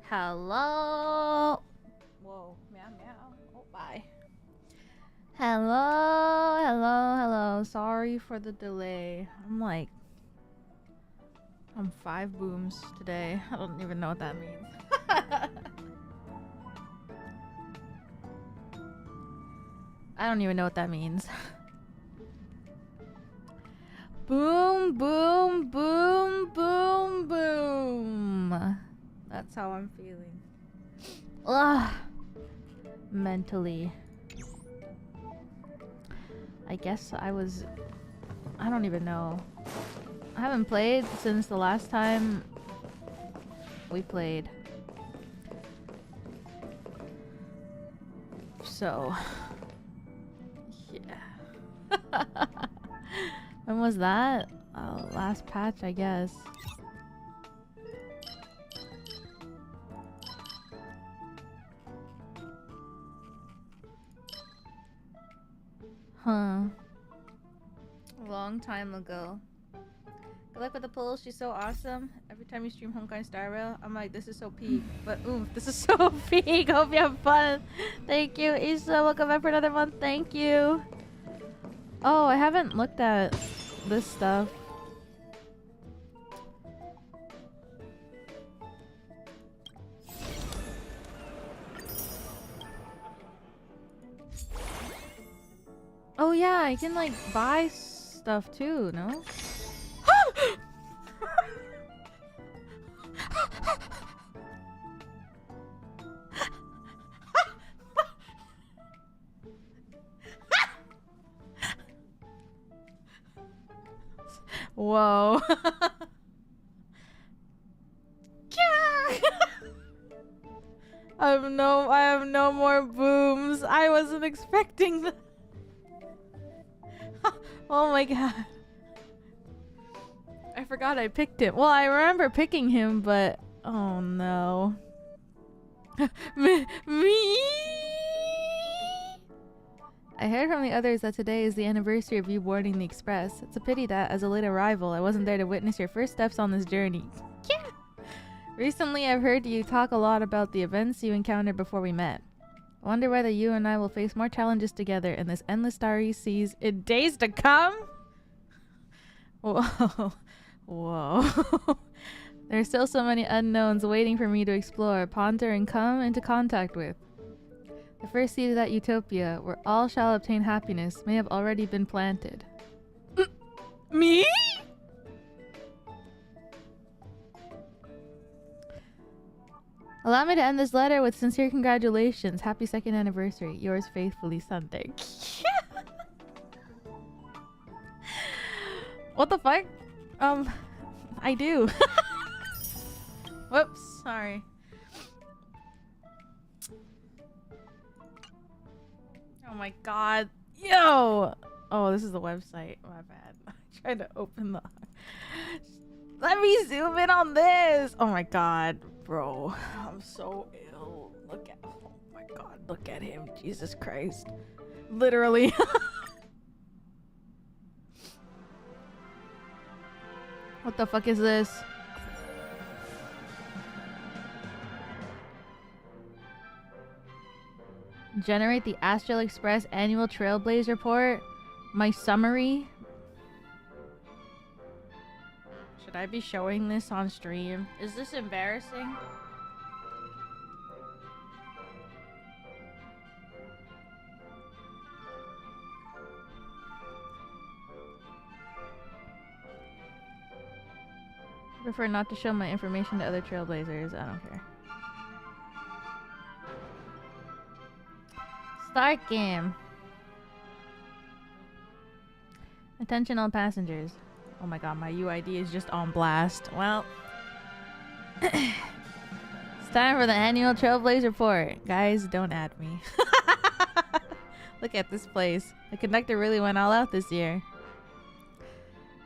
Hello. Whoa, meow meow. Oh, bye. Hello, hello. Sorry for the delay. I'm 5 booms today. I don't even know what that means. I don't even know what that means. Boom, boom, boom, boom, boom. That's how I'm feeling. Ugh. Mentally. I guess I don't even know. I haven't played since the last time we played. So, yeah. When was that? Last patch, I guess. Huh. A long time ago. Good luck with the polls. She's so awesome. Every time you stream Honkai Star Rail, I'm like, this is so peak. But oof, this is so peak. Hope you have fun. Thank you, Isa. Welcome back for another month. Thank you. Oh, I haven't looked at this stuff. Oh yeah, I can like buy stuff too, no? Whoa. I have no more booms. I wasn't expecting that. Oh my god. I forgot I picked him. Well, I remember picking him, but oh no. Me? I heard from the others that today is the anniversary of you boarding the express. It's a pity that, as a late arrival, I wasn't there to witness your first steps on this journey. Yeah. Recently, I've heard you talk a lot about the events you encountered before we met. I wonder whether you and I will face more challenges together in this endless starry seas in days to come? Whoa. Whoa. There are still so many unknowns waiting for me to explore, ponder, and come into contact with. The first seed of that utopia, where all shall obtain happiness, may have already been planted. Me? Allow me to end this letter with sincere congratulations. Happy 2nd anniversary. Yours faithfully, Sunday. What the fuck? I do. Whoops, sorry. Oh my god. Yo! Oh, this is the website. My bad. I tried to open the... Let me zoom in on this! Oh my god, bro. I'm so ill. Look at... Oh my god, look at him. Jesus Christ. Literally. What the fuck is this? Generate the Astral Express annual Trailblaze report. My summary. Should I be showing this on stream? Is this embarrassing? I prefer not to show my information to other Trailblazers. I don't care. Start game. Attention all passengers. Oh my god, my UID is just on blast. Well, it's time for the annual Trailblaze report. Guys, don't add me. Look at this place. The conductor really went all out this year.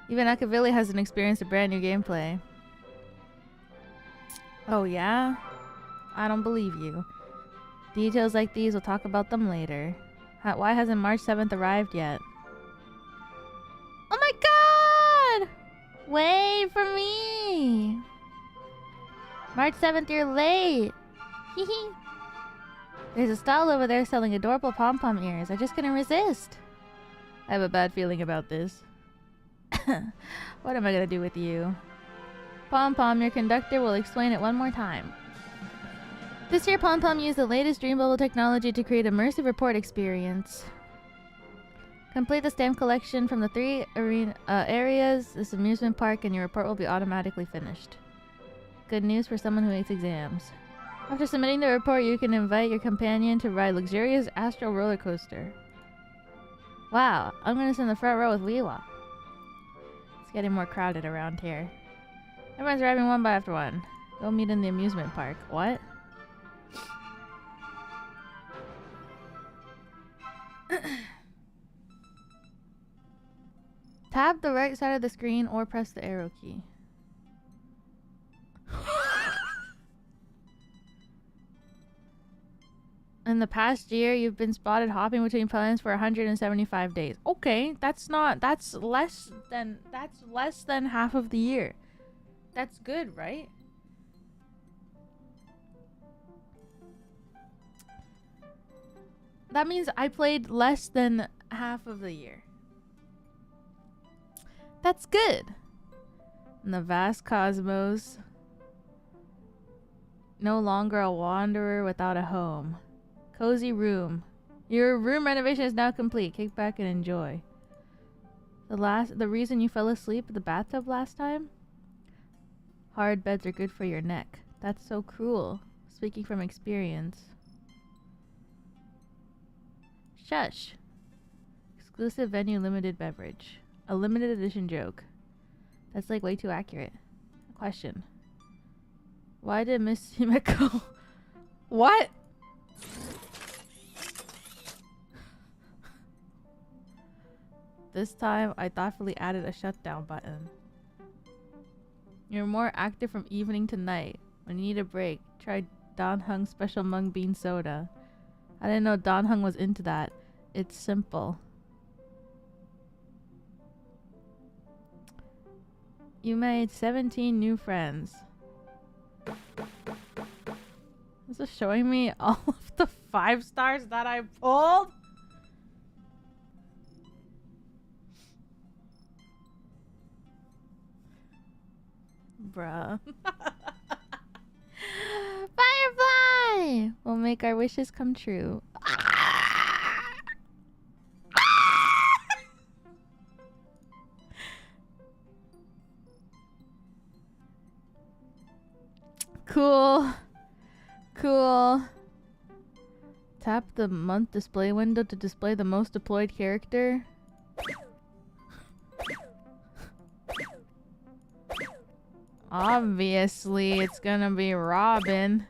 Even Akavili hasn't experienced a brand new gameplay. Oh yeah? I don't believe you. Details like these, we'll talk about them later. Why hasn't March 7th arrived yet? Oh my god! Wait for me! March 7th, you're late. Hee. There's a stall over there selling adorable pom-pom ears. I just couldn't resist. I have a bad feeling about this. What am I gonna do with you? Pom-pom, your conductor will explain it one more time. This year, Pom-pom used the latest Dream Bubble technology to create an immersive report experience. Complete the stamp collection from the 3 areas, this amusement park, and your report will be automatically finished. Good news for someone who hates exams. After submitting the report, you can invite your companion to ride luxurious astral roller coaster. Wow, I'm gonna sit in the front row with Weewa. It's getting more crowded around here. Everyone's arriving one by after one. Go meet in the amusement park. What? Tap the right side of the screen or press the arrow key. In the past year, you've been spotted hopping between planets for 175 days. Okay, that's less than half of the year. That's good, right? That means I played less than half of the year. That's good. In the vast cosmos, no longer a wanderer without a home. Cozy room. Your room renovation is now complete. Kick back and enjoy. The reason you fell asleep in the bathtub last time? Hard beds are good for your neck. That's so cruel. Speaking from experience. Shush. Exclusive venue limited beverage. A limited edition joke. That's like way too accurate. Question. Why did Miss Himeko... What? This time, I thoughtfully added a shutdown button. You're more active from evening to night. When you need a break, try Don Hung's special mung bean soda. I didn't know Don Hung was into that. It's simple. You made 17 new friends. Is this showing me all of the 5 stars that I pulled? Bruh. Firefly! We'll make our wishes come true. Cool. Cool. Tap the month display window to display the most deployed character. Obviously, it's gonna be Robin.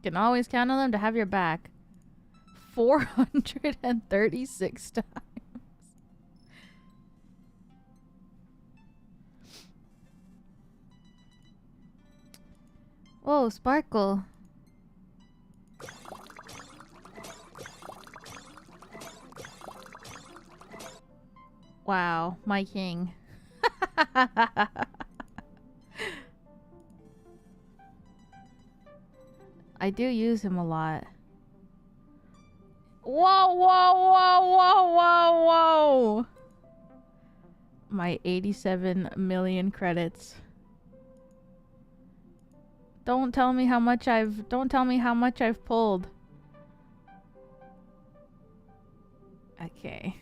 Can always count on them to have your back. 436 times. Whoa, Sparkle. Wow, my king. I do use him a lot. Whoa, whoa, whoa, whoa, whoa, whoa! My 87 million credits. Don't tell me how much I've pulled. Okay.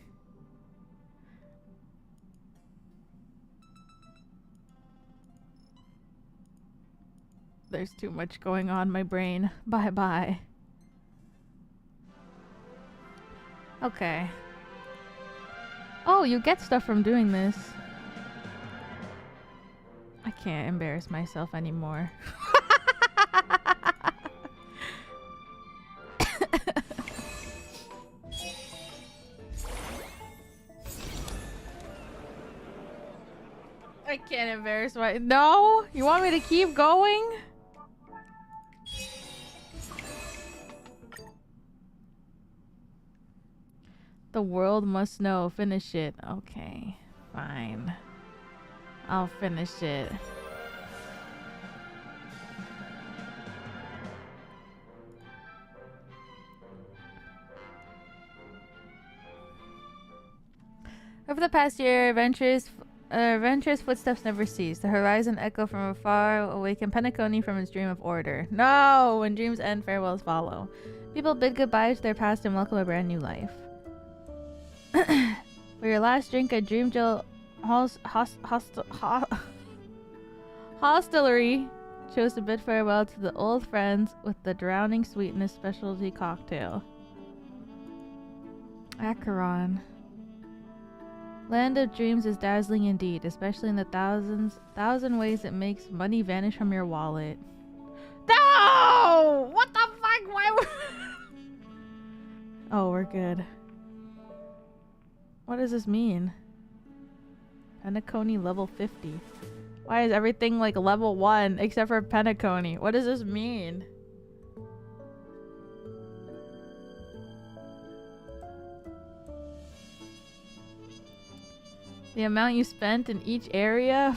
There's too much going on in my brain. Bye-bye. Okay. Oh, you get stuff from doing this. I can't embarrass myself anymore. I can't embarrass my... No? You want me to keep going? The world must know. Finish it. Okay. Fine. I'll finish it. Over the past year, adventurous footsteps never cease. The horizon echo from afar awaken Penacony from its dream of order. No! When dreams end, farewells follow. People bid goodbye to their past and welcome a brand new life. For your last drink at Dream Jill Hostelry chose to bid farewell to the old friends with the drowning sweetness specialty cocktail. Acheron. Land of Dreams is dazzling indeed, especially in the thousand ways it makes money vanish from your wallet. No! What the fuck? Why were... Oh, we're good. What does this mean? Penacony level 50. Why is everything like level 1 except for Penacony? What does this mean? The amount you spent in each area?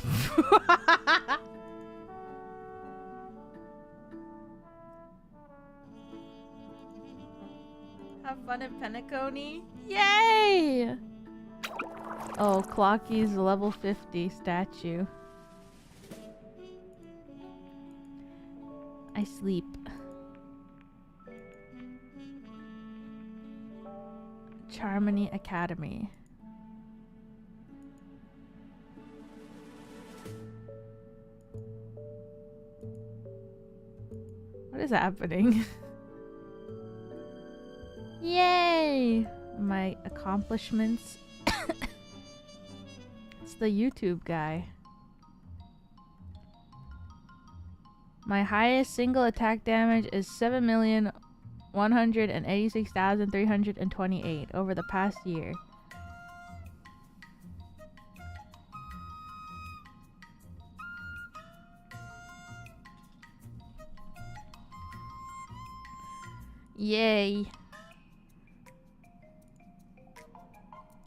Have fun in Penacony? Yay! Oh, Clocky's level 50 statue. I sleep. Charmony Academy. What is happening? Yay! My accomplishments. It's the YouTube guy. My highest single attack damage is 7,186,328 over the past year. Yay.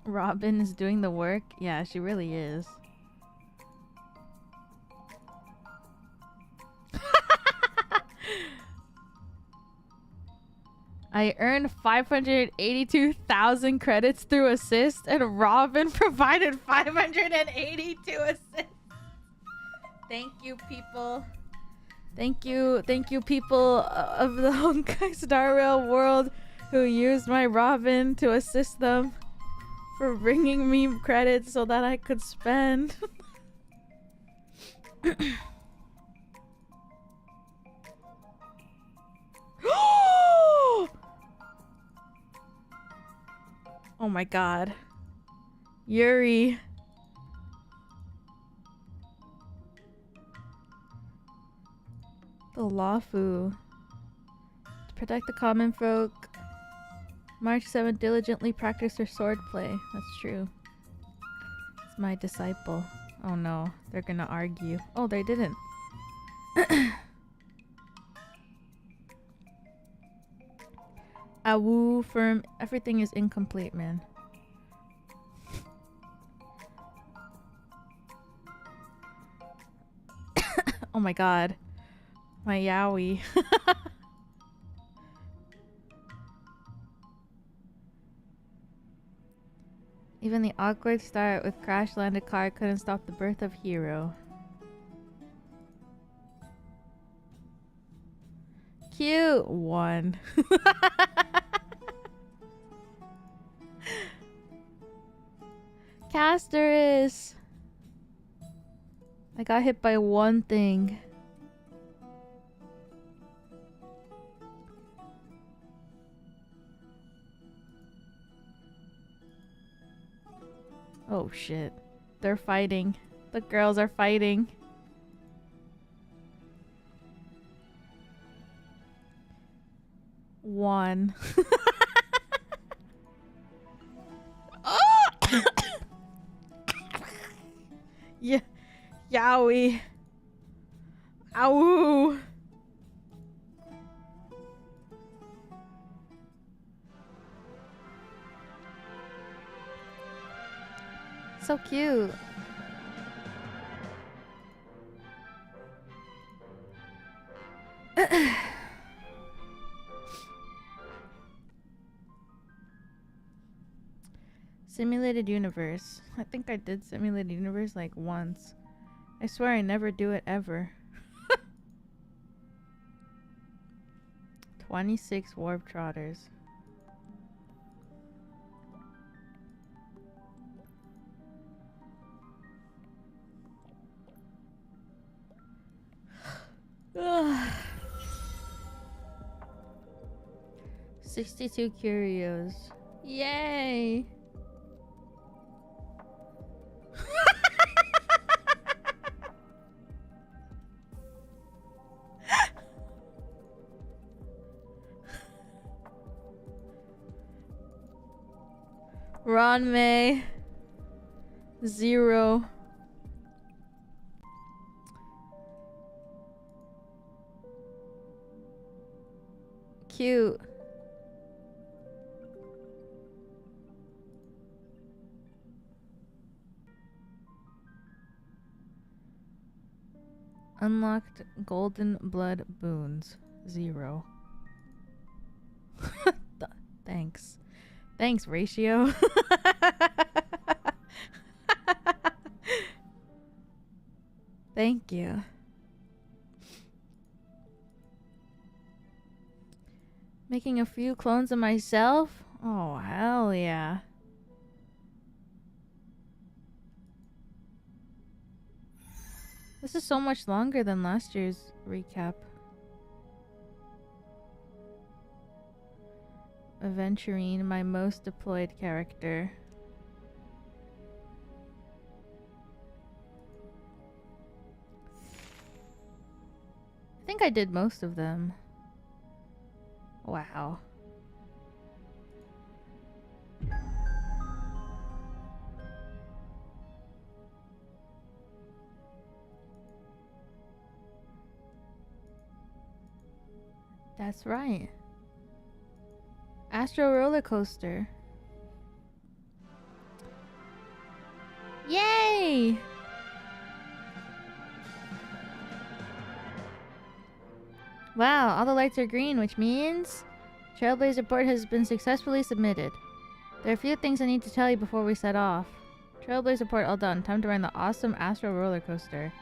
Robin is doing the work. Yeah, she really is. I earned 582,000 credits through assist, and Robin provided 582 assists. Thank you, people. Thank you people of the Honkai Star Rail world who used my Robin to assist them, for bringing me credits so that I could spend. Oh my god. Yuri. The Lafu. To protect the common folk, March 7 diligently practice her swordplay. That's true. It's my disciple. Oh no, they're gonna argue. Oh, they didn't. Awu firm. Everything is incomplete, man. Oh my god. My yaoi. Even the awkward start with crash landed car couldn't stop the birth of Hero. Cute one. Castorice. I got hit by one thing. Oh shit. They're fighting. The girls are fighting. One. Oh! Yeah. Yowie. Ow. so cute. Simulated universe. I think I did simulated universe like once. I swear I never do it ever. 26 warp trotters. Ugh. 62 curios. Yay! Ron May. 0. Cute. Unlocked golden blood boons. 0. Thanks. Thanks, ratio. Thank you. Making a few clones of myself? Oh, hell yeah. This is so much longer than last year's recap. Aventurine, my most deployed character. I think I did most of them. Wow. That's right. Astro roller coaster. Yay! Wow, all the lights are green, which means Trailblaze report has been successfully submitted. There are a few things I need to tell you before we set off. Trailblaze report all done. Time to ride the awesome Astro roller coaster.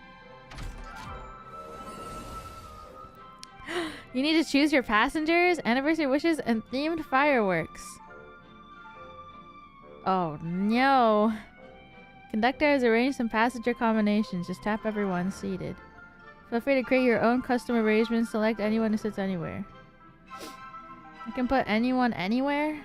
You need to choose your passengers, anniversary wishes, and themed fireworks. Oh no. Conductor has arranged some passenger combinations. Just tap everyone seated. Feel free to create your own custom arrangements. Select anyone who sits anywhere. I can put anyone anywhere?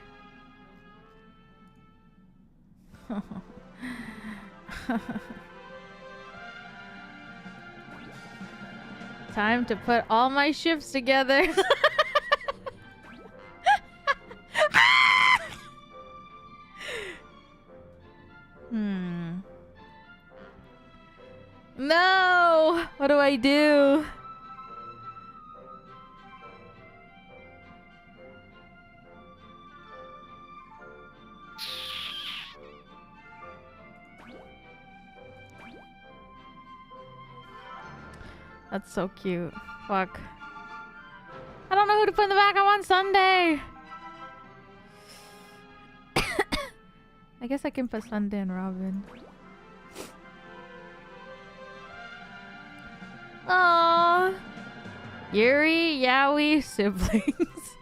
Time to put all my ships together. No! What do I do? That's so cute. Fuck. I don't know who to put in the back. I want Sunday. I guess I can put Sunday and Robin. Aww. Yuri, Yaoi, siblings.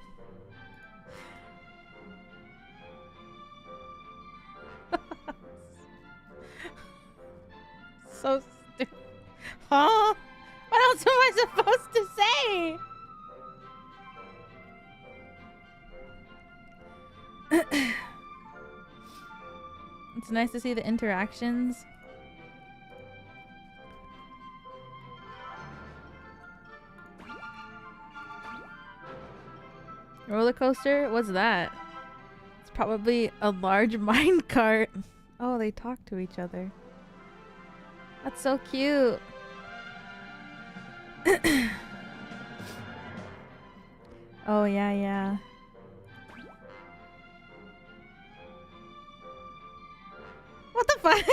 So stupid. Huh? What else am I supposed to say? It's nice to see the interactions. Roller coaster? What's that? It's probably a large mine cart. Oh, they talk to each other. That's so cute. Oh, yeah, yeah. What the fuck?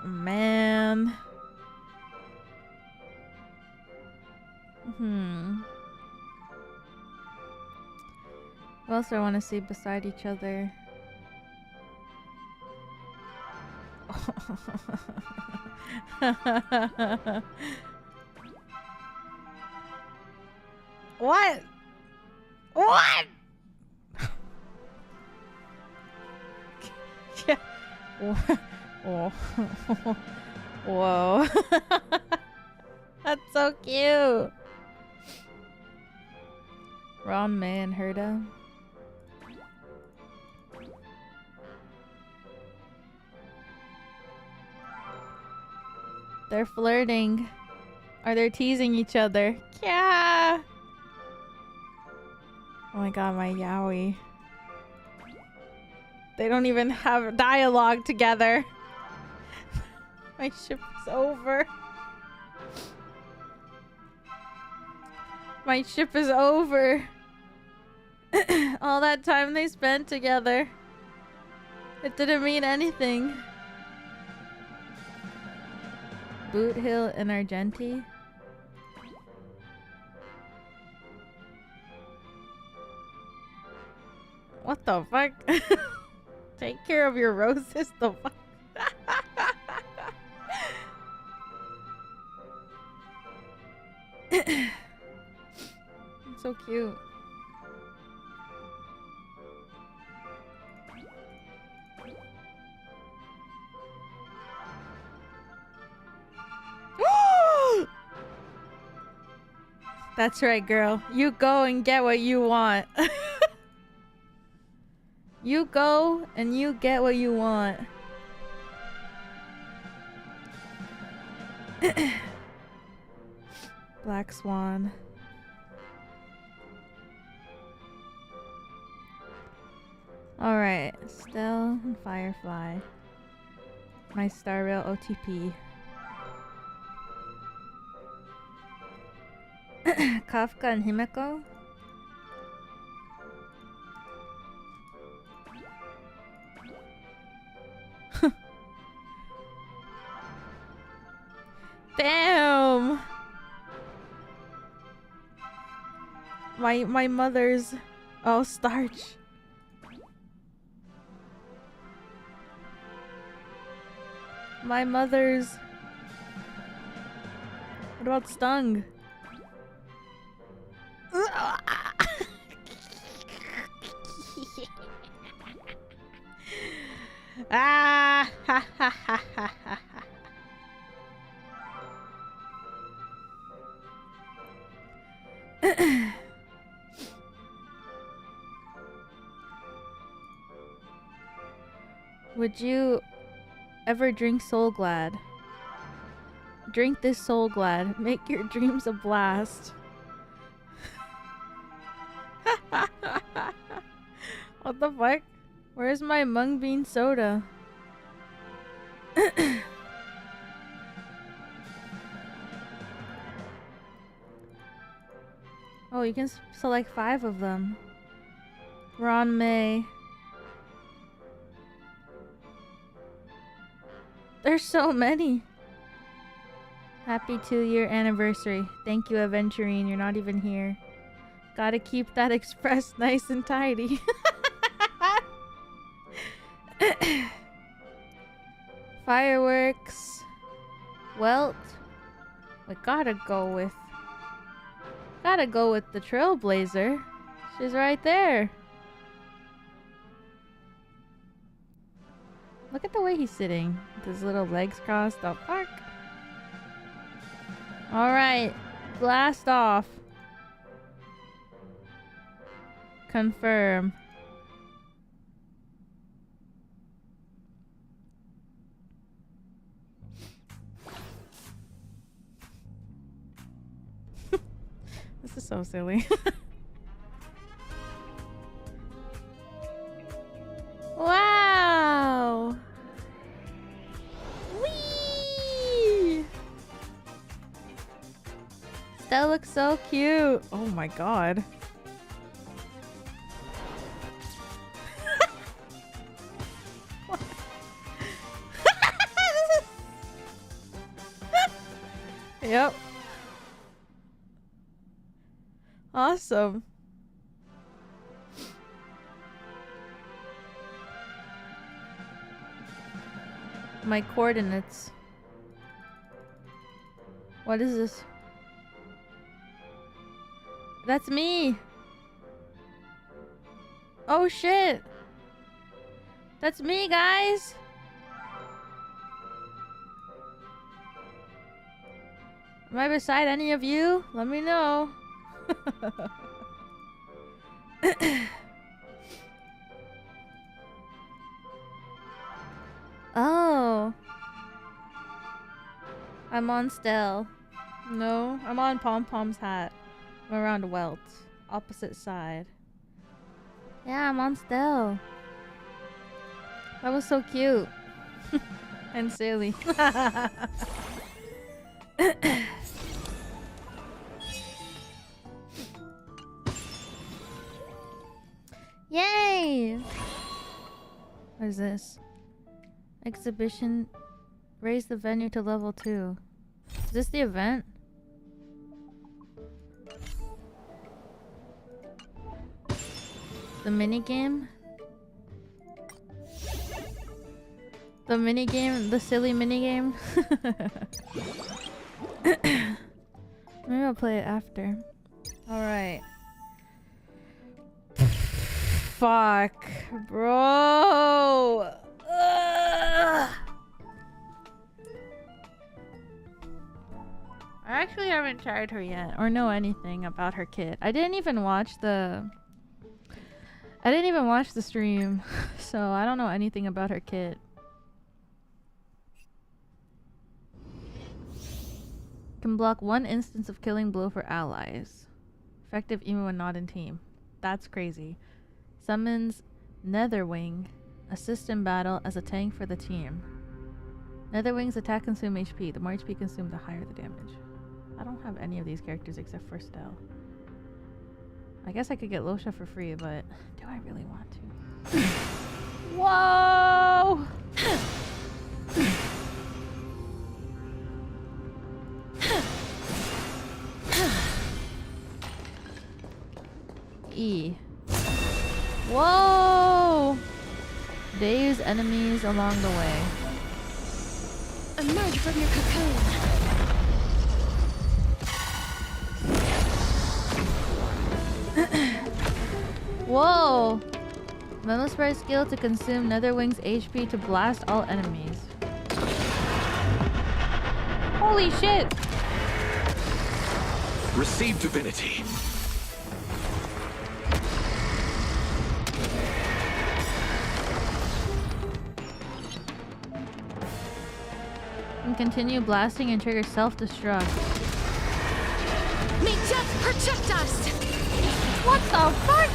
Man. What else do I want to see beside each other? What? What? Yeah. Whoa. Whoa. That's so cute. Ron, May, and Herda. They're flirting. Or they're teasing each other. Yeah. Oh my god, my yaoi. They don't even have dialogue together. My ship is over. My ship is over. All that time they spent together. It didn't mean anything. Boot Hill and Argenti. What the fuck? Take care of your roses, the fuck? So cute. That's right, girl. You go and get what you want. You go and you get what you want. Black Swan. Alright, Stell and Firefly. My Star Rail OTP. Kafka and Himeko. Damn! My mother's... Oh, starch. My mother's... What about Stung? Ah! Ha ha ha ha ha. Would you ever drink Soul Glad? Drink this Soul Glad. Make your dreams a blast. What the fuck? Where's my mung bean soda? Oh, you can select 5 of them. Ron May. There's so many. Happy 2-year anniversary. Thank you, Aventurine. You're not even here. Gotta keep that express nice and tidy. Fireworks. Welt. We gotta go with the Trailblazer. She's right there. Look at the way he's sitting. With his little legs crossed. The fuck? Alright. Blast off. Confirm. This is so silly. Wow! Whee! That looks so cute. Oh my god. Yep. Awesome. My coordinates. What is this? That's me. Oh shit. That's me, guys. Am I beside any of you? Let me know. Oh. I'm on Stell. No, I'm on Pom Pom's hat. I'm around Welt. Opposite side. Yeah, I'm on Stell. That was so cute. And silly. Yay! What is this? Exhibition. Raise the venue to level 2. Is this the event? The minigame? The minigame? The silly minigame? Maybe I'll play it after. Alright. Fuck. Bro! Ugh. I actually haven't tried her yet or know anything about her kit. I didn't even watch the stream, so I don't know anything about her kit. Can block 1 instance of killing blow for allies. Effective even when not in team. That's crazy. Summons Netherwing. Assist in battle as a tank for the team. Netherwing's attack consume HP. The more HP consumed, the higher the damage. I don't have any of these characters except for Stell. I guess I could get Losha for free, but do I really want to? Whoa! E. Whoa! They use enemies along the way. Emerge from your cocoon. Whoa! Memo Spray skill to consume Netherwing's HP to blast all enemies. Holy shit! Receive divinity. And continue blasting and trigger self-destruct. May death protect us! What the fuck?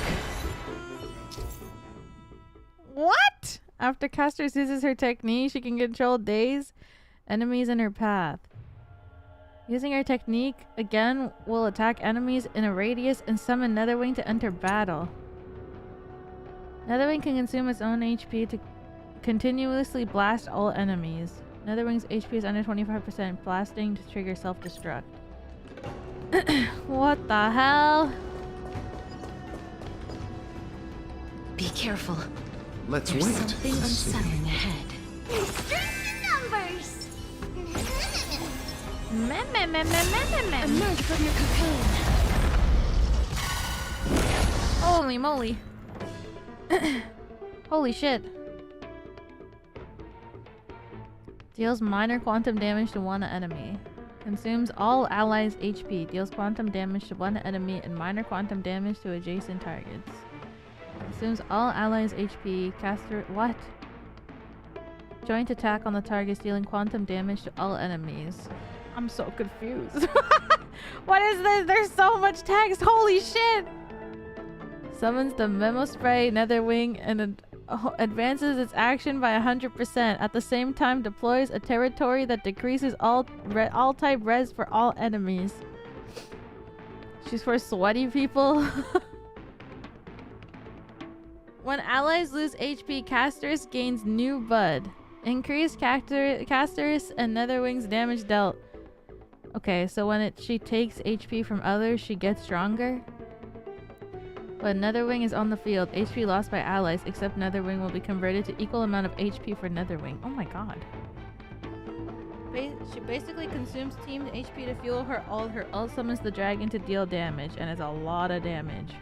What? After Castorice uses her technique, she can control days, enemies in her path. Using her technique, again, will attack enemies in a radius and summon Netherwing to enter battle. Netherwing can consume its own HP to continuously blast all enemies. Netherwing's HP is under 25%, blasting to trigger self-destruct. What the hell? Be careful. Let's There's wait. something unsettling ahead. Numbers. Emerge from your cocoon. Holy moly. Holy shit. Deals minor quantum damage to one enemy. Consumes all allies' HP. Deals quantum damage to one enemy and minor quantum damage to adjacent targets. Consumes all allies' HP. Caster... What? Joint attack on the target, dealing quantum damage to all enemies. I'm so confused. What is this? There's so much text. Holy shit! Summons the Memo Spray Netherwing and advances its action by 100%. At the same time, deploys a territory that decreases all type res for all enemies. She's for sweaty people. When allies lose HP, Castorice gains new Bud. Increase Castorice and Netherwing's damage dealt. Okay, so when she takes HP from others, she gets stronger. When Netherwing is on the field, HP lost by allies except Netherwing will be converted to equal amount of HP for Netherwing. Oh my god. She basically consumes team HP to fuel her ult. Her ult summons the dragon to deal damage, and it's a lot of damage.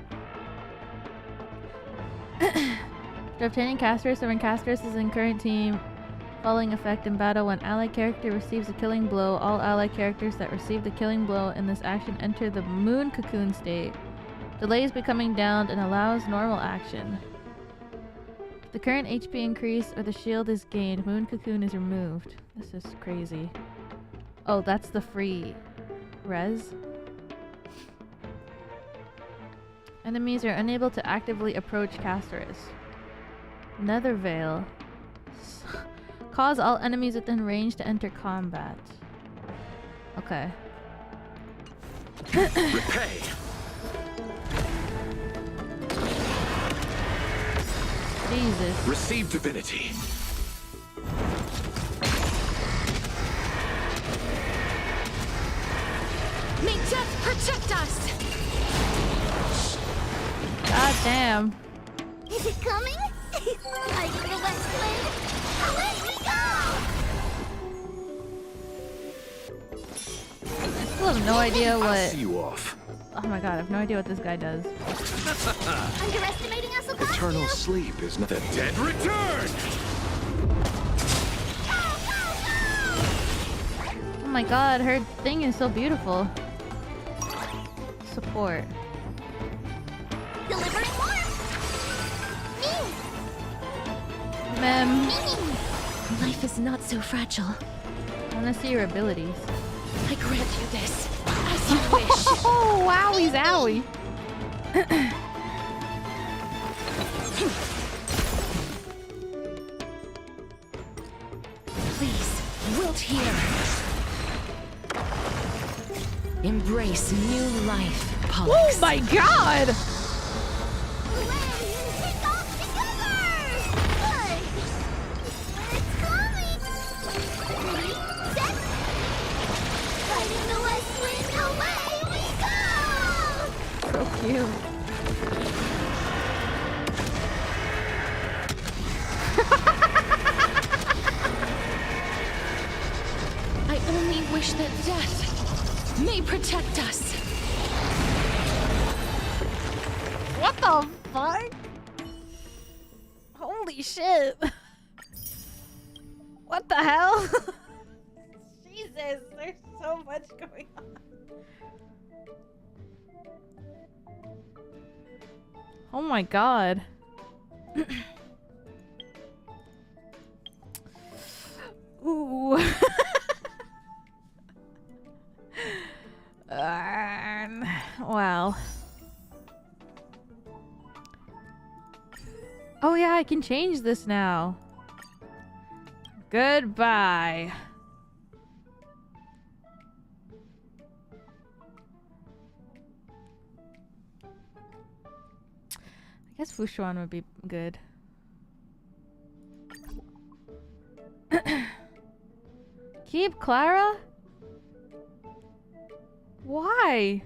After obtaining Castorice, or when Castorice is in current team, following effect in battle, when allied character receives a killing blow, all allied characters that receive the killing blow in this action enter the moon cocoon state. Delays becoming downed and allows normal action. If the current HP increase or the shield is gained, moon cocoon is removed. This is crazy. Oh, that's the free res. Enemies are unable to actively approach Castorice. Nether Veil. Cause all enemies within range to enter combat. Okay. Repay. Jesus. Receive divinity. May death protect us! God damn. Is it coming? Like the west wind, away we go! I still have no idea I'll what. see you off. Oh my god, I have no idea what this guy does. Underestimating us will cost Eternal you. sleep is not the dead return. Oh my god, her thing is so beautiful. Support. Delivering warmth. Mem. Life is not so fragile. I wanna see your abilities. I grant you this, as you wish. Oh, wowie zowie. Please, wilt here. Embrace new life, Pollux. Oh my god! Ready and take off together! Good. It's coming. Ready, set. Fighting the west wind, away we go! So cute. I only wish that death may protect us. What the fuck? Holy shit. What the hell? Jesus, there's so much going on. Oh my god. Ooh. Wow. Oh yeah, I can change this now. Goodbye. I guess Fushuan would be good. Keep Clara? Why?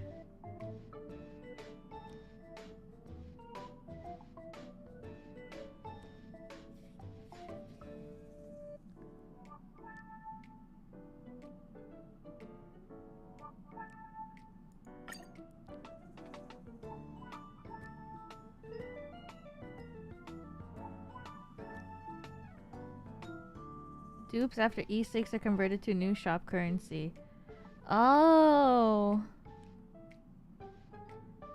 Dupes after E6 are converted to new shop currency. Oh.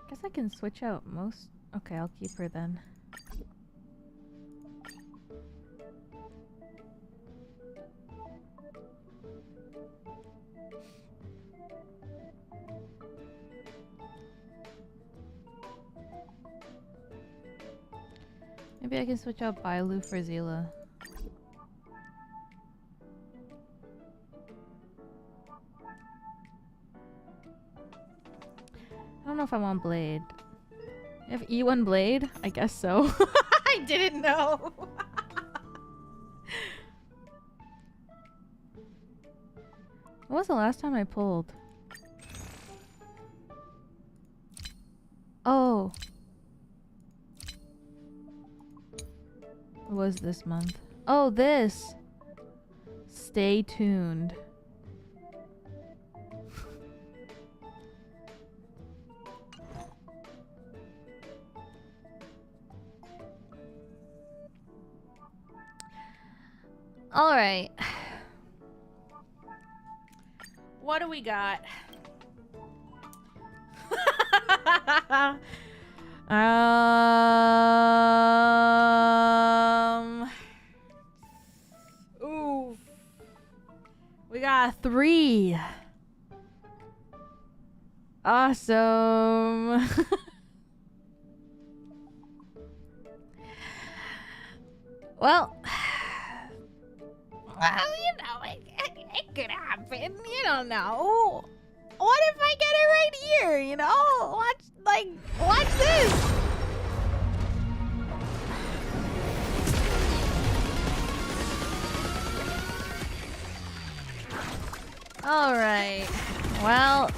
Guess I can switch out most. Okay, I'll keep her then. Maybe I can switch out Bailu for Zila. I don't know if I want Blade. You have E1 Blade? I guess so. I didn't know. When was the last time I pulled? was this month? Oh, this. Stay tuned. All right. What do we got? Ooh. We got 3. Awesome. Well, you know, it could happen. You don't know. What if I get it right here? You know, watch this. All right. Well.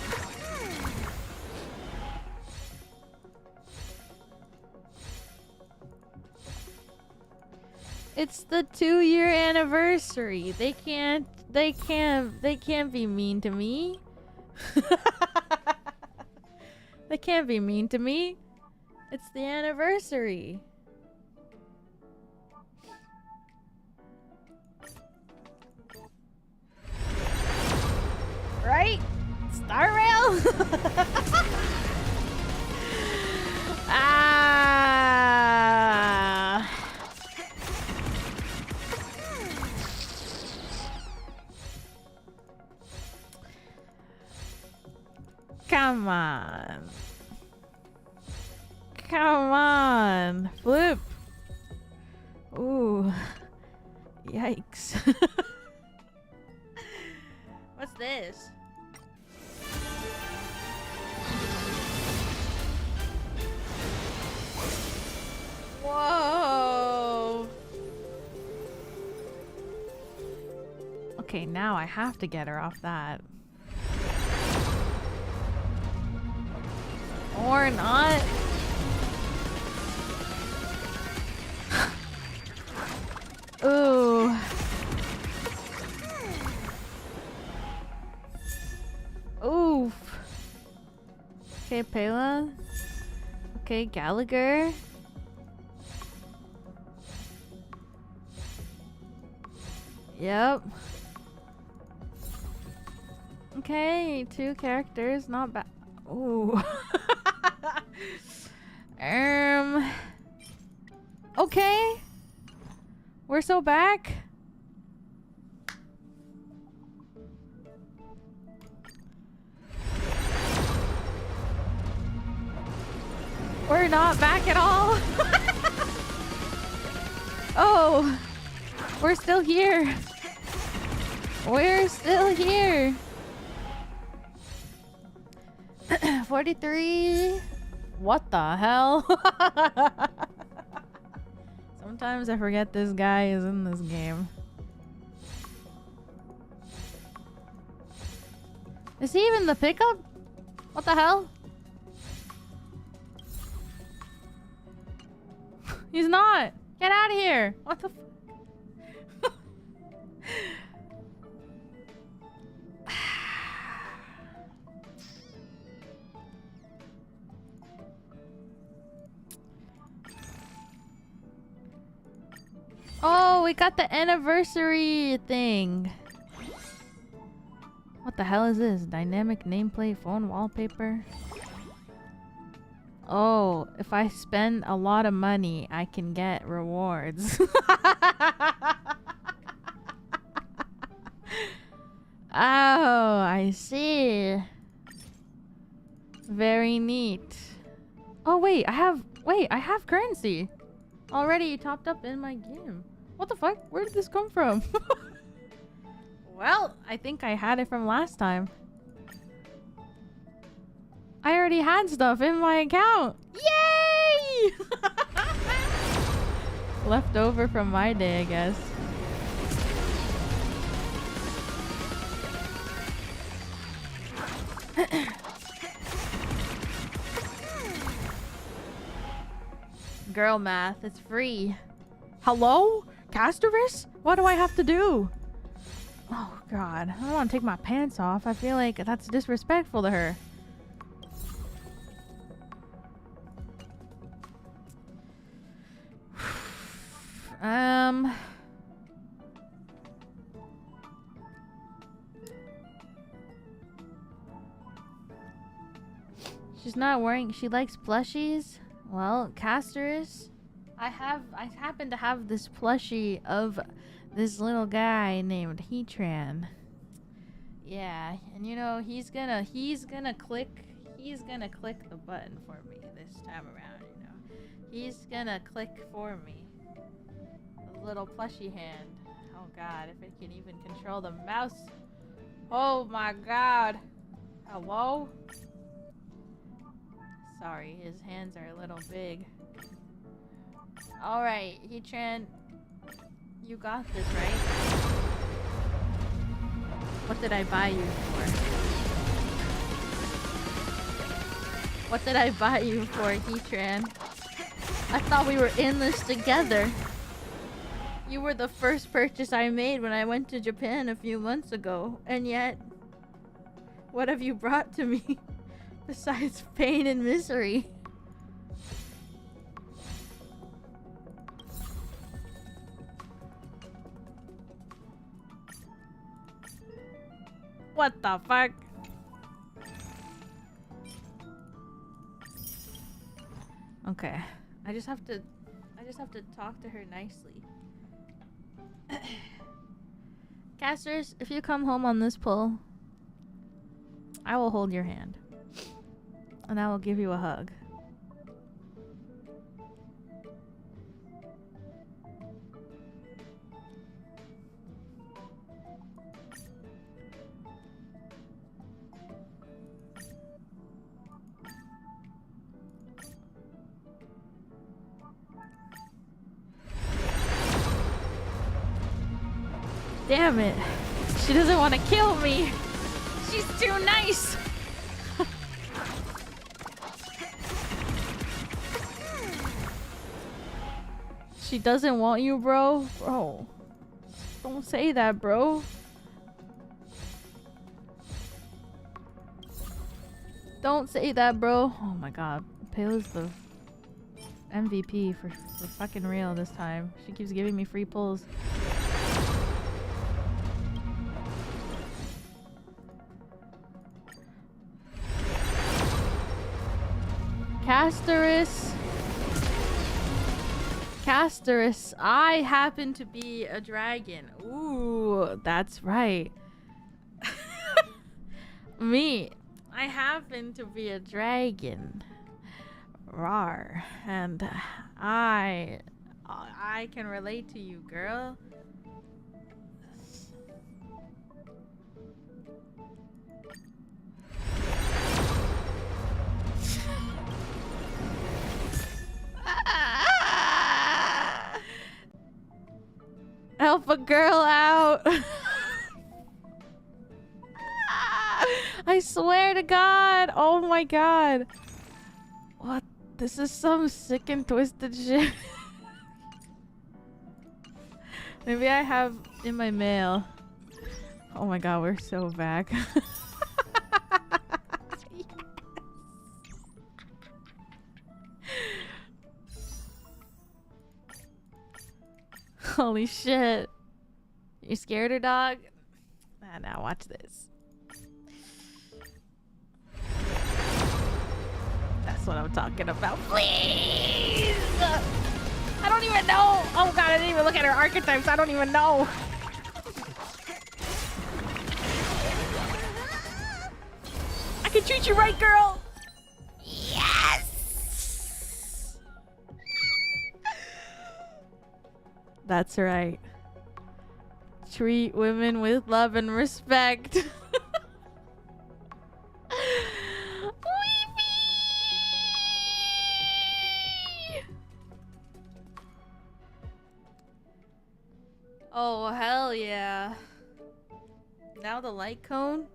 It's the 2-year anniversary. They can't be mean to me. They can't be mean to me. It's the anniversary. Right? Star Rail? Ah. Come on. Come on. Flip. Ooh. Yikes. What's this? Whoa. Okay, now I have to get her off that. Or not. Ooh. Oof. Okay, Pela. Okay, Gallagher. Yep. Okay, 2 characters, not bad. Ooh. Okay. We're so back. We're not back at all. Oh. We're still here. We're still here. 43. What the hell? Sometimes I forget this guy is in this game. Is he even the pickup? What the hell? He's not. Get out of here. What the Oh, we got the anniversary thing. What the hell is this? Dynamic nameplate phone wallpaper? Oh, if I spend a lot of money, I can get rewards. Oh, I see. Very neat. Oh, wait, I have currency already topped up in my game. What the fuck? Where did this come from? Well, I think I had it from last time. I already had stuff in my account. Yay! Left over from my day, I guess. Girl math, it's free. Hello? Castorice? What do I have to do? Oh god, I don't want to take my pants off. I feel like that's disrespectful to her. She's not wearing, she likes plushies? Well, Castorice, I happen to have this plushie of this little guy named Heatran. Yeah, and you know, he's gonna click the button for me this time around, you know. He's gonna click for me. A little plushy hand. Oh god, if it can even control the mouse. Oh my god. Hello? Sorry, his hands are a little big. Alright, Heatran, you got this, right? What did I buy you for? What did I buy you for, Heatran? I thought we were in this together. You were the first purchase I made when I went to Japan a few months ago, and yet, what have you brought to me besides pain and misery? What the fuck? Okay, I just have to talk to her nicely. Castorice, if you come home on this pull, I will hold your hand. And I will give you a hug. Damn it. She doesn't want to kill me. She's too nice. She doesn't want you, bro? Bro. Don't say that, bro. Don't say that, bro. Oh my god. Pale's the MVP for fucking real this time. She keeps giving me free pulls. Castorice, I happen to be a dragon. Ooh, that's right. Me, I happen to be a dragon. Rawr. And I can relate to you, girl. Help a girl out. I swear to God. Oh my God. What? This is some sick and twisted shit. Maybe I have in my mail. Oh my God, we're so back. Holy shit. You scared her, dog? Ah, now watch this. That's what I'm talking about. Please! I don't even know! Oh god, I didn't even look at her archetypes. I don't even know. I can treat you right, girl! Yes! That's right. Treat women with love and respect. Oh, hell yeah. Now the light cone?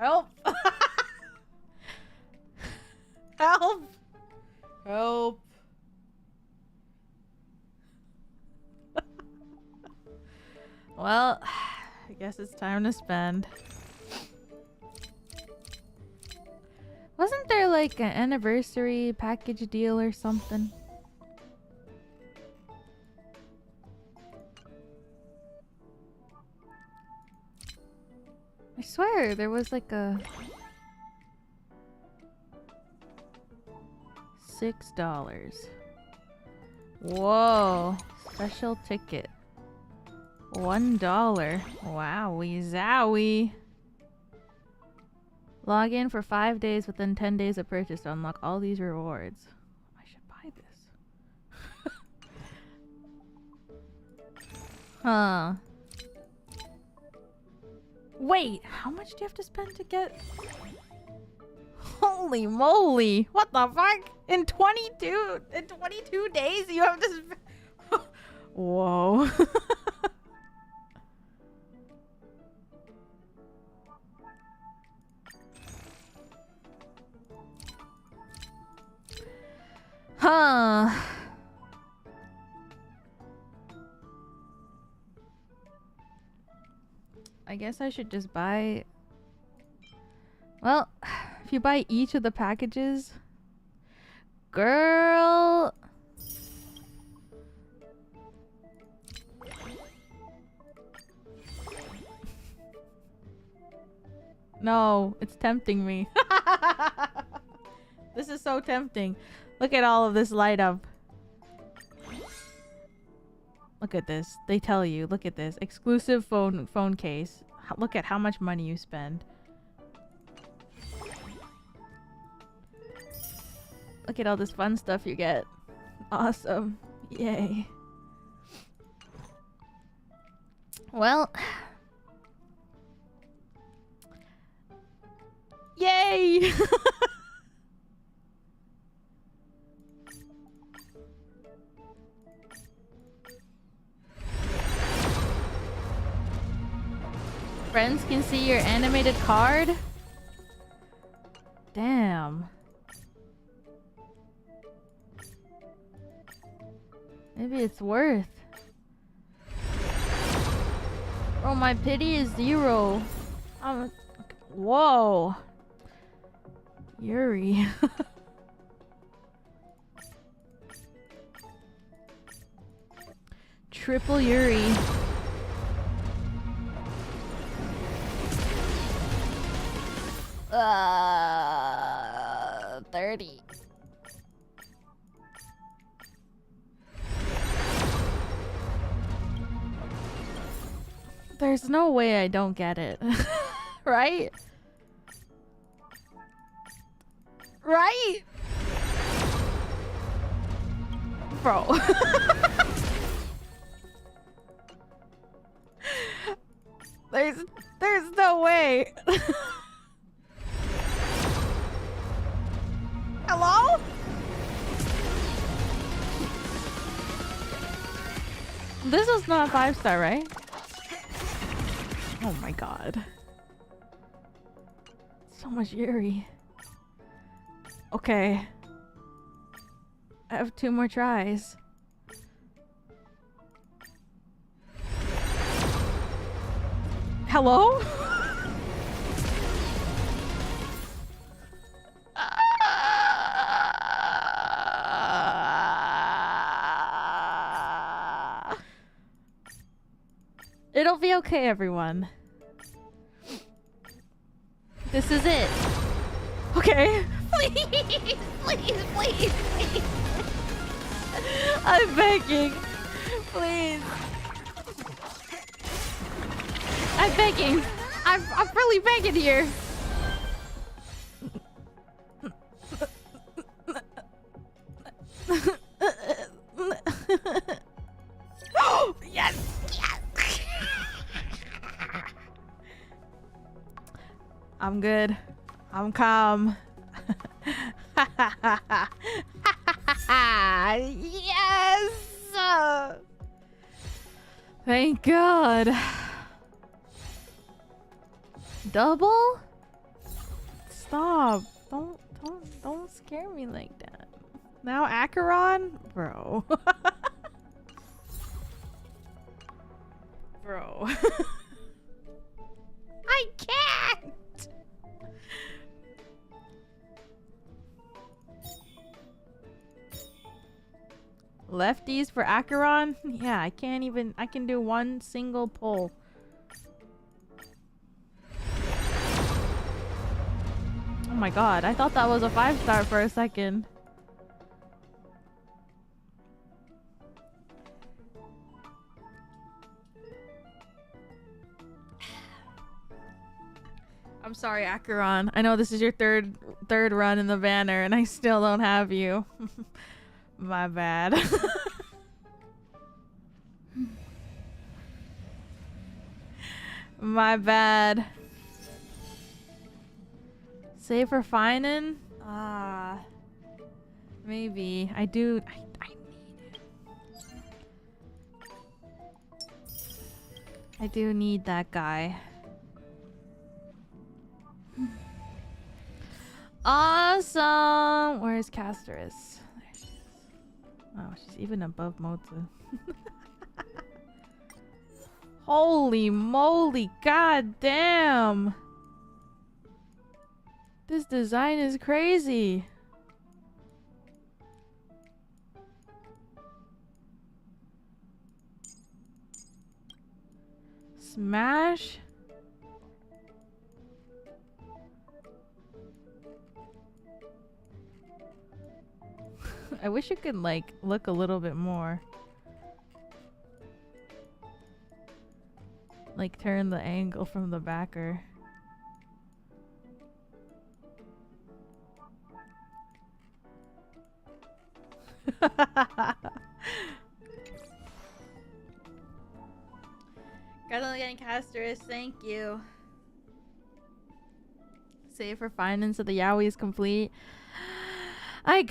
Help! Help! Help! Well, I guess it's time to spend. Wasn't there like an anniversary package deal or something? I swear there was like a $6. Whoa, special ticket. $1. Wowie zowie. Log in for 5 days within 10 days of purchase to unlock all these rewards. I should buy this. Huh. Wait, how much do you have to spend to get... Holy moly! What the fuck? In 22 days you have to Whoa. Huh. I guess I should just buy... Well, if you buy each of the packages... Girl... No, it's tempting me. This is so tempting. Look at all of this light up. Look at this. They tell you. Look at this. Exclusive phone case. Look at how much money you spend. Look at all this fun stuff you get. Awesome. Yay. Well. Yay! Friends can see your animated card? Damn. Maybe it's worth. Oh, my pity is 0. Whoa. Yuri. Triple Yuri. Uh, 30. There's no way I don't get it. Right? Right? Bro. There's no way. Hello? This was not a 5-star, right? Oh my god. So much Yuri. Okay. I have 2 more tries. Hello? It'll be okay, everyone. This is it. Okay. Please, please, please, please. I'm begging. Please. I'm begging. I'm really begging here. Yes. Yes. I'm good. I'm calm. Yes! Thank God. Double? Don't scare me like that. Now Acheron? Bro. Bro. I can't! Lefties for Acheron? Yeah, I can't even... I can do one single pull. Oh my god, I thought that was a 5-star for a second. I'm sorry, Acheron. I know this is your third run in the banner and I still don't have you. My bad. My bad. Save for Finan? Maybe. I need it. I do need that guy. Awesome! Where's Castorice? There she is. Oh, she's even above Mozu. Holy moly, god damn! This design is crazy. Smash? I wish you could like look a little bit more. Like turn the angle from the backer. Got again, Castorice. Thank you. Save for finance so the yaoi is complete. I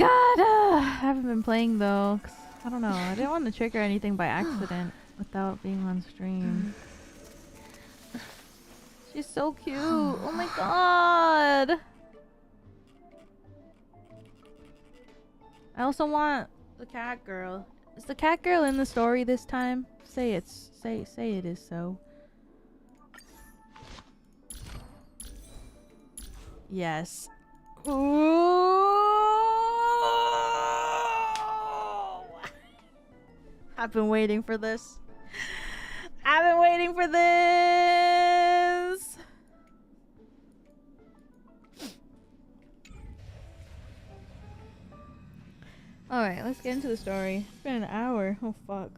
haven't been playing though. 'Cause I don't know. I didn't want to trigger anything by accident without being on stream. She's so cute. Oh my god. I also want the cat girl. Is the cat girl in the story this time? Say it is so. Yes. Ooh. I've been waiting for this. I've been waiting for this. Alright, let's get into the story. It's been an hour. Oh fuck.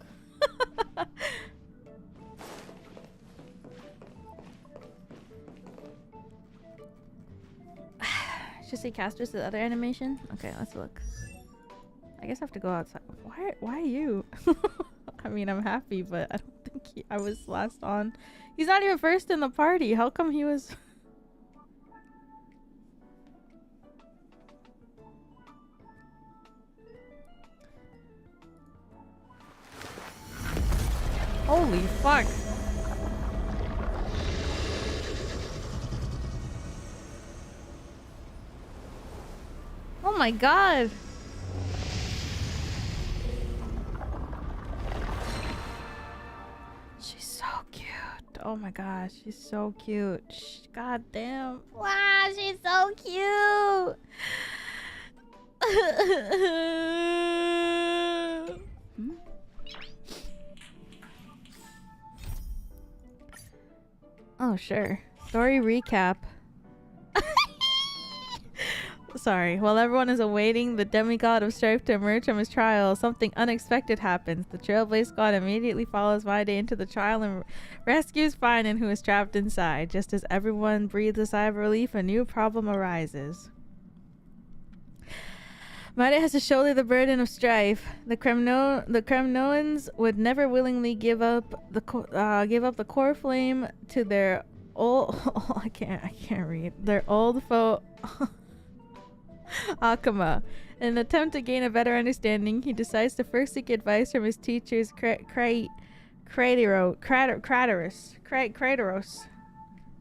Should say Castorice the other animation? Okay, let's look. I guess I have to go outside. Why you? I mean, I'm happy, but I don't think I was last on. He's not even first in the party. How come he was... Holy fuck. Oh my god. She's so cute. Oh my gosh, she's so cute. God damn. Wow, she's so cute. Oh, sure. Story recap. Sorry. While everyone is awaiting the demigod of strife to emerge from his trial, something unexpected happens. The trailblaze squad immediately follows Maide into the trial and rescues Finan, who is trapped inside. Just as everyone breathes a sigh of relief, a new problem arises. Maide has to shoulder the burden of strife. The Kremnoans would never willingly give up the core flame to their old I can't read. Their old foe Akama. In an attempt to gain a better understanding, he decides to first seek advice from his teachers Krateros,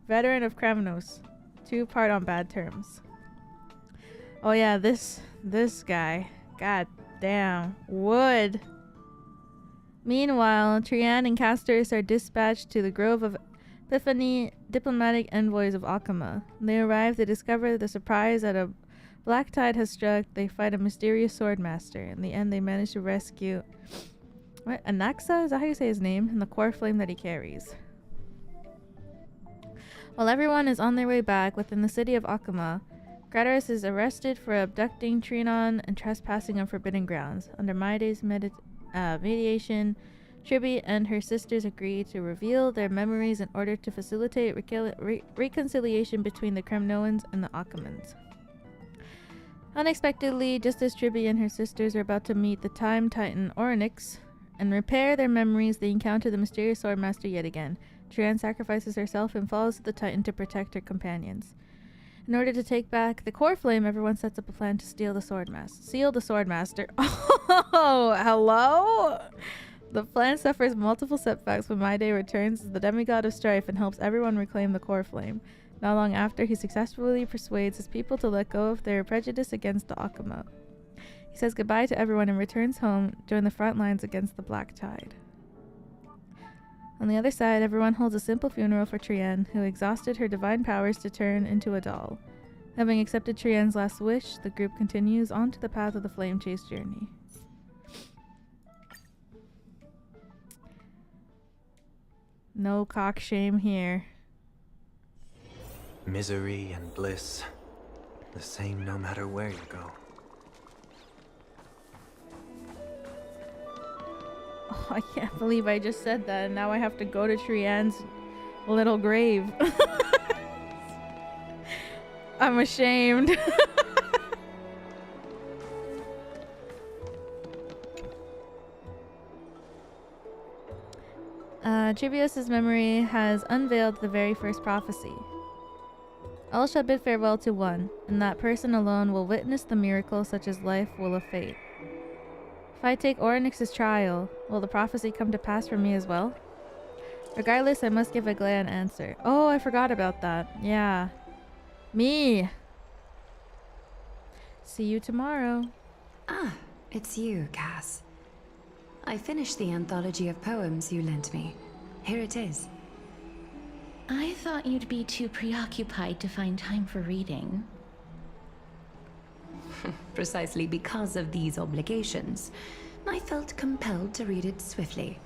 veteran of Kremnos. Two part on bad terms. Oh yeah, this guy. God damn. Wood. Meanwhile, Trian and Castorice are dispatched to the Grove of Epiphany, diplomatic envoys of Akama. They arrive to discover the surprise that a black tide has struck. They fight a mysterious swordmaster. In the end, they manage to rescue... What? Anaxa? Is that how you say his name? And the core flame that he carries. While everyone is on their way back within the city of Akama, Grataris is arrested for abducting Trinon and trespassing on forbidden grounds. Under Maide's mediation, Tribi and her sisters agree to reveal their memories in order to facilitate reconciliation between the Kremnoans and the Akamans. Unexpectedly, just as Tribi and her sisters are about to meet the Time Titan Orynyx and repair their memories, they encounter the mysterious Swordmaster yet again. Trian sacrifices herself and falls to the Titan to protect her companions. In order to take back the core flame, everyone sets up a plan to steal the Swordmaster. Oh, hello? The plan suffers multiple setbacks when Maide returns as the demigod of strife and helps everyone reclaim the core flame. Not long after, he successfully persuades his people to let go of their prejudice against the Akama. He says goodbye to everyone and returns home, join the front lines against the Black Tide. On the other side, everyone holds a simple funeral for Trian, who exhausted her divine powers to turn into a doll. Having accepted Trian's last wish, the group continues onto the path of the Flame Chase journey. No cock shame here. Misery and bliss, the same no matter where you go. Oh, I can't believe I just said that, and now I have to go to Trian's little grave. I'm ashamed. Trivios's memory has unveiled the very first prophecy. All shall bid farewell to one, and that person alone will witness the miracle such as life will of fate. If I take Orynyx's trial, will the prophecy come to pass for me as well? Regardless, I must give Aglaia an answer. Oh, I forgot about that. Yeah. Me! See you tomorrow. Ah, it's you, Cass. I finished the anthology of poems you lent me. Here it is. I thought you'd be too preoccupied to find time for reading. Precisely because of these obligations, I felt compelled to read it swiftly.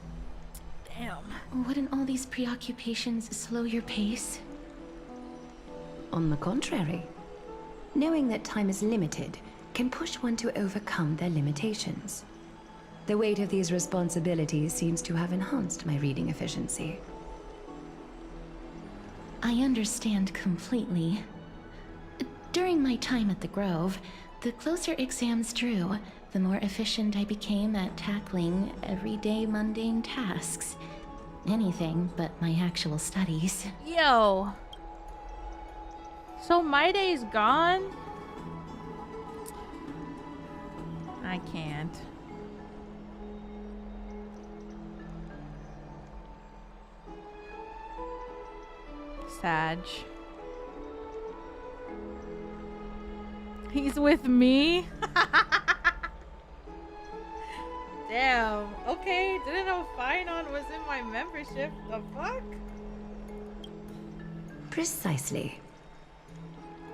Damn. Wouldn't all these preoccupations slow your pace? On the contrary, knowing that time is limited can push one to overcome their limitations. The weight of these responsibilities seems to have enhanced my reading efficiency. I understand completely. During my time at the Grove, the closer exams drew, the more efficient I became at tackling everyday mundane tasks. Anything but my actual studies. Yo. So my day's gone? I can't. Sag. He's with me? Damn. Okay, didn't know Finana was in my membership. The fuck? Precisely.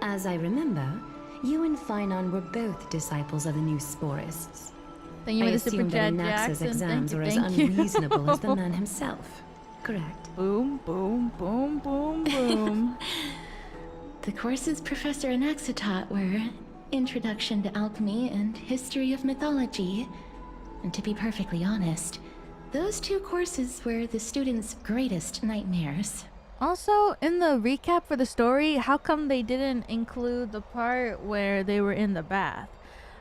As I remember, you and Finana were both disciples of the new Sporists. Thank you I for the super assume that chat, Anax's Jackson. exams were as Thank you. unreasonable as the man himself. Correct. Boom, boom, boom, boom, boom. The courses Professor Anaxa taught were Introduction to Alchemy and History of Mythology. And to be perfectly honest, those two courses were the students' greatest nightmares. Also, in the recap for the story, how come they didn't include the part where they were in the bath?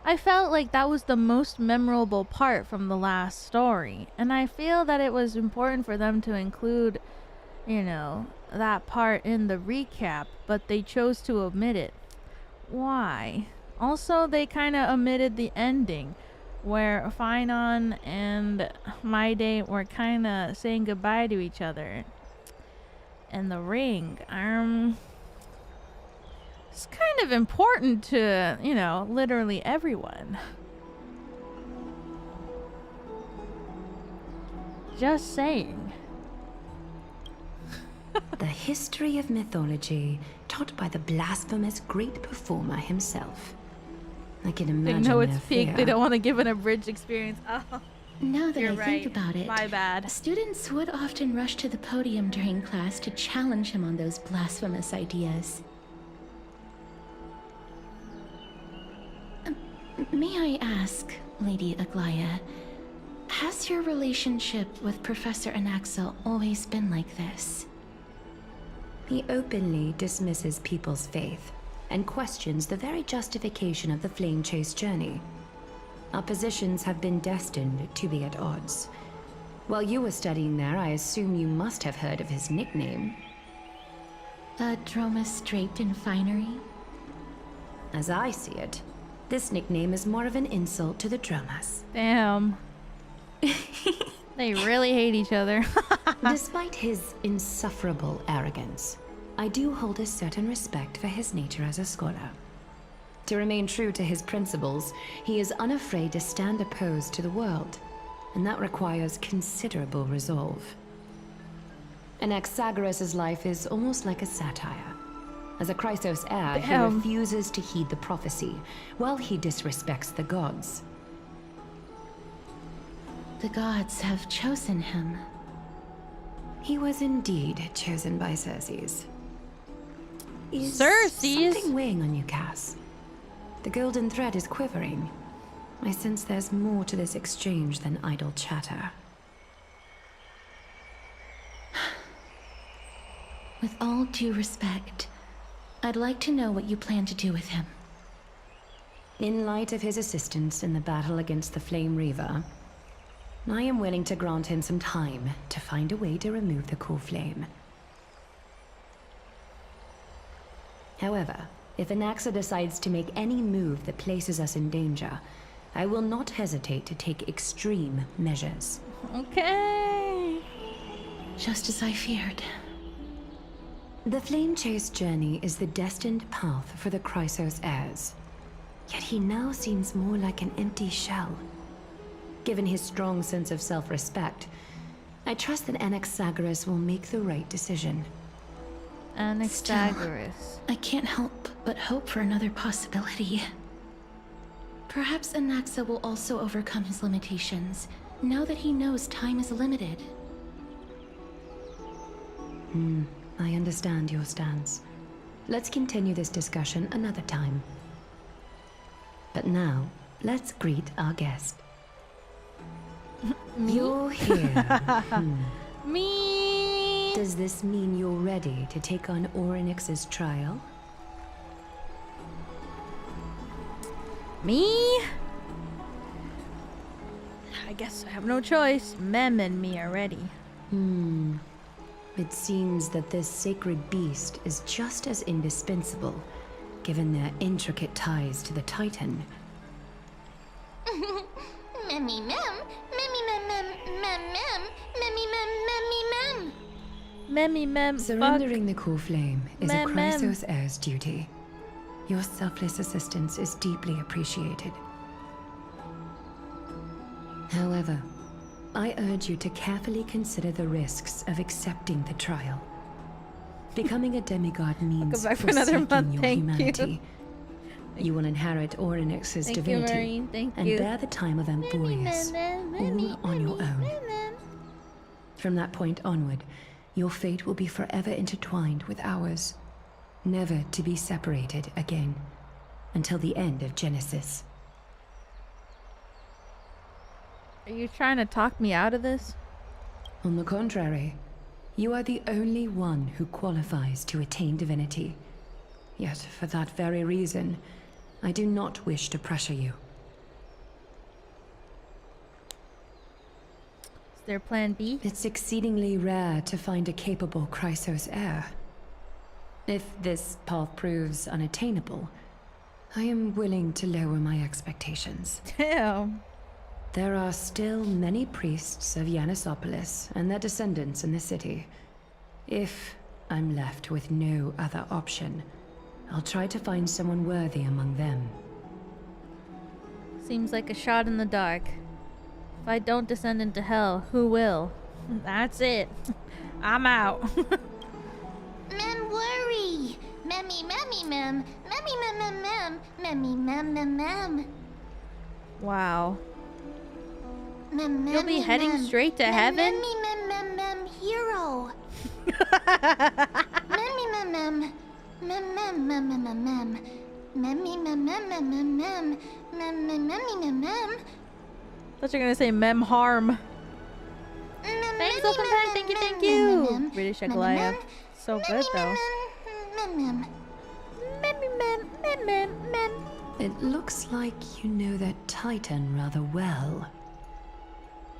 I felt like that was the most memorable part from the last story, and I feel that it was important for them to include, you know, that part in the recap, but they chose to omit it. Why? Also, they kind of omitted the ending, where Finana and Maide were kind of saying goodbye to each other. And the ring, It's kind of important to, you know, literally everyone. Just saying. The history of mythology taught by the blasphemous great performer himself. I can They imagine know their it's peak. They fear. don't want to give an abridged experience. Oh, Now that you're I right. think about it, My bad. students would often rush to the podium during class to challenge him on those blasphemous ideas. May I ask, Lady Aglaya, has your relationship with Professor Anaxa always been like this? He openly dismisses people's faith and questions the very justification of the flame chase journey. Our positions have been destined to be at odds. While you were studying there, I assume you must have heard of his nickname. Dromus draped in finery? As I see it, this nickname is more of an insult to the Dromas. Damn. They really hate each other. Despite his insufferable arrogance, I do hold a certain respect for his nature as a scholar. To remain true to his principles, he is unafraid to stand opposed to the world, and that requires considerable resolve. Anaxagoras' life is almost like a satire. As a Chrysos heir, he Damn. refuses to heed the prophecy, while he disrespects the gods. The gods have chosen him. He was indeed chosen by Circes. Is Circes? something weighing on you, Cass? The golden thread is quivering. I sense there's more to this exchange than idle chatter. With all due respect, I'd like to know what you plan to do with him. In light of his assistance in the battle against the Flame Reaver, I am willing to grant him some time to find a way to remove the core flame. However, if Anaxa decides to make any move that places us in danger, I will not hesitate to take extreme measures. Okay. Just as I feared. The Flame Chase journey is the destined path for the Chrysos heirs. Yet he now seems more like an empty shell. Given his strong sense of self-respect, I trust that Anaxagoras will make the right decision. Anaxagoras. I can't help but hope for another possibility. Perhaps Anaxa will also overcome his limitations, now that he knows time is limited. I understand your stance. Let's continue this discussion another time. But now, let's greet our guest. You're here. Me. Does this mean you're ready to take on Orynyx's trial? Me? I guess I have no choice. Mem and me are ready. It seems that this sacred beast is just as indispensable, given their intricate ties to the Titan. Memmy mem, memmy mem mem mem mem, memmy mem memmy mem. Memmy mem. Surrendering the core flame is a Mem, mem. Chrysos heir's duty. Your selfless assistance is deeply appreciated. However, I urge you to carefully consider the risks of accepting the trial. Becoming a demigod means back for another forsaking month, your thank you. humanity. You will inherit Orynyx's Thank you, divinity Marine. Thank and you. bear the time of Amborius, all on your own. From that point onward, your fate will be forever intertwined with ours, never to be separated again, until the end of Genesis. Are you trying to talk me out of this? On the contrary, you are the only one who qualifies to attain divinity. Yet, for that very reason, I do not wish to pressure you. Is there plan B? It's exceedingly rare to find a capable Chrysos heir. If this path proves unattainable, I am willing to lower my expectations. Damn. There are still many priests of Yanissopolis and their descendants in the city. If I'm left with no other option, I'll try to find someone worthy among them. Seems like a shot in the dark. If I don't descend into hell, who will? That's it. I'm out. Mem worry. Memmy mem. Memmy mem. Memmy mem. Wow. Mem You'll be heading straight to heaven? Mem hero. Memmy mem. Memmy mem. Thought you were gonna say mem harm. Thanks, welcome back. Thank you. British Aglaia. So good though. It looks like you know that Titan rather well.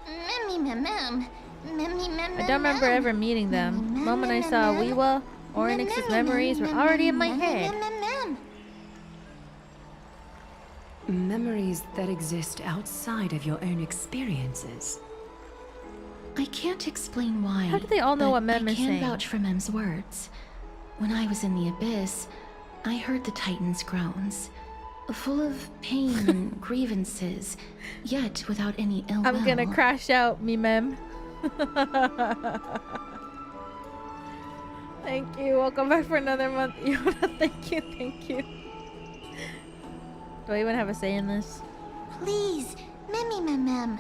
I don't remember ever meeting them. The moment I saw Wiwa, Oryx's memories were already in my head. Memories that exist outside of your own experiences. I can't explain why. How do they all know but what Mem is I can saying? vouch for Mem's words. When I was in the abyss, I heard the Titan's groans, full of pain and grievances, yet without any ill will. I'm gonna crash out, me mem. Thank you. Welcome back for another month. Yoda, thank you. Do I even have a say in this? Please, mem.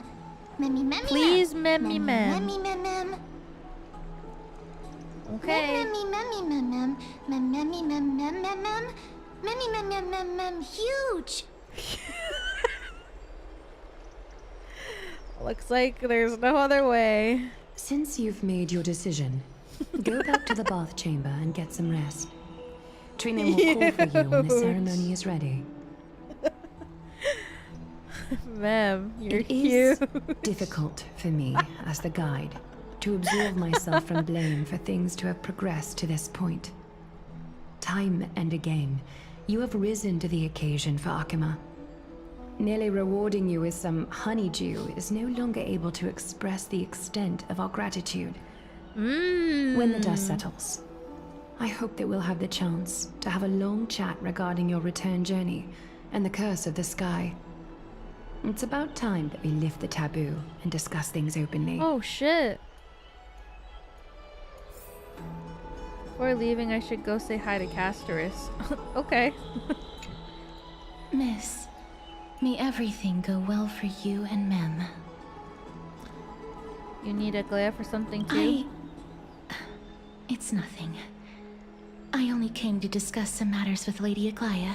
Please, mem. Okay. Huge. Looks like there's no other way. Since you've made your decision, go back to the bath chamber and get some rest. Trina will call for you when the ceremony is ready. Mem, you're It is cute. difficult for me, as the guide, to absolve myself from blame for things to have progressed to this point. Time and again, you have risen to the occasion for Akuma. Nearly rewarding you with some honeydew is no longer able to express the extent of our gratitude. When the dust settles, I hope that we'll have the chance to have a long chat regarding your return journey and the curse of the sky. It's about time that we lift the taboo and discuss things openly. Oh shit. Before leaving, I should go say hi to Castorice. Okay. Miss, may everything go well for you and Mem. You need a glare for something too? It's nothing. I only came to discuss some matters with Lady Aglaia.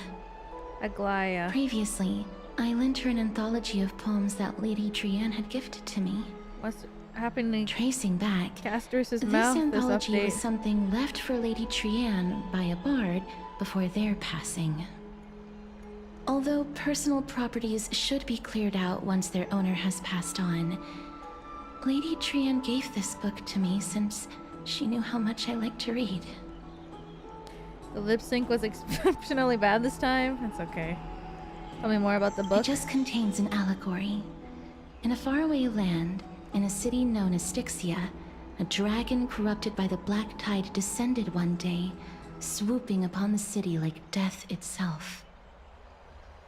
Aglaia. Previously, I lent her an anthology of poems that Lady Trianne had gifted to me. What's happening? Tracing back, Castorice's this mouth. This anthology was update. something left for Lady Trianne by a bard before their passing. Although personal properties should be cleared out once their owner has passed on, Lady Trianne gave this book to me since she knew how much I like to read. The lip sync was exceptionally bad this time. That's okay. Tell me more about the book. It just contains an allegory. In a faraway land, in a city known as Styxia, a dragon corrupted by the black tide descended one day, swooping upon the city like death itself.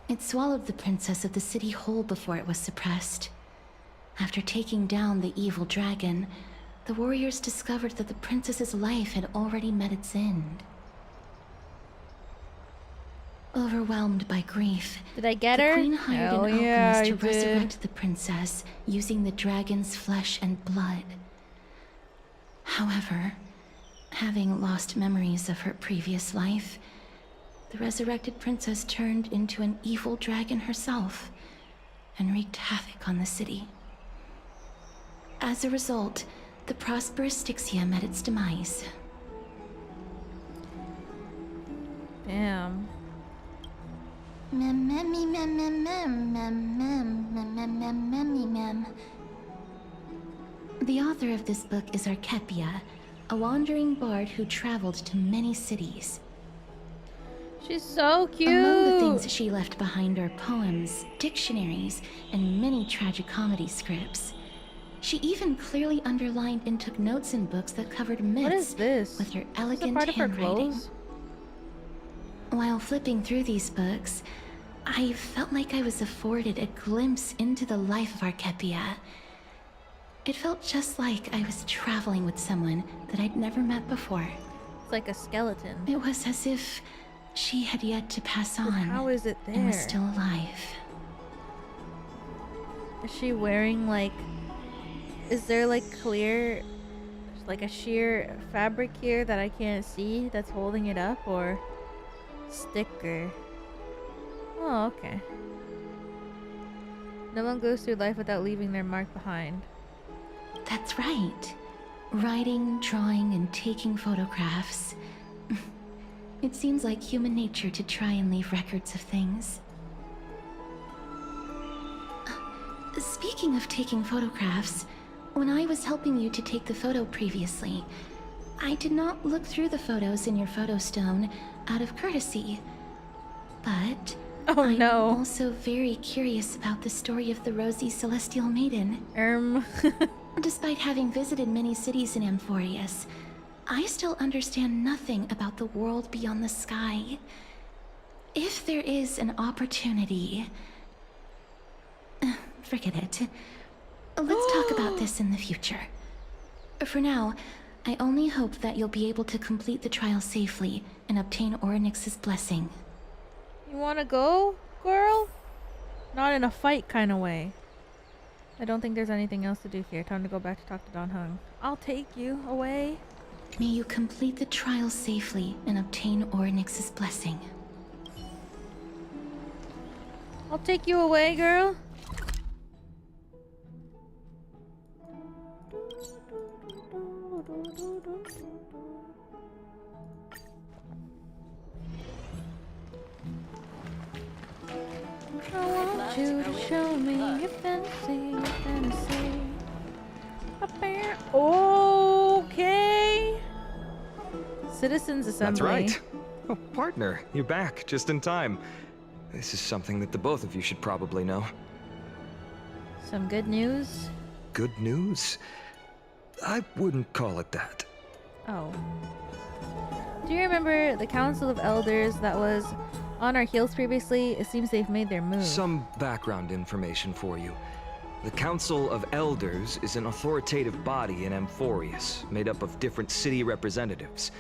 It swallowed the princess of the city whole before it was suppressed. After taking down the evil dragon, the warriors discovered that the princess's life had already met its end. Overwhelmed by grief, Did I get the her? queen hired Hell an yeah, alchemist I to did. resurrect the princess using the dragon's flesh and blood. However, having lost memories of her previous life, the resurrected princess turned into an evil dragon herself and wreaked havoc on the city. As a result, the prosperous Styxia met its demise. Damn. The author of this book is Archepia, a wandering bard who traveled to many cities. She's so cute. Among the things she left behind are poems, dictionaries, and many tragic comedy scripts. She even clearly underlined and took notes in books that covered myths What is this? with her Is this a elegant part of her handwriting. clothes? While flipping through these books, I felt like I was afforded a glimpse into the life of Archepia. It felt just like I was traveling with someone that I'd never met before. It's like a skeleton. It was as if she had yet to pass on. How is it there? And was still alive. Is she wearing like... Is there like clear... like a sheer fabric here that I can't see that's holding it up, or... sticker? Oh, okay. No one goes through life without leaving their mark behind. That's right. Writing, drawing, and taking photographs. It seems like human nature to try and leave records of things. Speaking of taking photographs, when I was helping you to take the photo previously, I did not look through the photos in your photo stone out of courtesy. But I'm also very curious about the story of the Rosy Celestial Maiden. Despite having visited many cities in Amphorius, I still understand nothing about the world beyond the sky. If there is an opportunity... forget it. Let's talk about this in the future. For now, I only hope that you'll be able to complete the trial safely and obtain Orynyx's blessing. You wanna go, girl? Not in a fight kind of way. I don't think there's anything else to do here. Time to go back to talk to Don Hung. I'll take you away. May you complete the trial safely and obtain Orynyx's blessing. I'll take you away, girl. I want you to show me your fantasy, Okay. Citizens Assembly. That's right. Oh, partner, you're back just in time. This is something that the both of you should probably know. Some good news? Good news? I wouldn't call it that. Oh. Do you remember the Council of Elders that was on our heels previously? It seems they've made their move. Some background information for you. The Council of Elders is an authoritative body in Amphorius, made up of different city representatives.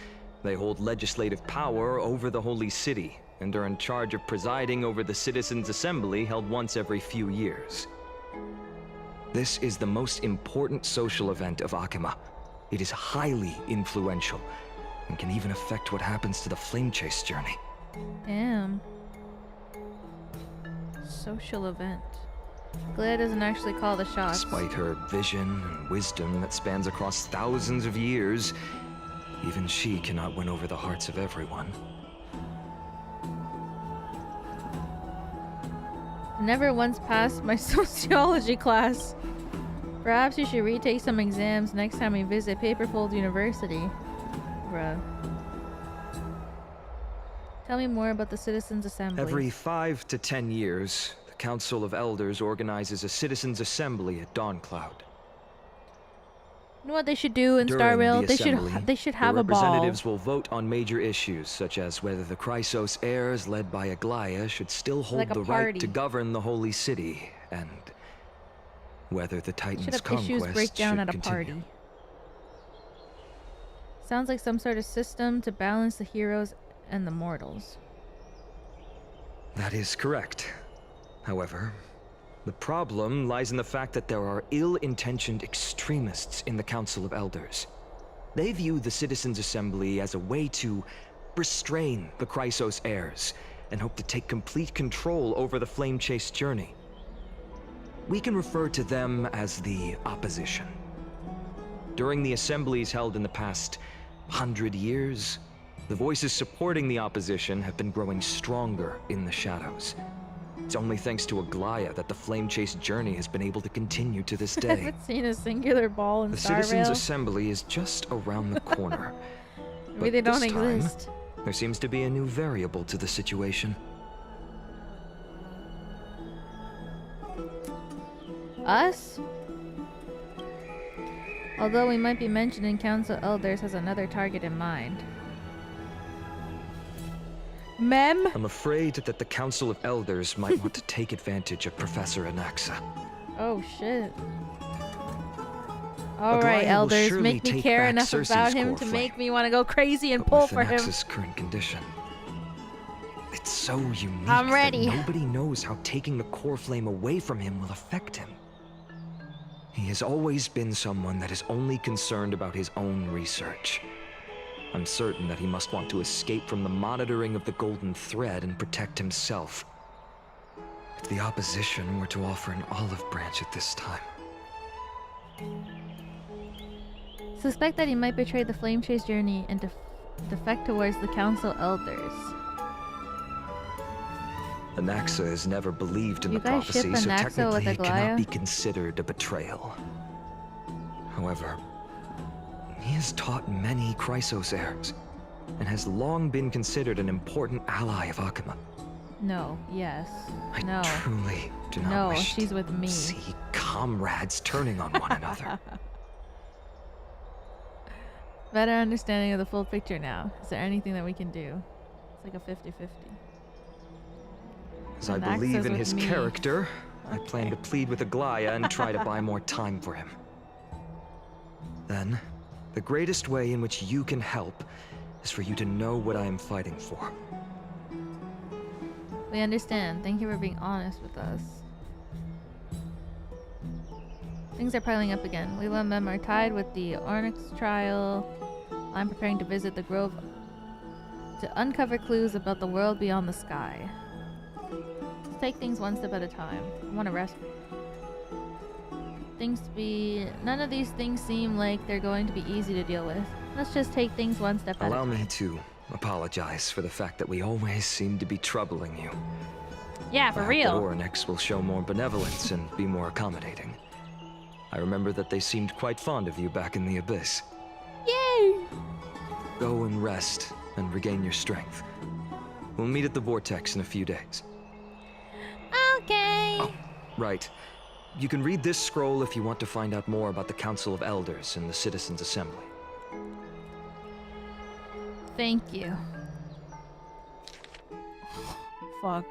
They hold legislative power over the Holy City, and are in charge of presiding over the Citizens' Assembly held once every few years. This is the most important social event of Akima. It is highly influential, and can even affect what happens to the Flame Chase journey. Damn. Social event. Glad doesn't actually call the shots. Despite her vision and wisdom that spans across thousands of years, even she cannot win over the hearts of everyone. Never once passed my sociology class. Perhaps you should retake some exams next time we visit Paperfold University. Bruh. Tell me more about the Citizens' Assembly. Every 5 to 10 years, the Council of Elders organizes a Citizens' Assembly at Dawncloud. You know what they should do in During Star Rail? the They assembly, should have the a ball. representatives will vote on major issues, such as whether the Chrysos heirs led by Aglaya should still hold Like a the right party. to govern the Holy City, and whether the Titan's Should have issues conquest break down should at a continue. party. Sounds like some sort of system to balance the heroes and the mortals. That is correct. However, the problem lies in the fact that there are ill-intentioned extremists in the Council of Elders. They view the Citizens' Assembly as a way to restrain the Chrysos heirs, and hope to take complete control over the Flame Chase journey. We can refer to them as the Opposition. During the assemblies held in the past 100 years, the voices supporting the Opposition have been growing stronger in the shadows. It's only thanks to Aglaya that the Flame Chase journey has been able to continue to this I day. haven't seen a singular ball in The Star Citizens' Rail. Assembly is just around the corner. Maybe they don't this time, exist. there seems to be a new variable to the situation. Us? Although we might be mentioning Council Elders has another target in mind. Mem? I'm afraid that the Council of Elders might want to take advantage of Professor Anaxa. Oh shit. Alright, Aglaia will elders, surely make me take care back enough Circe's about him core to flame, make me want to go crazy and but pull with for him. Anaxa's current condition, it's so unique I'm ready. that nobody knows how taking the core flame away from him will affect him. He has always been someone that is only concerned about his own research. I'm certain that he must want to escape from the monitoring of the Golden Thread and protect himself. If the opposition were to offer an olive branch at this time... Suspect that he might betray the Flame Chase journey and defect towards the Council Elders. Anaxa has never believed in You the guys ship prophecy, so Anaxa technically with it cannot Aglaia? be considered a betrayal. However, he has taught many Chrysos heirs, and has long been considered an important ally of Akuma. No, yes, I no. truly do not No, wish she's with me. to see comrades turning on one another. Better understanding of the full picture now. Is there anything that we can do? It's like a 50-50. As I Anaxa's believe in with his me. character, I plan Okay. to plead with Aglaia and try to buy more time for him. Then, the greatest way in which you can help is for you to know what I am fighting for. We understand. Thank you for being honest with us. Things are piling up again. Leela and Mem are tied with the Onyx trial. I'm preparing to visit the Grove to uncover clues about the world beyond the sky. Let's take things one step at a time. I want to rest. None of these things seem like they're going to be easy to deal with. Let's just take things one step at a Allow time. me to apologize for the fact that we always seem to be troubling you. Yeah, for I hope real. that Oronex will show more benevolence and be more accommodating. I remember that they seemed quite fond of you back in the Abyss. Yay! Go and rest and regain your strength. We'll meet at the Vortex in a few days. Okay. Oh, right. You can read this scroll if you want to find out more about the Council of Elders and the Citizens' Assembly. Thank you. Fuck.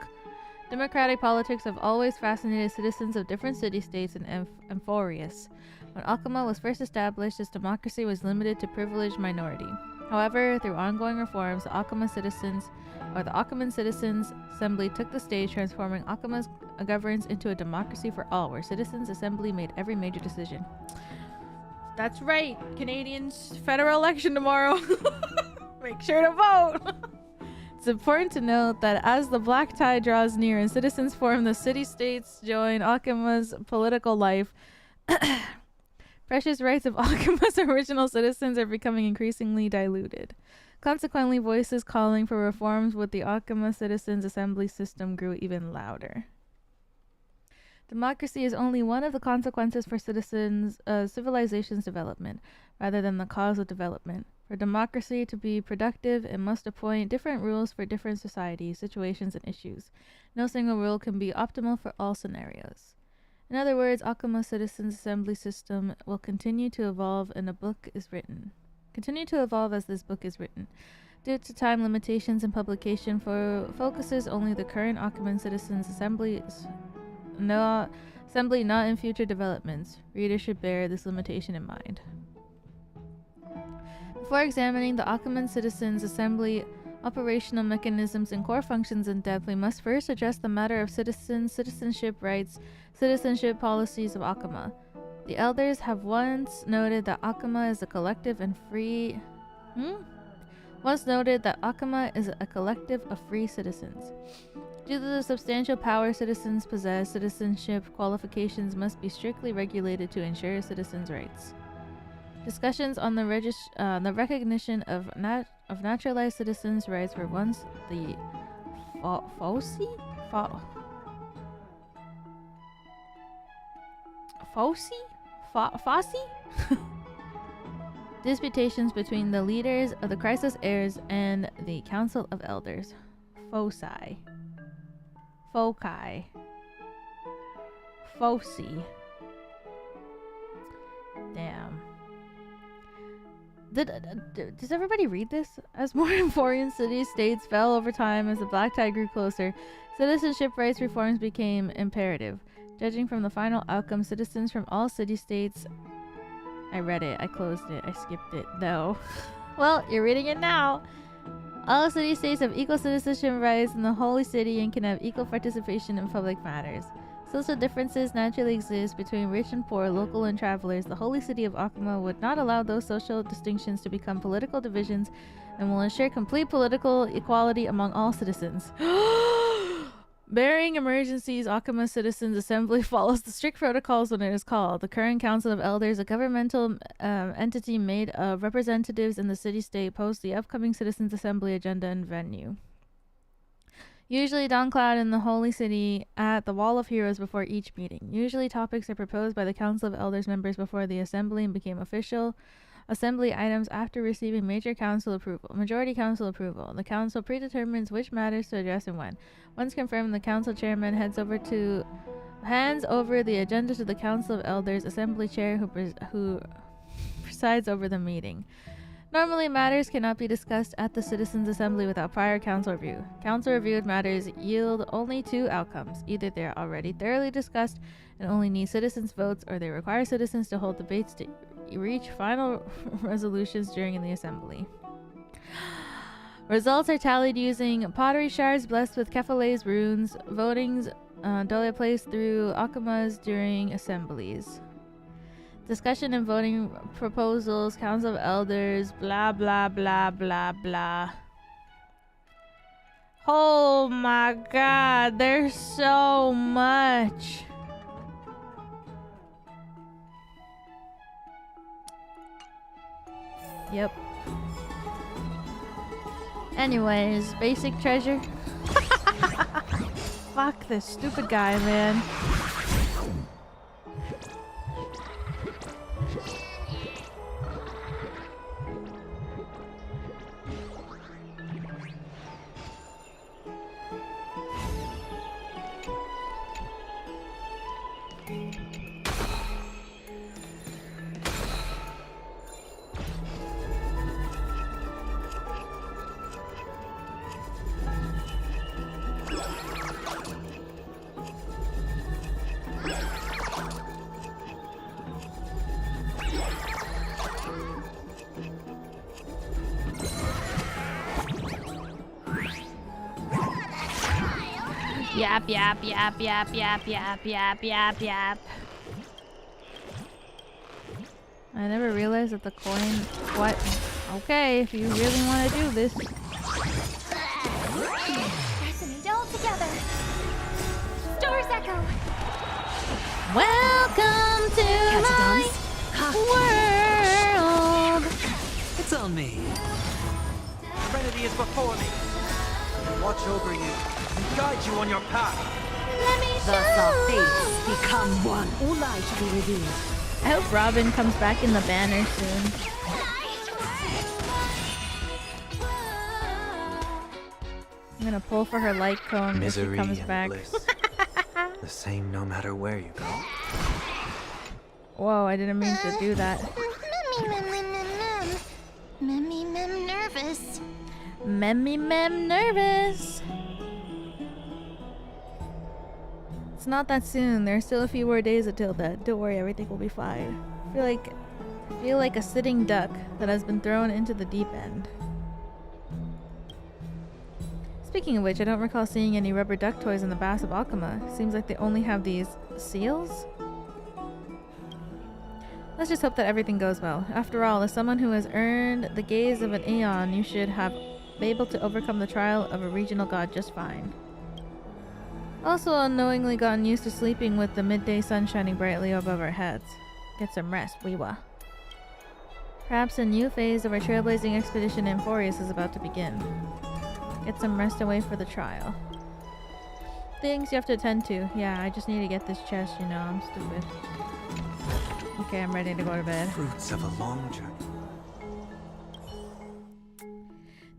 Democratic politics have always fascinated citizens of different city-states and Amphorius. When Akuma was first established, its democracy was limited to privileged minority. However, through ongoing reforms, the Akuman Citizens Assembly took the stage, transforming Akuma's governance into a democracy for all, where Citizens Assembly made every major decision. That's right, Canadians. Federal election tomorrow. Make sure to vote. It's important to note that as the black tide draws near and citizens form the city-states join Akuma's political life, precious rights of Akuma's original citizens are becoming increasingly diluted. Consequently, voices calling for reforms with the Akuma Citizens Assembly system grew even louder. Democracy is only one of the consequences for civilization's development, rather than the cause of development. For democracy to be productive, it must appoint different rules for different societies, situations, and issues. No single rule can be optimal for all scenarios. In other words, Akuma Citizens Assembly system will continue to evolve as this book is written. Due to time limitations and publication focuses only the current Akuman Citizens Assembly, not in future developments. Readers should bear this limitation in mind. Before examining the Akuman Citizens Assembly operational mechanisms and core functions in depth, we must first address the matter of citizenship rights, citizenship policies of Akuma. The elders have once noted that Akuma is a collective of free citizens. Due to the substantial power citizens possess, citizenship qualifications must be strictly regulated to ensure citizens' rights. Discussions on the recognition of naturalized citizens' rights were once the Fossey? Disputations between the leaders of the Chrysos heirs and the Council of Elders. Foci. Damn. Does everybody read this? As more Emporian city-states fell over time as the black tide grew closer, citizenship rights reforms became imperative. Judging from the final outcome, citizens from all city-states... I read it. I closed it. I skipped it. No. Well, you're reading it now. All city-states have equal citizenship rights in the holy city and can have equal participation in public matters. Social differences naturally exist between rich and poor, local and travelers. The holy city of Akuma would not allow those social distinctions to become political divisions and will ensure complete political equality among all citizens. Bearing emergencies, Akuma Citizens Assembly follows the strict protocols when it is called. The current Council of Elders, a governmental entity made of representatives in the city-state, posts the upcoming Citizens Assembly agenda and venue. Usually dawn-clad in the Holy City at the Wall of Heroes before each meeting. Usually topics are proposed by the Council of Elders members before the Assembly and became official Assembly items after receiving majority council approval. The Council predetermines which matters to address and when. Once confirmed, the Council Chairman hands over the agenda to the Council of Elders Assembly Chair who presides over the meeting. Normally, matters cannot be discussed at the Citizens' Assembly without prior council review. Council-reviewed matters yield only two outcomes. Either they are already thoroughly discussed and only need citizens' votes, or they require citizens to hold debates to reach final resolutions during the Assembly. Results are tallied using pottery shards blessed with Kefale's runes. Votings duly placed through Akumas during assemblies. Discussion and voting proposals, Council of Elders, blah blah blah blah blah. Oh my god, there's so much. Yep. Anyways, basic treasure. Fuck this stupid guy, man. Yap, yap, yap, yap, yap, yap, yap, yap, yap. I never realized that the coin... What? Okay, if you really want to do this. Resonate all together. Store's echo. Welcome to my world! It's on me. Trinity is before me. Watch over you and guide you on your path. Let me Thus our fates become one. All light shall be revealed. I hope Robin comes back in the banner soon. I'm gonna pull for her light cone if she comes back. The same no matter where you go. Whoa, I didn't mean to do that. Mem nervous. Mem nervous. It's not that soon. There are still a few more days until that. Don't worry, everything will be fine. I feel like a sitting duck that has been thrown into the deep end. Speaking of which, I don't recall seeing any rubber duck toys in the Baths of Akuma. Seems like they only have these seals. Let's just hope that everything goes well. After all, as someone who has earned the gaze of an Aeon, you should have been able to overcome the trial of a regional god just fine. Also unknowingly gotten used to sleeping with the midday sun shining brightly above our heads. Get some rest, Weewa. Perhaps a new phase of our trailblazing expedition in Forius is about to begin. Get some rest away for the trial. Things you have to attend to. Yeah, I just need to get this chest, you know, I'm stupid. Okay, I'm ready to go to bed. Fruits of a long journey.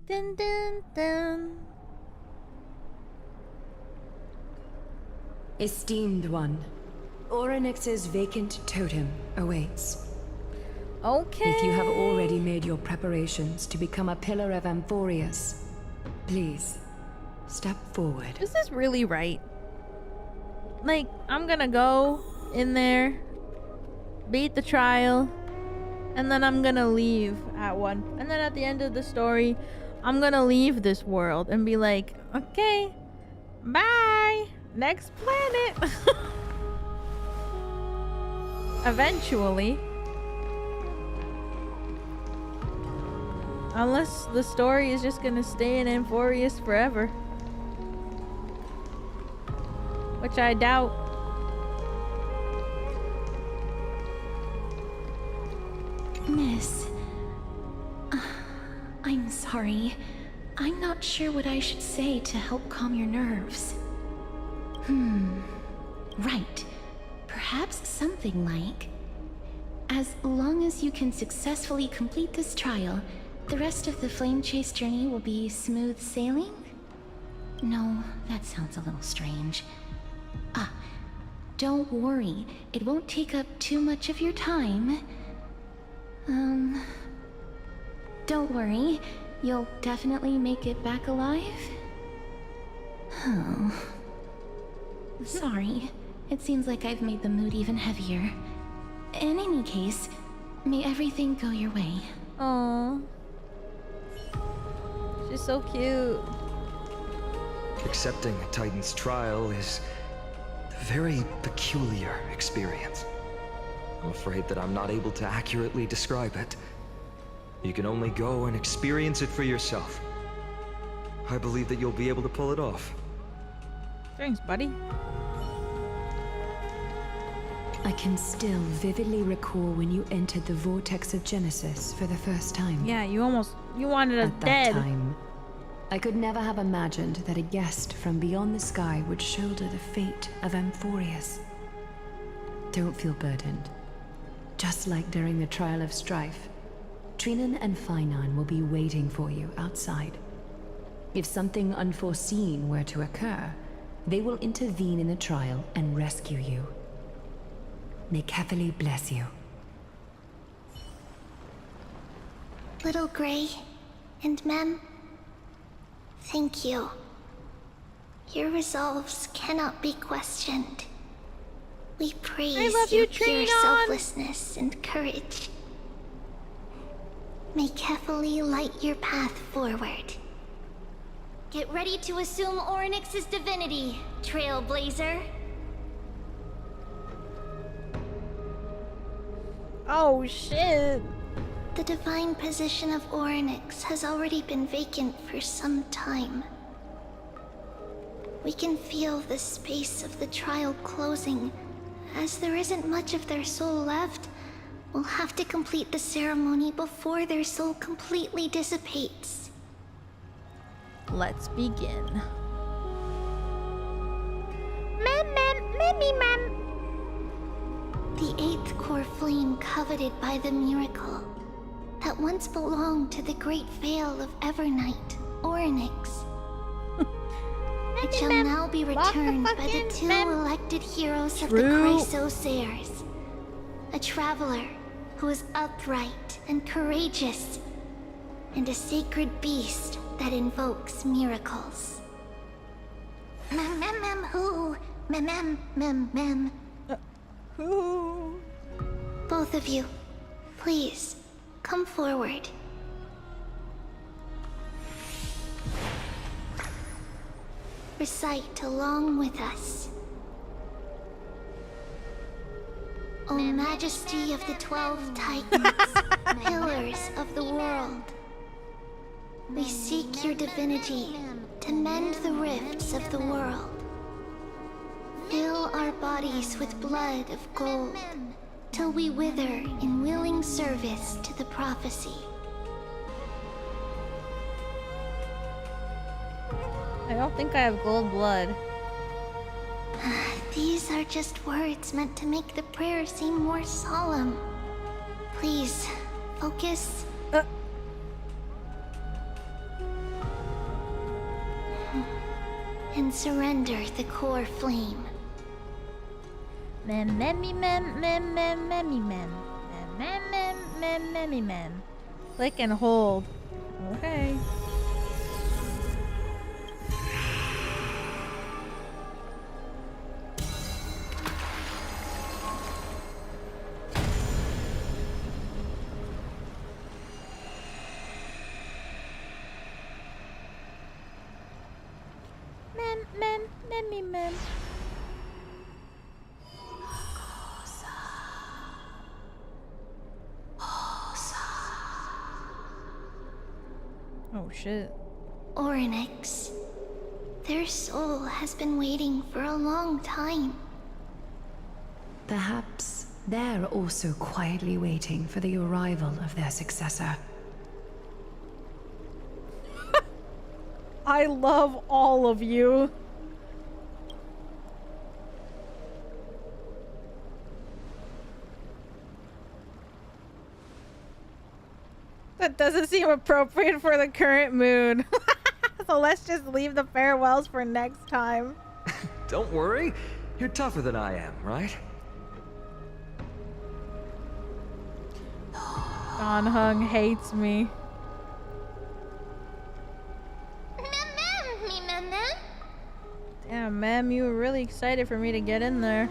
Dun dun dun. Esteemed one, Orynyx's vacant totem awaits. Okay. If you have already made your preparations to become a pillar of Amphorius, please, step forward. Is this really right? Like, I'm gonna go in there, beat the trial, and then I'm gonna leave and then at the end of the story, I'm gonna leave this world and be like, okay, bye, next planet. Eventually. Unless the story is just gonna stay in Amphorius forever. Which I doubt. Miss, I'm sorry. I'm not sure what I should say to help calm your nerves. Right. Perhaps something like, as long as you can successfully complete this trial, the rest of the flame chase journey will be smooth sailing? No, that sounds a little strange. Don't worry. It won't take up too much of your time. Don't worry. You'll definitely make it back alive? Oh. Sorry. It seems like I've made the mood even heavier. In any case, may everything go your way. Aww. She's so cute. Accepting a Titan's trial is a very peculiar experience. I'm afraid that I'm not able to accurately describe it. You can only go and experience it for yourself. I believe that you'll be able to pull it off. Thanks, buddy. I can still vividly recall when you entered the vortex of Genesis for the first time. Yeah, you wanted us At that dead. time, I could never have imagined that a guest from beyond the sky would shoulder the fate of Amphorius. Don't feel burdened. Just like during the trial of strife, Trinan and Finana will be waiting for you outside. If something unforeseen were to occur, they will intervene in the trial and rescue you. May Kefali bless you. Little Grey and Mem, thank you. Your resolves cannot be questioned. We praise love you, your pure Trinan. selflessness and courage. May Kefali light your path forward. Get ready to assume Orynyx's divinity, Trailblazer. Oh shit. The divine position of Orynyx has already been vacant for some time. We can feel the space of the trial closing. As there isn't much of their soul left, we'll have to complete the ceremony before their soul completely dissipates. Let's begin. The eighth core flame coveted by the miracle that once belonged to the great veil of Evernight, Orynyx. It shall now be returned by the two elected heroes of the Chrysosairs. A traveler who is upright and courageous, and a sacred beast that invokes miracles. Both of you, please, come forward. Recite along with us. O Majesty of the 12 Titans, pillars of the world, we seek your divinity to mend the rifts of the world. Fill our bodies with blood of gold, till we wither in willing service to the prophecy. I don't think I have gold blood. These are just words meant to make the prayer seem more solemn. Please, focus. And surrender the core flame. men. Click and hold. Okay. Men. Oh shit. Oryx. Their soul has been waiting for a long time. Perhaps they're also quietly waiting for the arrival of their successor. I love all of you. That doesn't seem appropriate for the current mood. So let's just leave the farewells for next time. Don't worry. You're tougher than I am, right? Don Hung hates me. Damn, ma'am, you were really excited for me to get in there.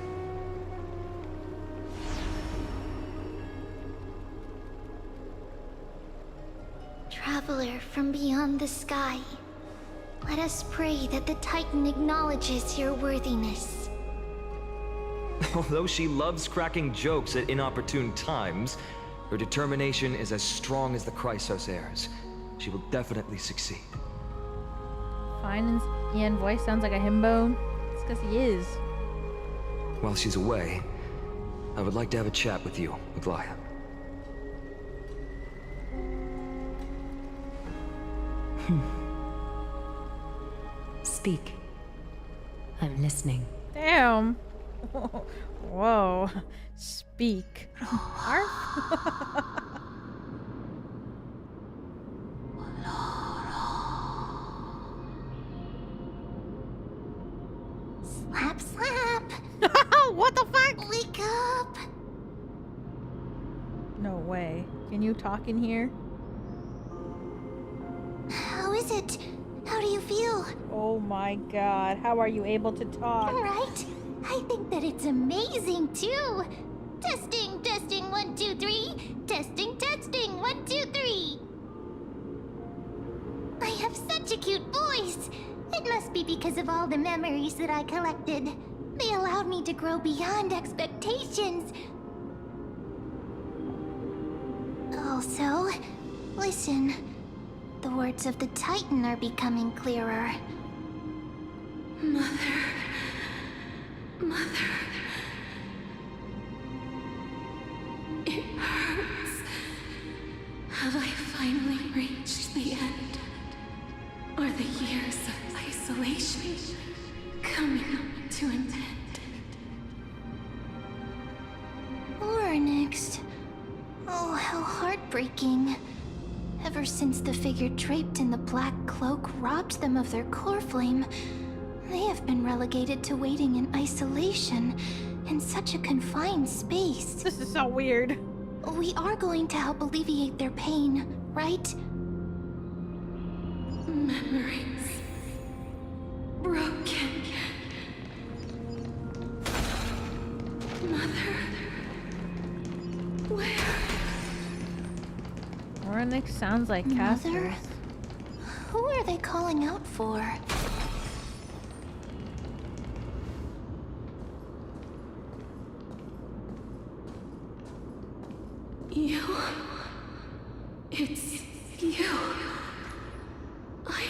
Traveler from beyond the sky, let us pray that the Titan acknowledges your worthiness. Although she loves cracking jokes at inopportune times, her determination is as strong as the Chrysos heirs. She will definitely succeed. Finance Ian voice sounds like a himbo. It's because he is. While she's away, I would like to have a chat with you, Aglaya. Speak. I'm listening. Damn. Whoa. Speak. Arf? Slap. What the fuck? Wake up. No way. Can you talk in here? How is it? How do you feel? Oh my god. How are you able to talk? Right? I think that it's amazing too. Testing, 1, 2, 3. Testing, 1, 2, 3. I have such a cute voice. It must be because of all the memories that I collected. They allowed me to grow beyond expectations. Also, listen. The words of the Titan are becoming clearer. Mother. It hurts. Have I finally reached the end? Are the years of isolation coming to an end? Or next. Oh, how heartbreaking. Ever since the figure draped in the black cloak robbed them of their core flame, they have been relegated to waiting in isolation in such a confined space. This is so weird. We are going to help alleviate their pain, right? Memories. Broken. Mother. Where? Oryx sounds like Mother? Castorice. Who are they calling out for? You. It's you. I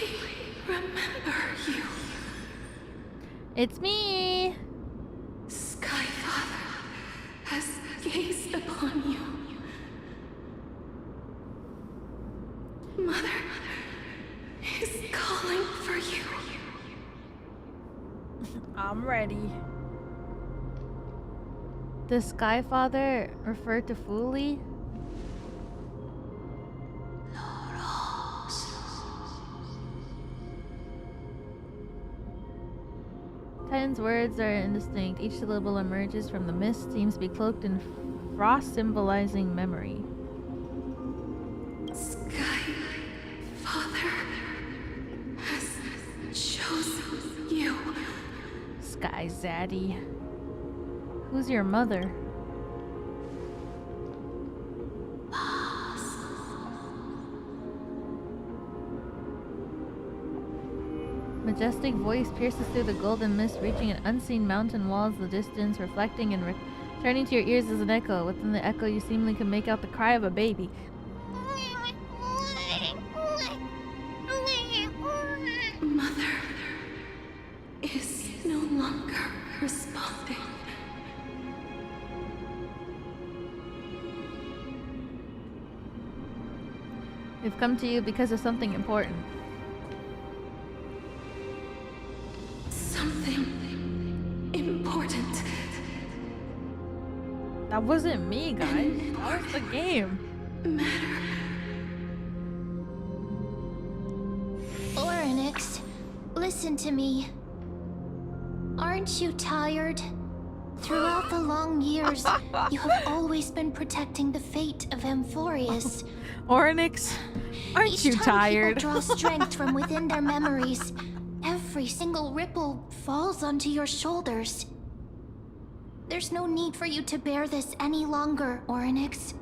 remember you. It's me. Skyfather has gazed upon you. Mother is calling for you. I'm ready. Does Skyfather refer to Fuli? Titan's words are indistinct. Each syllable emerges from the mist, seems to be cloaked in frost, symbolizing memory. guy, Zaddy. Who's your mother? Majestic voice pierces through the golden mist, reaching an unseen mountain walls in the distance, reflecting and returning to your ears as an echo. Within the echo, you seemingly can make out the cry of a baby. Mother is no longer responding. We've come to you because of something important. Something important. That wasn't me, guys. That was the game. Orynyx, listen to me. Aren't you tired? Throughout the long years, you have always been protecting the fate of Amphorius. Orynyx, aren't Each you time tired? people draw strength from within their memories, every single ripple falls onto your shoulders. There's no need for you to bear this any longer, Orynyx.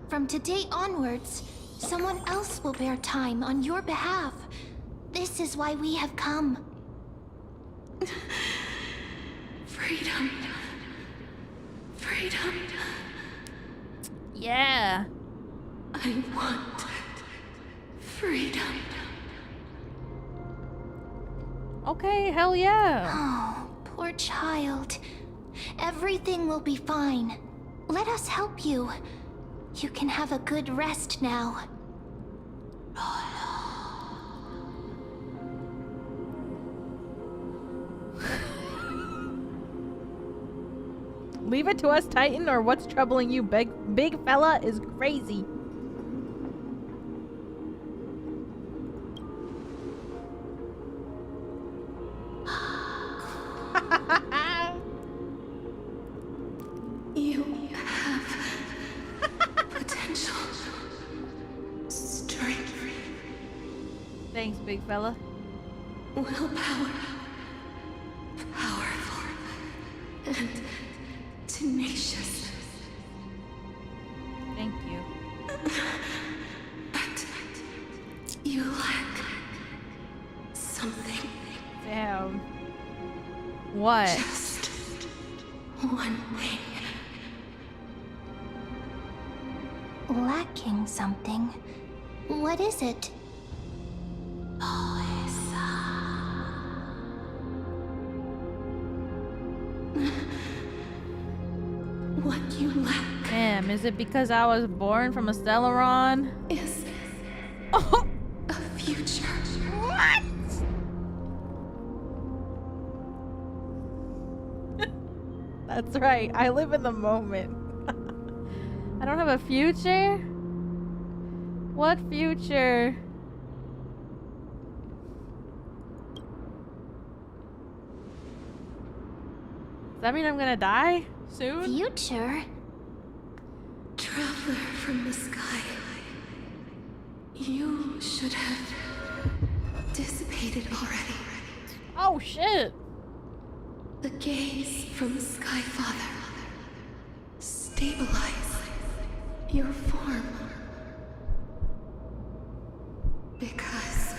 From today onwards, someone else will bear time on your behalf. This is why we have come. Freedom. Freedom. Yeah. I want freedom. Okay, hell yeah. Oh, poor child. Everything will be fine. Let us help you. You can have a good rest now. Leave it to us, Titan, or what's troubling you, big fella is crazy. You have potential. Strength. Thanks, big fella. Willpower. Powerful. And tenacious. Thank you. But you lack something. Damn. What? Just one thing. Lacking something. What is it? What you lack Damn, is it because I was born from a Stellaron? is Oh! a future. What? That's right. I live in the moment. I don't have a future? What future? Does that mean I'm gonna die soon? Future? Traveler from the sky. You should have dissipated already. Oh shit! The gaze from Sky Father. Stabilize your form. Because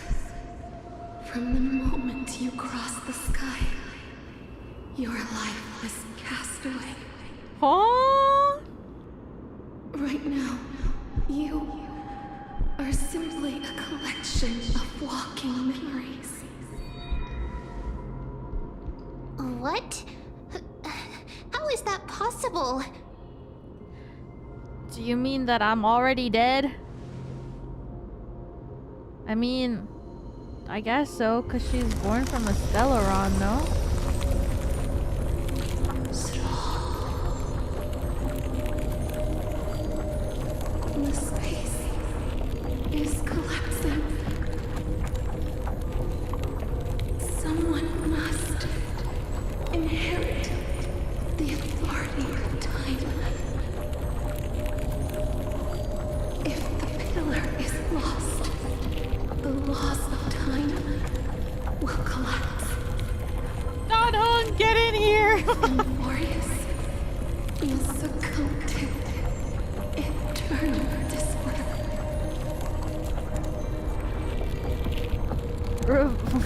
from the moment you crossed the sky, your life was cast away. Huh? Right now, you are simply a collection of walking memories. What? How is that possible? Do you mean that I'm already dead? I mean, I guess so, because she's born from a Stellaron, no? The space is collapsing. Someone must inherit the authority of time. If the pillar is lost, the laws of time will collapse. Not Honkai! Emorius will succumb to eternal disorder.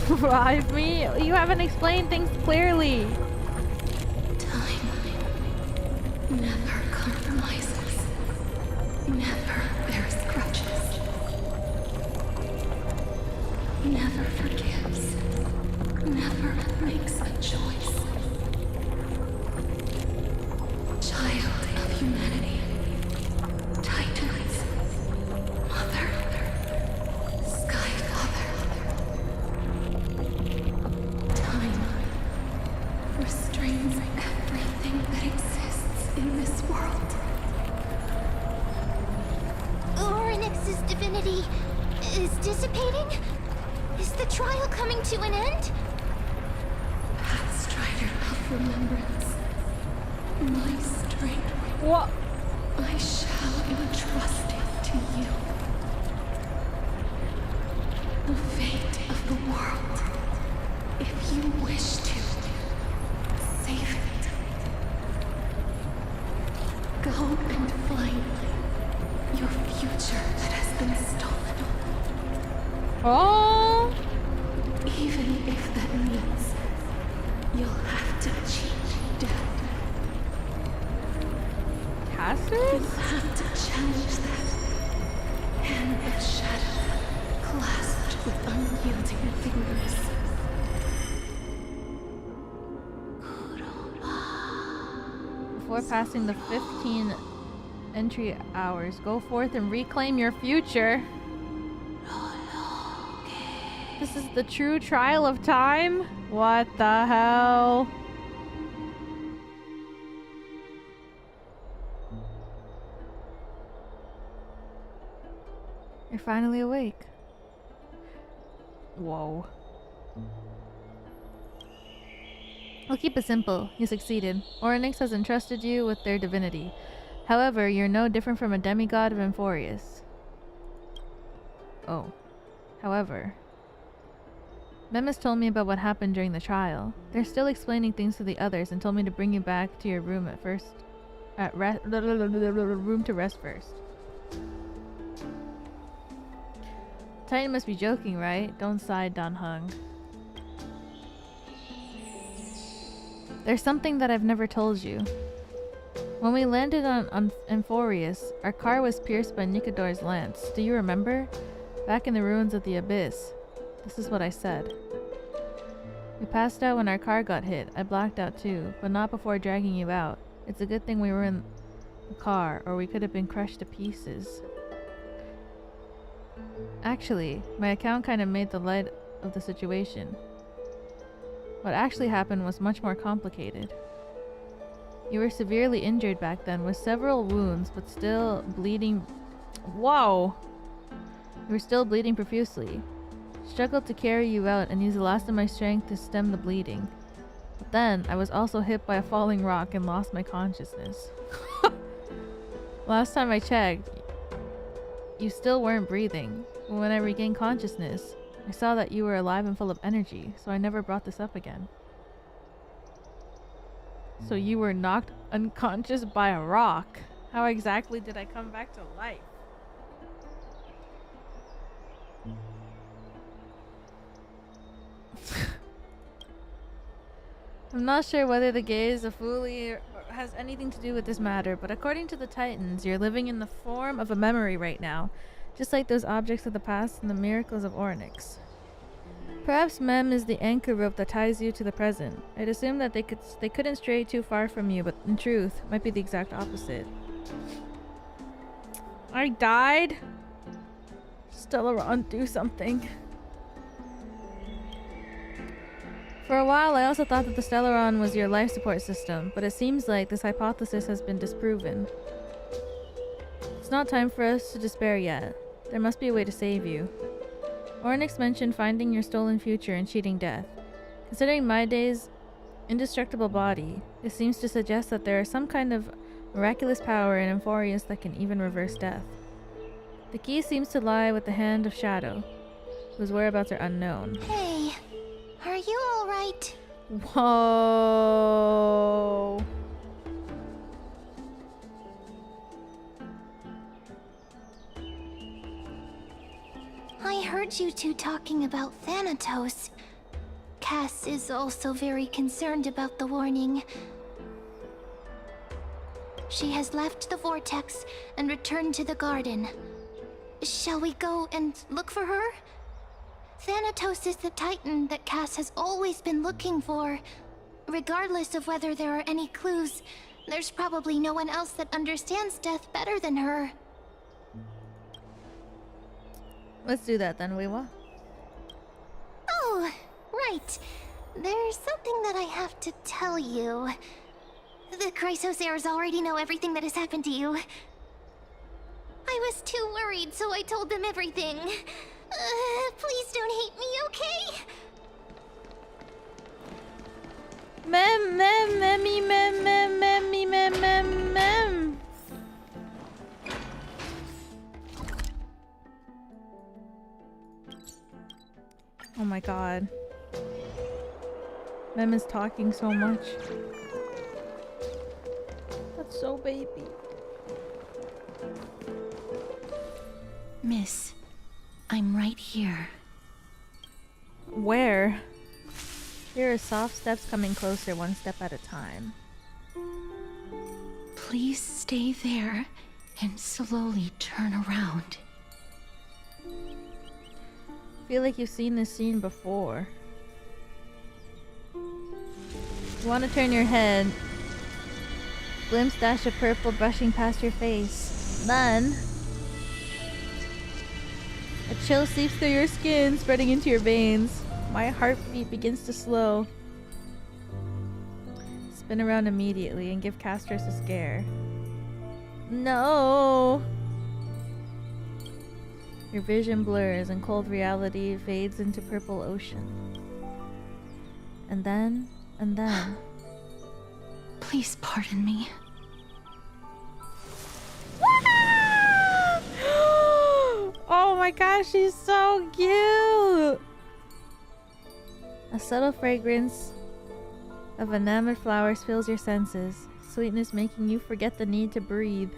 Revive me? You haven't explained things clearly. Time never compromises, never bears grudges, never forgives, never makes a choice. Child of humanity, Titans, Mother, Sky Father. Time restrains everything that exists in this world. Oryx's divinity is dissipating? Is the trial coming to an end? Pathstrider of remembrance, my strength, What? I shall entrust it to you. The fate of the world, if you wish to save it. Go and find your future that has been stolen. Oh. Even if that means you'll have to cheat death. Castorice? You'll have to challenge that hand of shadow clasped with unyielding fingers. Before passing the 15 entry hours, go forth and reclaim your future. This is the true trial of time? What the hell? You're finally awake. Whoa. I'll keep it simple. You succeeded. Oryx has entrusted you with their divinity. However, you're no different from a demigod of Emphorius. Oh. However. Mem has told me about what happened during the trial. They're still explaining things to the others and told me to bring you back to your room at first. Room to rest first. Titan must be joking, right? Don't sigh, Dan Hung. There's something that I've never told you. When we landed on Emphorius, our car was pierced by Nicodor's lance. Do you remember? Back in the ruins of the abyss. This is what I said. We passed out when our car got hit. I blacked out too, but not before dragging you out. It's a good thing we were in the car, or we could have been crushed to pieces. Actually, my account kind of made the light of the situation. What actually happened was much more complicated. You were severely injured back then with several wounds, but still bleeding. Whoa! You were still bleeding profusely. Struggled to carry you out and used the last of my strength to stem the bleeding. But then, I was also hit by a falling rock and lost my consciousness. Last time I checked, you still weren't breathing. But when I regained consciousness, I saw that you were alive and full of energy, so I never brought this up again. So you were knocked unconscious by a rock. How exactly did I come back to life? I'm not sure whether the gaze of Fuli has anything to do with this matter, but according to the Titans, you're living in the form of a memory right now, just like those objects of the past and the miracles of Oryx. Perhaps Mem is the anchor rope that ties you to the present. I'd assume that they couldn't stray too far from you, but in truth, might be the exact opposite. I died? Stellaron, do something. For a while, I also thought that the Stellaron was your life support system, but it seems like this hypothesis has been disproven. It's not time for us to despair yet. There must be a way to save you. Oryx mentioned finding your stolen future and cheating death. Considering Maiday's indestructible body, it seems to suggest that there is some kind of miraculous power in Emphorius that can even reverse death. The key seems to lie with the Hand of Shadow, whose whereabouts are unknown. Hey, are you alright? Whoa. heard you two talking about Thanatos. Cass is also very concerned about the warning. She has left the vortex and returned to the garden. Shall we go and look for her? Thanatos is the Titan that Cass has always been looking for. Regardless of whether there are any clues, there's probably no one else that understands death better than her. Let's do that then, Weiwa. Oh, right. There's something that I have to tell you. The Chrysosairs already know everything that has happened to you. I was too worried, so I told them everything. Please don't hate me, okay? Mem. Oh my god. Mem is talking so much. That's so baby. Miss, I'm right here. Where? Here are soft steps coming closer, one step at a time. Please stay there and slowly turn around. Feel like you've seen this scene before. You want to turn your head. Glimpse dash of purple brushing past your face. Then a chill seeps through your skin, spreading into your veins. My heartbeat begins to slow. Spin around immediately and give Castorice a scare. No! Your vision blurs and cold reality fades into purple ocean. And then... Please pardon me. Oh my gosh, she's so cute! A subtle fragrance of enamored flowers fills your senses, sweetness making you forget the need to breathe.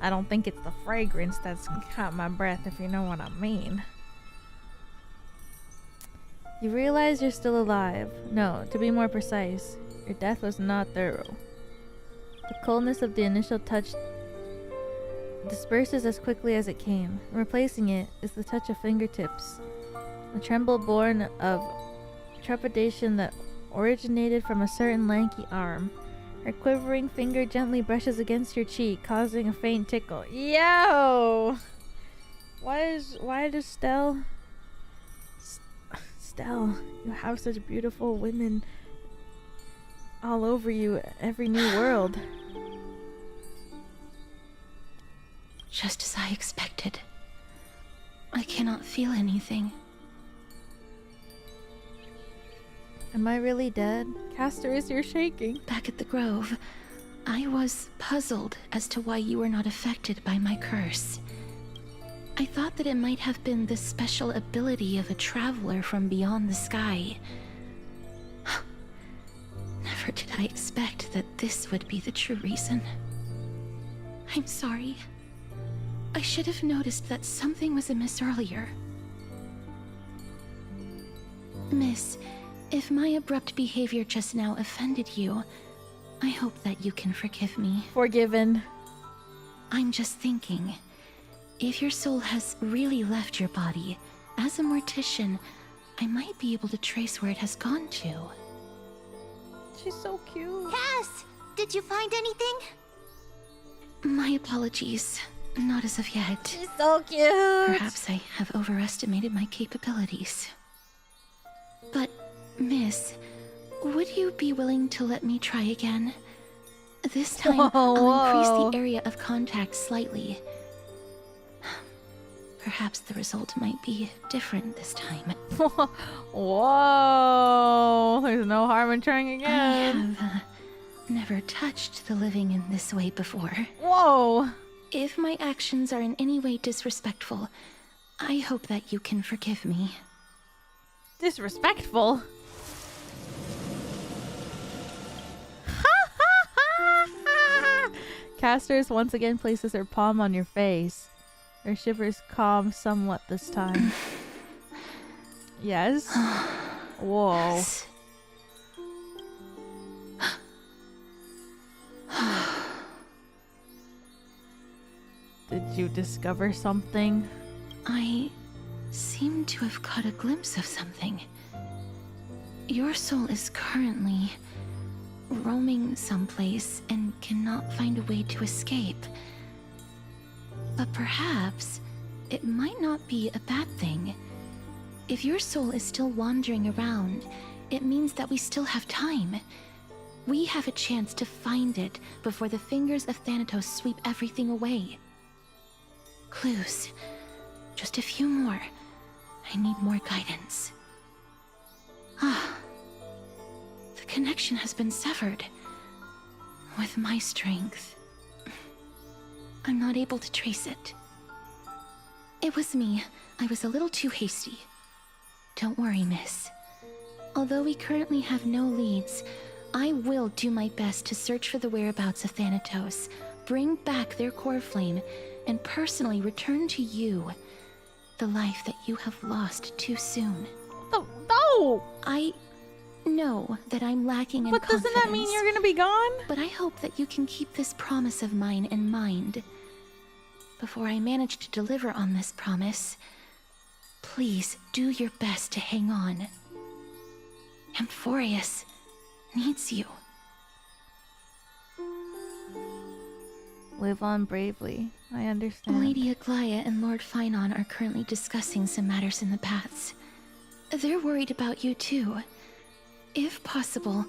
I don't think it's the fragrance that's caught my breath, if you know what I mean. You realize you're still alive. No, to be more precise, your death was not thorough. The coldness of the initial touch disperses as quickly as it came. Replacing it is the touch of fingertips, a tremble born of trepidation that originated from a certain lanky arm. Her quivering finger gently brushes against your cheek, causing a faint tickle. Yo! Why does Stell, you have such beautiful women all over you, every new world. Just as I expected. I cannot feel anything. Am I really dead? Castorice, you're shaking. Back at the Grove, I was puzzled as to why you were not affected by my curse. I thought that it might have been the special ability of a traveler from beyond the sky. Never did I expect that this would be the true reason. I'm sorry. I should have noticed that something was amiss earlier. Miss, if my abrupt behavior just now offended you, I hope that you can forgive me. Forgiven. I'm just thinking, if your soul has really left your body, as a mortician, I might be able to trace where it has gone to. She's so cute. Cass! Did you find anything? My apologies. Not as of yet. She's so cute. Perhaps I have overestimated my capabilities. But, Miss, would you be willing to let me try again? This time, I'll increase the area of contact slightly. Perhaps the result might be different this time. Whoa! There's no harm in trying again. I have never touched the living in this way before. Whoa! If my actions are in any way disrespectful, I hope that you can forgive me. Disrespectful? Castorice once again places her palm on your face. Her shivers calm somewhat this time. Yes. Whoa. Did you discover something? I seem to have caught a glimpse of something. Your soul is currently roaming someplace and cannot find a way to escape. But perhaps it might not be a bad thing. If your soul is still wandering around, it means that we still have time. We have a chance to find it before the fingers of Thanatos sweep everything away. Clues. Just a few more. I need more guidance. Ah. The connection has been severed. With my strength, I'm not able to trace it. It was me. I was a little too hasty. Don't worry, miss. Although we currently have no leads, I will do my best to search for the whereabouts of Thanatos, bring back their core flame, and personally return to you the life that you have lost too soon. No! I know that I'm lacking in But confidence. doesn't that mean you're gonna be gone? But I hope that you can keep this promise of mine in mind. Before I manage to deliver on this promise, please do your best to hang on. Amphorius needs you. Live on bravely. I understand. Lady Aglaia and Lord Finon are currently discussing some matters in the paths. They're worried about you too. If possible,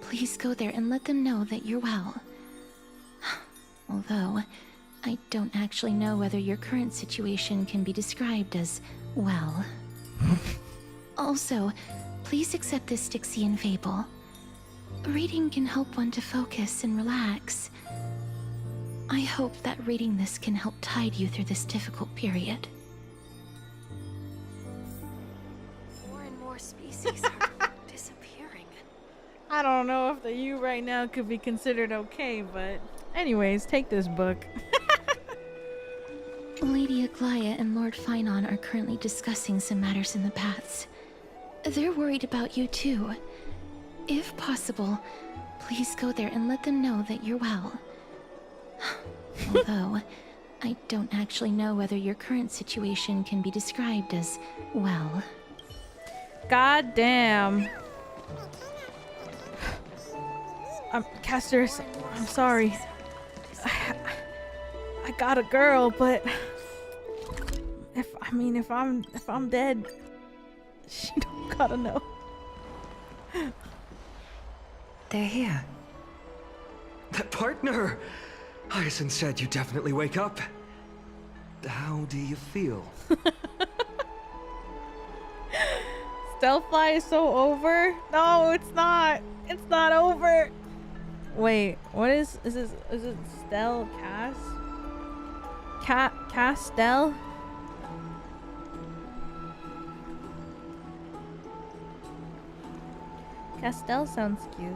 please go there and let them know that you're well. Although, I don't actually know whether your current situation can be described as well. Also, please accept this Styxian fable. Reading can help one to focus and relax. I hope that reading this can help tide you through this difficult period. More and more species are disappearing. I don't know if the you right now could be considered okay, but anyways, take this book. Lady Aglaia and Lord Finon are currently discussing some matters in the paths. They're worried about you too. If possible, please go there and let them know that you're well. Although, I don't actually know whether your current situation can be described as well. God damn. Castorice, I'm sorry. I got a girl, but if I'm dead, she don't gotta know. They're here. That partner! Hyacinth said you definitely wake up. How do you feel? Stealthfly is so over? No, it's not. It's not over. Wait, what is this? Is it Stel Cass? Castel? Castel sounds cute.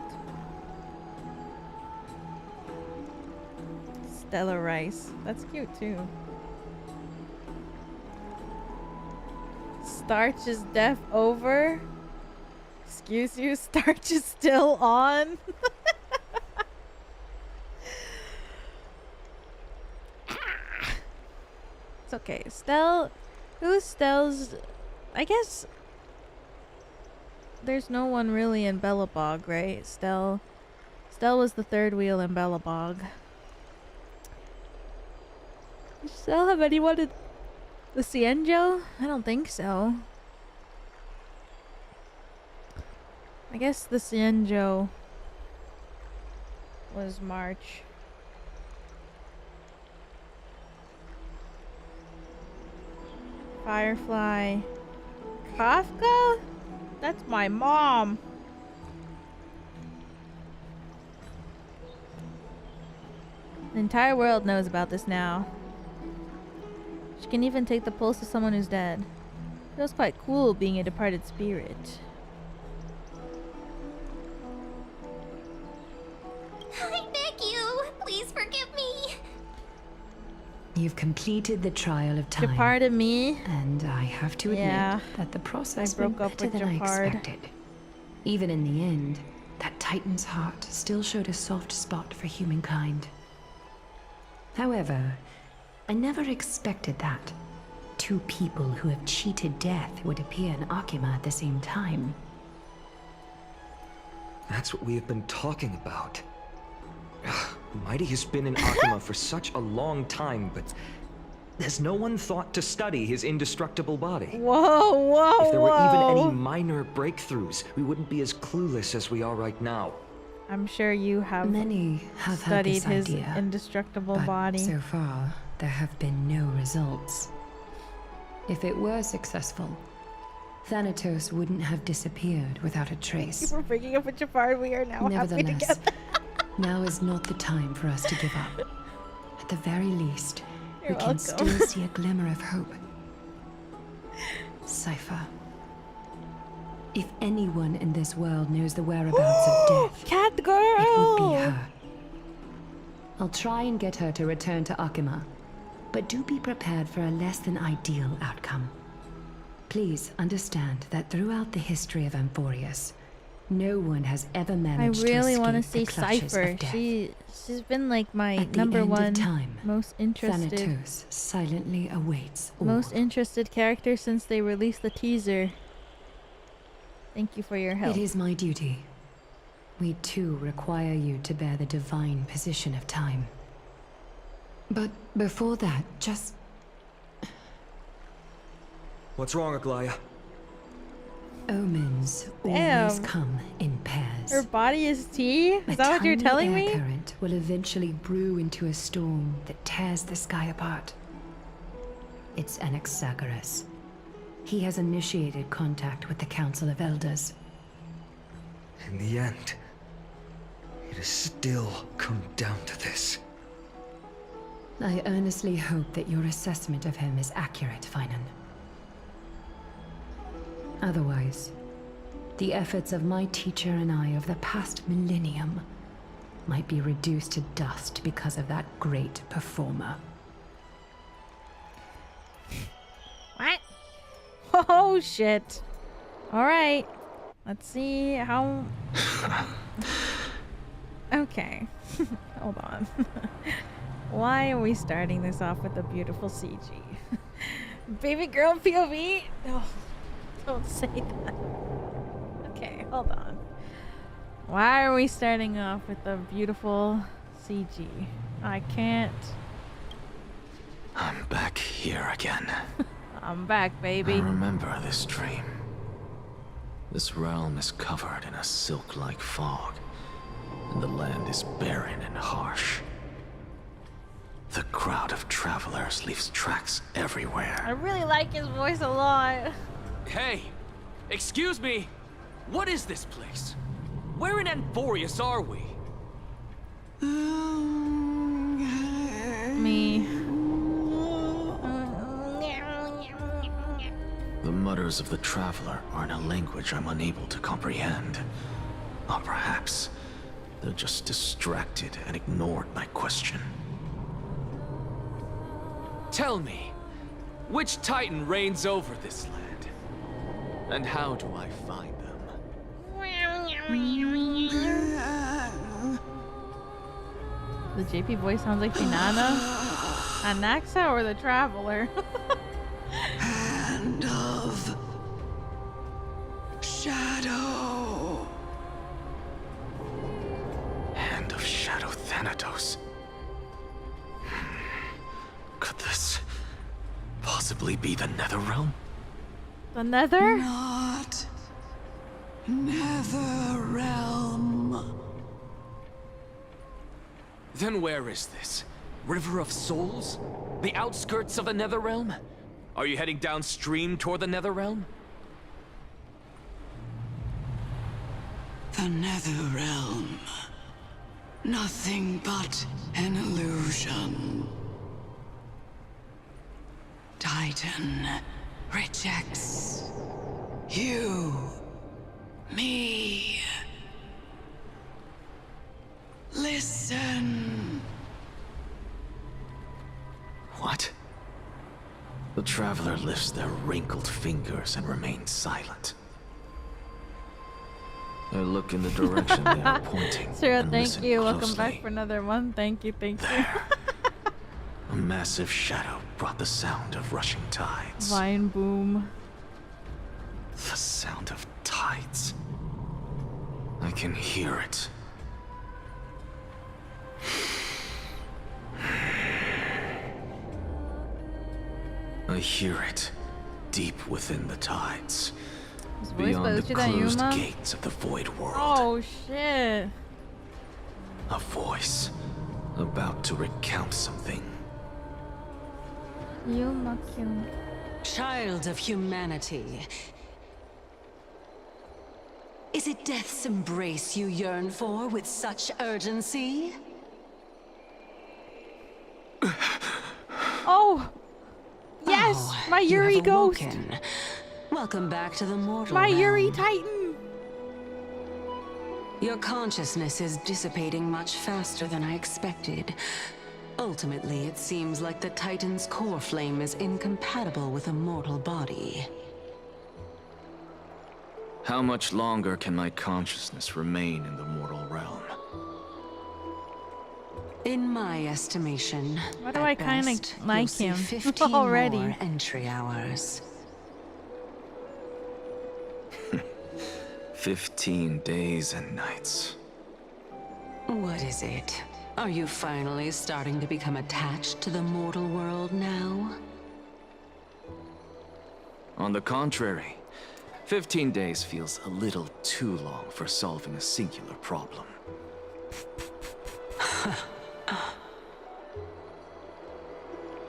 Stella Rice. That's cute too. Starch is deaf over? Excuse you, Starch is still on? It's okay. Who's Stell's? I guess there's no one really in Bellabog, right? Stell was the third wheel in Bellabog. Does Stell have anyone in the Cienjo? I don't think so. I guess the Cienjo was March. Firefly. Kafka? That's my mom. The entire world knows about this now. She can even take the pulse of someone who's dead. Feels quite cool being a departed spirit. I beg you, please forgive me. You've completed the trial of time. Japard me. And I have to admit Yeah. that the process I went broke up better with than I Japard. expected. Even in the end, that Titan's heart still showed a soft spot for humankind. However, I never expected that. Two people who have cheated death would appear in Akima at the same time. That's what we have been talking about. Mighty has been in Akima for such a long time, but has no one thought to study his indestructible body? Whoa, whoa, If there were whoa. even any minor breakthroughs, we wouldn't be as clueless as we are right now. I'm sure you have Many have had studied this his idea, indestructible but body. so far there have been no results. If it were successful, Thanatos wouldn't have disappeared without a trace. We're breaking up with Japard. We are now happy Nevertheless, together. now is not the time for us to give up. At the very least, You're we can welcome. still see a glimmer of hope. Cypher. If anyone in this world knows the whereabouts of death, Cat girl. it would be her. I'll try and get her to return to Akima, but do be prepared for a less than ideal outcome. Please understand that throughout the history of Amphorius, no one has ever I managed really want to see the clutches Cypher. of death. She's been like my At the number end of one time, most interested Thanatos silently awaits all. most interested character since they released the teaser. Thank you for your help. It is my duty. We too require you to bear the divine position of time. But before that, just... What's wrong, Aglaya? Omens Damn. always come in pairs. Her body is tea? A Is that what you're tiny telling air me? current will eventually brew into a storm that tears the sky apart. It's Anaxagoras. He has initiated contact with the Council of Elders. In the end, it has still come down to this. I earnestly hope that your assessment of him is accurate, Finan. Otherwise, the efforts of my teacher and I of the past millennium might be reduced to dust because of that great performer. What? Oh shit. Alright. Let's see how... Okay. Hold on. Why are we starting this off with a beautiful CG? Baby girl POV? No. Don't say that. Okay, hold on. Why are we starting off with a beautiful CG? I can't. I'm back here again. I'm back, I baby. remember this dream. This realm is covered in a silk-like fog, and the land is barren and harsh. The crowd of travelers leaves tracks I everywhere. really like his voice a lot. Hey, excuse me. What is this place? Where in Amphorius are we? Me. The mutters of the traveler are in a language I'm unable to comprehend. Or perhaps they're just distracted and ignored my question. Tell me, which Titan reigns over this land? And how do I find them? The JP voice sounds like Finana. Anaxa or the Traveler? Hand of Shadow. Hand of Shadow Thanatos. Could this possibly be the Netherrealm? The Nether? Not Netherrealm. Then where is this? River of Souls? The outskirts of the Netherrealm? Are you heading downstream toward the Netherrealm? The Netherrealm. Nothing but an illusion. Titan rejects you, me. Listen. What? The traveler lifts their wrinkled fingers and remains silent. I look in the direction they are pointing. Sarah, and thank listen you. closely. Welcome back for another one. Thank you, thank you. There. A massive shadow brought the sound of rushing tides. Vine boom. The sound of tides. I can hear it. I hear it deep within the tides. His voice Beyond by the Uchida closed Yuma. gates of the void world. Oh shit. A voice about to recount something. Yuma-kyun. Child of humanity. Is it death's embrace you yearn for with such urgency? Oh! Yes! Oh, My you Yuri have ghost! awoken. Welcome back to the mortal My realm. Yuri Titan! Your consciousness is dissipating much faster than I expected. Ultimately, it seems like the Titan's core flame is incompatible with a mortal body. How much longer can my consciousness remain in the mortal realm? In my estimation, Why do I kinda best, like you'll see him 15 already? more entry hours. 15 days and nights. What is it? Are you finally starting to become attached to the mortal world now? On the contrary, 15 days feels a little too long for solving a singular problem.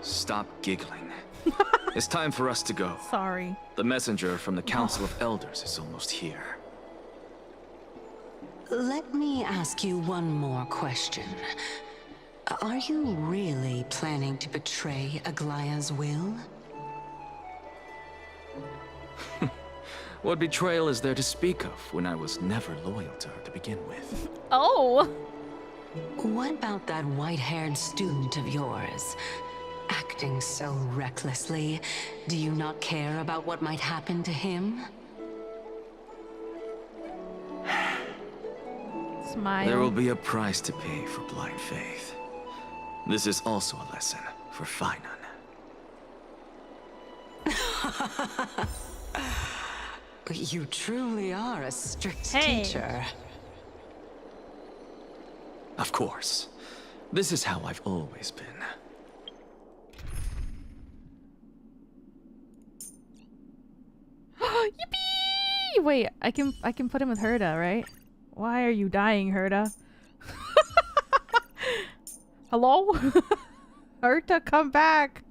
Stop giggling. It's time for us to go. Sorry. The messenger from the Council of Elders is almost here. Let me ask you one more question. Are you really planning to betray Aglaya's will? What betrayal is there to speak of when I was never loyal to her to begin with? Oh! What about that white-haired student of yours? Acting so recklessly, do you not care about what might happen to him? Smile. There will be a price to pay for blind faith. This is also a lesson for Finana. You truly are a strict Hey. teacher. Of course. This is how I've always been. Yippee! Wait, I can put him with Herda, right? Why are you dying, Herda? Hello? Herda, come back!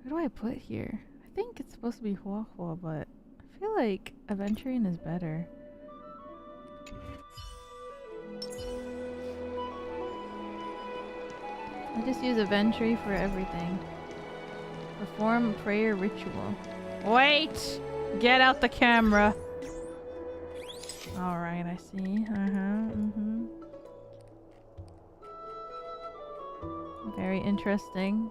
Who do I put here? I think it's supposed to be Huahua, but I feel like Aventurine is better. I just use Aventurine for everything. Perform prayer ritual. Wait! Get out the camera! Alright, I see. Very interesting.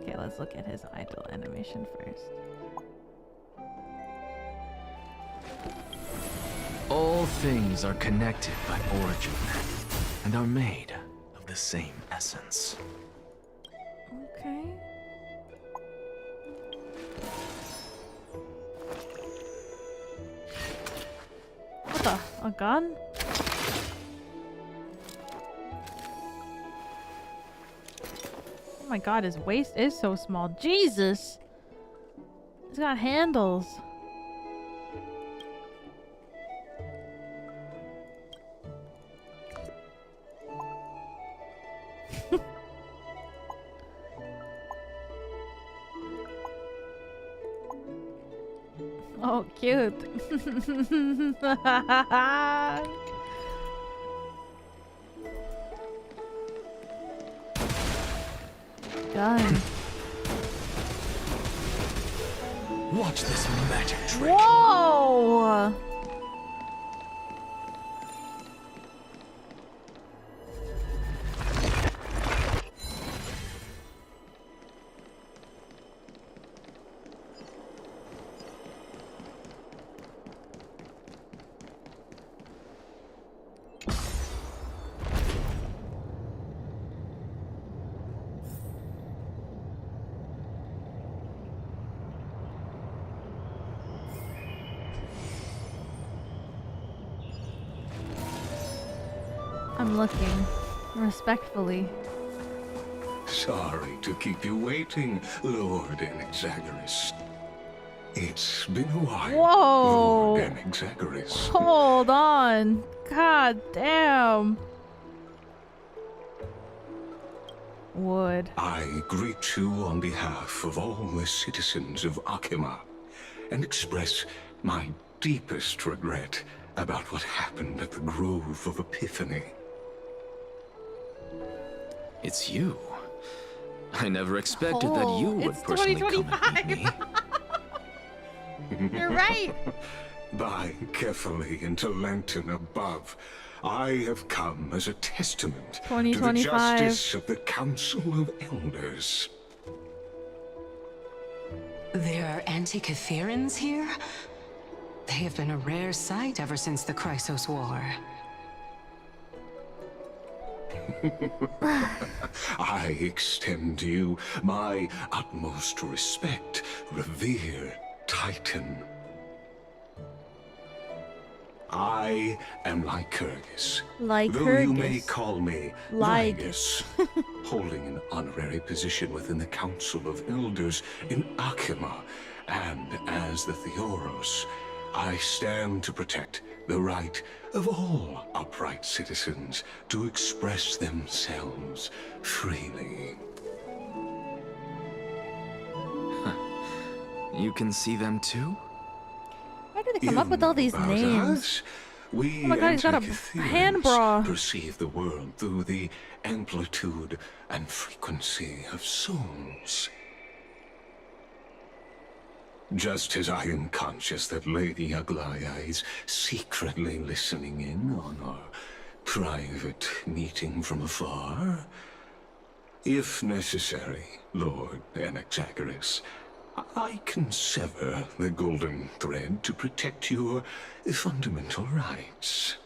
Okay, let's look at his idle animation first. All things are connected by origin and are made of the same essence. Okay. What the? A gun? Oh my god, his waist is so small. Jesus! He's got handles. Oh, cute. Gun. Watch this magic trick. Whoa! I'm looking. Respectfully. Sorry to keep you waiting, Lord Enexagoras. It's been a while, Whoa! Lord Enexagoras. Hold on. God damn. Wood. I greet you on behalf of all the citizens of Akima and express my deepest regret about what happened at the Grove of Epiphany. It's you. I never expected that you would it's personally come and meet me. You're right. By carefully into Lantern above, I have come as a testament to the 2025. justice of the Council of Elders. There are Antikytherans here? They have been a rare sight ever since the Chrysos War. I extend to you my utmost respect, revered Titan. I am Lycurgus, though you may call me Lygus, holding an honorary position within the Council of Elders in Akima, and as the Theoros, I stand to protect the right of all upright citizens to express themselves freely. You can see them too? Why do they come up with all these About names? us, we Oh my god, he's got a Antikytherians hand bra. perceive the world through the amplitude and frequency of souls. Just as I am conscious that Lady Aglaya is secretly listening in on our private meeting from afar, if necessary, Lord Enexagoras, I can sever the golden thread to protect your fundamental rights.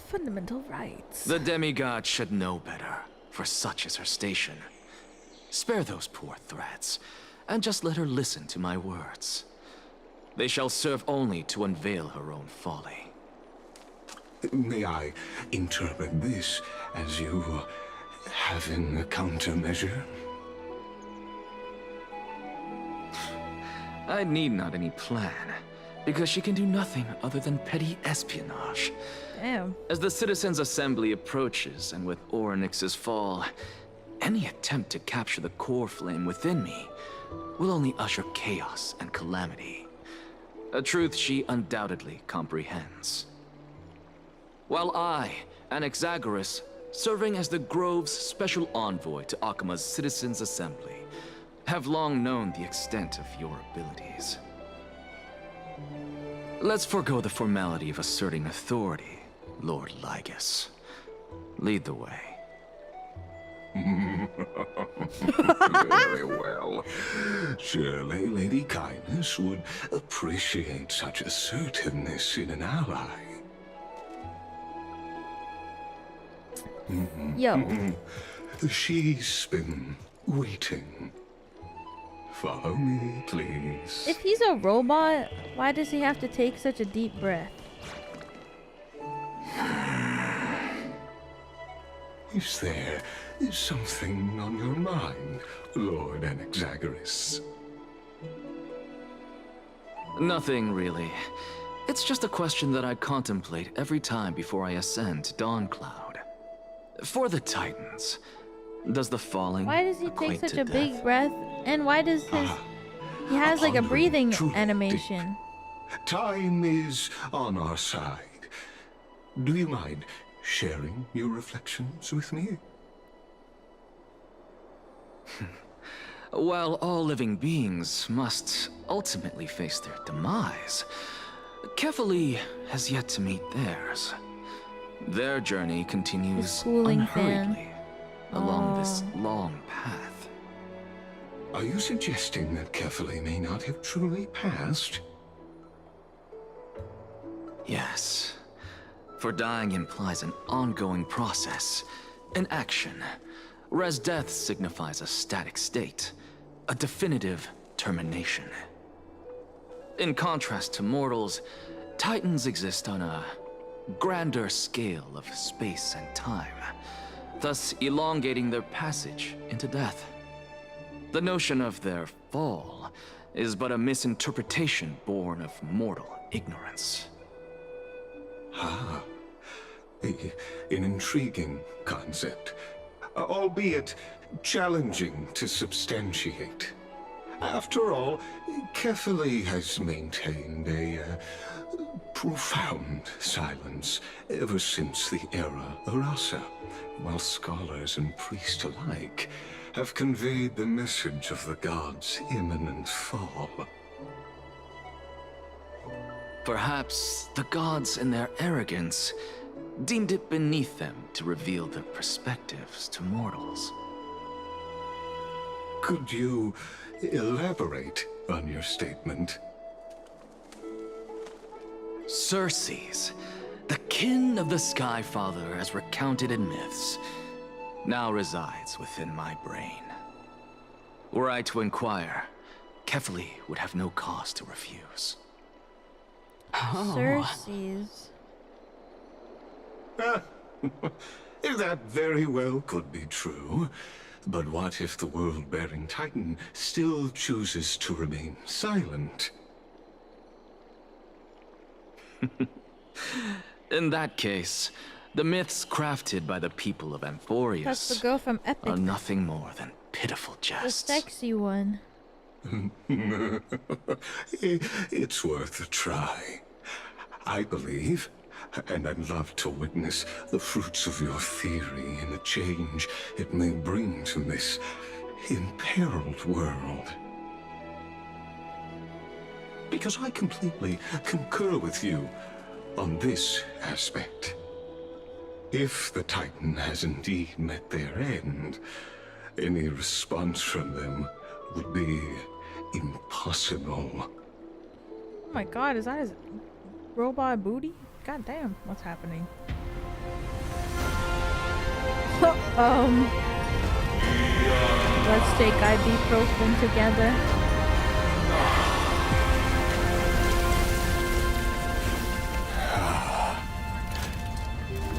Fundamental rights. The demigod should know better, for such is her station. Spare those poor threats, and just let her listen to my words. They shall serve only to unveil her own folly. May I interpret this as you having a countermeasure? I need not any plan, because she can do nothing other than petty espionage. Damn. As the Citizens' Assembly approaches, and with Orynyx's fall, any attempt to capture the core flame within me will only usher chaos and calamity. A truth she undoubtedly comprehends. While I, Enexagoras, serving as the Grove's special envoy to Akima's Citizens' Assembly, have long known the extent of your abilities. Let's forego the formality of asserting authority, Lord Lygus. Lead the way. Very well. Surely Lady Kindness would appreciate such assertiveness in an ally. Yo. She's been waiting. Follow me, please. If he's a robot, why does he have to take such a deep breath? Is there something on your mind, Lord Enexagoras? Nothing, really. It's just a question that I contemplate every time before I ascend to Dawncloud. For the Titans, does the falling Why does he take equate such to a big death? breath? And why does his... He has like a Pondering breathing truth animation. deep. Time is on our side. Do you mind sharing your reflections with me? While all living beings must ultimately face their demise, Kefali has yet to meet theirs. Their journey continues unhurriedly along this long path. Are you suggesting that Kefali may not have truly passed? Yes. For dying implies an ongoing process, an action, whereas death signifies a static state, a definitive termination. In contrast to mortals, Titans exist on a grander scale of space and time, thus elongating their passage into death. The notion of their fall is but a misinterpretation born of mortal ignorance. Ah, an intriguing concept, albeit challenging to substantiate. After all, Kefali has maintained a profound silence ever since the era Arasa, while scholars and priests alike have conveyed the message of the gods' imminent fall. Perhaps the gods in their arrogance deemed it beneath them to reveal their perspectives to mortals. Could you elaborate on your statement? Circes, the kin of the Sky Father as recounted in myths, now resides within my brain. Were I to inquire, Kefali would have no cause to refuse. Circes. That very well could be true. But what if the world-bearing Titan still chooses to remain silent? In that case, the myths crafted by the people of That's Amphorius the girl from Epic. are nothing more than pitiful The jests. sexy one. It's worth a try. I believe, and I'd love to witness the fruits of your theory and the change it may bring to this imperiled world. Because I completely concur with you on this aspect. If the Titan has indeed met their end, any response from them would be impossible. Oh my god, is that his robot booty? God damn, what's happening? Let's take ibuprofen together.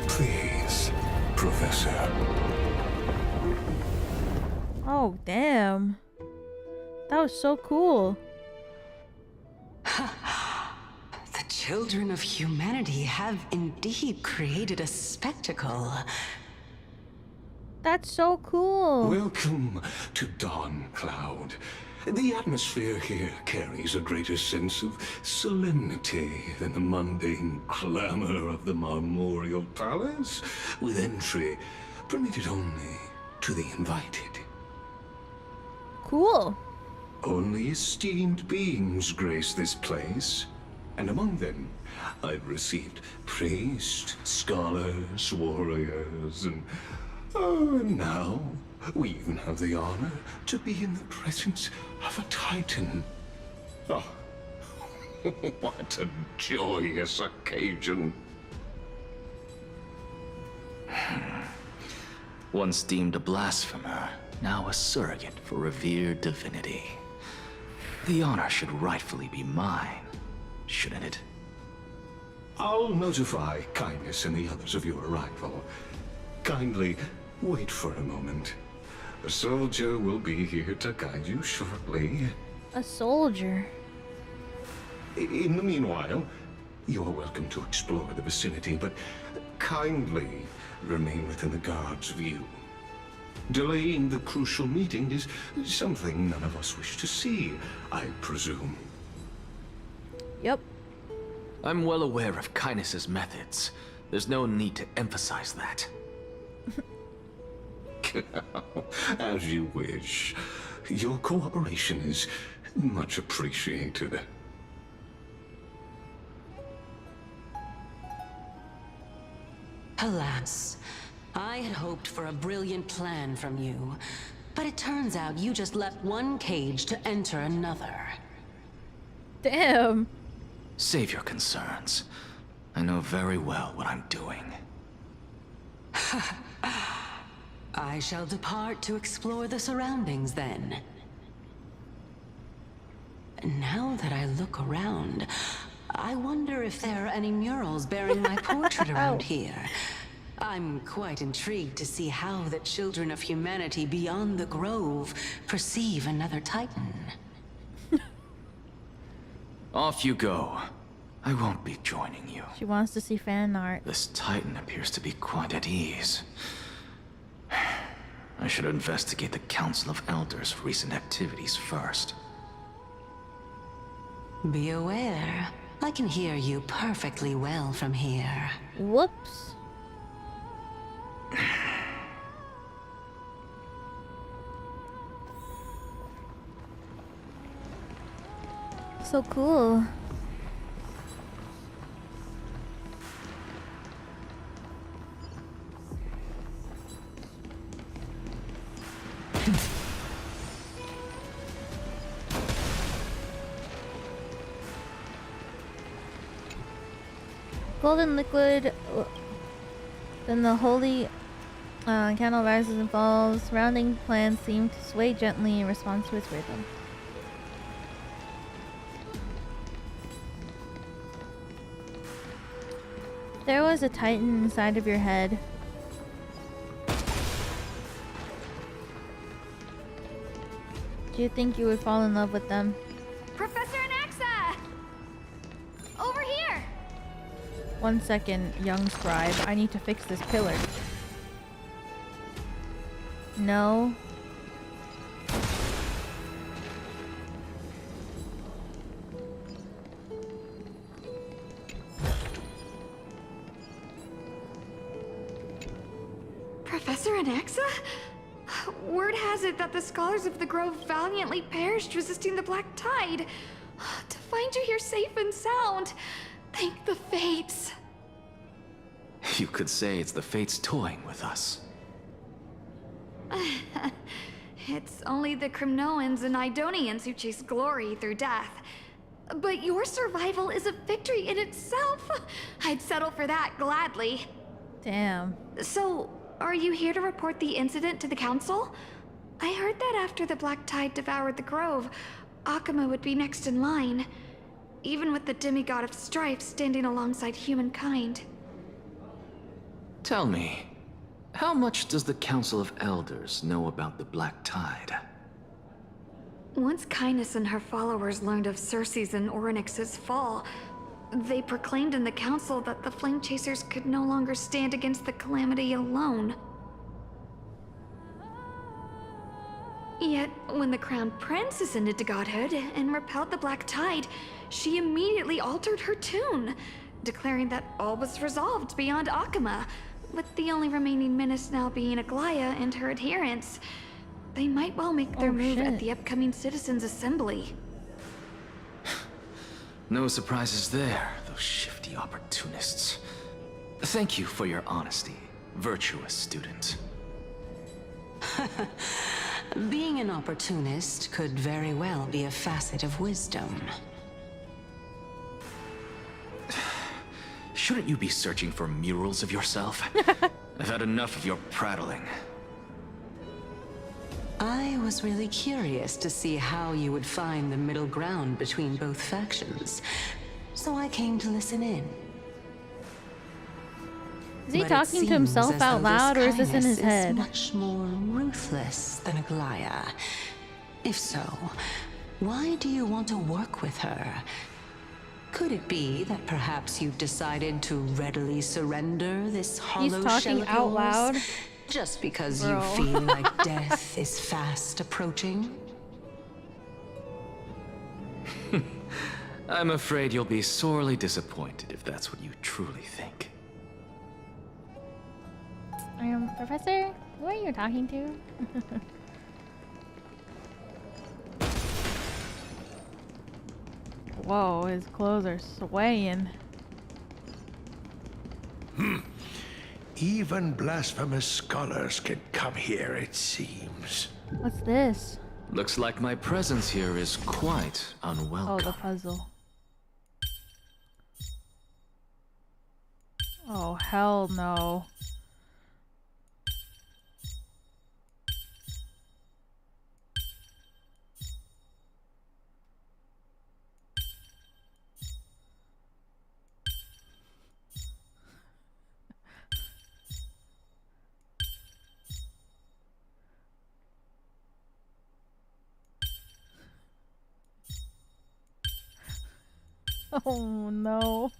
Please, Professor. Oh, damn. That was so cool. The children of humanity have indeed created a spectacle. That's so cool. Welcome to Dawn Cloud. The atmosphere here carries a greater sense of solemnity than the mundane clamor of the Marmorial Palace, with entry permitted only to the invited. Cool. Only esteemed beings grace this place, and among them I've received priests, scholars, warriors, and now we even have the honor to be in the presence of a Titan. Oh, what a joyous occasion. Once deemed a blasphemer, now a surrogate for revered divinity. The honor should rightfully be mine, shouldn't it? I'll notify Kindness and the others of your arrival. Kindly wait for a moment. A soldier will be here to guide you shortly. A soldier. In the meanwhile, you are welcome to explore the vicinity, but kindly remain within the guard's view. Delaying the crucial meeting is something none of us wish to see, I presume. Yep. I'm well aware of Kindness's methods. There's no need to emphasize that. As you wish. Your cooperation is much appreciated. Alas, I had hoped for a brilliant plan from you, but it turns out you just left one cage to enter another. Damn. Save your concerns. I know very well what I'm doing. I shall depart to explore the surroundings then. Now that I look around, I wonder if there are any murals bearing my portrait around here. I'm quite intrigued to see how the children of humanity beyond the Grove perceive another Titan. Off you go. I won't be joining you. She wants to see fan art. This Titan appears to be quite at ease. I should investigate the Council of Elders' recent activities first. Be aware. I can hear you perfectly well from here. Whoops. So cool. Golden liquid, then the holy candle rises and falls. Surrounding plants seem to sway gently in response to its rhythm. There was a Titan inside of your head. Do you think you would fall in love with them? Professor Anaxa! Over here! 1 second, young scribe. I need to fix this pillar. No. Professor Anaxa? Word has it that the scholars of the Grove valiantly perished resisting the Black Tide. To find you here safe and sound, thank the Fates. You could say it's the Fates toying with us. It's only the Crimnoans and Idonians who chase glory through death. But your survival is a victory in itself. I'd settle for that gladly. Damn. So, are you here to report the incident to the Council? I heard that after the Black Tide devoured the Grove, Akuma would be next in line, even with the demigod of strife standing alongside humankind. Tell me, how much does the Council of Elders know about the Black Tide? Once Kindness and her followers learned of Circe's and Orynyx's fall, they proclaimed in the council that the Flame Chasers could no longer stand against the calamity alone. Yet, when the Crown Prince ascended to godhood and repelled the Black Tide, she immediately altered her tune, declaring that all was resolved beyond Akuma, with the only remaining menace now being Aglaya and her adherents. They might well make their move at the upcoming Citizens' Assembly. No surprises there, those shifty opportunists. Thank you for your honesty, virtuous student. Being an opportunist could very well be a facet of wisdom. Shouldn't you be searching for murals of yourself? I've had enough of your prattling. I was really curious to see how you would find the middle ground between both factions, so I came to listen in. Is he talking to himself out loud, or is this in his head? Much more ruthless than Aglaya. If so, why do you want to work with her? Could it be that perhaps you've decided to readily surrender this hollow shell of yours? He's talking out loud? Just because you feel like death is fast approaching? I'm afraid you'll be sorely disappointed if that's what you truly think. Professor, who are you talking to? Whoa, his clothes are swaying. Even blasphemous scholars can come here, it seems. What's this? Looks like my presence here is quite unwelcome. Oh, the puzzle. Oh, hell no. Oh no.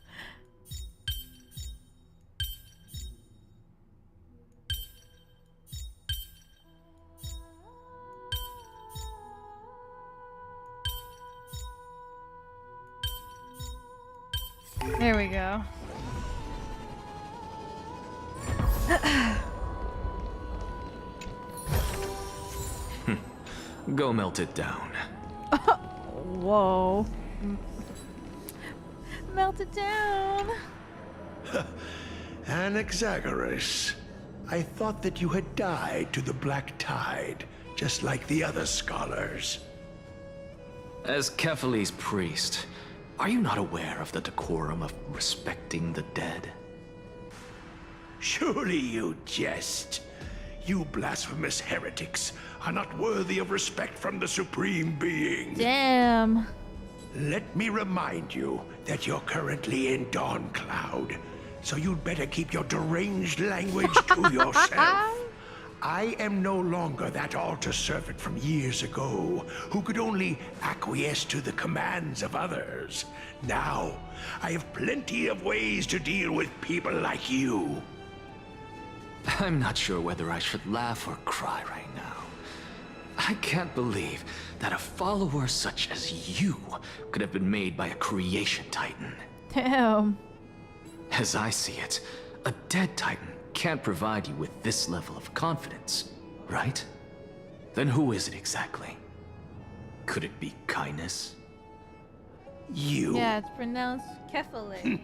There we go. Go melt it down. Whoa. Melt it down. Anaxagoras, I thought that you had died to the black tide, just like the other scholars. As Kefali's priest, are you not aware of the decorum of respecting the dead? Surely you jest. You blasphemous heretics are not worthy of respect from the Supreme Being. Damn. Let me remind you that you're currently in Dawn Cloud, so you'd better keep your deranged language to yourself. I am no longer that altar servant from years ago, who could only acquiesce to the commands of others. Now, I have plenty of ways to deal with people like you. I'm not sure whether I should laugh or cry right now. I can't believe that a follower such as you could have been made by a creation titan. Damn. As I see it, a dead titan can't provide you with this level of confidence, right? Then who is it exactly? Could it be kindness? You. Yeah, it's pronounced Kefali.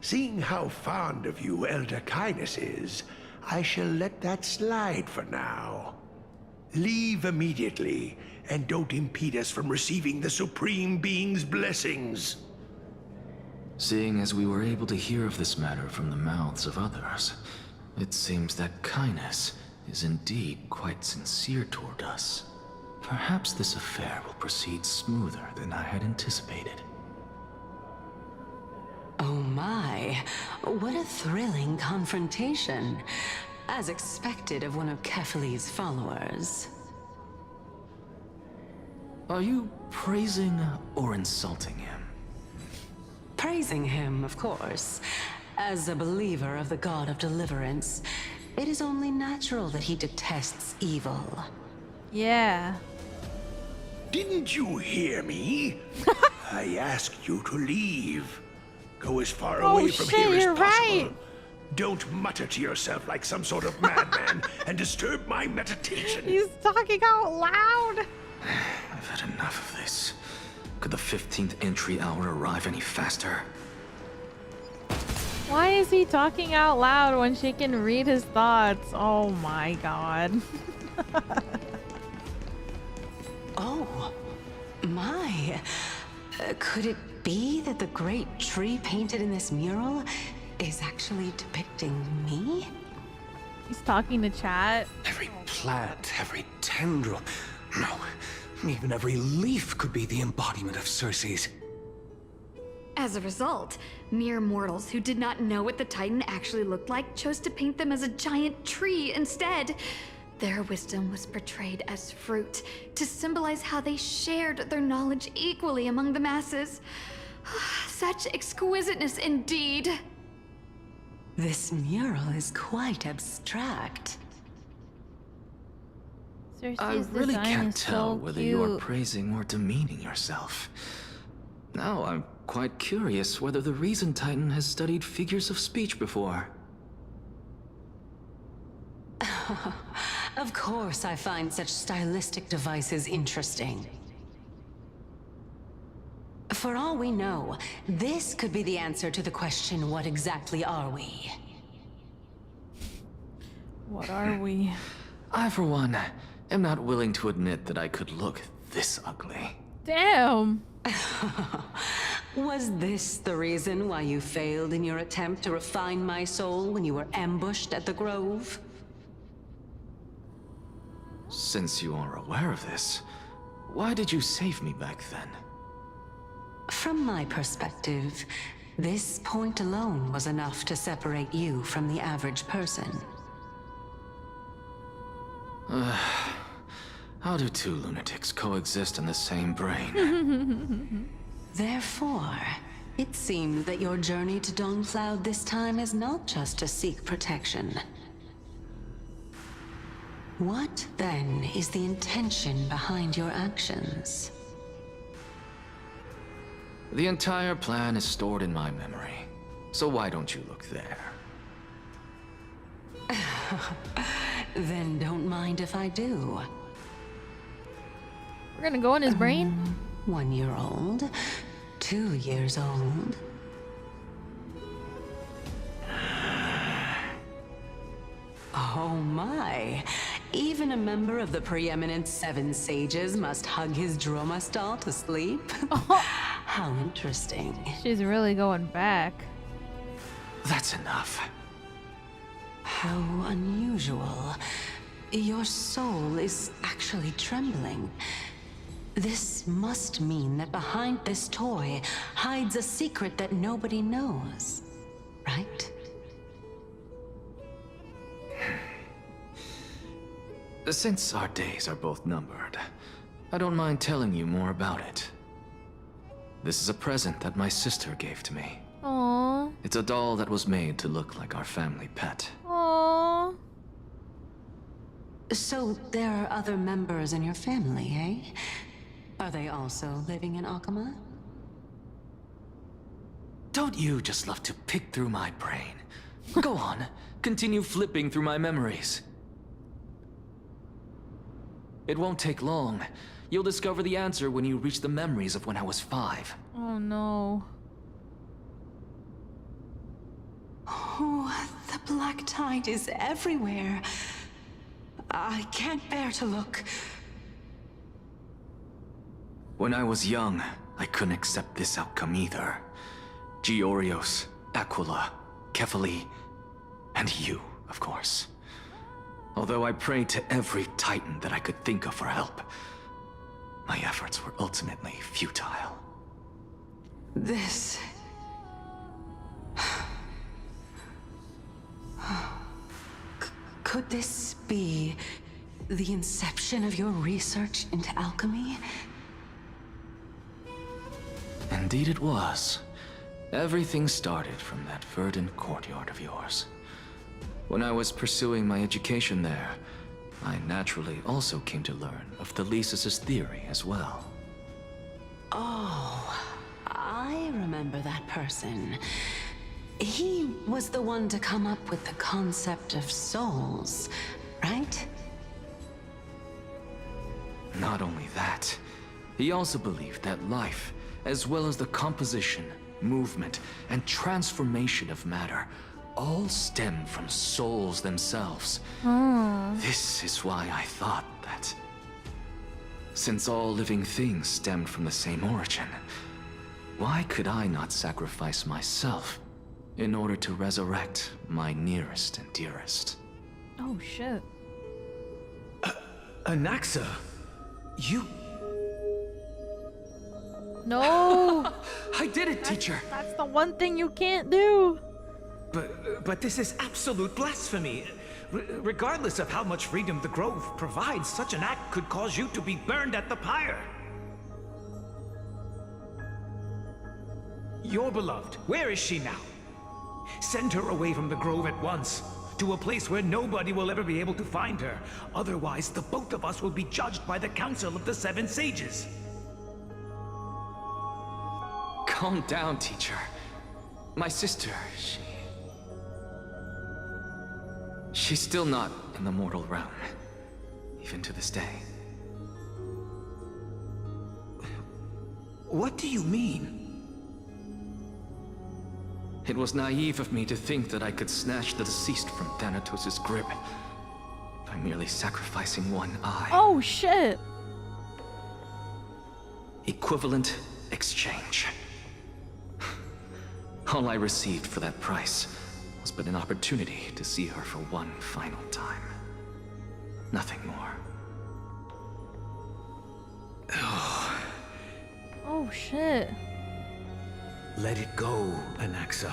Seeing how fond of you Elder Kindness is, I shall let that slide for now. Leave immediately, and don't impede us from receiving the Supreme Being's blessings. Seeing as we were able to hear of this matter from the mouths of others, it seems that kindness is indeed quite sincere toward us. Perhaps this affair will proceed smoother than I had anticipated. Oh my, what a thrilling confrontation. As expected of one of Kefali's followers. Are you praising or insulting him? Praising him, of course. As a believer of the God of Deliverance, it is only natural that he detests evil. Yeah. Didn't you hear me? I asked you to leave. Go as far away from here as possible. Right. Don't mutter to yourself like some sort of madman and disturb my meditation. He's talking out loud. I've had enough of this. Could the 15th entry hour arrive any faster? Why is he talking out loud when she can read his thoughts? Oh my god. Oh, my. Could it be that the great tree painted in this mural is actually depicting me? He's talking to chat. Every plant, every tendril, no, even every leaf could be the embodiment of Circe's. As a result, mere mortals who did not know what the Titan actually looked like chose to paint them as a giant tree instead. Their wisdom was portrayed as fruit, to symbolize how they shared their knowledge equally among the masses. Such exquisiteness indeed. This mural is quite abstract. I really can't tell whether you are praising or demeaning yourself. Now I'm quite curious whether the Reason Titan has studied figures of speech before. Of course I find such stylistic devices interesting. For all we know, this could be the answer to the question, what exactly are we? What are we? I, for one, am not willing to admit that I could look this ugly. Damn. Was this the reason why you failed in your attempt to refine my soul when you were ambushed at the Grove? Since you are aware of this, why did you save me back then? From my perspective, this point alone was enough to separate you from the average person. How do two lunatics coexist in the same brain? Therefore, it seemed that your journey to Dawnfloud this time is not just to seek protection. What, then, is the intention behind your actions? The entire plan is stored in my memory, so why don't you look there? Then don't mind if I do. We're gonna go in his brain? 1 year old, 2 years old. Oh my! Even a member of the preeminent 7 sages must hug his Dromastal to sleep? How interesting. She's really going back. That's enough. How unusual. Your soul is actually trembling. This must mean that behind this toy hides a secret that nobody knows, right? Since our days are both numbered, I don't mind telling you more about it. This is a present that my sister gave to me. Aww. It's a doll that was made to look like our family pet. Aww. So there are other members in your family, eh? Are they also living in Akama? Don't you just love to pick through my brain? Go on, continue flipping through my memories. It won't take long. You'll discover the answer when you reach the memories of when I was 5. Oh no. Oh, the black tide is everywhere. I can't bear to look. When I was young, I couldn't accept this outcome either. Georios, Aquila, Kefali, and you, of course. Although I prayed to every titan that I could think of for help, my efforts were ultimately futile. This... Could this be the inception of your research into alchemy? Indeed it was. Everything started from that verdant courtyard of yours. When I was pursuing my education there, I naturally also came to learn of the Lysis' theory as well. Oh, I remember that person. He was the one to come up with the concept of souls, right? Not only that, he also believed that life, as well as the composition, movement, and transformation of matter, all stem from souls themselves. This is why I thought that, since all living things stemmed from the same origin, why could I not sacrifice myself in order to resurrect my nearest and dearest? Oh shit. Anaxa, you... No! I did it, teacher! That's the one thing you can't do! But this is absolute blasphemy. Regardless of how much freedom the Grove provides, such an act could cause you to be burned at the pyre. Your beloved, where is she now? Send her away from the Grove at once, to a place where nobody will ever be able to find her. Otherwise, the both of us will be judged by the Council of the 7 Sages. Calm down, teacher. My sister, she's still not in the mortal realm, even to this day. What do you mean? It was naive of me to think that I could snatch the deceased from Thanatos' grip by merely sacrificing one eye. Oh shit! Equivalent exchange. All I received for that price was but an opportunity to see her for one final time. Nothing more. Oh shit. Let it go, Anaxa.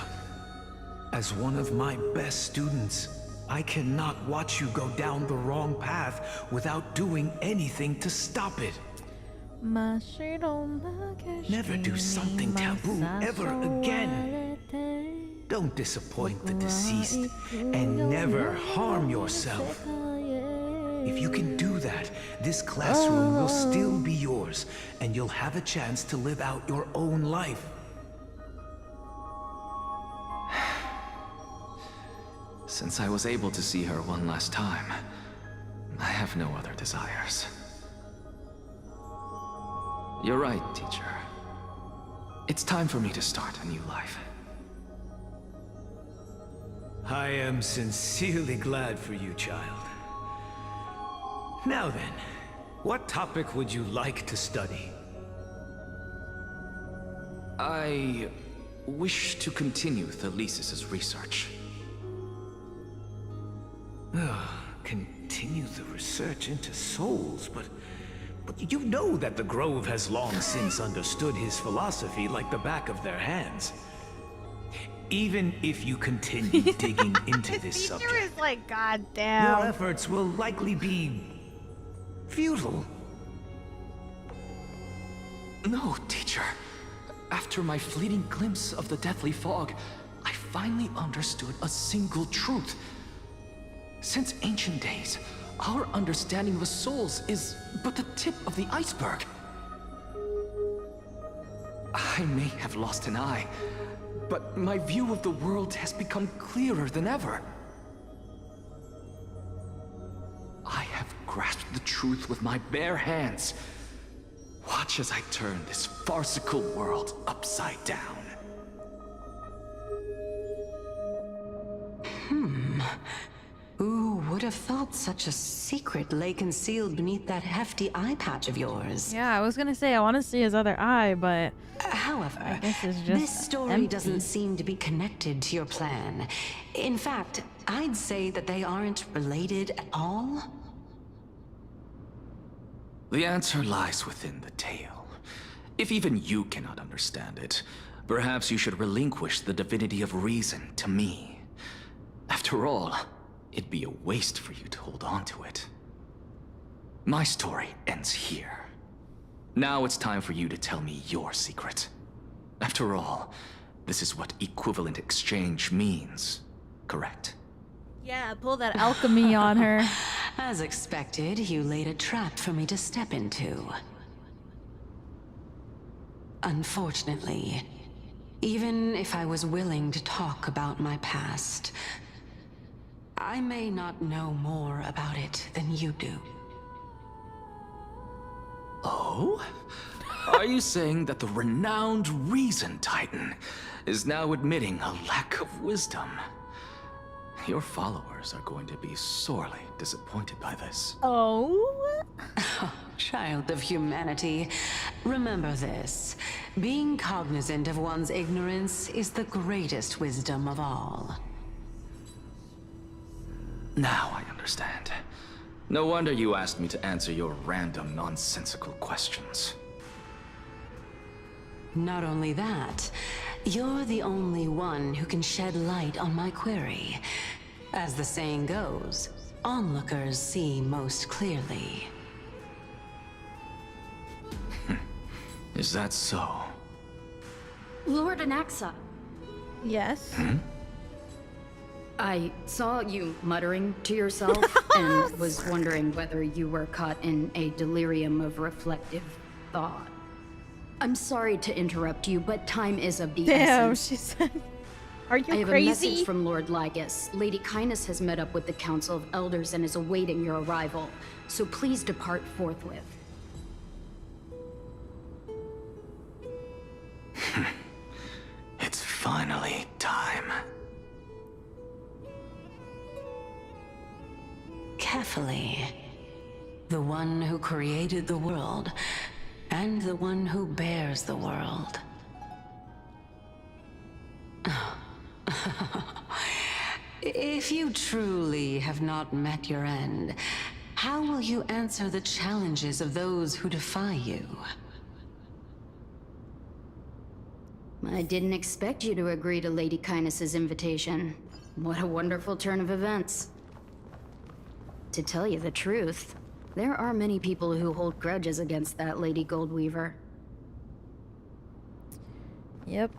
As one of my best students, I cannot watch you go down the wrong path without doing anything to stop it. Never do something taboo ever again. Don't disappoint the deceased, and never harm yourself. If you can do that, this classroom will still be yours, and you'll have a chance to live out your own life. Since I was able to see her one last time, I have no other desires. You're right, teacher. It's time for me to start a new life. I am sincerely glad for you, child. Now then, what topic would you like to study? I wish to continue Thalesis' research. Continue the research into souls, but you know that the Grove has long since understood his philosophy like the back of their hands. Even if you continue digging into this subject, is like, God damn. your efforts will likely be futile. No, teacher. After my fleeting glimpse of the deathly fog, I finally understood a single truth. Since ancient days, our understanding of the souls is but the tip of the iceberg. I may have lost an eye, but my view of the world has become clearer than ever. I have grasped the truth with my bare hands. Watch as I turn this farcical world upside down. Who would have thought such a secret lay concealed beneath that hefty eye patch of yours? Yeah, I was gonna say I want to see his other eye, but However, I guess it's just this story empty. doesn't seem to be connected to your plan. In fact, I'd say that they aren't related at all. The answer lies within the tale. If even you cannot understand it, perhaps you should relinquish the divinity of reason to me. After all, it'd be a waste for you to hold on to it. My story ends here. Now it's time for you to tell me your secret. After all, this is what equivalent exchange means, correct? Yeah, pull that alchemy on her. As expected, you laid a trap for me to step into. Unfortunately, even if I was willing to talk about my past, I may not know more about it than you do. Oh? Are you saying that the renowned Reason Titan is now admitting a lack of wisdom? Your followers are going to be sorely disappointed by this. Oh? Child of humanity, remember this. Being cognizant of one's ignorance is the greatest wisdom of all. Now I understand. No wonder you asked me to answer your random, nonsensical questions. Not only that, you're the only one who can shed light on my query. As the saying goes, onlookers see most clearly. Is that so? Lord Anaxa. Yes. I saw you muttering to yourself and was wondering whether you were caught in a delirium of reflective thought. I'm sorry to interrupt you, but time is of the essence. She said. Are you I have crazy? a message from Lord Lygus. Lady Kindness has met up with the Council of Elders and is awaiting your arrival, so please depart forthwith. who created the world, and the one who bears the world. If you truly have not met your end, how will you answer the challenges of those who defy you? I didn't expect you to agree to Lady Kindness's invitation. What a wonderful turn of events. To tell you the truth, there are many people who hold grudges against that Lady Goldweaver. Yep.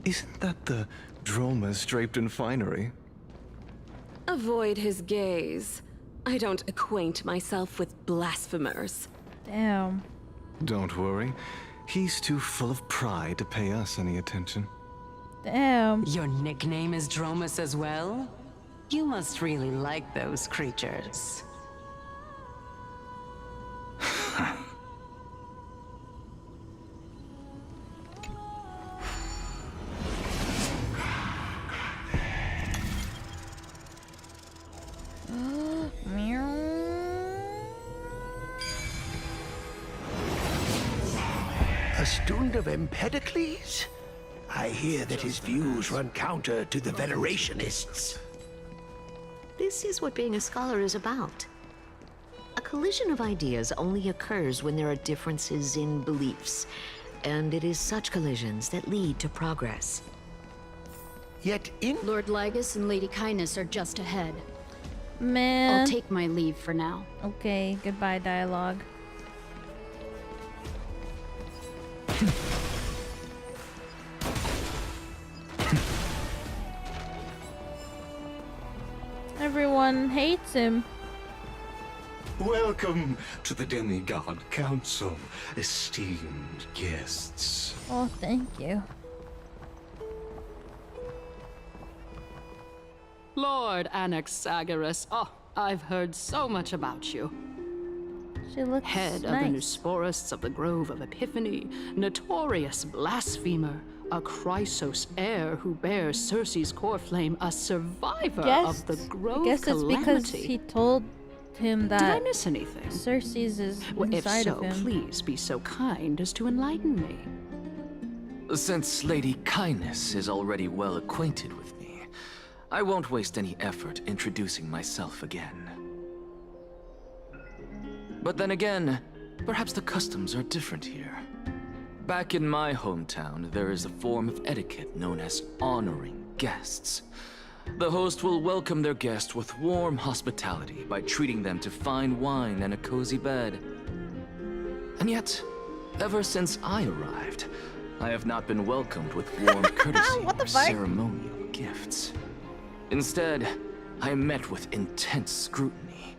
Isn't that the Dromas draped in finery? Avoid his gaze. I don't acquaint myself with blasphemers. Damn. Don't worry. He's too full of pride to pay us any attention. Damn. Your nickname is Dromas as well? You must really like those creatures. A student of Empedocles? I hear that his views run counter to the Venerationists. This is what being a scholar is about. A collision of ideas only occurs when there are differences in beliefs, and it is such collisions that lead to progress. Yet in... Lord Lygus and Lady Kindness are just ahead. Man. I'll take my leave for now. Okay, goodbye, dialogue. Everyone hates him. Welcome to the Demigod Council, esteemed guests. Oh, thank you. Lord Anaxagoras. Oh, I've heard so much about you. She looks Head nice. of the Nusporists of the Grove of Epiphany, notorious blasphemer, a Chrysos heir who bears Circe's core flame, a survivor of the Grove I guess it's because he told him that. Did I miss anything? Circe's is Well, if inside so, of him. please be so kind as to enlighten me. Since Lady Kindness is already well acquainted with me, I won't waste any effort introducing myself again. But then again, perhaps the customs are different here. Back in my hometown, there is a form of etiquette known as honoring guests. The host will welcome their guest with warm hospitality by treating them to fine wine and a cozy bed. And yet, ever since I arrived, I have not been welcomed with warm courtesy or ceremonial gifts. Instead, I am met with intense scrutiny.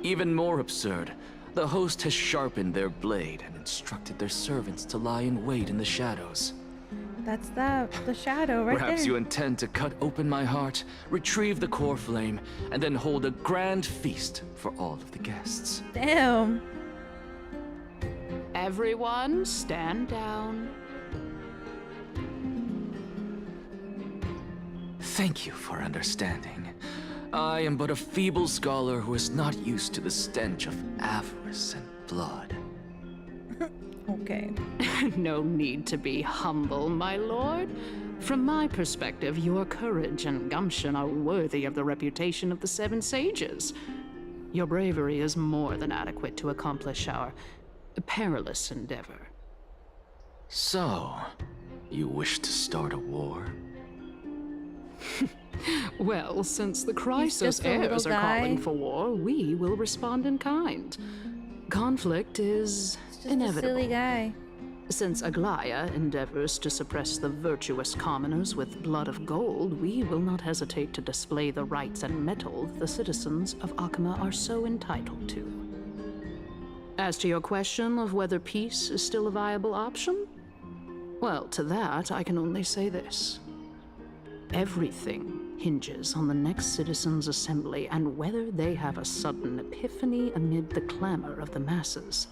Even more absurd, the host has sharpened their blade and instructed their servants to lie in wait in the shadows. That's the shadow right Perhaps there. you intend to cut open my heart, retrieve the core flame, and then hold a grand feast for all of the guests. Damn. Everyone, stand down. Thank you for understanding. I am but a feeble scholar who is not used to the stench of avarice and blood. Okay. No need to be humble, my lord. From my perspective, your courage and gumption are worthy of the reputation of the Seven Sages. Your bravery is more than adequate to accomplish our perilous endeavor. So, you wish to start a war? Well, since the just Chrysos a little heirs are guy. calling for war, we will respond in kind. Conflict is Just inevitable. a silly guy. Since Aglaya endeavors to suppress the virtuous commoners with blood of gold, we will not hesitate to display the rights and mettle the citizens of Akama are so entitled to. As to your question of whether peace is still a viable option, well, to that I can only say this. Everything hinges on the next citizens' assembly and whether they have a sudden epiphany amid the clamor of the masses.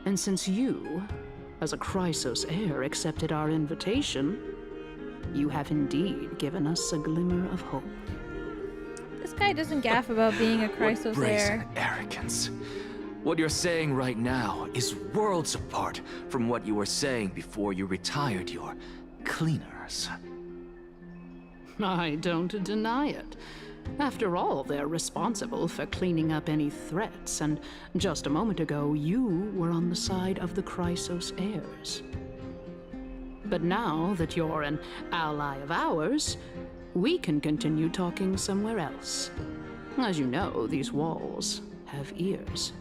And since you, as a Chrysos heir, accepted our invitation, you have indeed given us a glimmer of hope. This guy doesn't gaff about being a Chrysos brazen heir. arrogance. What you're saying right now is worlds apart from what you were saying before you retired your cleaners. I don't deny it. After all, they're responsible for cleaning up any threats, and just a moment ago, you were on the side of the Chrysos heirs. But now that you're an ally of ours, we can continue talking somewhere else. As you know, these walls have ears.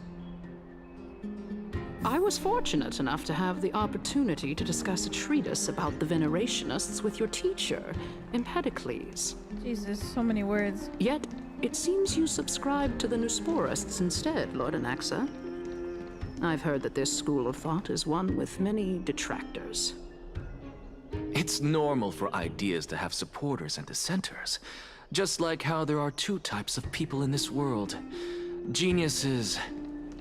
I was fortunate enough to have the opportunity to discuss a treatise about the Venerationists with your teacher, Empedocles. Jesus, so many words. Yet, it seems you subscribe to the Nusporists instead, Lord Anaxa. I've heard that this school of thought is one with many detractors. It's normal for ideas to have supporters and dissenters, just like how there are two types of people in this world: geniuses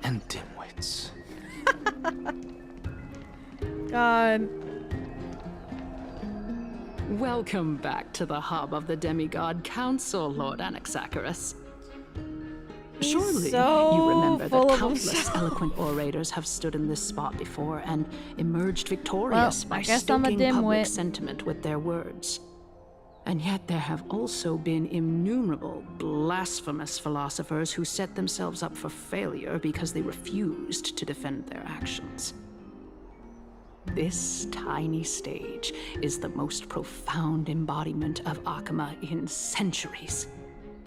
and dimwits. God. Welcome back to the hub of the Demigod Council, Lord Anaxagoras. Surely you remember that countless eloquent orators have stood in this spot before and emerged victorious by stoking public sentiment with their words. And yet there have also been innumerable blasphemous philosophers who set themselves up for failure because they refused to defend their actions. This tiny stage is the most profound embodiment of Akama in centuries.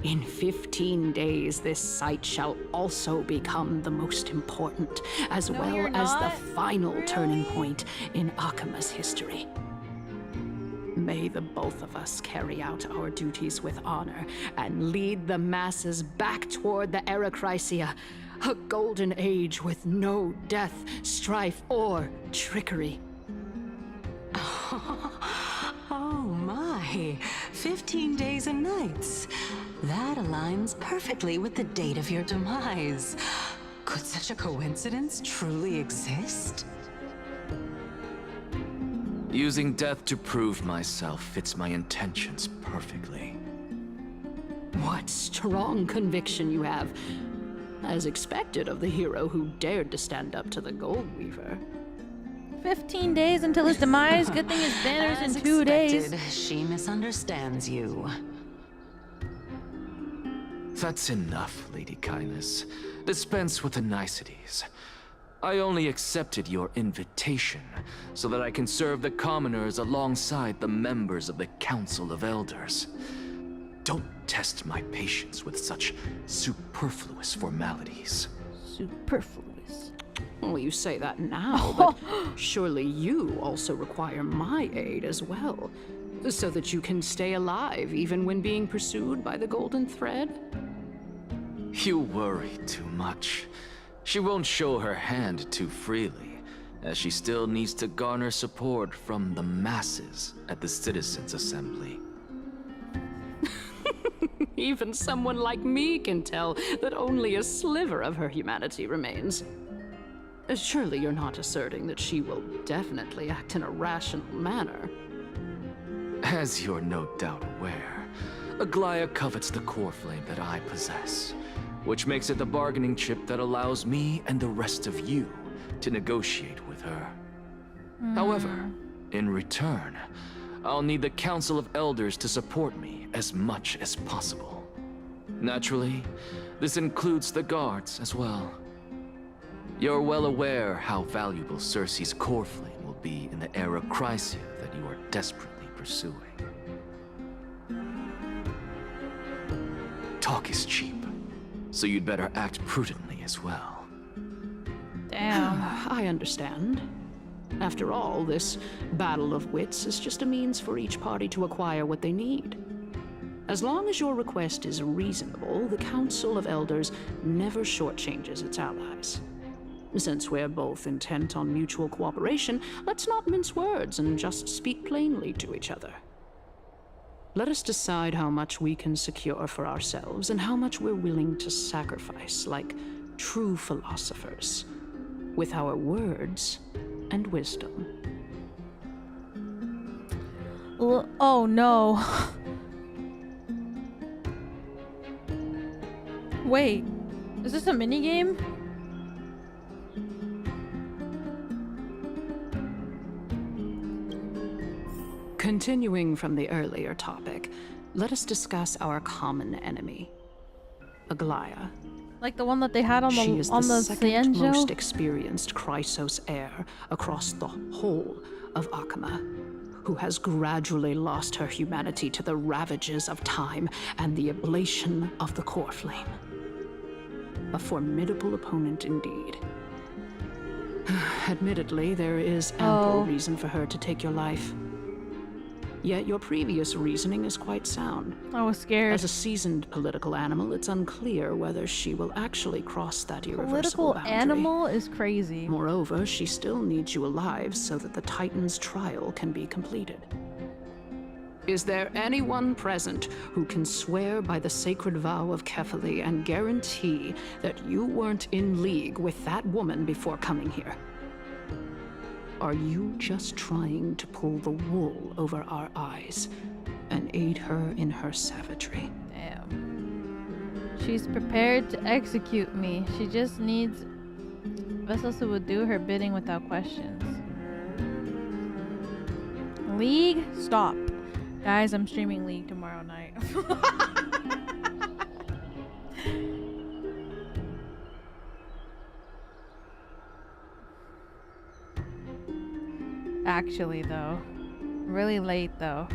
In 15 days, this site shall also become the most important, as well as the final turning point in Akama's history. May the both of us carry out our duties with honor and lead the masses back toward the Erechrysia, a golden age with no death, strife, or trickery. Oh my, 15 days and nights. That aligns perfectly with the date of your demise. Could such a coincidence truly exist? Using death to prove myself fits my intentions perfectly. What strong conviction you have, as expected of the hero who dared to stand up to the Gold Weaver. 15 days until his demise. Good thing his banner's in 2 days. She misunderstands you. That's enough, Lady Kindness. Dispense with the niceties. I only accepted your invitation so that I can serve the commoners alongside the members of the Council of Elders. Don't test my patience with such superfluous formalities. Superfluous. Well, you say that now, but surely you also require my aid as well, so that you can stay alive even when being pursued by the Golden Thread? You worry too much. She won't show her hand too freely, as she still needs to garner support from the masses at the Citizens' Assembly. Even someone like me can tell that only a sliver of her humanity remains. Surely you're not asserting that she will definitely act in a rational manner. As you're no doubt aware, Aglaya covets the core flame that I possess, which makes it the bargaining chip that allows me and the rest of you to negotiate with her. However, in return, I'll need the Council of Elders to support me as much as possible. Naturally, this includes the guards as well. You're well aware how valuable Circe's core flame will be in the Erechrysia that you are desperately pursuing. Talk is cheap, so you'd better act prudently as well. Damn. I understand. After all, this battle of wits is just a means for each party to acquire what they need. As long as your request is reasonable, the Council of Elders never shortchanges its allies. Since we're both intent on mutual cooperation, let's not mince words and just speak plainly to each other. Let us decide how much we can secure for ourselves and how much we're willing to sacrifice, like true philosophers, with our words and wisdom. Oh no. Wait, is this a minigame? Continuing from the earlier topic, let us discuss our common enemy, Aglaya. Like the one that they had on the She is the second Sanjo? most experienced Chrysos heir across the whole of Akama, who has gradually lost her humanity to the ravages of time and the ablation of the core flame. A formidable opponent indeed. Admittedly, there is ample reason for her to take your life. Yet your previous reasoning is quite sound. I was scared. As a seasoned political animal, it's unclear whether she will actually cross that irreversible boundary. Animal is crazy. Moreover, she still needs you alive so that the Titan's trial can be completed. Is there anyone present who can swear by the sacred vow of Kefali and guarantee that you weren't in league with that woman before coming here? Are you just trying to pull the wool over our eyes and aid her in her savagery? Damn. She's prepared to execute me. She just needs vessels who would do her bidding without questions. League? Stop. Guys, I'm streaming League tomorrow night. Actually, though. Really late, though.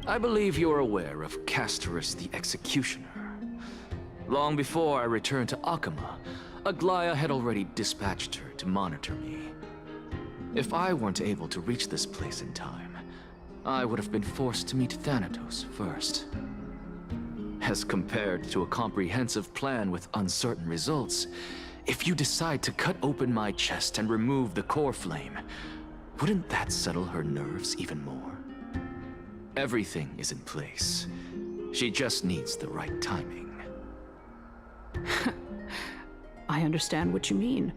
I believe you're aware of Castorice the Executioner. Long before I returned to Akama, Aglaya had already dispatched her to monitor me. If I weren't able to reach this place in time, I would have been forced to meet Thanatos first. As compared to a comprehensive plan with uncertain results, if you decide to cut open my chest and remove the core flame, wouldn't that settle her nerves even more? Everything is in place. She just needs the right timing. I understand what you mean.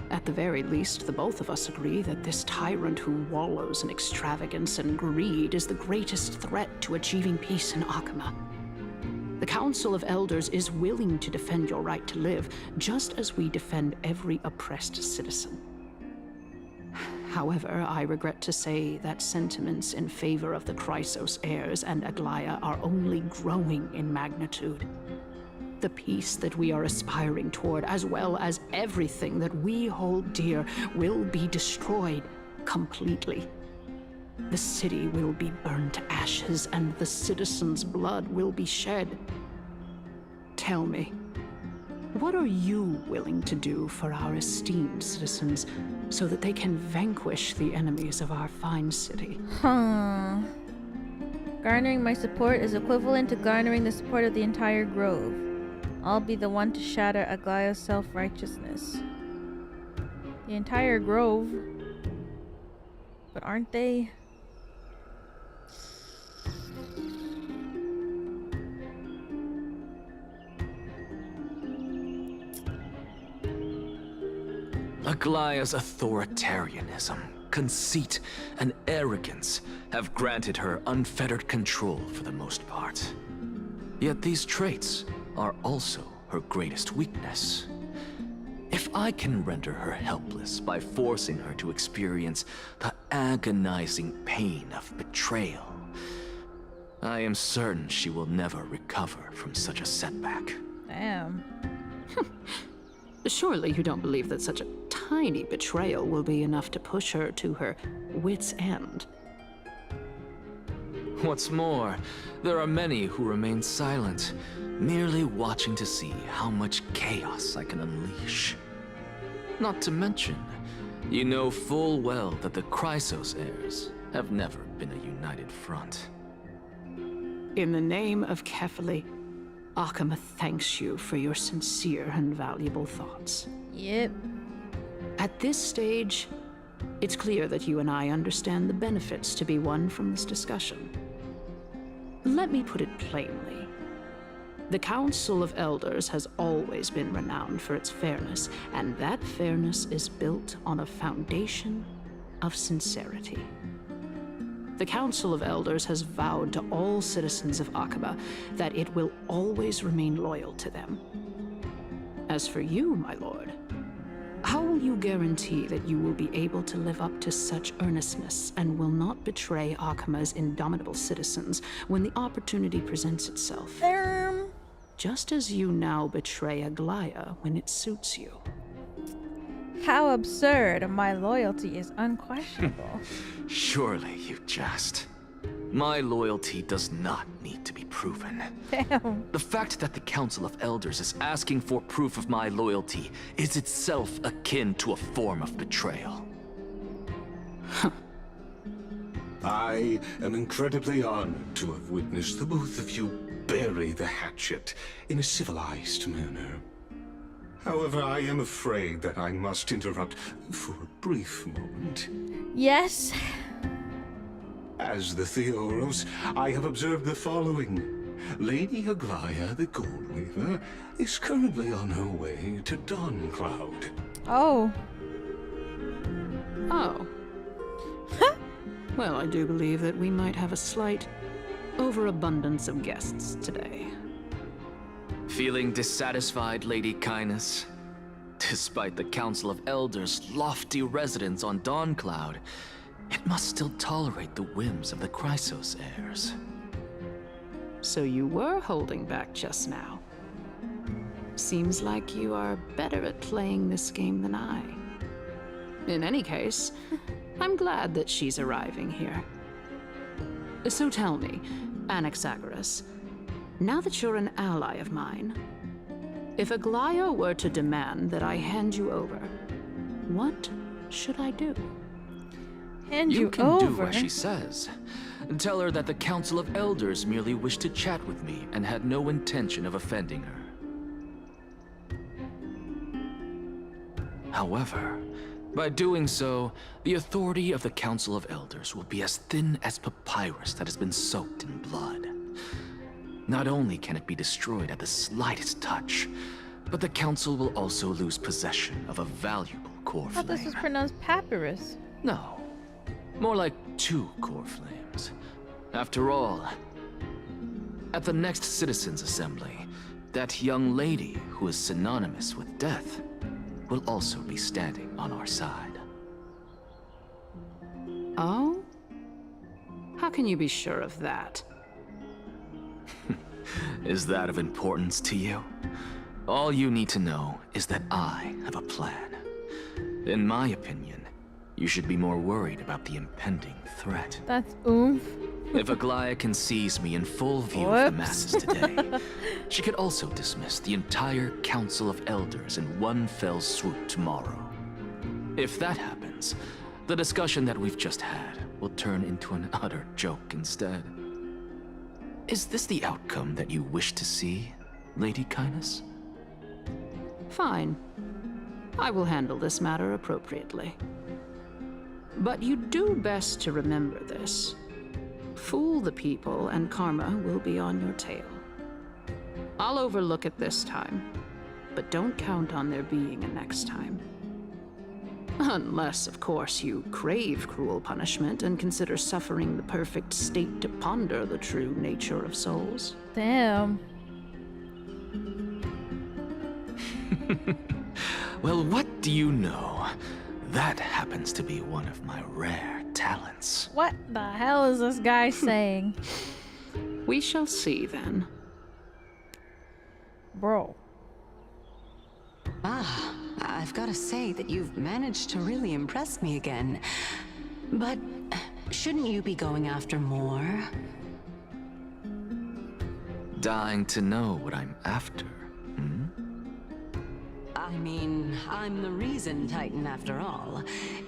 At the very least, the both of us agree that this tyrant who wallows in extravagance and greed is the greatest threat to achieving peace in Akama. The Council of Elders is willing to defend your right to live, just as we defend every oppressed citizen. However, I regret to say that sentiments in favor of the Chrysos heirs and Aglaya are only growing in magnitude. The peace that we are aspiring toward, as well as everything that we hold dear, will be destroyed completely. The city will be burned to ashes, and the citizens' blood will be shed. Tell me, what are you willing to do for our esteemed citizens so that they can vanquish the enemies of our fine city? Garnering my support is equivalent to garnering the support of the entire grove. I'll be the one to shatter Aglaya's self-righteousness. The entire grove? But aren't they? Aglaya's authoritarianism, conceit, and arrogance have granted her unfettered control for the most part. Yet these traits are also her greatest weakness. If I can render her helpless by forcing her to experience the agonizing pain of betrayal, I am certain she will never recover from such a setback. Damn. Surely you don't believe that such a tiny betrayal will be enough to push her to her wit's end. What's more, there are many who remain silent, merely watching to see how much chaos I can unleash. Not to mention, you know full well that the Chrysos heirs have never been a united front. In the name of Kefali, Akama thanks you for your sincere and valuable thoughts. Yep. At this stage, it's clear that you and I understand the benefits to be won from this discussion. Let me put it plainly. The Council of Elders has always been renowned for its fairness, and that fairness is built on a foundation of sincerity. The Council of Elders has vowed to all citizens of Akuma that it will always remain loyal to them. As for you, my lord, how will you guarantee that you will be able to live up to such earnestness and will not betray Akuma's indomitable citizens when the opportunity presents itself? Just as you now betray Aglaya when it suits you. How absurd. My loyalty is unquestionable. Surely you jest. My loyalty does not need to be proven. Damn. The fact that the Council of Elders is asking for proof of my loyalty is itself akin to a form of betrayal. I am incredibly honored to have witnessed the both of you bury the hatchet in a civilized manner. However, I am afraid that I must interrupt for a brief moment. Yes. As the Theoros, I have observed the following. Lady Aglaya, the Gold Weaver, is currently on her way to Dawncloud. Oh. Oh. Well, I do believe that we might have a slight overabundance of guests today. Feeling dissatisfied, Lady Kindness? Despite the Council of Elders' lofty residence on Dawncloud, it must still tolerate the whims of the Chrysos heirs. So you were holding back just now. Seems like you are better at playing this game than I. In any case, I'm glad that she's arriving here. So tell me, Anaxagoras, now that you're an ally of mine, if Aglaya were to demand that I hand you over, what should I do? Hand you can over? do as she says. Tell her that the Council of Elders merely wished to chat with me and had no intention of offending her. However, by doing so, the authority of the Council of Elders will be as thin as papyrus that has been soaked in blood. Not only can it be destroyed at the slightest touch, but the Council will also lose possession of a valuable core I thought this flame. was pronounced papyrus. No. More like 2 core flames. After all, at the next Citizens' Assembly, that young lady who is synonymous with death will also be standing on our side. Oh? How can you be sure of that? Is that of importance to you? All you need to know is that I have a plan. In my opinion, you should be more worried about the impending threat. That's oomph. If Aglaya can seize me in full view of the masses today, she could also dismiss the entire Council of Elders in one fell swoop tomorrow. If that happens, the discussion that we've just had will turn into an utter joke instead. Is this the outcome that you wish to see, Lady Kindness? Fine. I will handle this matter appropriately. But you do best to remember this. Fool the people and karma will be on your tail. I'll overlook it this time, but don't count on there being a next time. Unless, of course, you crave cruel punishment and consider suffering the perfect state to ponder the true nature of souls. Damn. Well, what do you know? That happens to be one of my rare talents. What the hell is this guy saying? We shall see then. Bro. Ah, I've got to say that you've managed to really impress me again. But shouldn't you be going after more? Dying to know what I'm after, hmm? I mean, I'm the reason Titan after all.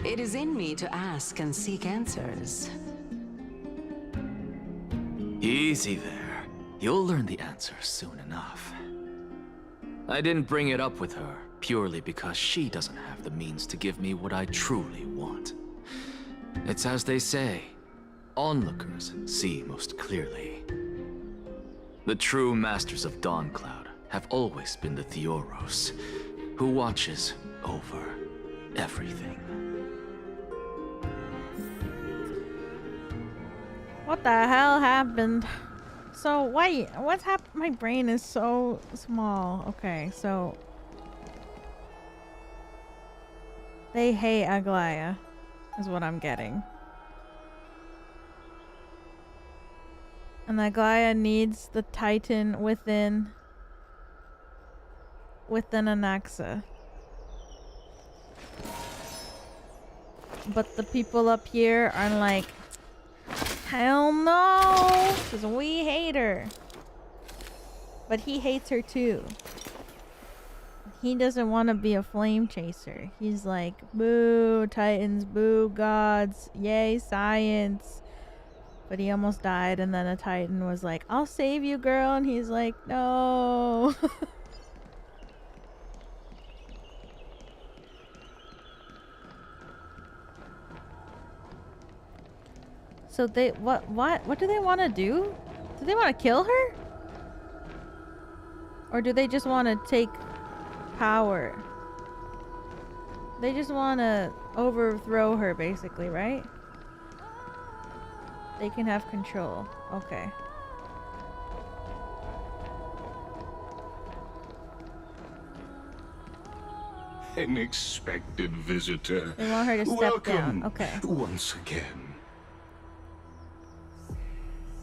It is in me to ask and seek answers. Easy there. You'll learn the answer soon enough. I didn't bring it up with her purely because she doesn't have the means to give me what I truly want. It's as they say, onlookers see most clearly. The true masters of Dawncloud have always been the Theoros, who watches over everything. What the hell happened? So, wait, what's happened? My brain is so small. Okay, so... They hate Aglaya, is what I'm getting. And Aglaya needs the Titan within Anaxa. But the people up here are like, hell no! Because we hate her. But he hates her too. He doesn't want to be a flame chaser. He's like, boo Titans, boo gods, yay science. But he almost died, and then a Titan was like, I'll save you, girl. And he's like, no. So they, what do they want to do? Do they want to kill her? Or do they just want to take power? They just want to overthrow her, basically, right? They can have control. Okay. An expected visitor. They want her to step Welcome down. Okay. Once again.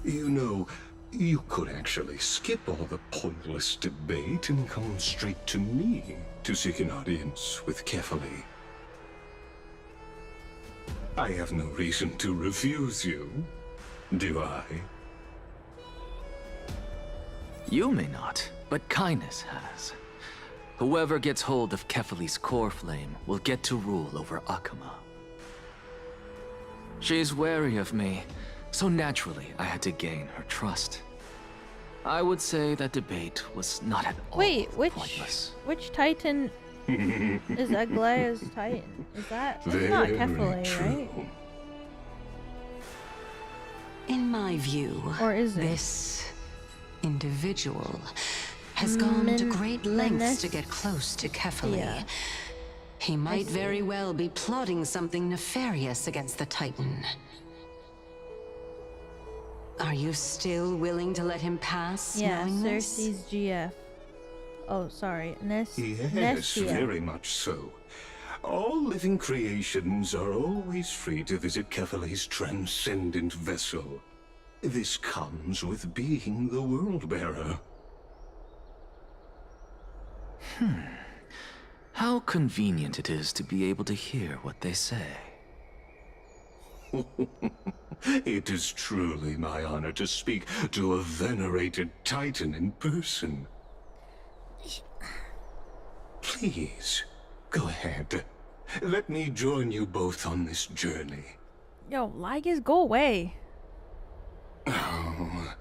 You know, you could actually skip all the pointless debate and come straight to me to seek an audience with Kefali. I have no reason to refuse you, do I? You may not, but kindness has. Whoever gets hold of Kefali's core flame will get to rule over Akama. She's wary of me, so naturally I had to gain her trust. I would say that debate was not at all pointless. Which Titan is Aglaya's Titan? Is that not Kefali, right? In my view, or is it? This individual has gone to great lengths to get close to Kefali. Yeah. He might very well be plotting something nefarious against the Titan. Are you still willing to let him pass? Yeah, this? Cersei's GF. Oh, sorry. Yes, Nestia. very much so. All living creations are always free to visit Kefali's transcendent vessel. This comes with being the World-Bearer. How convenient it is to be able to hear what they say. It is truly my honor to speak to a venerated Titan in person. Please, go ahead. Let me join you both on this journey. Yo, Lygus, go away. Oh,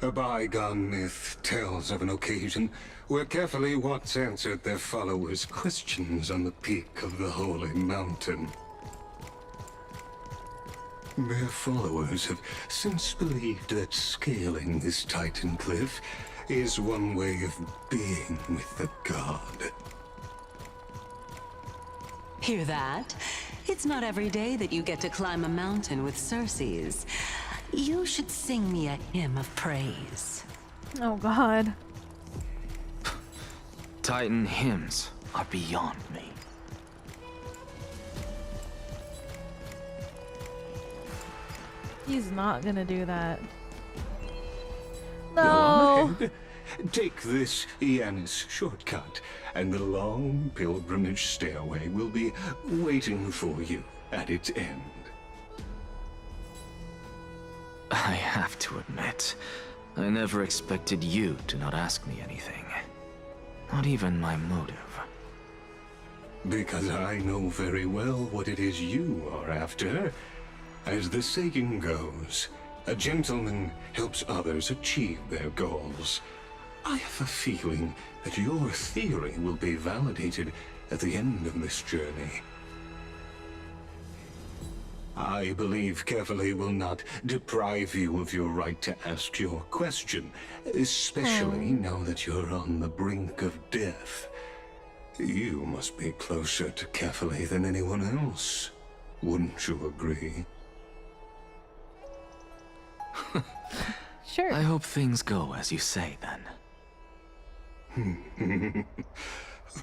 a bygone myth tells of an occasion where Kefali once answered their followers' questions on the peak of the Holy Mountain. Their followers have since believed that scaling this Titan cliff is one way of being with the god. Hear that? It's not every day that you get to climb a mountain with Cersei's. You should sing me a hymn of praise. Oh god. Titan hymns are beyond me. He's not gonna do that. Go No! ahead. Take this Yanis shortcut, and the long pilgrimage stairway will be waiting for you at its end. I have to admit, I never expected you to not ask me anything. Not even my motive. Because I know very well what it is you are after. As the saying goes, a gentleman helps others achieve their goals. I have a feeling that your theory will be validated at the end of this journey. I believe Kefali will not deprive you of your right to ask your question, especially now that you're on the brink of death. You must be closer to Kefali than anyone else. Wouldn't you agree? Sure. I hope things go as you say, then.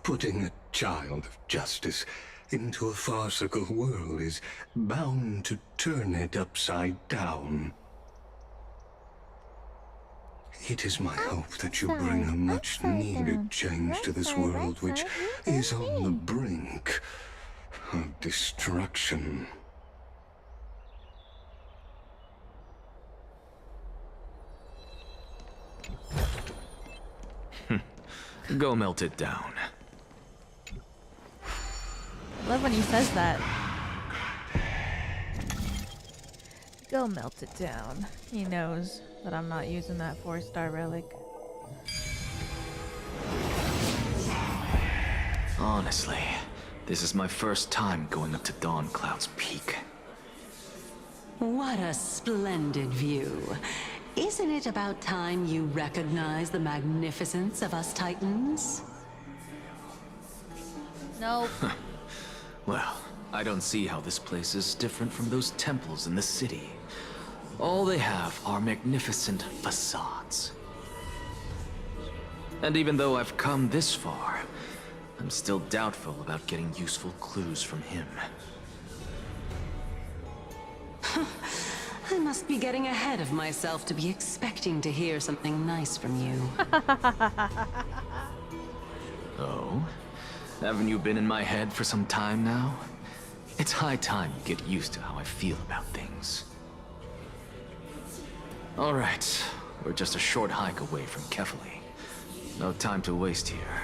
Putting a child of justice into a farcical world is bound to turn it upside down. It is my hope that you bring a much-needed change to this world which is on the brink of destruction. Go melt it down. I love when he says that. Go melt it down. He knows that I'm not using that 4-star relic. Honestly, this is my first time going up to Dawn Cloud's peak. What a splendid view. Isn't it about time you recognize the magnificence of us Titans? Nope. Well, I don't see how this place is different from those temples in the city. All they have are magnificent facades. And even though I've come this far, I'm still doubtful about getting useful clues from him. I must be getting ahead of myself to be expecting to hear something nice from you. Oh? Haven't you been in my head for some time now? It's high time you get used to how I feel about things. Alright, we're just a short hike away from Kefali. No time to waste here.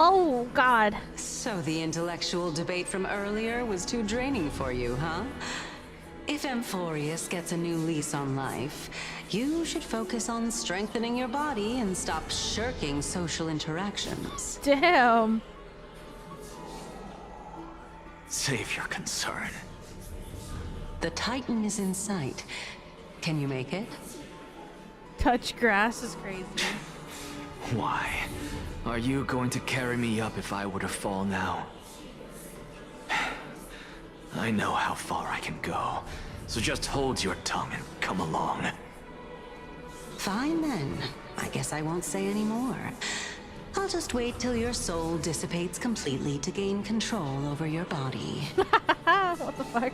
Oh, God. So the intellectual debate from earlier was too draining for you, huh? If Amphorius gets a new lease on life, you should focus on strengthening your body and stop shirking social interactions. Damn. Save your concern. The Titan is in sight. Can you make it? Touch grass is crazy. Why? Are you going to carry me up if I were to fall now? I know how far I can go, so just hold your tongue and come along. Fine then. I guess I won't say any more. I'll just wait till your soul dissipates completely to gain control over your body. What the fuck?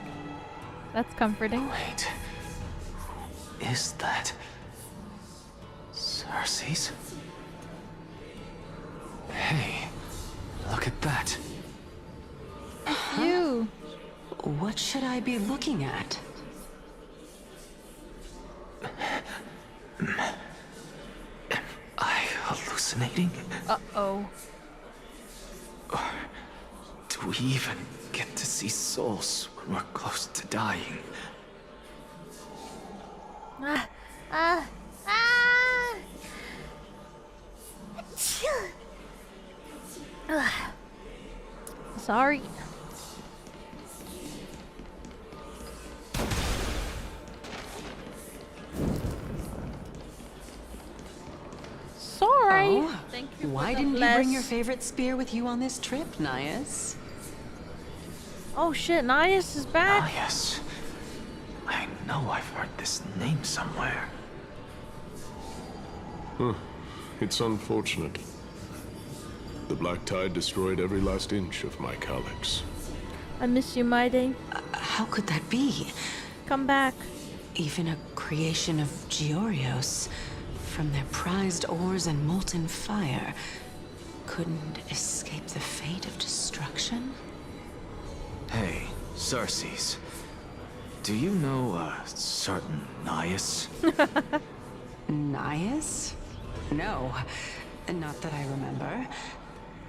That's comforting. Wait. Who is that? Circe's? Hey, look at that. You. What should I be looking at? Am I hallucinating? Uh-oh. Or do we even get to see souls when we're close to dying? Sorry. Sorry. Oh, thank you. Why didn't you bring your favorite spear with you on this trip, Nias? Oh shit, Nias is back. Nias. I know I've heard this name somewhere. Huh. It's unfortunate. The Black Tide destroyed every last inch of my calyx. I miss you, Maide. How could that be? Come back. Even a creation of Georios, from their prized ores and molten fire, couldn't escape the fate of destruction? Hey, Circe's. Do you know a certain Nias? Nias? No, not that I remember.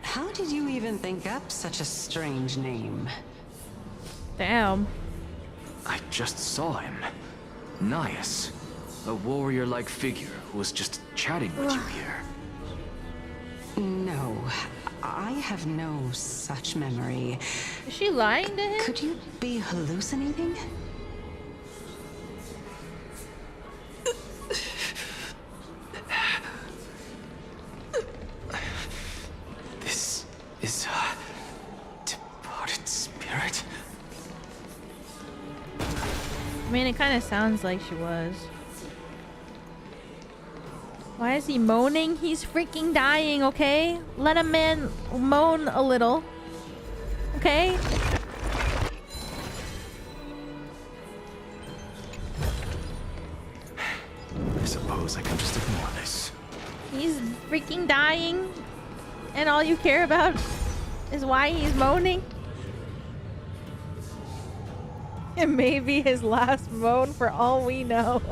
How did you even think up such a strange name? Damn. I just saw him. Nias. A warrior-like figure who was just chatting with you here. No, I have no such memory. Is she lying to him? Could you be hallucinating? This is a departed spirit. mean, it kind of sounds like she was. Why is he moaning? He's freaking dying, okay? Let a man moan a little. Okay? I suppose I can just ignore this. He's freaking dying, and all you care about is why he's moaning? It may be his last moan for all we know.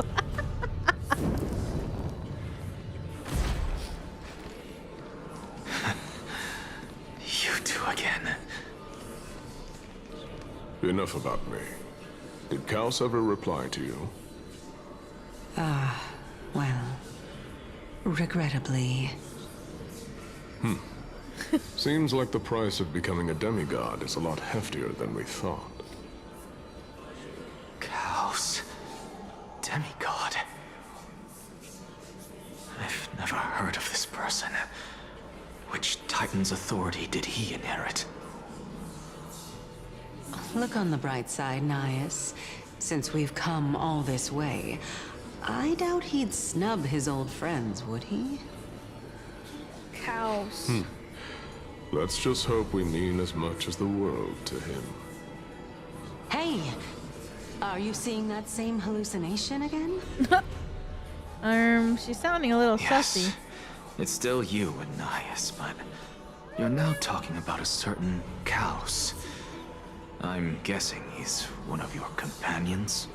You two again. Enough about me. Did Kaos ever reply to you? Well, regrettably. Seems like the price of becoming a demigod is a lot heftier than we thought. Kaos. Demigod. I've never heard of this person. Which Titan's authority did he inherit? Look on the bright side, Naias. Since we've come all this way, I doubt he'd snub his old friends, would he? Cows. Let's just hope we mean as much as the world to him. Hey! Are you seeing that same hallucination again? She's sounding a little Yes. sussy. It's still you, Ananias, but you're now talking about a certain Kaos. I'm guessing he's one of your companions?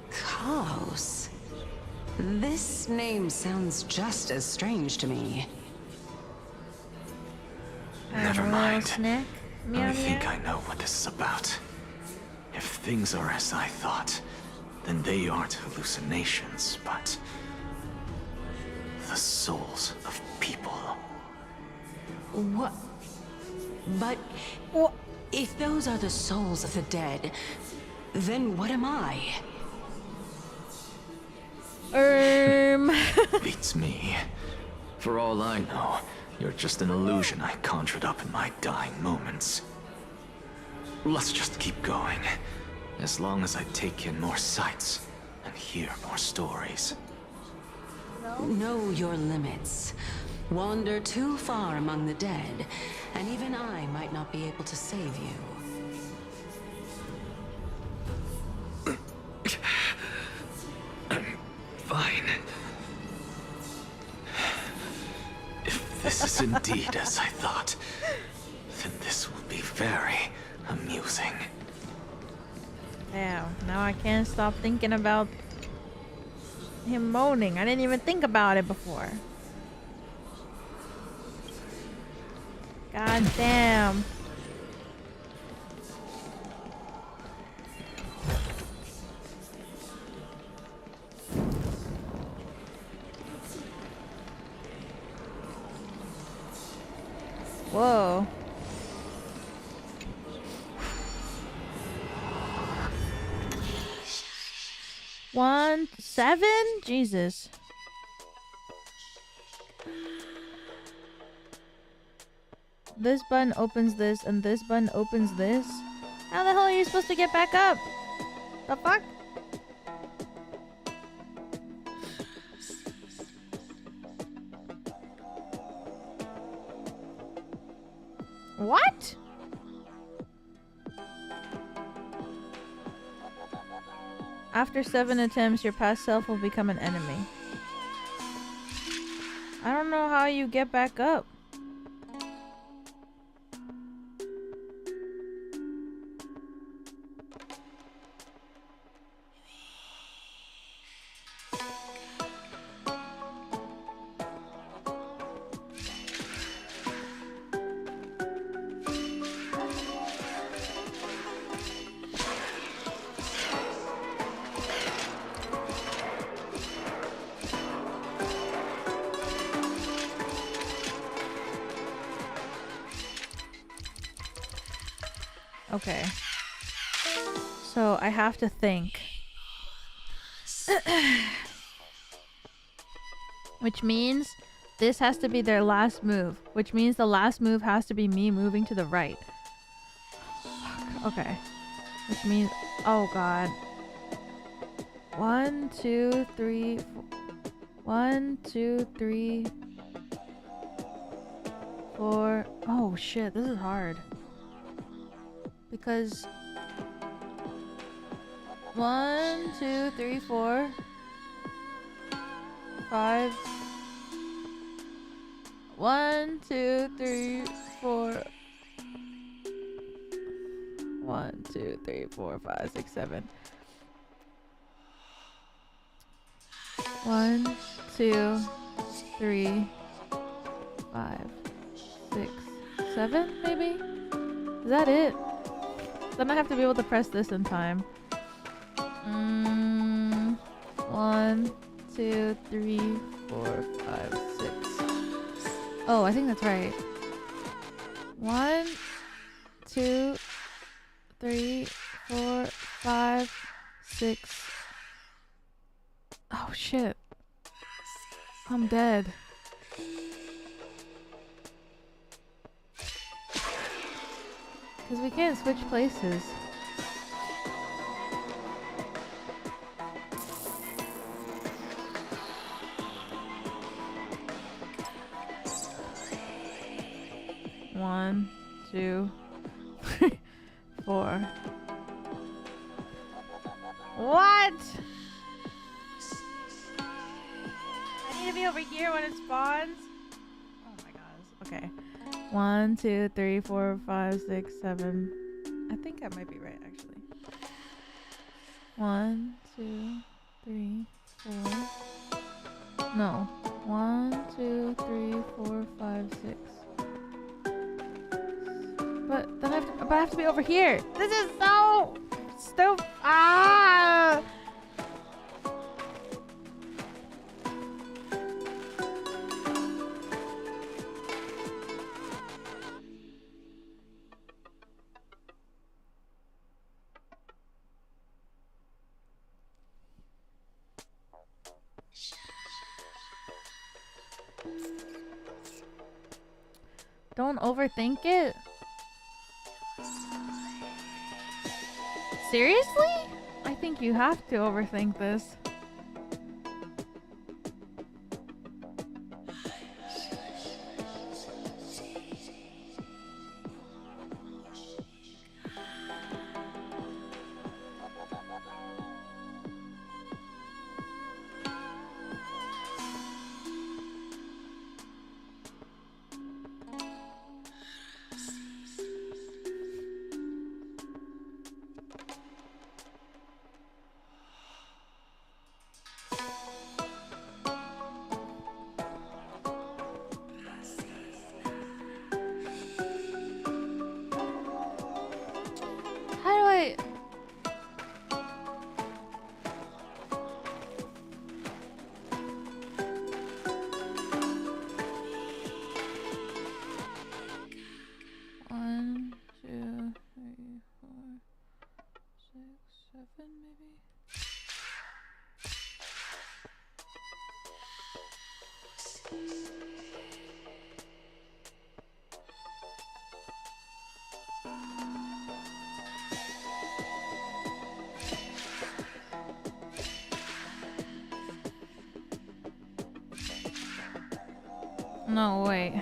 Kaos? This name sounds just as strange to me. Never mind. Snack. I think I know what this is about. If things are as I thought, then they aren't hallucinations, but the souls of people. What? But if those are the souls of the dead, then what am I? Beats me. For all I know, you're just an illusion I conjured up in my dying moments. Let's just keep going. As long as I take in more sights and hear more stories. Know your limits. Wander too far among the dead, and even I might not be able to save you. Fine. If this is indeed as I thought, then this will be very amusing. Yeah, now I can't stop thinking about him moaning. I didn't even think about it before. God damn. Whoa. One, 7? Jesus. This button opens this, and this button opens this. How the hell are you supposed to get back up? The fuck? What? After 7 attempts, your past self will become an enemy. I don't know how you get back up. Okay. So I have to think. Which means this has to be their last move. Which means the last move has to be me moving to the right. Fuck. Okay. Which means... Oh god. 1, 2, 3, 1, 2, 3, 4. Oh shit, this is hard. Because 1, 2, 3, 4, 5. 1, 2, 3, 4. 1, 2, 3, 4, 5, 6, 7. 1, 2, 3, 5, 6, 7, maybe? Is that it? Then I have to be able to press this in time. 1, 2, 3, 4, 5, 6. Oh, I think that's right. 1, 2, 3, 4, 5, 6. Oh shit. I'm dead. Because we can't switch places. One, 2, 3, 4. What? I need to be over here when it spawns. Oh my gosh. Okay. 1, 2, 3, 4, 5, 6, 7. I think I might be right actually. 1, 2, 3, 4. No. 1, 2, 3, 4, 5, 6. But then I have to be over here. This is so stupid. Ah! Don't overthink it. Seriously? I think you have to overthink this. No, wait.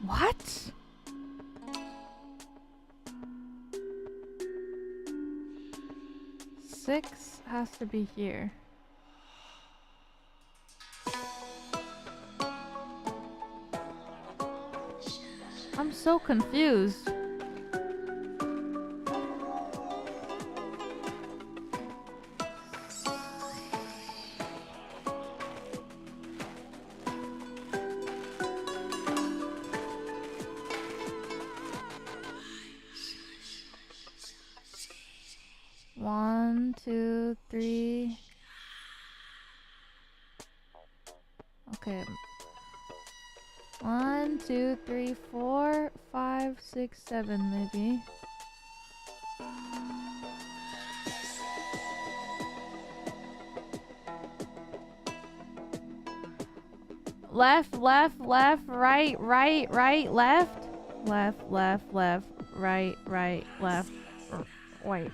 What? Six has to be here. I'm so confused. One, two, three. Okay. 1, 2, 3, 4, 5, 6, 7, maybe. Left, left, left, right, right, right, left. Left, left, left, right, right, left. Wait.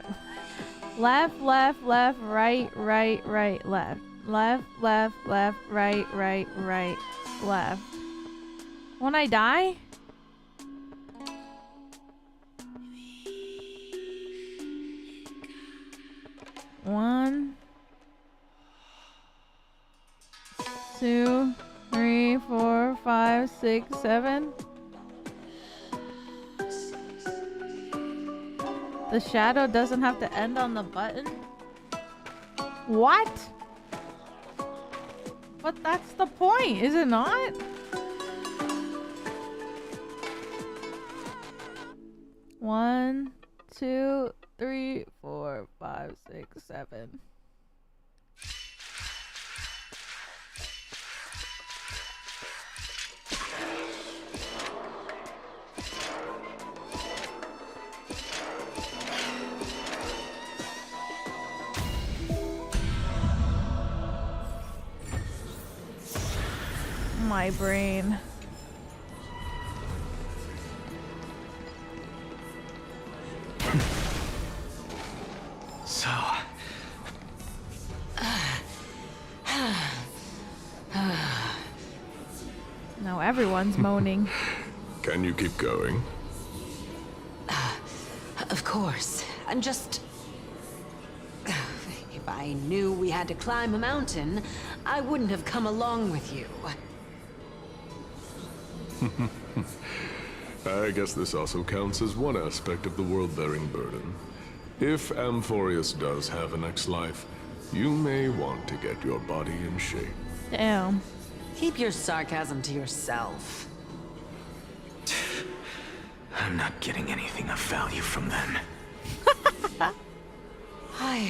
Left, left, left, right, right, right, left. Left, left, left, right, right, right, left. When I die? One, 2, 3, 4, 5, 6, 7. The shadow doesn't have to end on the button? What? But that's the point, is it not? One, 2, 3, 4, 5, 6, 7. My brain. So... Now everyone's moaning. Can you keep going? Of course. I'm just... If I knew we had to climb a mountain, I wouldn't have come along with you. I guess this also counts as one aspect of the world-bearing burden. If Amphorius does have a next life, you may want to get your body in shape. Damn. Keep your sarcasm to yourself. I'm not getting anything of value from them. I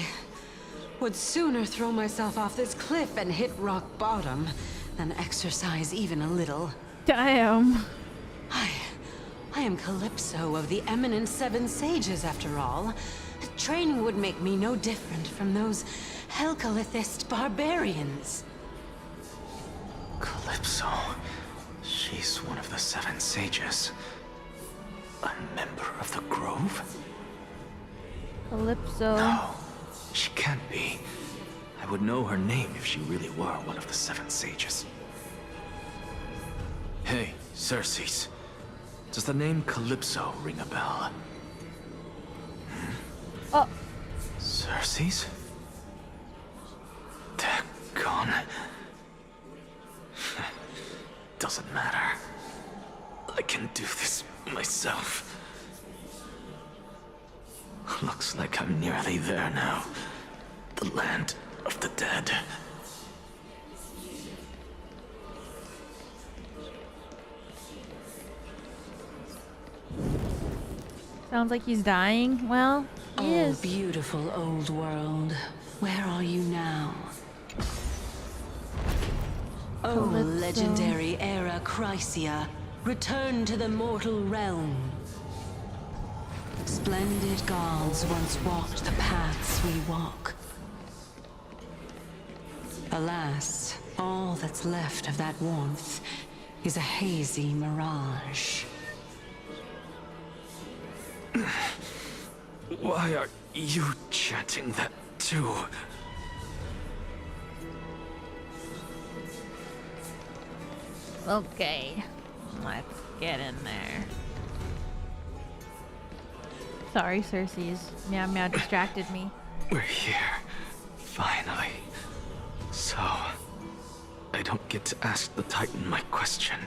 would sooner throw myself off this cliff and hit rock bottom than exercise even a little. Damn. I am Calypso of the eminent Seven Sages, after all. Training would make me no different from those Helcalithist barbarians. Calypso. She's one of the Seven Sages. A member of the Grove? Calypso. No, she can't be. I would know her name if she really were one of the Seven Sages. Hey, Circes. Does the name Calypso ring a bell? Oh. Circes? They're gone. Doesn't matter. I can do this myself. Looks like I'm nearly there now. The land of the dead. Sounds like he's dying. Well, he is. Beautiful old world. Where are you now? Oh, legendary era Chrysia, return to the mortal realm. Splendid gods once walked the paths we walk. Alas, all that's left of that warmth is a hazy mirage. Why are you chanting that too? Okay, let's get in there. Sorry, Circes. Meow Meow distracted me. We're here, finally. So, I don't get to ask the Titan my question,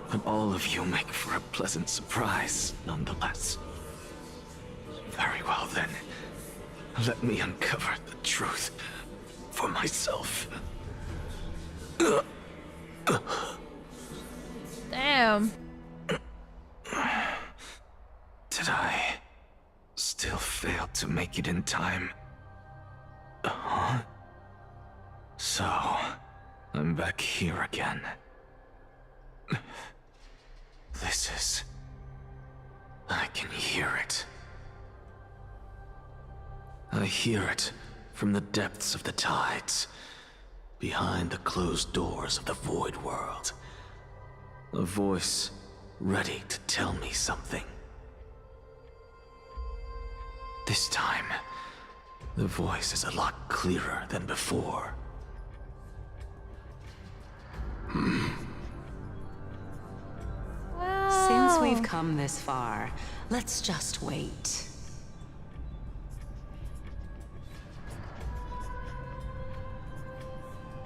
but all of you make for a pleasant surprise, nonetheless. Very well then, let me uncover the truth for myself. Damn. Did I still fail to make it in time? Huh? So, I'm back here again. This is... I can hear it. I hear it from the depths of the tides. behind the closed doors of the Void World. A voice ready to tell me something. This time, the voice is a lot clearer than before. Wow. Since we've come this far, let's just wait.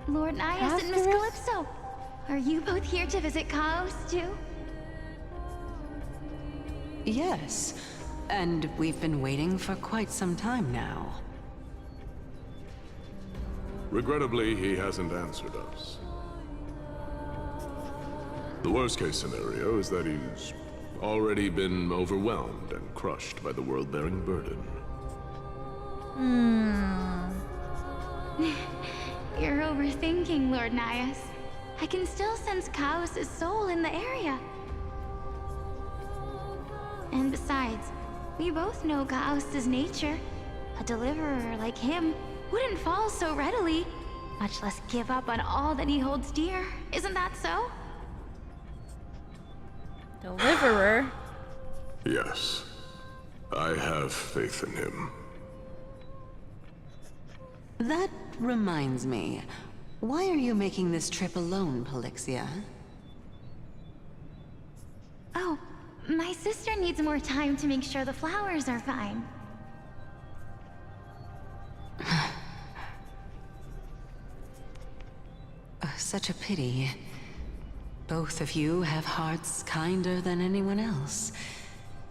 Lord Nias and Miss Calypso, are you both here to visit Chaos too? Yes, and we've been waiting for quite some time now. Regrettably, he hasn't answered us. The worst-case scenario is that he's already been overwhelmed and crushed by the world-bearing burden. You're overthinking, Lord Nias. I can still sense Chaos' soul in the area. And besides, we both know Chaos' nature. A deliverer like him wouldn't fall so readily, much less give up on all that he holds dear. Isn't that so? Deliverer? Yes. I have faith in him. That reminds me. Why are you making this trip alone, Polixia? Oh, my sister needs more time to make sure the flowers are fine. Such a pity. Both of you have hearts kinder than anyone else.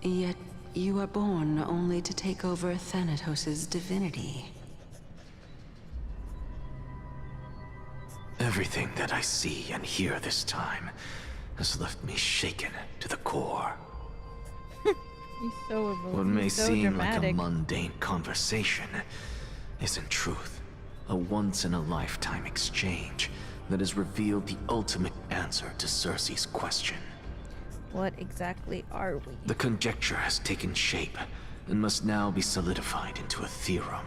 Yet you are born only to take over Thanatos' divinity. Everything that I see and hear this time has left me shaken to the core. He's so emotional. What may so seem dramatic. like a mundane conversation is in truth a once-in-a-lifetime exchange that has revealed the ultimate answer to Cersei's question. What exactly are we? The conjecture has taken shape and must now be solidified into a theorem.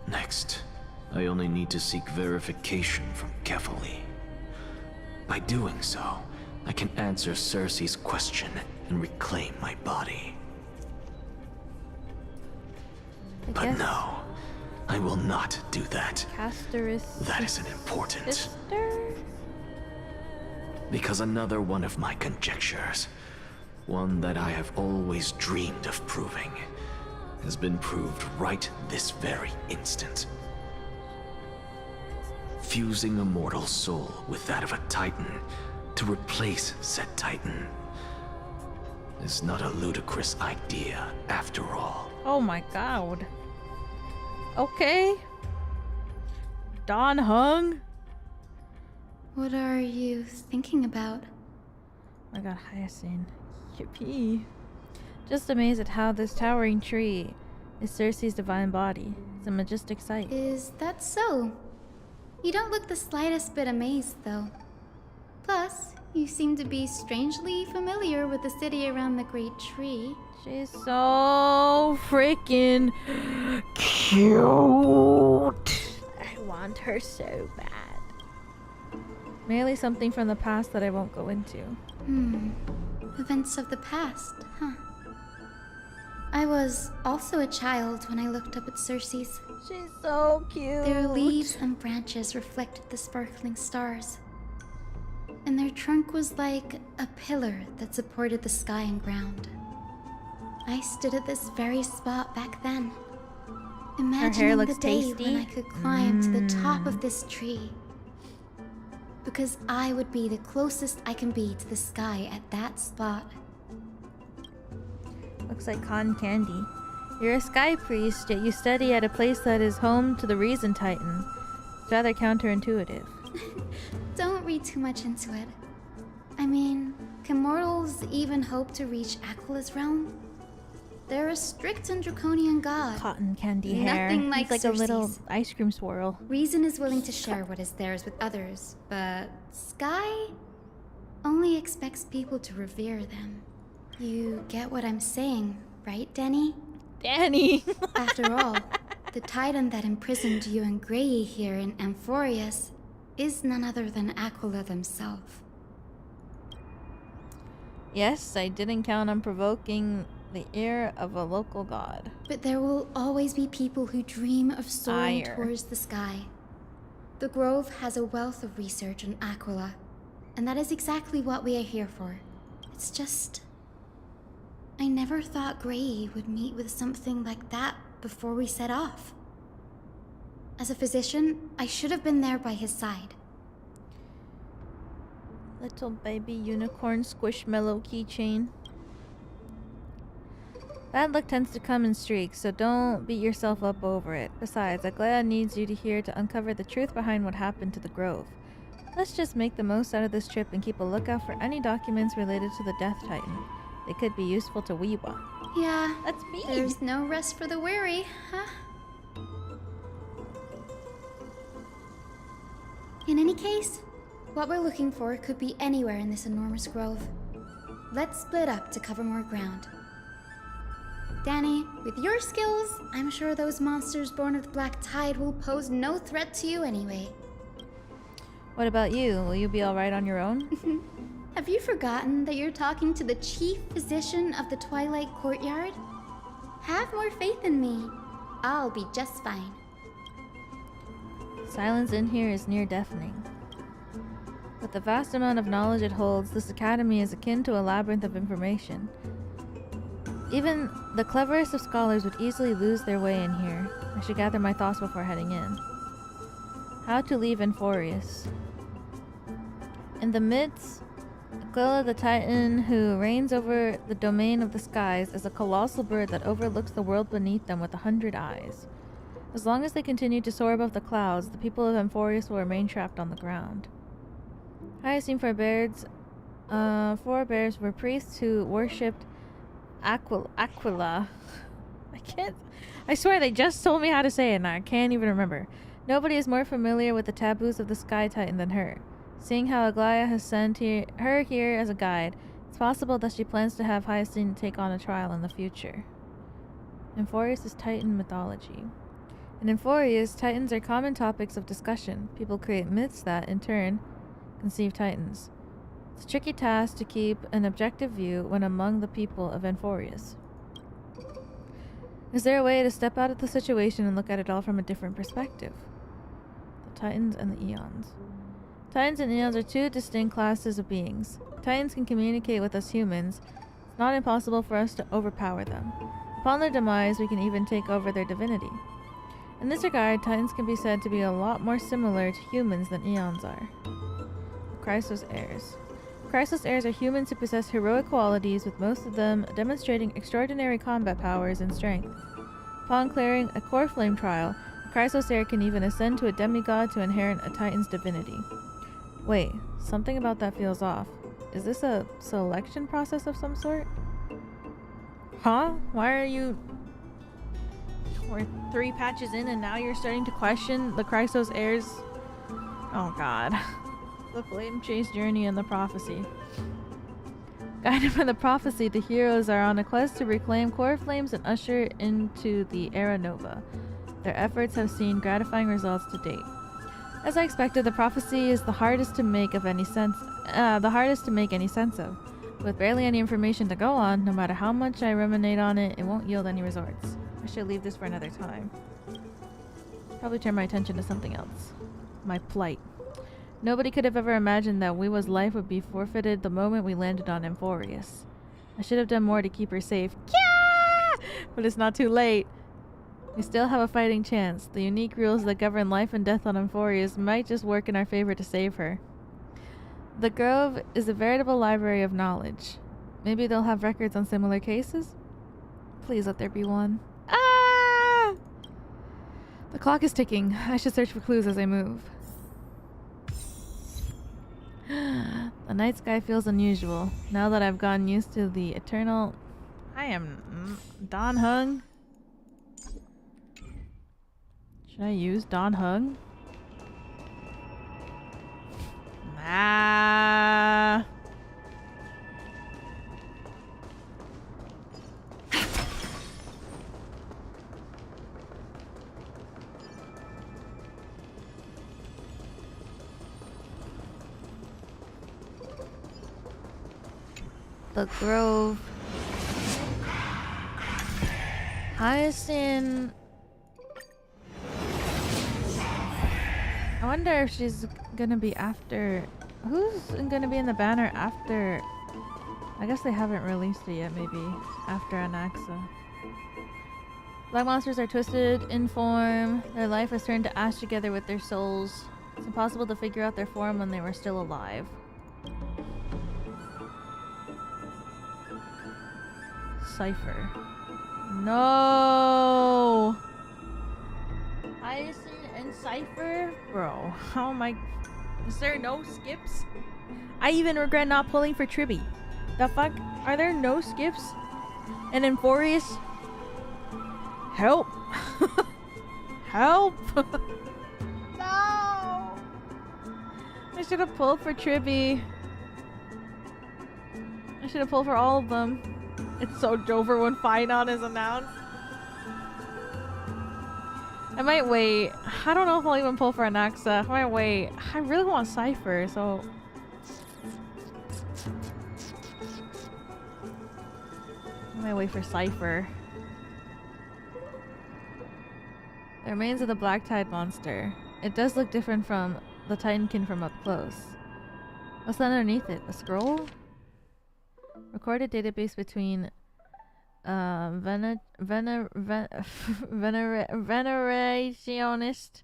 Next, I only need to seek verification from Kefali. By doing so, I can answer Cersei's question and reclaim my body. But no, I will not do that. Castorice. That isn't important. Sister? Because another one of my conjectures, one that I have always dreamed of proving, has been proved right this very instant. Fusing a mortal soul with that of a Titan to replace said Titan is not a ludicrous idea after all. Oh my god. Okay. Don Hung? What are you thinking about? I got Hyacinth. Yippee. Just amazed at how this towering tree is Cersei's divine body. It's a majestic sight. Is that so? You don't look the slightest bit amazed, though. Plus, you seem to be strangely familiar with the city around the Great Tree. She's so freaking cute. I want her so bad. Merely something from the past that I won't go into. Events of the past, huh? I was also a child when I looked up at Cersei's. She's so cute. Their leaves and branches reflected the sparkling stars. And their trunk was like a pillar that supported the sky and ground. I stood at this very spot back then, imagining the day when I could climb to the top of this tree. Because I would be the closest I can be to the sky at that spot. Looks like cotton candy. You're a sky priest, yet you study at a place that is home to the Reason Titan. It's rather counterintuitive. Don't read too much into it. I mean, can mortals even hope to reach Aquala's realm? They're a strict and draconian god. Cotton candy hair. Nothing like it's like Cersei's. a little ice cream swirl. Reason is willing to share what is theirs with others, but Sky only expects people to revere them. You get what I'm saying, right, Denny? Danny! After all, The titan that imprisoned you and Grey here in Amphorius is none other than Aquila themselves. Yes, I didn't count on provoking the ire of a local god. But there will always be people who dream of soaring Ire. towards the sky. The Grove has a wealth of research on Aquila, and that is exactly what we are here for. It's just... I never thought Grey would meet with something like that before we set off. As a physician, I should have been there by his side. Little baby unicorn squishmallow keychain. Bad luck tends to come in streaks, so don't beat yourself up over it. Besides, Aglaia needs you here to uncover the truth behind what happened to the Grove. Let's just make the most out of this trip and keep a lookout for any documents related to the Death Titan. They could be useful to Weewa. Yeah, that's me. There's no rest for the weary, huh? In any case, what we're looking for could be anywhere in this enormous grove. Let's split up to cover more ground. Danny, with your skills, I'm sure those monsters born of the Black Tide will pose no threat to you anyway. What about you? Will you be alright on your own? Have you forgotten that you're talking to the chief physician of the Twilight Courtyard? Have more faith in me. I'll be just fine. Silence in here is near deafening. With the vast amount of knowledge it holds, this academy is akin to a labyrinth of information. Even the cleverest of scholars would easily lose their way in here. I should gather my thoughts before heading in. How to leave Amphorius. In the midst, Aquila the Titan, who reigns over the domain of the skies, is a colossal bird that overlooks the world beneath them with 100 eyes. As long as they continue to soar above the clouds, the people of Amphorius will remain trapped on the ground. Hyacinth forebears were priests who worshipped Aquila. I swear they just told me how to say it and I can't even remember. Nobody is more familiar with the taboos of the Sky Titan than her. Seeing how Aglaia has sent her here as a guide, it's possible that she plans to have Hyacinth take on a trial in the future. Amphorius is Titan mythology. In Amphorius, Titans are common topics of discussion. People create myths that, in turn, conceive Titans. It's a tricky task to keep an objective view when among the people of Amphorius. Is there a way to step out of the situation and look at it all from a different perspective? The Titans and the Eons. Titans and Eons are two distinct classes of beings. Titans can communicate with us humans. It's not impossible for us to overpower them. Upon their demise, we can even take over their divinity. In this regard, Titans can be said to be a lot more similar to humans than Eons are. The Chrysos heirs. Chrysos heirs are humans who possess heroic qualities, with most of them demonstrating extraordinary combat powers and strength. Upon clearing a core flame trial, a Chrysos heir can even ascend to a demigod to inherit a Titan's divinity. Wait, something about that feels off. Is this a selection process of some sort? Huh? Why are you... We're 3 patches in and now you're starting to question the Chrysos heirs? Oh god. The flame chase journey and the prophecy. Guided by the prophecy, the heroes are on a quest to reclaim core flames and usher into the Era Nova. Their efforts have seen gratifying results to date. As I expected, the prophecy is the hardest to make any sense of. With barely any information to go on, no matter how much I ruminate on it, it won't yield any results. I should leave this for another time. Probably turn my attention to something else. My plight. Nobody could have ever imagined that Weewa's life would be forfeited the moment we landed on Amphorius. I should have done more to keep her safe. Yeah! But it's not too late. We still have a fighting chance. The unique rules that govern life and death on Amphorius might just work in our favor to save her. The Grove is a veritable library of knowledge. Maybe they'll have records on similar cases? Please let there be one. Ah! The clock is ticking. I should search for clues as I move. The night sky feels unusual. Now that I've gotten used to the eternal... I am... Dawn Hung? Should I use Dawn Hung? Nah. The Grove. Hyacinth. I wonder if she's gonna be after. Who's gonna be in the banner after? I guess they haven't released it yet, maybe. After Anaxa. Black monsters are twisted in form. Their life has turned to ash together with their souls. It's impossible to figure out their form when they were still alive. Cypher. No! Hyacinth and Cypher? Bro, how am I... Is there no skips? I even regret not pulling for Tribby. The fuck? Are there no skips? And Emphorius? Help! Help! No! I should have pulled for Tribby. I should have pulled for all of them. It's so Dover when Finana is announced. I might wait. I don't know if I'll even pull for Anaxa. I might wait. I really want Cypher, so... I might wait for Cypher. The remains of the Black Tide monster. It does look different from the Titankin from up close. What's underneath it? A scroll? Recorded database between venerationist,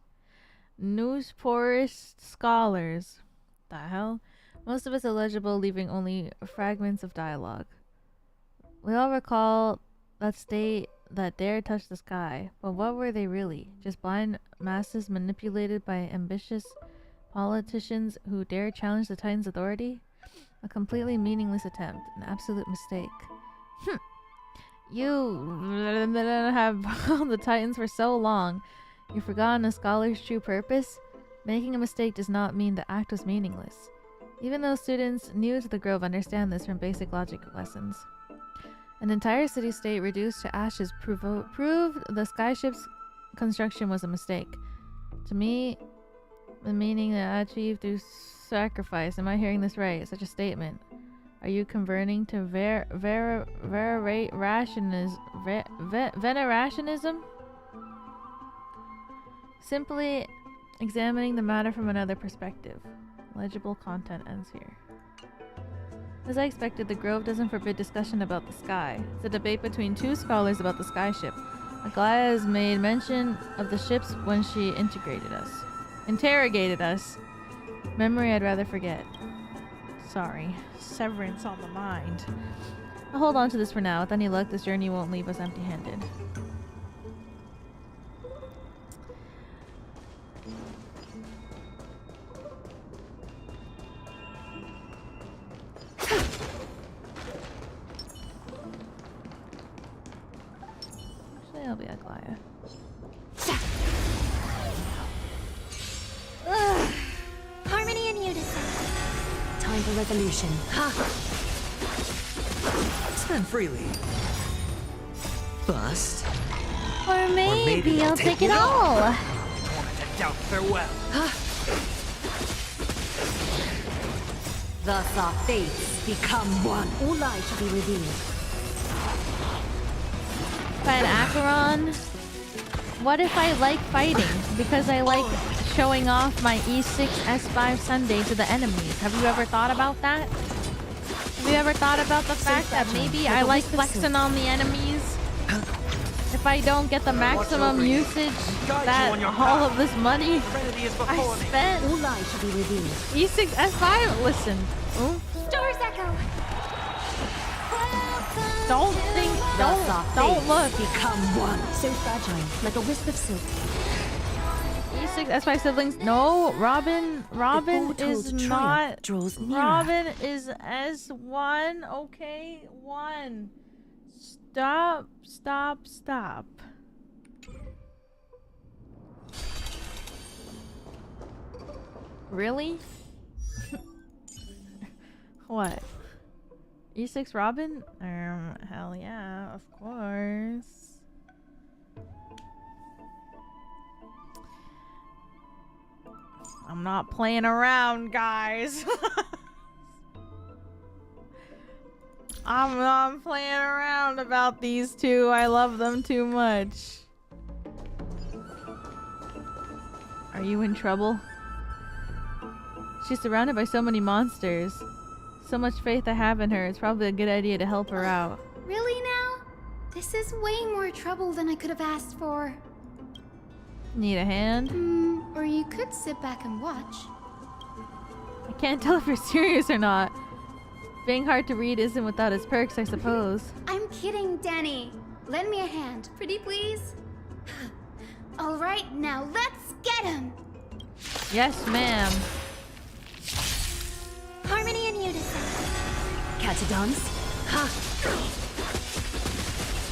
newsporist scholars. The hell? Most of it's illegible, leaving only fragments of dialogue. We all recall that state that dared touch the sky, but what were they really? Just blind masses manipulated by ambitious politicians who dared challenge the Titan's authority? A completely meaningless attempt, an absolute mistake. You have held the Titans for so long, you've forgotten a scholar's true purpose? Making a mistake does not mean the act was meaningless. Even though students new to the Grove understand this from basic logic lessons. An entire city-state reduced to ashes proved the skyship's construction was a mistake. To me, the meaning achieved through sacrifice. Am I hearing this right? Such a statement. Are you converting to venerationism? Simply examining the matter from another perspective. Legible content ends here. As I expected, the Grove doesn't forbid discussion about the sky. It's a debate between two scholars about the skyship. Aglaya has made mention of the ships when she interrogated us. Memory I'd rather forget. Sorry. Severance on the mind. I'll hold on to this for now. With any luck, this journey won't leave us empty-handed. Actually, I'll be Aglaya. Harmony and unison. Time for resolution. Spend freely. Bust. Or maybe I'll take it all. Tormented doubt farewell. Thus our fates become one. All lies shall be revealed. Fight Acheron. What if I like fighting? Because I like showing off my E6 S5 Sunday to the enemies. Have you ever thought about that? Have you ever thought about the fact that maybe I like flexing on the enemies? If I don't get the maximum usage that all of this money I spent. All lies shall be revealed. E6 S5? Listen. Ooh. Stars echo. Don't look. Become one. So fragile, like a wisp of silk. E6 S5 siblings. No, Robin is not. Draws nearer. Robin is S1. Okay, 1. Stop. Really? What? E6 Robin? Hell yeah, of course. I'm not playing around, guys. I'm playing around about these two. I love them too much. Are you in trouble? She's surrounded by so many monsters. So much faith I have in her. It's probably a good idea to help her out. Really now? This is way more trouble than I could have asked for. Need a hand? Or you could sit back and watch. I can't tell if you're serious or not. Being hard to read isn't without its perks, I suppose. I'm kidding, Danny. Lend me a hand, pretty please. All right, now let's get him. Yes, ma'am. Harmony and unison. Catadons. Ha!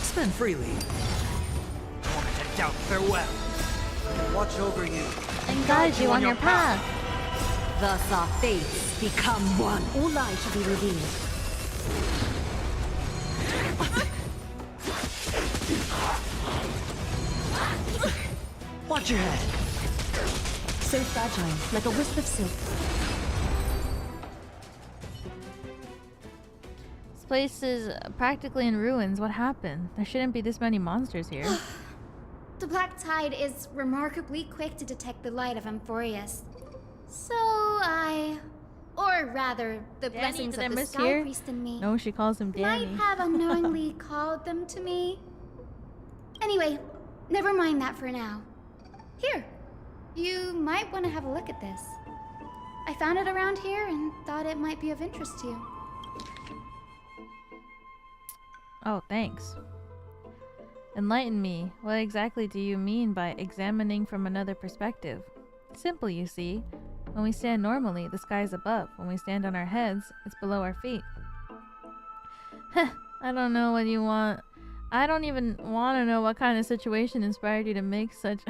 Spend freely. Moment to doubt farewell. Watch over you. And guide you on your path. Thus our fates become one. All lies shall be revealed. Watch your head. So fragile, like a wisp of silk. This place is practically in ruins. What happened? There shouldn't be this many monsters here. The black tide is remarkably quick to detect the light of Amphorius. So or rather, the Danny, blessings did I of the miss Sky here? Priest in me No, she calls him Danny. might have unknowingly called them to me. Anyway, never mind that for now. Here, you might want to have a look at this. I found it around here and thought it might be of interest to you. Oh, thanks. Enlighten me. What exactly do you mean by examining from another perspective? Simple, you see. When we stand normally, the sky is above. When we stand on our heads, it's below our feet. Heh, I don't know what you want. I don't even want to know what kind of situation inspired you to make such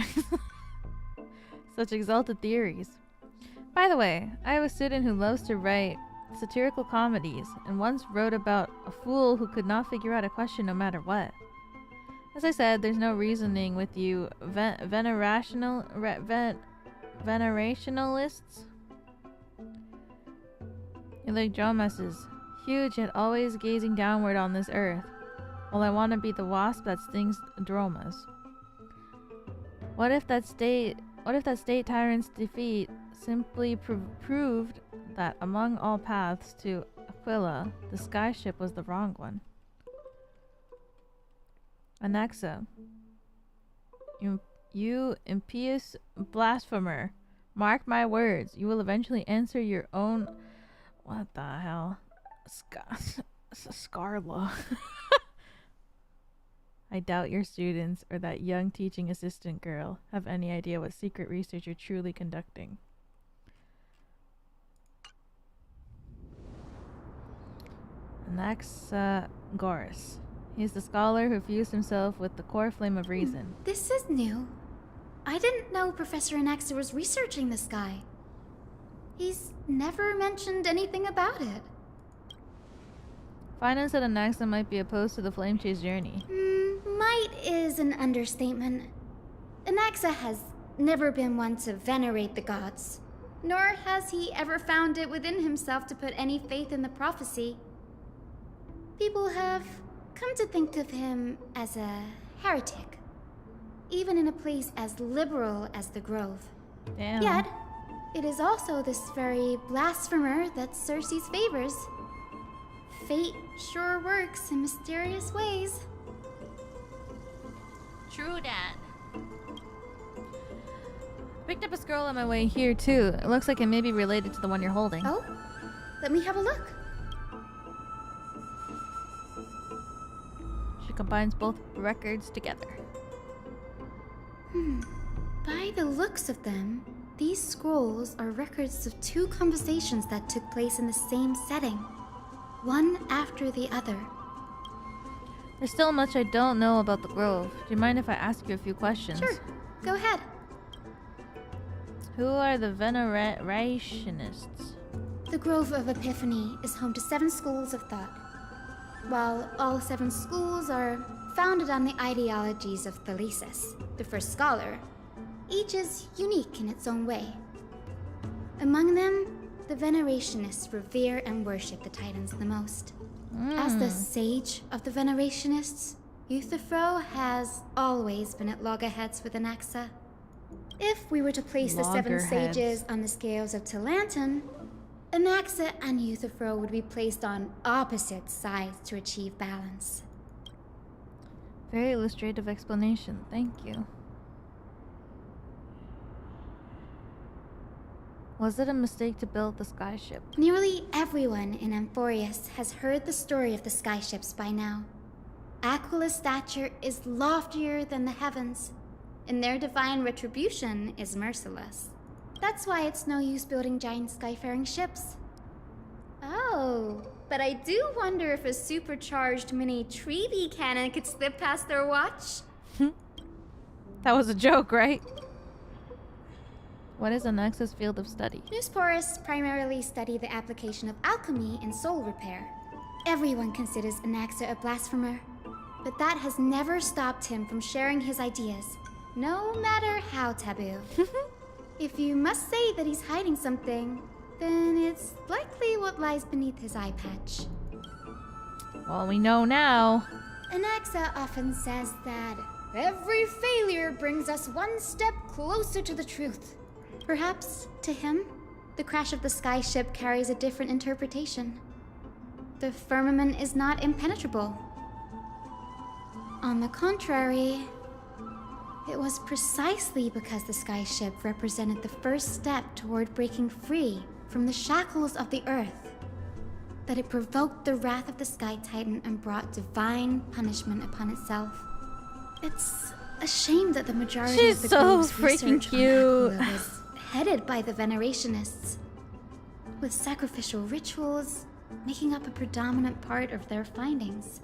such exalted theories. By the way, I have a student who loves to write satirical comedies and once wrote about a fool who could not figure out a question no matter what. As I said, there's no reasoning with you venerationalists. You're like Jomas's, huge yet always gazing downward on this earth. Well, I want to be the wasp that stings Dromas. What if that state tyrant's defeat simply proved that among all paths to Aquila, the skyship was the wrong one? Anaxa, you impious blasphemer, mark my words, you will eventually answer your own... What the hell? Scarla. I doubt your students or that young teaching assistant girl have any idea what secret research you're truly conducting. Anaxagoras. He's the scholar who fused himself with the core flame of reason. This is new. I didn't know Professor Anaxa was researching the sky. He's never mentioned anything about it. Finance said Anaxa might be opposed to the Flame Chase journey. Might is an understatement. Anaxa has never been one to venerate the gods, nor has he ever found it within himself to put any faith in the prophecy. People have come to think of him as a heretic, even in a place as liberal as the Grove. Damn. Yet, it is also this very blasphemer that Circe's favors. Fate sure works in mysterious ways. True that. Picked up a scroll on my way here too. It looks like it may be related to the one you're holding. Oh? Let me have a look. She combines both records together. By the looks of them, these scrolls are records of two conversations that took place in the same setting, one after the other. There's still much I don't know about the Grove. Do you mind if I ask you a few questions? Sure, go ahead. Who are the Venerationists? The Grove of Epiphany is home to 7 schools of thought. While all 7 schools are founded on the ideologies of Thalesis, the first scholar, each is unique in its own way. Among them, the Venerationists revere and worship the Titans the most. As the sage of the Venerationists, Euthyphro has always been at loggerheads with Anaxa. If we were to place the 7 sages on the scales of Talanton, Anaxa and Euthyphro would be placed on opposite sides to achieve balance. Very illustrative explanation. Thank you. Was it a mistake to build the skyship? Nearly everyone in Amphorius has heard the story of the skyships by now. Aquila's stature is loftier than the heavens, and their divine retribution is merciless. That's why it's no use building giant skyfaring ships. Oh, but I do wonder if a supercharged mini Treaty cannon could slip past their watch. That was a joke, right? What is Anaxa's field of study? Newsporists primarily study the application of alchemy and soul repair. Everyone considers Anaxa a blasphemer, but that has never stopped him from sharing his ideas, no matter how taboo. If you must say that he's hiding something, then it's likely what lies beneath his eye patch. Well, we know now. Anaxa often says that every failure brings us one step closer to the truth. Perhaps, to him, the crash of the skyship carries a different interpretation. The firmament is not impenetrable. On the contrary, it was precisely because the skyship represented the first step toward breaking free from the shackles of the earth that it provoked the wrath of the Sky Titan and brought divine punishment upon itself. It's a shame that the majority of the group's research on Aquila was headed by the Venerationists, with sacrificial rituals making up a predominant part of their findings.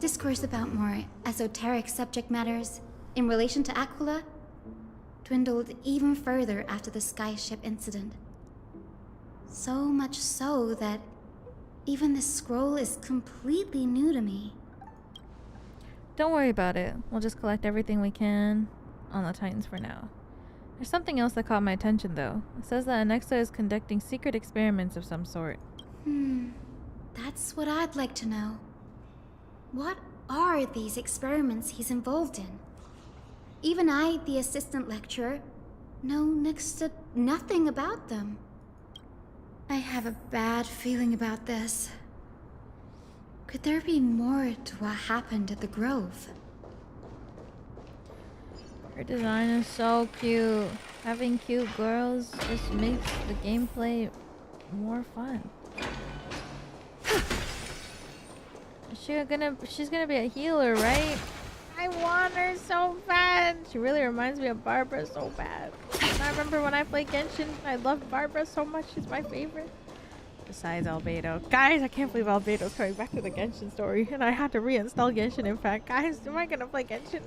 Discourse about more esoteric subject matters in relation to Aquila dwindled even further after the skyship incident. So much so that even this scroll is completely new to me. Don't worry about it. We'll just collect everything we can on the Titans for now. There's something else that caught my attention though. It says that Anaxa is conducting secret experiments of some sort. That's what I'd like to know. What are these experiments he's involved in? Even I, the assistant lecturer, know next to nothing about them. I have a bad feeling about this. Could there be more to what happened at the Grove? Her design is so cute. Having cute girls just makes the gameplay more fun. She's gonna be a healer, right? I want her so bad. She really reminds me of Barbara so bad. And I remember when I played Genshin, I loved Barbara so much. She's my favorite. Besides Albedo. Guys, I can't believe Albedo's coming back to the Genshin story. And I had to reinstall Genshin, in fact. Guys, am I gonna play Genshin?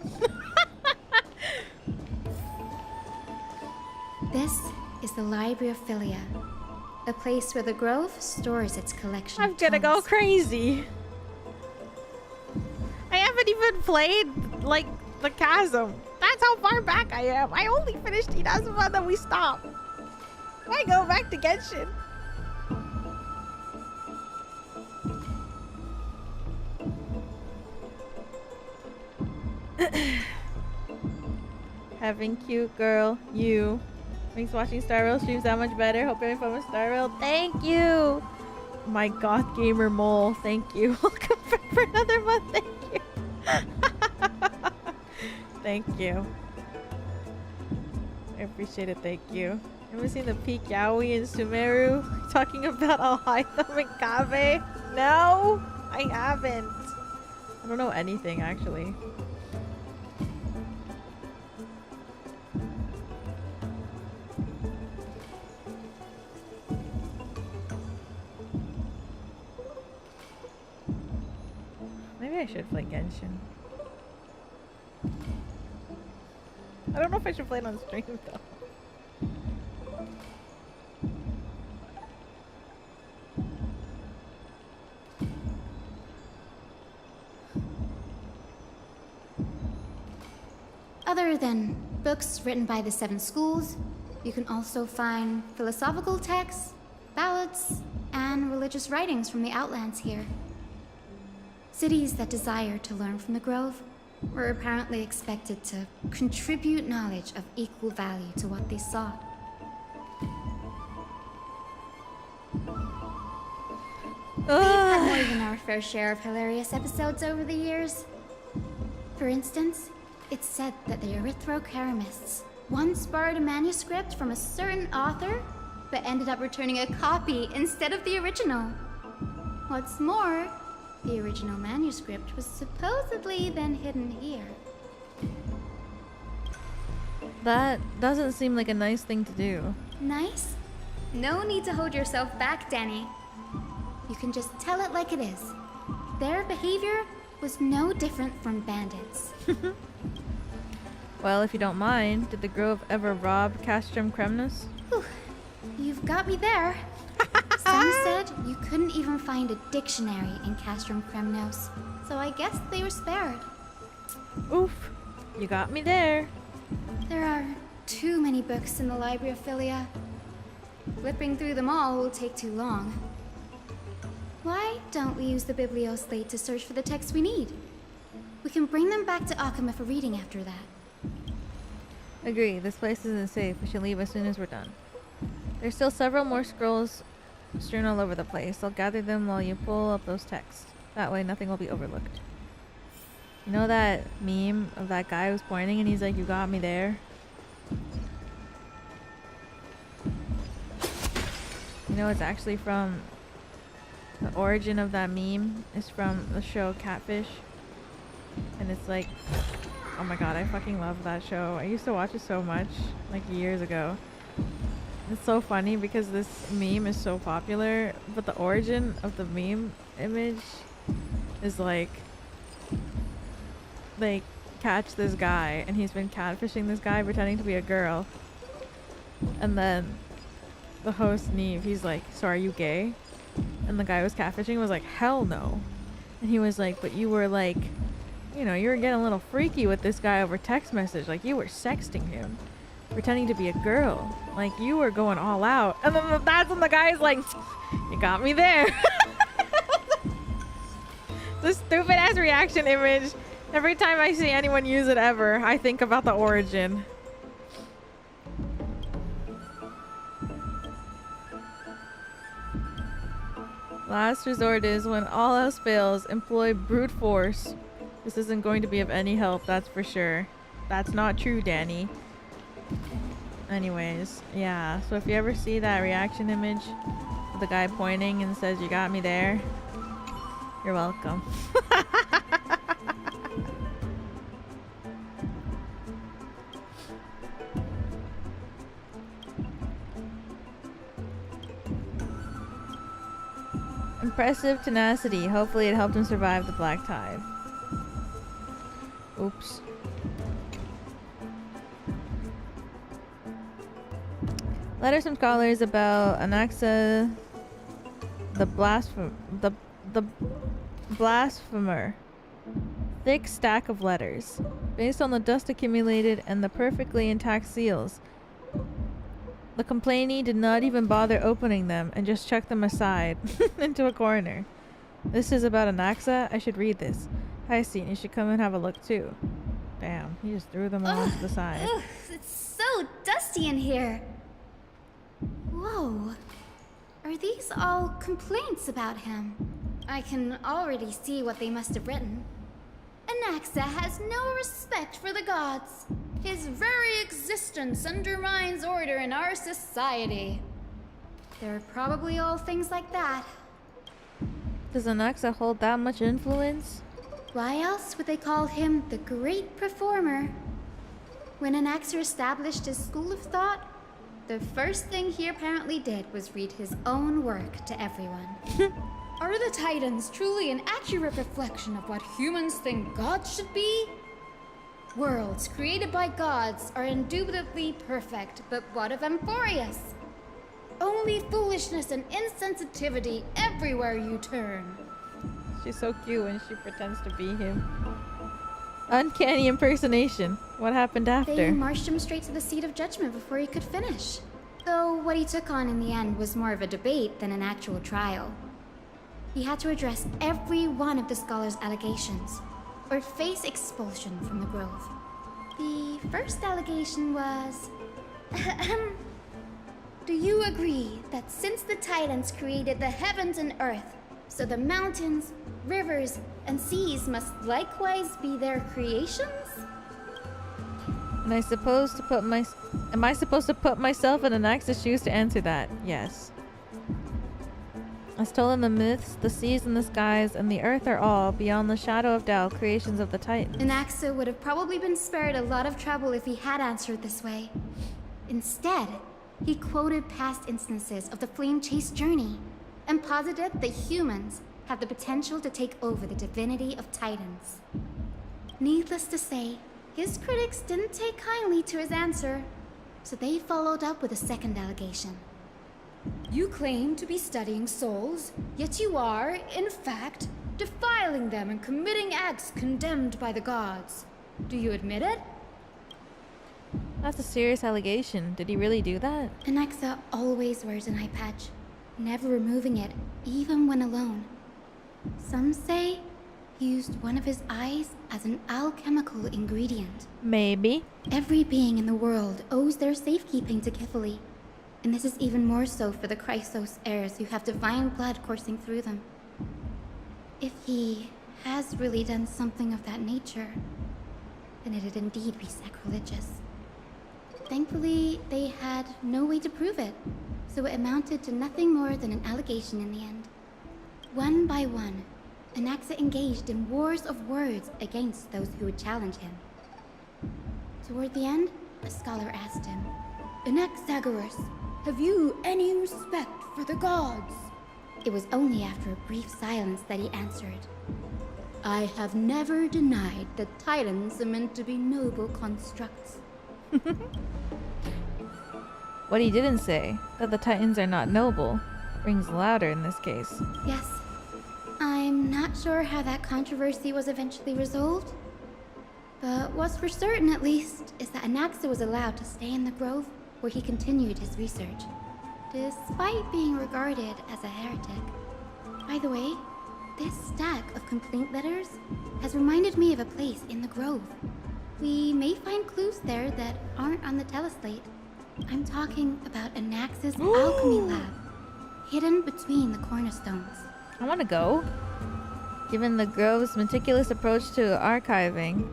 This is the Library of Philia, a place where the Grove stores its collection I'm gonna go crazy. I haven't even played, like, the Chasm. That's how far back I am. I only finished Inazuma, then we stopped. Why go back to Genshin? Having cute girl, you. Makes watching Star Rail streams that much better. Hope you're having fun with Star Rail. Thank you! My goth gamer mole, thank you. Welcome back for another month, thank you. Thank you. I appreciate it, thank you. Ever seen the peak Yaoi in Sumeru? Talking about Alhaitham and Kave? No, I haven't. I don't know anything, actually. Maybe I should play Genshin. I don't know if I should play it on stream though. Other than books written by the 7 schools, you can also find philosophical texts, ballads, and religious writings from the Outlands here. Cities that desire to learn from the Grove were apparently expected to contribute knowledge of equal value to what they sought. We've had more than our fair share of hilarious episodes over the years. For instance, it's said that the Erythrocheramists once borrowed a manuscript from a certain author, but ended up returning a copy instead of the original. What's more, the original manuscript was supposedly then hidden here. That doesn't seem like a nice thing to do. Nice? No need to hold yourself back, Danny. You can just tell it like it is. Their behavior was no different from bandits. Well, if you don't mind, did the Grove ever rob Castrum Kremnus? You've got me there. Some said you couldn't even find a dictionary in Castrum Kremnos, so I guess they were spared. Oof, you got me there. There are too many books in the Library of Philia. Flipping through them all will take too long. Why don't we use the Biblioslate to search for the texts we need? We can bring them back to Akama for reading after that. Agree, this place isn't safe. We should leave as soon as we're done. There's still several more scrolls strewn all over the place. I'll gather them while you pull up those texts. That way nothing will be overlooked. You know that meme of that guy who's pointing and he's like, you got me there? You know, it's actually from... The origin of that meme is from the show Catfish. And it's like... Oh my god, I fucking love that show. I used to watch it so much, like years ago. It's so funny because this meme is so popular, but the origin of the meme image is like they catch this guy and he's been catfishing this guy pretending to be a girl. And then the host Neve, he's like, so are you gay? And the guy who was catfishing was like, hell no. And he was like, but you were like, you know, you were getting a little freaky with this guy over text message. Like, you were sexting him, pretending to be a girl. Like, you were going all out. And then that's when the guy's like, you got me there. This stupid ass reaction image. Every time I see anyone use it ever, I think about the origin. Last resort is when all else fails, employ brute force. This isn't going to be of any help, that's for sure. That's not true, Danny. Anyways, yeah. So if you ever see that reaction image of the guy pointing and says, you got me there, you're welcome. Impressive tenacity. Hopefully it helped him survive the black tide. Oops. Letters from scholars about Anaxa the blasphemer. Thick stack of letters. Based on the dust accumulated and the perfectly intact seals. The complainee did not even bother opening them and just chucked them aside into a corner. This is about Anaxa? I should read this. Hi, Scene. You should come and have a look too. Damn, he just threw them all to the side. Ugh, it's so dusty in here. Whoa. Are these all complaints about him? I can already see what they must have written. Anaxa has no respect for the gods. His very existence undermines order in our society. They're probably all things like that. Does Anaxa hold that much influence? Why else would they call him the Great Performer? When Anaxa established his school of thought, the first thing he apparently did was read his own work to everyone. Are the Titans truly an accurate reflection of what humans think gods should be? Worlds created by gods are indubitably perfect, but what of Amphorius? Only foolishness and insensitivity everywhere you turn. She's so cute when she pretends to be him. Uncanny impersonation. What happened after? They marched him straight to the seat of judgment before he could finish. Though what he took on in the end was more of a debate than an actual trial. he had to address every one of the scholar's allegations, or face expulsion from the Grove. The first allegation was... Do you agree that since the Titans created the heavens and earth, so the mountains, rivers, and seas must likewise be their creations? Am I supposed to put myself in Anax's shoes to answer that? Yes. As told in the myths, the seas and the skies and the earth are all, beyond the shadow of doubt, creations of the Titans. Anaxa would have probably been spared a lot of trouble if he had answered this way. Instead, he quoted past instances of the Flame Chase journey and posited that humans have the potential to take over the divinity of Titans. Needless to say, his critics didn't take kindly to his answer, so they followed up with a second allegation. You claim to be studying souls, yet you are, in fact, defiling them and committing acts condemned by the gods. Do you admit it? That's a serious allegation. Did he really do that? Anaxa always wears an eye patch, never removing it, even when alone. Some say he used one of his eyes as an alchemical ingredient. Maybe. Every being in the world owes their safekeeping to Kifili, and this is even more so for the Chrysos heirs who have divine blood coursing through them. If he has really done something of that nature, then it'd indeed be sacrilegious. Thankfully, they had no way to prove it, so it amounted to nothing more than an allegation in the end. One by one, Anaxa engaged in wars of words against those who would challenge him. Toward the end, a scholar asked him, Anaxagoras, have you any respect for the gods? It was only after a brief silence that he answered, I have never denied that Titans are meant to be noble constructs. What he didn't say, that the Titans are not noble, rings louder in this case. Yes. I'm not sure how that controversy was eventually resolved, but what's for certain at least is that Anaxa was allowed to stay in the Grove where he continued his research, despite being regarded as a heretic. By the way, this stack of complaint letters has reminded me of a place in the Grove. We may find clues there that aren't on the teleslate. I'm talking about Anax's alchemy lab, hidden between the cornerstones. I want to go. Given the Grove's meticulous approach to archiving,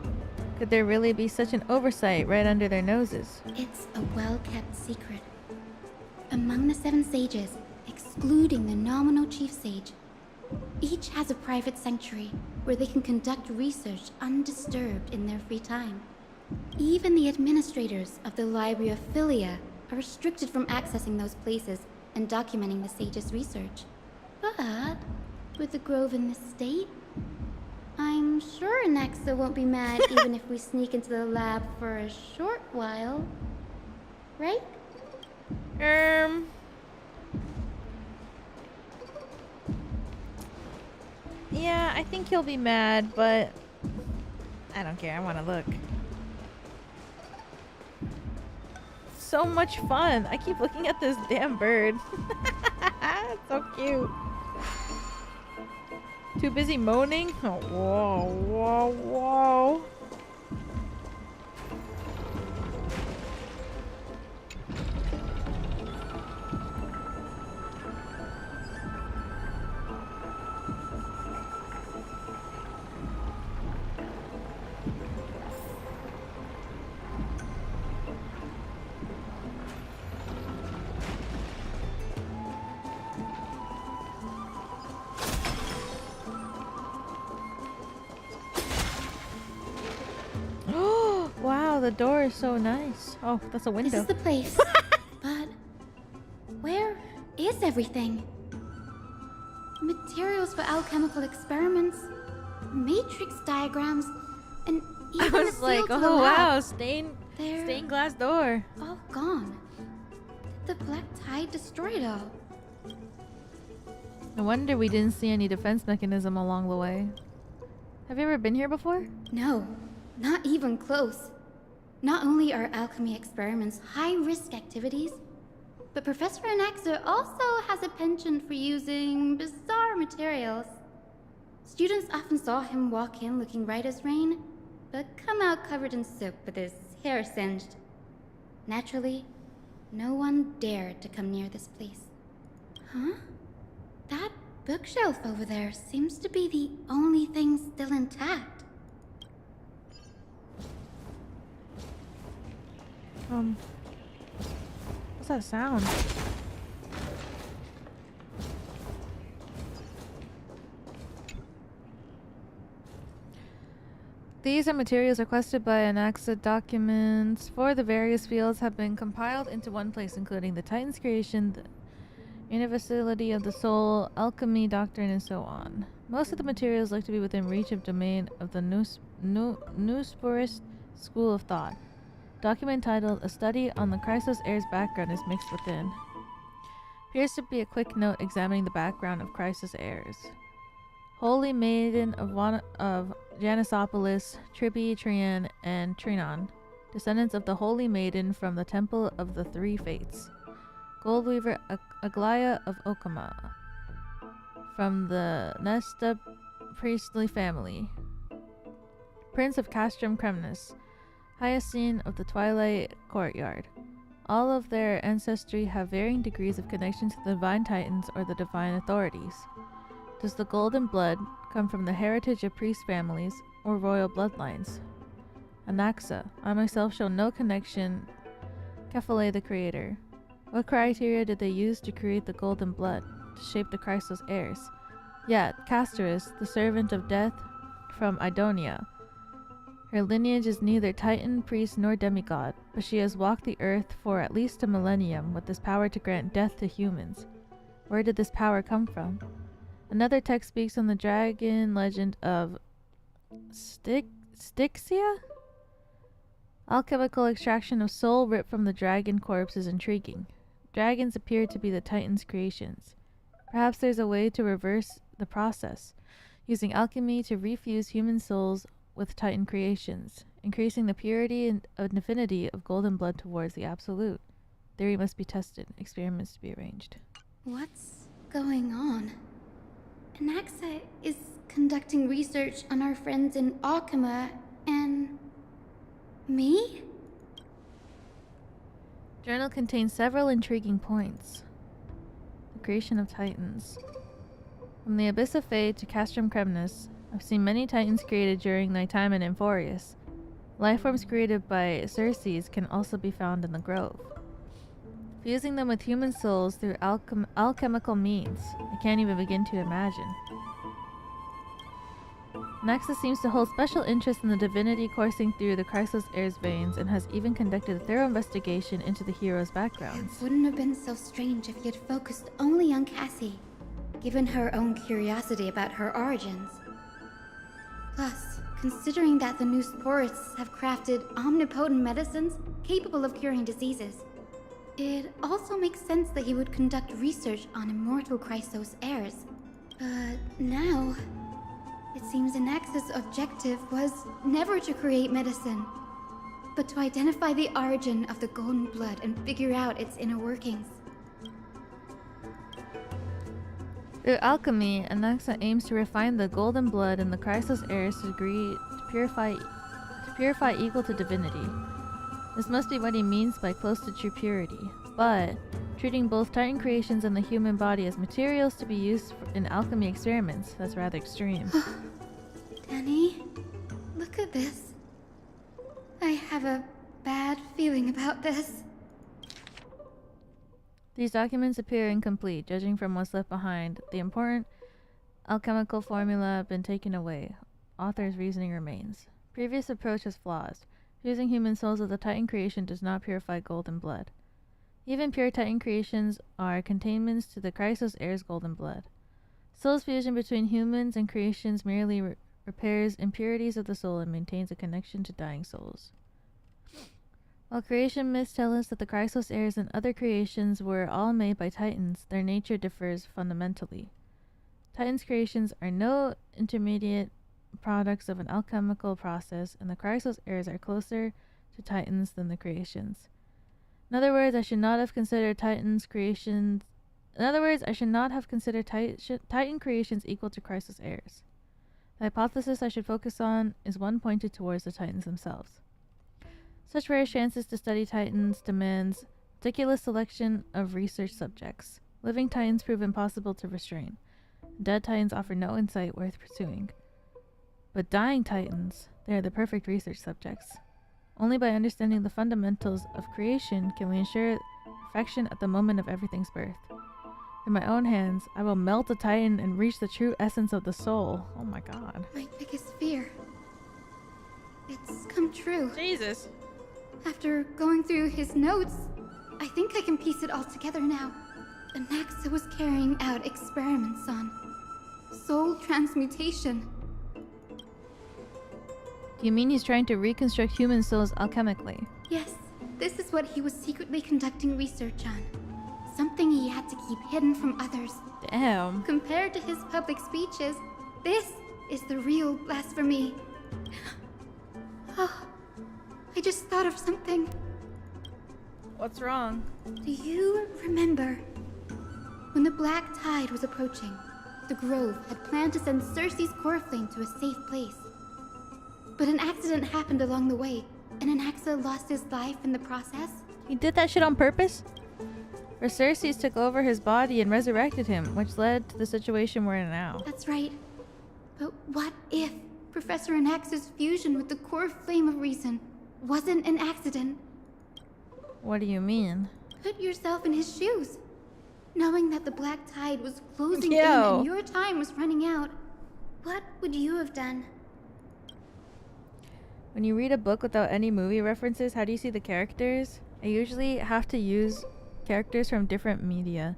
could there really be such an oversight right under their noses? It's a well-kept secret. Among the 7 sages, excluding the nominal chief sage, each has a private sanctuary where they can conduct research undisturbed in their free time. Even the administrators of the Library of Philia are restricted from accessing those places and documenting the sage's research. But with the Grove in this state, I'm sure Anaxa won't be mad even if we sneak into the lab for a short while. Right? Yeah, I think he'll be mad, but I don't care. I want to look. So much fun. I keep looking at this damn bird. It's so cute. Too busy moaning? Oh, whoa, whoa, whoa. The door is so nice. Oh, that's a window. This is the place. But where is everything? Materials for alchemical experiments, matrix diagrams, and even I was like, oh wow, stained glass door. All gone. Did the Black Tide destroy it all? No wonder we didn't see any defense mechanism along the way. Have you ever been here before? No, not even close. Not only are alchemy experiments high-risk activities, But Professor Anaxa also has a penchant for using bizarre materials. Students often saw him walk in looking right as rain, but come out covered in soap with his hair singed. Naturally, no one dared to come near this place. Huh? That bookshelf over there seems to be the only thing still intact. What's that sound? These are materials requested by Anaxa. Documents for the various fields have been compiled into one place, including the Titan's creation, the universality of the soul, alchemy, doctrine, and so on. Most of the materials look to be within reach of domain of the Nusporist school of thought. Document titled "A Study on the Chrysos Heir's Background" is mixed within. Appears to be a quick note examining the background of Chrysos Heirs. Holy Maiden of Janisopolis, Tribi, Trian, and Trinon, descendants of the Holy Maiden from the Temple of the Three Fates. Goldweaver Aglaya of Okama, from the Nesta priestly family. Prince of Castrum Kremnis, Hyacine of the Twilight Courtyard. All of their ancestry have varying degrees of connection to the Divine Titans or the Divine Authorities. Does the golden blood come from the heritage of priest families or royal bloodlines? Anaxa, I myself show no connection. Kephale the Creator. What criteria did they use to create the golden blood, to shape the Chrysos heirs? Yet, Castorice, the servant of death from Idonia. Her lineage is neither titan, priest, nor demigod, but she has walked the earth for at least a millennium with this power to grant death to humans. Where did this power come from? Another text speaks on the dragon legend of Styxia? Alchemical extraction of soul ripped from the dragon corpse is intriguing. Dragons appear to be the Titan's creations. Perhaps there's a way to reverse the process, using alchemy to refuse human souls with Titan creations, increasing the purity and affinity of golden blood towards the absolute. Theory must be tested, experiments to be arranged. What's going on? Anaxa is conducting research on our friends in Akama and... me? Journal contains several intriguing points. The creation of Titans. From the Abyss of Fate to Castrum Kremnis, I've seen many Titans created during my time in Amphorius. Lifeforms created by Circes can also be found in the Grove. Fusing them with human souls through alchemical means, I can't even begin to imagine. Anaxa seems to hold special interest in the divinity coursing through the Chrysos heir's veins and has even conducted a thorough investigation into the hero's backgrounds. It wouldn't have been so strange if he had focused only on Cassie, given her own curiosity about her origins. Plus, considering that the Nusporists have crafted omnipotent medicines capable of curing diseases, it also makes sense that he would conduct research on immortal Chrysos heirs. But now, it seems Anaxa's objective was never to create medicine, but to identify the origin of the golden blood and figure out its inner workings. Through alchemy, Anaxa aims to refine the golden blood in the Chrysos heirs to purify equal to divinity. This must be what he means by close to true purity, but treating both Titan creations and the human body as materials to be used in alchemy experiments, that's rather extreme. Danny, look at this. I have a bad feeling about this. These documents appear incomplete, judging from what's left behind. The important alchemical formula have been taken away. Author's reasoning remains. Previous approach has flaws. Fusing human souls with a Titan creation does not purify golden blood. Even pure Titan creations are containments to the Chrysos heir's golden blood. Soul's fusion between humans and creations merely repairs impurities of the soul and maintains a connection to dying souls. While creation myths tell us that the Chrysos heirs and other creations were all made by Titans, their nature differs fundamentally. Titans' creations are no intermediate products of an alchemical process, and the Chrysos heirs are closer to Titans than the creations. In other words, I should not have considered Titan's creations. In other words, I should not have considered Titan creations equal to Crisis heirs. The hypothesis I should focus on is one pointed towards the Titans themselves. Such rare chances to study Titans demands meticulous selection of research subjects. Living Titans prove impossible to restrain. Dead Titans offer no insight worth pursuing. But dying Titans, they are the perfect research subjects. Only by understanding the fundamentals of creation can we ensure perfection at the moment of everything's birth. In my own hands, I will melt a Titan and reach the true essence of the soul. Oh my god. My biggest fear. It's come true. Jesus. After going through his notes, I think I can piece it all together now. Anaxa was carrying out experiments on soul transmutation. Do you mean he's trying to reconstruct human souls alchemically? Yes, this is what he was secretly conducting research on. Something he had to keep hidden from others. Damn. Compared to his public speeches, this is the real blasphemy. Oh, I just thought of something. What's wrong? Do you remember when the Black Tide was approaching? The Grove had planned to send Circe's core flame to a safe place. But an accident happened along the way, and Anaxa lost his life in the process. He did that shit on purpose? Or Circe took over his body and resurrected him, which led to the situation we're in now. That's right. But what if Professor Anaxa's fusion with the core flame of reason wasn't an accident? What do you mean? Put yourself in his shoes. Knowing that the Black Tide was closing in and your time was running out, what would you have done? When you read a book without any movie references, how do you see the characters? I usually have to use characters from different media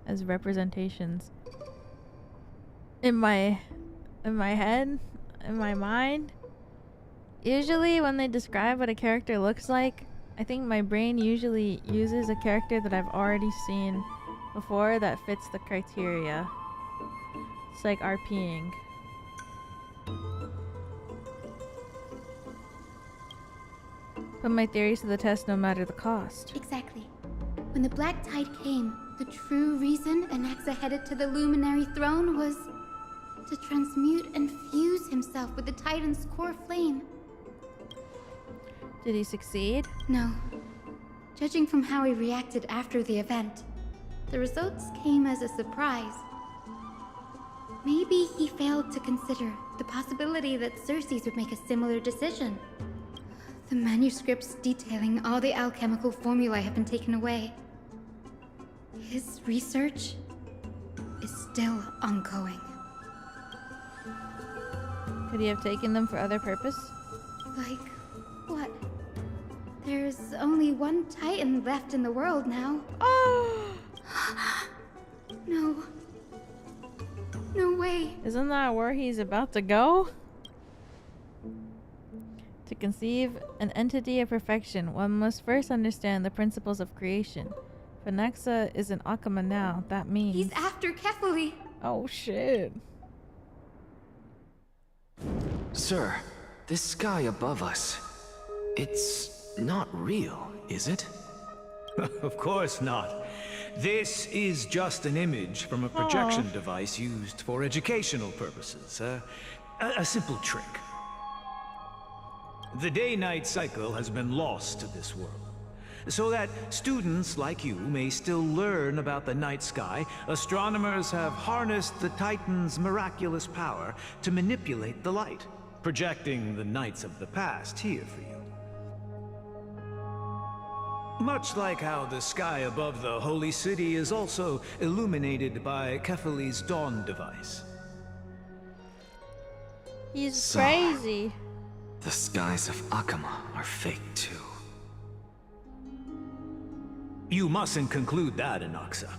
as representations. In my head, in my mind, usually when they describe what a character looks like, I think my brain usually uses a character that I've already seen before that fits the criteria. It's like RPing. Put my theories to the test no matter the cost. Exactly. When the Black Tide came, the true reason Anaxa headed to the Luminary Throne was to transmute and fuse himself with the Titan's core flame. Did he succeed? No. Judging from how he reacted after the event, the results came as a surprise. Maybe he failed to consider the possibility that Circe would make a similar decision. The manuscripts detailing all the alchemical formulae have been taken away. His research is still ongoing. Could he have taken them for other purpose? Like what? There's only one Titan left in the world now. Oh! No. No way. Isn't that where he's about to go? To conceive an entity of perfection, one must first understand the principles of creation. If Anaxa is an Akama now, that means... He's after Kefali. Oh shit. Sir, this sky above us, it's not real, is it? Of course not. This is just an image from a projection device used for educational purposes. A simple trick. The day-night cycle has been lost to this world. So that students like you may still learn about the night sky, astronomers have harnessed the Titan's miraculous power to manipulate the light, projecting the nights of the past here for you. Much like how the sky above the Holy City is also illuminated by Kefali's dawn device. He's crazy. The skies of Akama are fake too. You mustn't conclude that, Anaxa.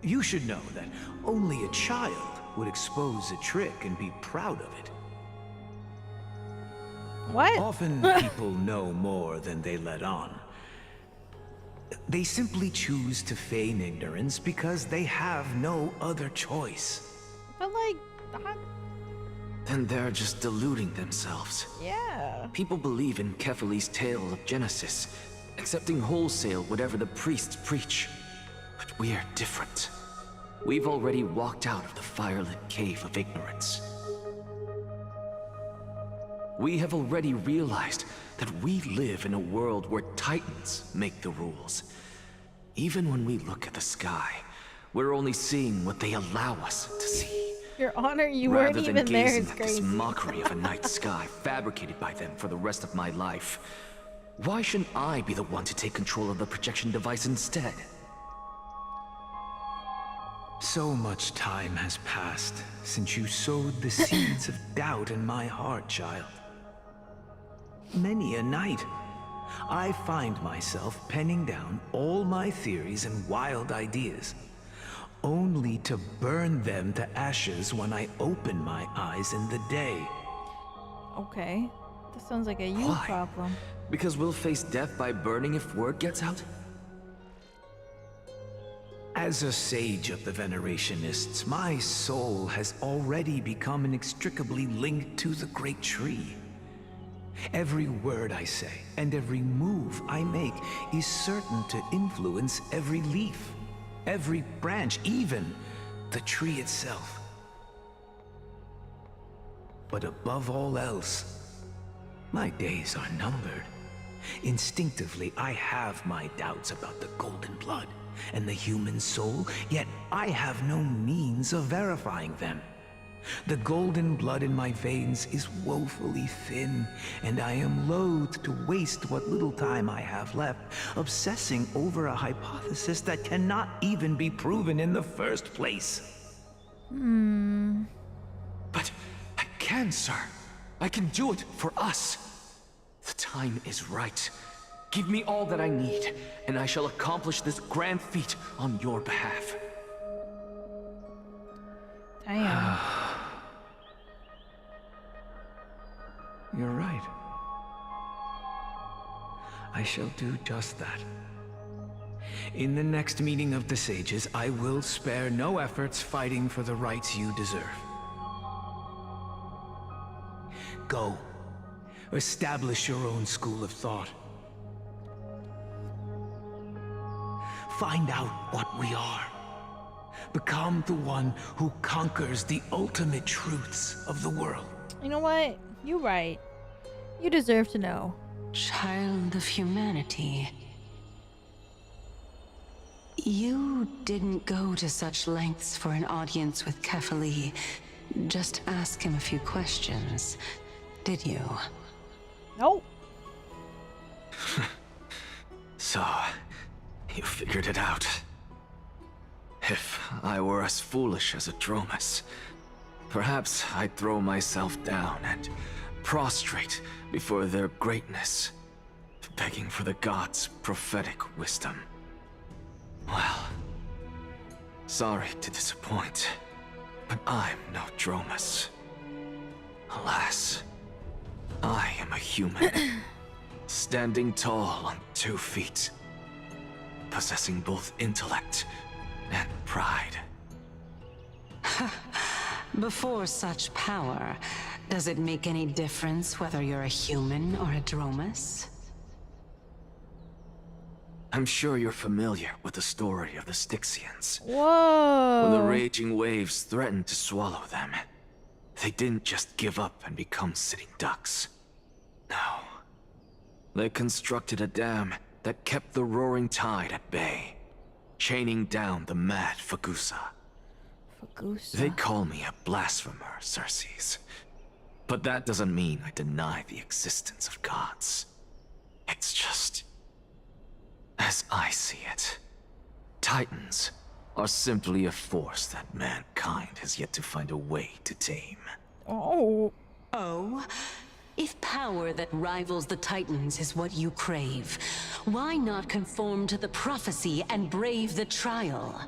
You should know that only a child would expose a trick and be proud of it. What? Often people know more than they let on. They simply choose to feign ignorance because they have no other choice. But like, Then they're just deluding themselves. yeah. People believe in Kefali's tale of Genesis, accepting wholesale whatever the priests preach. But we're different. We've already walked out of the firelit cave of ignorance. We have already realized that we live in a world where Titans make the rules. Even when we look at the sky, we're only seeing what they allow us to see. Your Honor, you weren't even there. It's crazy. This mockery of a night sky fabricated by them for the rest of my life. Why shouldn't I be the one to take control of the projection device instead? So much time has passed since you sowed the seeds of doubt in my heart, child. Many a night, I find myself penning down all my theories and wild ideas, only to burn them to ashes when I open my eyes in the day. Okay, that sounds like a you Why? problem. Because we'll face death by burning if word gets out? As a sage of the Venerationists, my soul has already become inextricably linked to the great tree. Every word I say and every move I make is certain to influence every leaf, every branch, even the tree itself. But above all else, my days are numbered. Instinctively, I have my doubts about the golden blood and the human soul, yet I have no means of verifying them. The golden blood in my veins is woefully thin, and I am loath to waste what little time I have left obsessing over a hypothesis that cannot even be proven in the first place. But I can, sir. I can do it for us. The time is right. Give me all that I need, and I shall accomplish this grand feat on your behalf. Damn. You're right. I shall do just that. In the next meeting of the sages, I will spare no efforts fighting for the rights you deserve. Go. Establish your own school of thought. Find out what we are. Become the one who conquers the ultimate truths of the world. You know what? You're right. You deserve to know. Child of humanity. You didn't go to such lengths for an audience with Kefali. Just ask him a few questions, did you? Nope. So, you figured it out. If I were as foolish as a Dromus, perhaps I'd throw myself down and prostrate before their greatness, begging for the gods' prophetic wisdom. Well, sorry to disappoint, but I'm no Dromus. Alas, I am a human, standing tall on 2 feet, possessing both intellect and pride. Before such power, does it make any difference whether you're a human or a Dromus? I'm sure you're familiar with the story of the Styxians. Whoa! When the raging waves threatened to swallow them, they didn't just give up and become sitting ducks. No. They constructed a dam that kept the roaring tide at bay, chaining down the mad Fagusa. They call me a blasphemer, Circes. But that doesn't mean I deny the existence of gods. It's just, as I see it, Titans are simply a force that mankind has yet to find a way to tame. Oh. Oh? If power that rivals the Titans is what you crave, why not conform to the prophecy and brave the trial?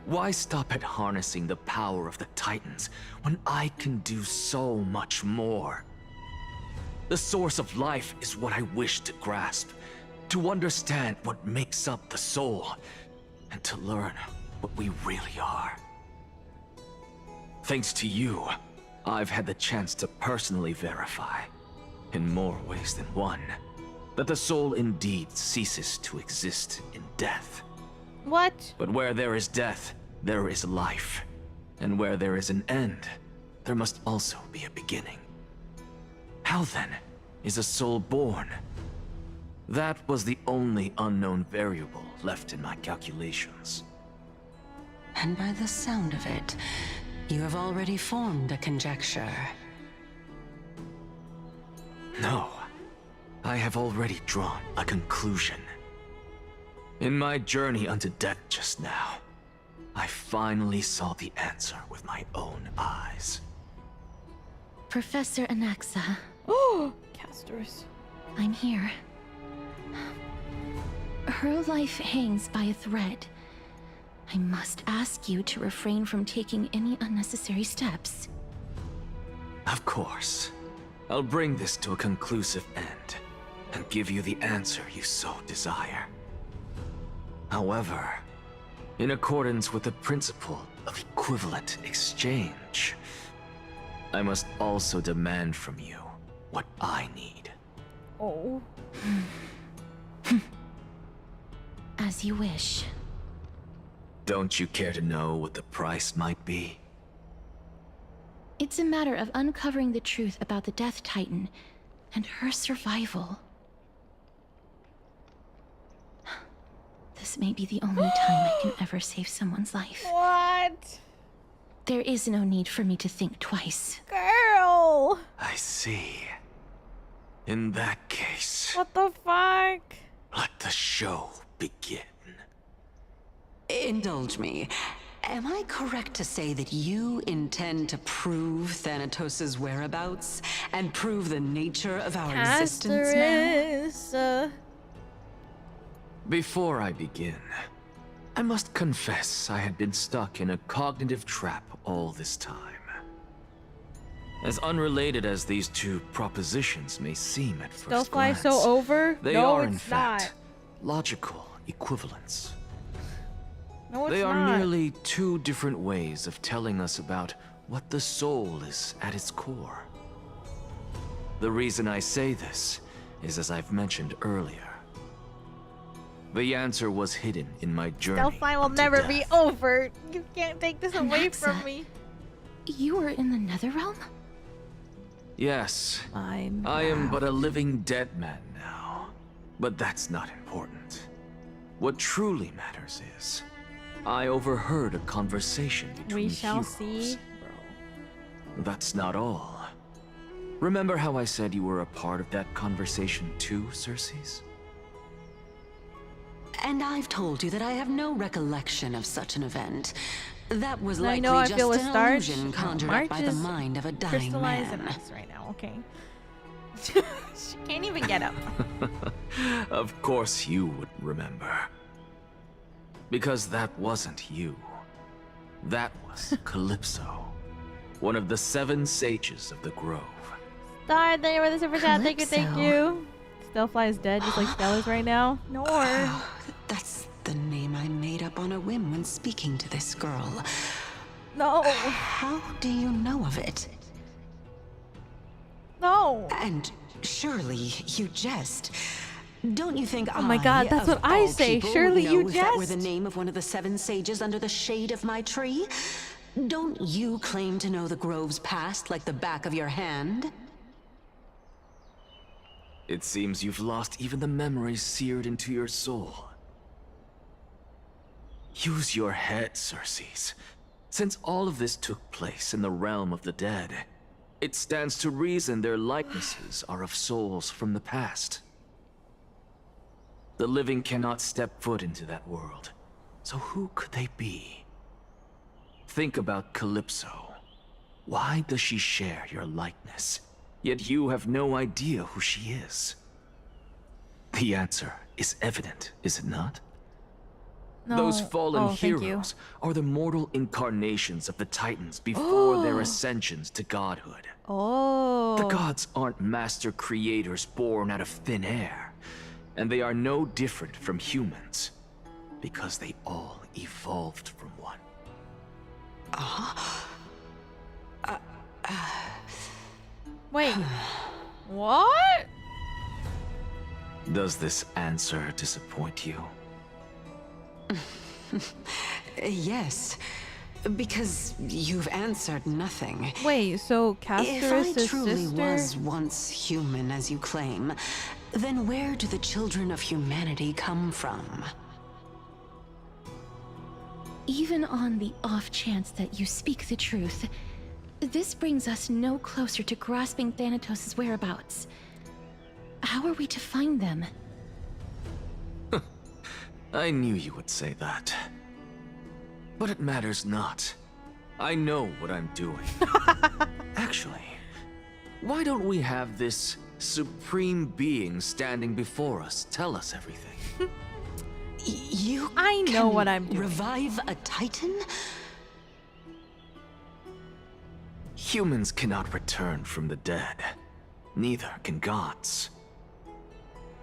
Why stop at harnessing the power of the Titans when I can do so much more? The source of life is what I wish to grasp, to understand what makes up the soul, and to learn what we really are. Thanks to you, I've had the chance to personally verify. in more ways than one, that the soul indeed ceases to exist in death. What? But where there is death, there is life. And where there is an end, there must also be a beginning. How then is a soul born? That was the only unknown variable left in my calculations. And by the sound of it, you have already formed a conjecture. No, I have already drawn a conclusion. In my journey unto death just now, I finally saw the answer with my own eyes. Professor Anaxa. Oh, Castorice. I'm here. Her life hangs by a thread. I must ask you to refrain from taking any unnecessary steps. Of course. I'll bring this to a conclusive end, and give you the answer you so desire. However, in accordance with the principle of equivalent exchange, I must also demand from you what I need. Oh. As you wish. Don't you care to know what the price might be? It's a matter of uncovering the truth about the Death Titan and her survival. This may be the only time I can ever save someone's life. What? There is no need for me to think twice. Girl! I see. In that case, What the fuck? let the show begin. Indulge me. Am I correct to say that you intend to prove Thanatos' whereabouts and prove the nature of our existence now? Before I begin, I must confess I had been stuck in a cognitive trap all this time. As unrelated as these two propositions may seem at first Stealth glance, so over? they No, are it's in fact not. logical equivalents. No, it's They are not. merely two different ways of telling us about what the soul is at its core. The reason I say this is, as I've mentioned earlier, the answer was hidden in my journey. Stealth will unto never death. be over. You can't take this away from Anaxa, me. You were in the Netherrealm? Yes, I am but a living dead man now. But that's not important. What truly matters is, I overheard a conversation between We shall heroes. see. That's not all. Remember how I said you were a part of that conversation too, Circes? And I've told you that I have no recollection of such an event. That was Now, likely you know I just feel with an starch. illusion conjured March up by the is mind of a dying crystallized man. in ice right now. Okay. She can't even get up. Of course you would remember. Because that wasn't you. That was Calypso, one of the 7 sages of the Grove. Star, thank you for the super chat. Thank you, thank you. Stealthfly is dead, just like Stella is right now. No more. That's the name I made up on a whim when speaking to this girl. No. How do you know of it? No. And surely you jest. Don't you think Oh my God, that's of what I all say. people, Surely would you know if that were the jest. name of one of the 7 sages under the shade of my tree? Don't you claim to know the Grove's past like the back of your hand? It seems you've lost even the memories seared into your soul. Use your head, Circes. Since all of this took place in the realm of the dead, it stands to reason their likenesses are of souls from the past. The living cannot step foot into that world, so who could they be? Think about Calypso. Why does she share your likeness, yet you have no idea who she is? The answer is evident, is it not? No. Those fallen Oh, thank you. heroes are the mortal incarnations of the Titans before their ascensions to godhood. Oh. The gods aren't master creators born out of thin air, and they are no different from humans, because they all evolved from one. Wait. What? Does this answer disappoint you? Yes, because you've answered nothing. Wait, so Castorice's If I truly sister was once human, as you claim, then where do the children of humanity come from? Even on the off chance that you speak the truth, this brings us no closer to grasping Thanatos' whereabouts. How are we to find them? I knew you would say that. But it matters not. I know what I'm doing. Actually, why don't we have this supreme being standing before us tell us everything? I know what I'm doing. Revive a titan? Humans cannot return from the dead. Neither can gods.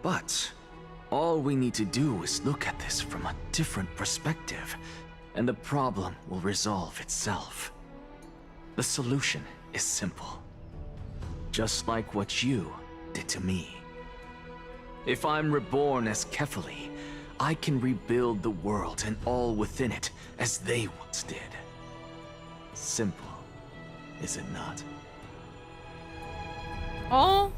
But all we need to do is look at this from a different perspective, and the problem will resolve itself. The solution is simple. Just like what you did to me. If I'm reborn as Kefali, I can rebuild the world and all within it as they once did. Simple, is it not? Oh.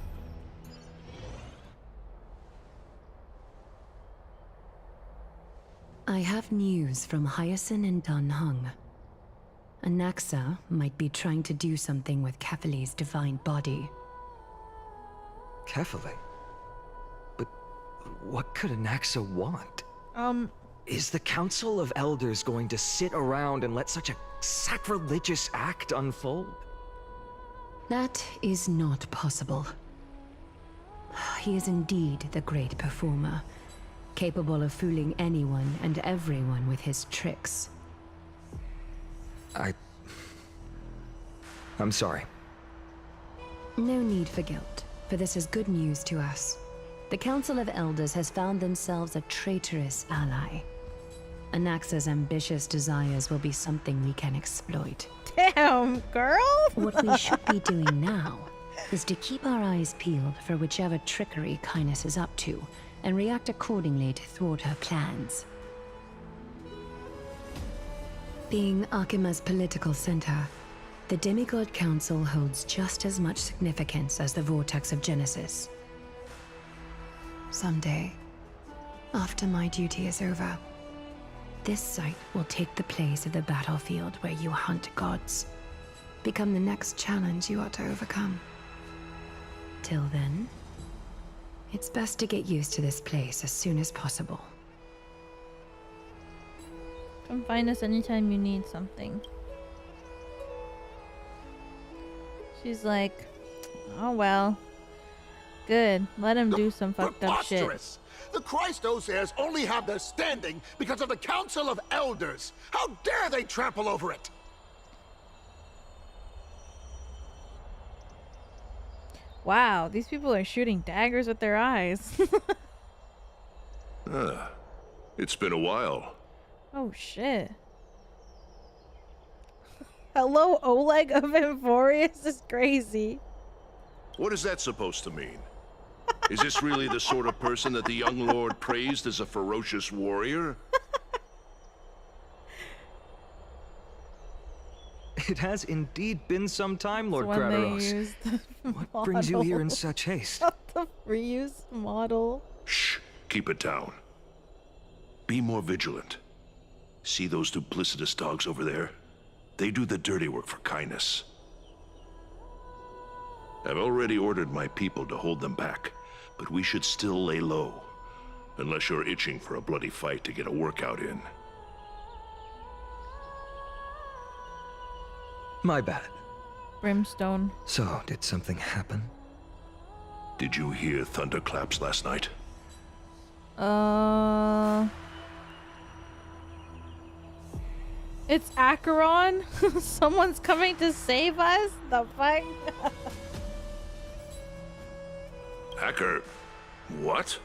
I have news from Hyacinth and Dan Heng. Anaxa might be trying to do something with Kefali's divine body. Kefali? But what could Anaxa want? Is the Council of Elders going to sit around and let such a sacrilegious act unfold? That is not possible. He is indeed the great performer, capable of fooling anyone and everyone with his tricks. I'm sorry. No need for guilt, for this is good news to us. The Council of Elders has found themselves a traitorous ally. Anaxa's ambitious desires will be something we can exploit. Damn, girl! What we should be doing now is to keep our eyes peeled for whichever trickery Kindness is up to, and react accordingly to thwart her plans. Being Akima's political center, the Demigod Council holds just as much significance as the Vortex of Genesis. Someday, after my duty is over, this site will take the place of the battlefield where you hunt gods, become the next challenge you are to overcome. Till then, it's best to get used to this place as soon as possible. Come find us anytime you need something. She's like, oh well. Good. Let him do some fucked up shit. Preposterous! The Christos heirs only have their standing because of the Council of Elders. How dare they trample over it? Wow, these people are shooting daggers with their eyes. It's been a while. Oh shit. Hello, Oleg of Emphorius is crazy. What is that supposed to mean? Is this really the sort of person that the young lord praised as a ferocious warrior? It has indeed been some time, Lord Kratos. What brings you here in such haste? The reuse model. Shh, keep it down. Be more vigilant. See those duplicitous dogs over there? They do the dirty work for Kindness. I've already ordered my people to hold them back, but we should still lay low. Unless you're itching for a bloody fight to get a workout in. My bad. Brimstone. So, did something happen? Did you hear thunderclaps last night? It's Acheron? Someone's coming to save us? The fuck? Hacker, what?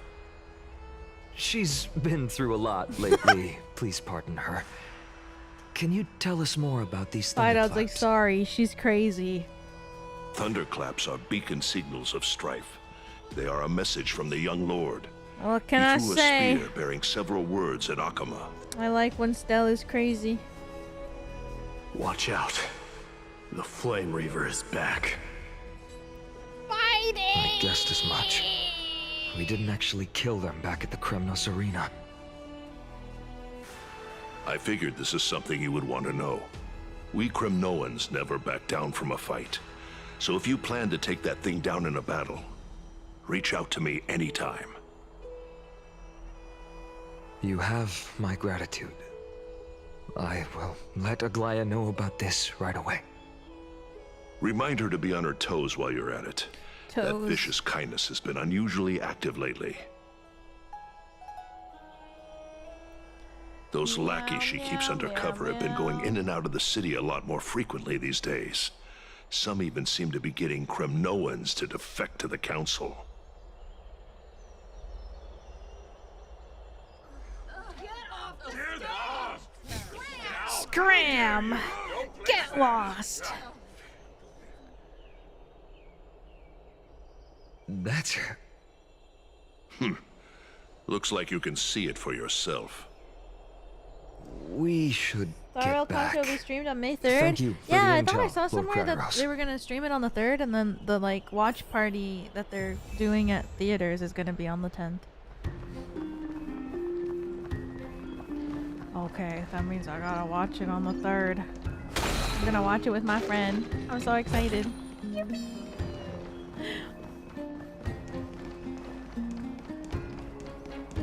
She's been through a lot lately. Please pardon her. Can you tell us more about these thunderclaps? I was like, sorry, she's crazy. Thunderclaps are beacon signals of strife. They are a message from the young lord. What can I He threw say? a spear bearing several words at Akama. I like when Stell is crazy. Watch out. The Flame Reaver is back. I guessed as much. We didn't actually kill them back at the Kremnos Arena. I figured this is something you would want to know. We Kremnoans never back down from a fight. So if you plan to take that thing down in a battle, reach out to me anytime. You have my gratitude. I will let Aglaya know about this right away. Remind her to be on her toes while you're at it. That Toes. vicious kindness has been unusually active lately. Those lackeys she keeps undercover have been going in and out of the city a lot more frequently these days. Some even seem to be getting Kremnoans to defect to the council. Scram! Get lost! That's... Looks like you can see it for yourself. We should Starro get back. Concho will be streamed on May 3rd. Thank you for Yeah, the I thought I intel, saw Lord somewhere that Kratos. they were gonna stream it on the 3rd, and then the like watch party that they're doing at theaters is gonna be on the 10th. Okay, that means I gotta watch it on the 3rd. I'm gonna watch it with my friend. I'm so excited.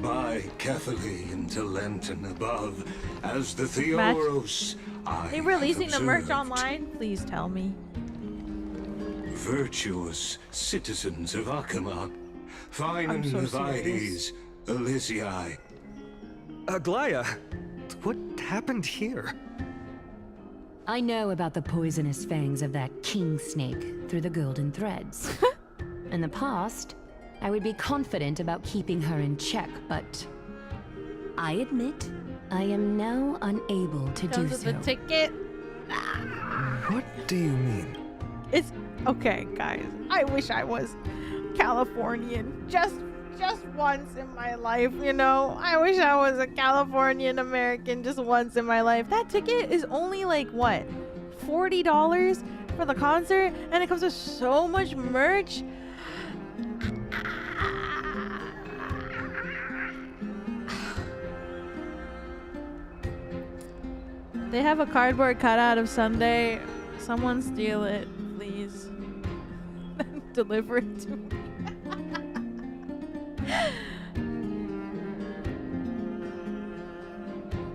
By carefully into Lenten above, as the Match. Theoros, I They releasing the merch observed. online? Please tell me. Virtuous citizens of Akama, fine I'm and so Vides, Elysiae. Aglaya, what happened here? I know about the poisonous fangs of that king snake through the golden threads. In the past, I would be confident about keeping her in check, but I admit I am now unable to do Comes with so. the ticket. What do you mean? It's okay, guys. I wish I was Californian just once in my life, you know. I wish I was a Californian American just once in my life. That ticket is only like what, $40 for the concert, and it comes with so much merch. They have a cardboard cutout of Sunday. Someone steal it, please. Deliver it to me.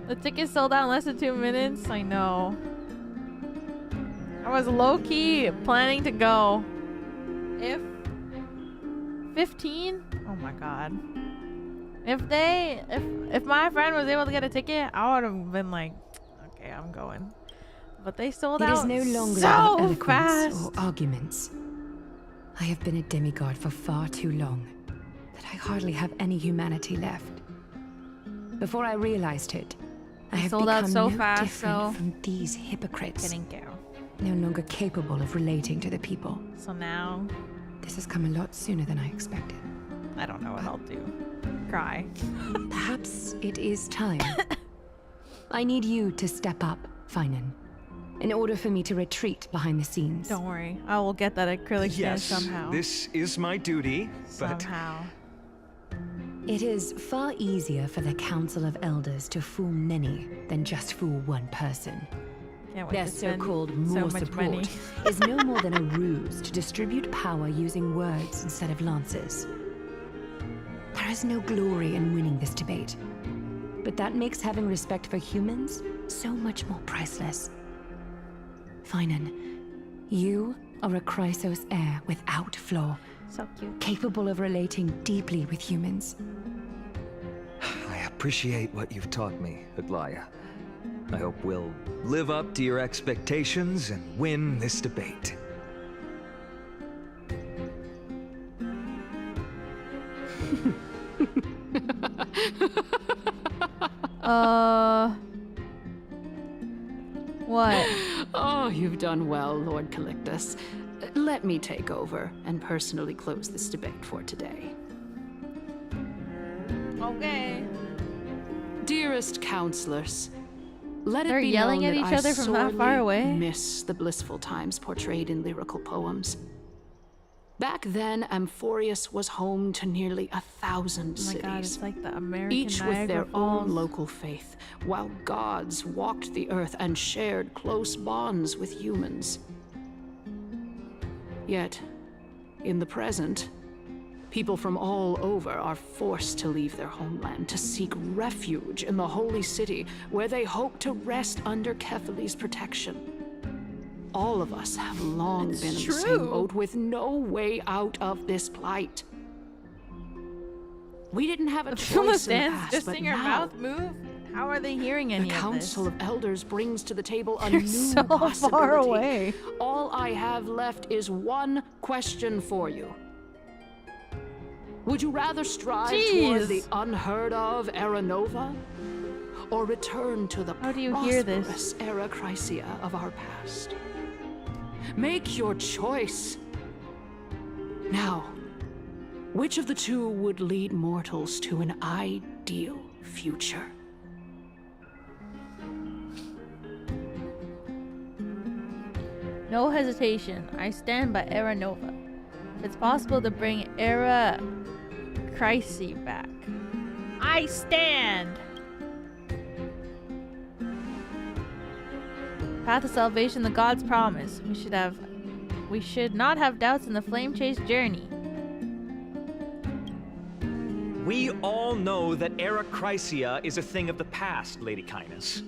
The ticket sold out in less than 2 minutes. I know. I was low-key planning to go. If 15? Oh my god. If my friend was able to get a ticket, I would have been like, okay, I'm going. But they sold It out is no longer about so eloquence fast. or arguments. I have been a demigod for far too long that I hardly have any humanity left. Before I realized it, I have sold out become so no fast, different so- from these hypocrites. Kidding, Carol. No longer capable of relating to the people. So now, This has come a lot sooner than I expected. I don't know what I'll do. Cry. Perhaps it is time. I need you to step up, Finan, in order for me to retreat behind the scenes. Don't worry, I will get that acrylic stand Yes, somehow. this is my duty, but... Somehow. It is far easier for the Council of Elders to fool many than just fool one person. Can't wait Their to spend so-called so more much support money. is no more than a ruse to distribute power using words instead of lances. There is no glory in winning this debate, but that makes having respect for humans so much more priceless. Finan, you are a Chrysos heir without flaw. So cute. Capable of relating deeply with humans. I appreciate what you've taught me, Aglaya. I hope we'll live up to your expectations and win this debate. What? Oh, you've done well, Lord Calictus. Let me take over and personally close this debate for today. Okay. Dearest counselors, let They're it be yelling known at that each other from that far away. I sorely miss the blissful times portrayed in lyrical poems. Back then, Amphorius was home to nearly 1,000 cities. Oh my god, it's like the American Each with Niagara their Falls. own local faith, while gods walked the earth and shared close bonds with humans. Yet, in the present, people from all over are forced to leave their homeland to seek refuge in the holy city, where they hope to rest under Kethali's protection. All of us have long been in the same boat with no way out of this plight. We didn't have a choice in the past, just but seeing her now, mouth move. How are they hearing any the of this? Council of Elders brings to the table a They're new so possibility. far away. All I have left is one question for you. Would you rather strive toward the unheard of Era Nova, or return to the prosperous Era Chrysia of our past? Make your choice. Now, which of the two would lead mortals to an ideal future? No hesitation. I stand by Era Nova. If it's possible to bring Era Chrysia back, I stand! Path of salvation, the gods promise. We should not have doubts in the flame chase journey. We all know that Era Chrysia is a thing of the past, Lady Kindness.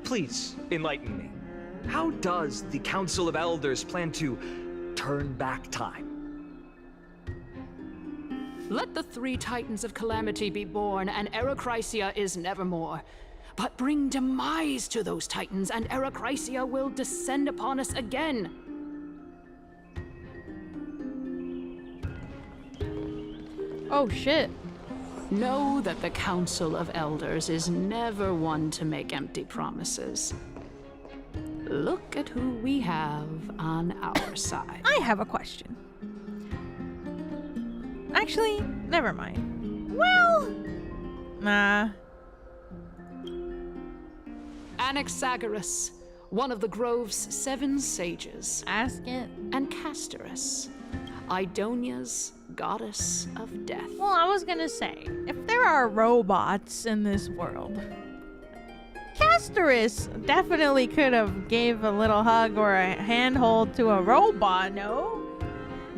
Please, enlighten me. How does the Council of Elders plan to turn back time? Let the 3 Titans of Calamity be born, and Era Chrysia is nevermore. But bring demise to those Titans, and Era Chrysia will descend upon us again. Oh shit. Know that the Council of Elders is never one to make empty promises. Look at who we have on our side. I have a question. Actually, never mind. Well, nah. Anaxagoras, one of the Grove's 7 sages. Ask it. And Castorice, Idonia's goddess of death. Well, I was gonna say, if there are robots in this world, Castorice definitely could have gave a little hug or a handhold to a robot, no?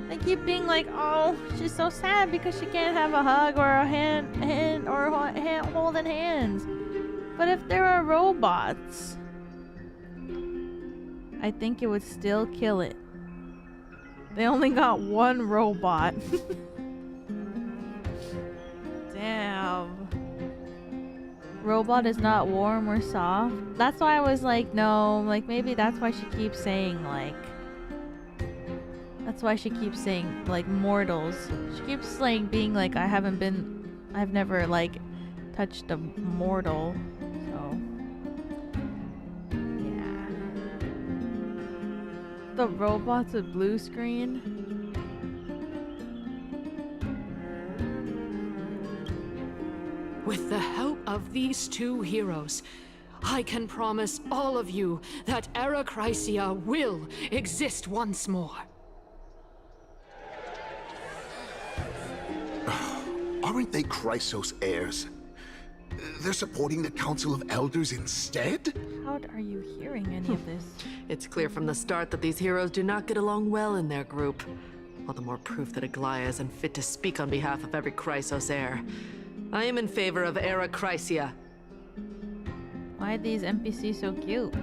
They keep being like, oh, she's so sad because she can't have a hug or a hand holding hands. But if there are robots, I think it would still kill it. They only got one robot. Damn. Robot is not warm or soft. That's why I was like, no, like maybe that's why she keeps saying like, that's why she keeps saying like mortals. She keeps like being like, I've never like touched a mortal. So yeah. The robot's a blue screen. With the help of these 2 heroes, I can promise all of you that Era Chrysia will exist once more. Aren't they Chrysos heirs? They're supporting the Council of Elders instead? How are you hearing any of this? It's clear from the start that these heroes do not get along well in their group. All the more proof that Aglaya is unfit to speak on behalf of every Chrysos heir. I am in favor of Era Chrysia. Why are these NPCs so cute?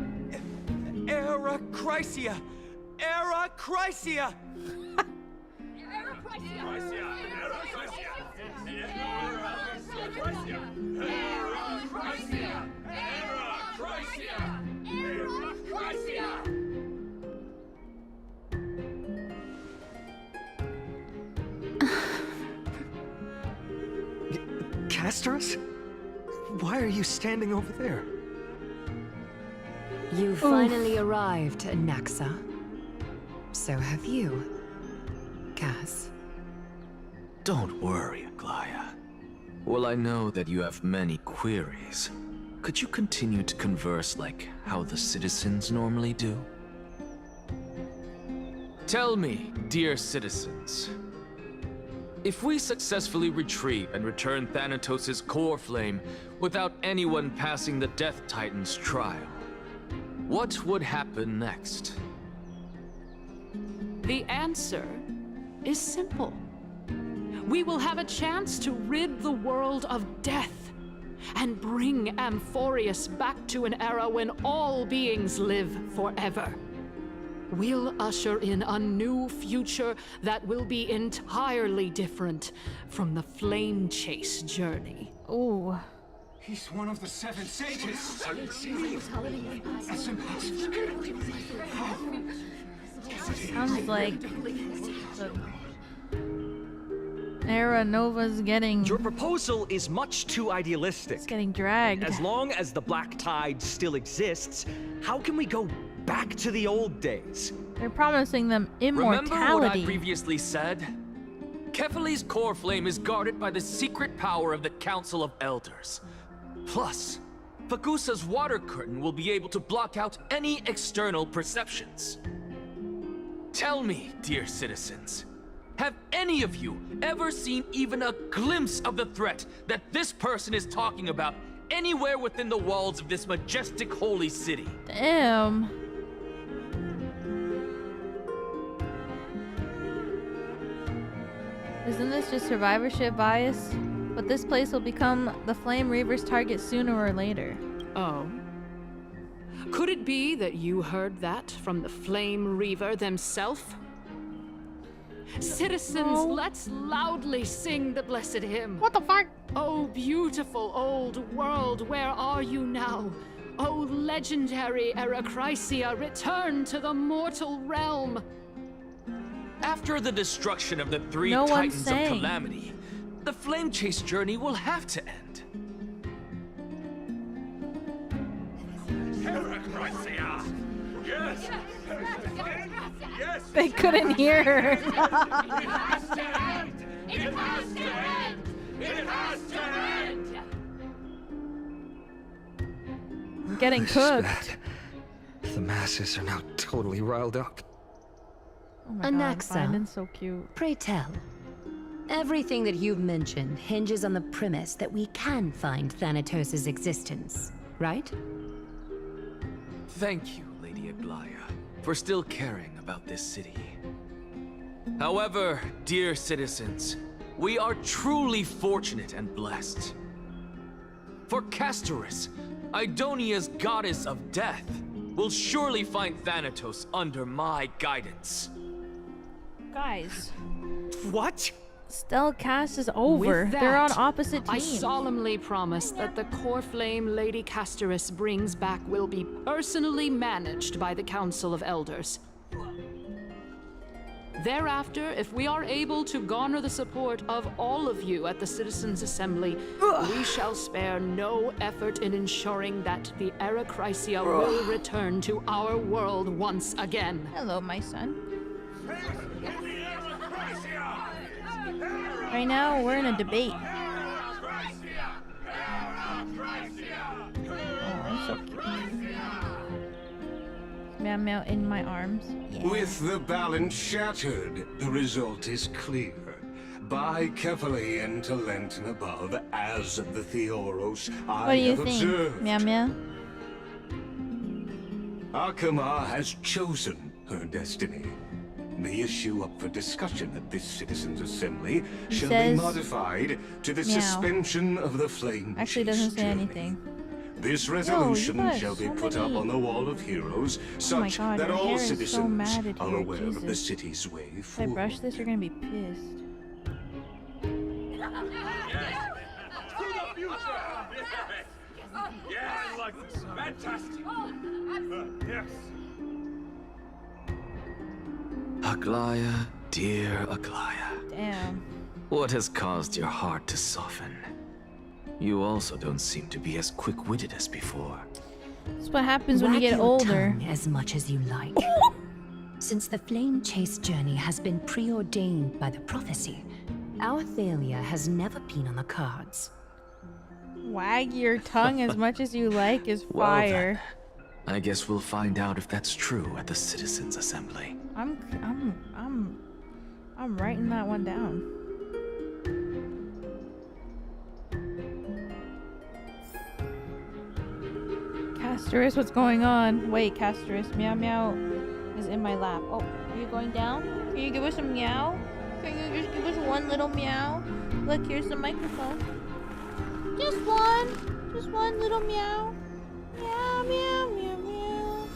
Era Chrysia! Era Chrysia! Castorice? Why are you standing over there? You finally arrived, Naxa. So have you, Cass. Don't worry, Aglaya. Well, I know that you have many queries. Could you continue to converse like how the citizens normally do? Tell me, dear citizens, if we successfully retrieve and return Thanatos' core flame without anyone passing the Death Titan's trial, what would happen next? The answer is simple. We will have a chance to rid the world of death and bring Amphorius back to an era when all beings live forever. We'll usher in a new future that will be entirely different from the Flame Chase journey. Ooh. He's one of the 7 sages. Sounds like the Era Nova's getting... Your proposal is much too idealistic. It's getting dragged. As long as the Black Tide still exists, how can we go back to the old days? They're promising them immortality. Remember what I previously said? Kefali's core flame is guarded by the secret power of the Council of Elders. Plus, Fagusa's water curtain will be able to block out any external perceptions. Tell me, dear citizens, have any of you ever seen even a glimpse of the threat that this person is talking about anywhere within the walls of this majestic holy city? Damn. Isn't this just survivorship bias? But this place will become the Flame Reaver's target sooner or later. Oh. Could it be that you heard that from the Flame Reaver themselves? Citizens, let's loudly sing the blessed hymn. What the fuck? Oh, beautiful old world, where are you now? Oh, legendary Eracrycia, return to the mortal realm. After the destruction of the 3 No one's Titans of saying. Calamity, the Flame Chase journey will have to end. Eracrycia! Yes! Yes! They couldn't hear her. It has to end! It has to end! It has to end! I'm getting cooked. The masses are now totally riled up. Oh my Anaxa, god, Biden's so cute. Pray tell. Everything that you've mentioned hinges on the premise that we can find Thanatos' existence, right? Thank you, Lady Aglaya, for still caring about this city. However, dear citizens, we are truly fortunate and blessed. For Castorice, Idonia's goddess of death, will surely find Thanatos under my guidance. Guys. What? Stellcast is over. With that, They're on opposite I teams. solemnly promise that the core flame Lady Castorice brings back will be personally managed by the Council of Elders. Thereafter, if we are able to garner the support of all of you at the Citizens' Assembly, we shall spare no effort in ensuring that the Eracrycia will return to our world once again. Hello, my son. Right now, we're in a debate. Oh, so cute. Meow meow in my arms. Yeah. With the balance shattered, the result is clear. By Kefali and Talent and above, as the Theoros What I do you have think? observed, Meow meow. Akama has chosen her destiny. The issue up for discussion at this Citizens' Assembly shall be says modified to the meow. suspension of the Flame Actually Chase doesn't say journey. anything. This you resolution guys, shall be so put many. up on the Wall of Heroes, Oh my such god, that your all hair is so citizens matted are here. aware of the Jesus. city's way If I forward. brush this, you're gonna be pissed. Yeah, I like this. Fantastic. Yes. Aglaya, dear Aglaya. Damn. What has caused your heart to soften? You also don't seem to be as quick-witted as before. That's what happens when you Wag get your older. tongue as much as you like. Since the flame chase journey has been preordained by the prophecy, our failure has never been on the cards. Wag your tongue as much as you like is fire. Well, then, I guess we'll find out if that's true at the Citizens' Assembly. I'm writing that one down. Castorice, what's going on? Wait, Castorice, Meow Meow is in my lap. Oh, are you going down? Can you give us a meow? Can you just give us one little meow? Look, here's the microphone. Just one little meow. Meow, meow, meow, meow.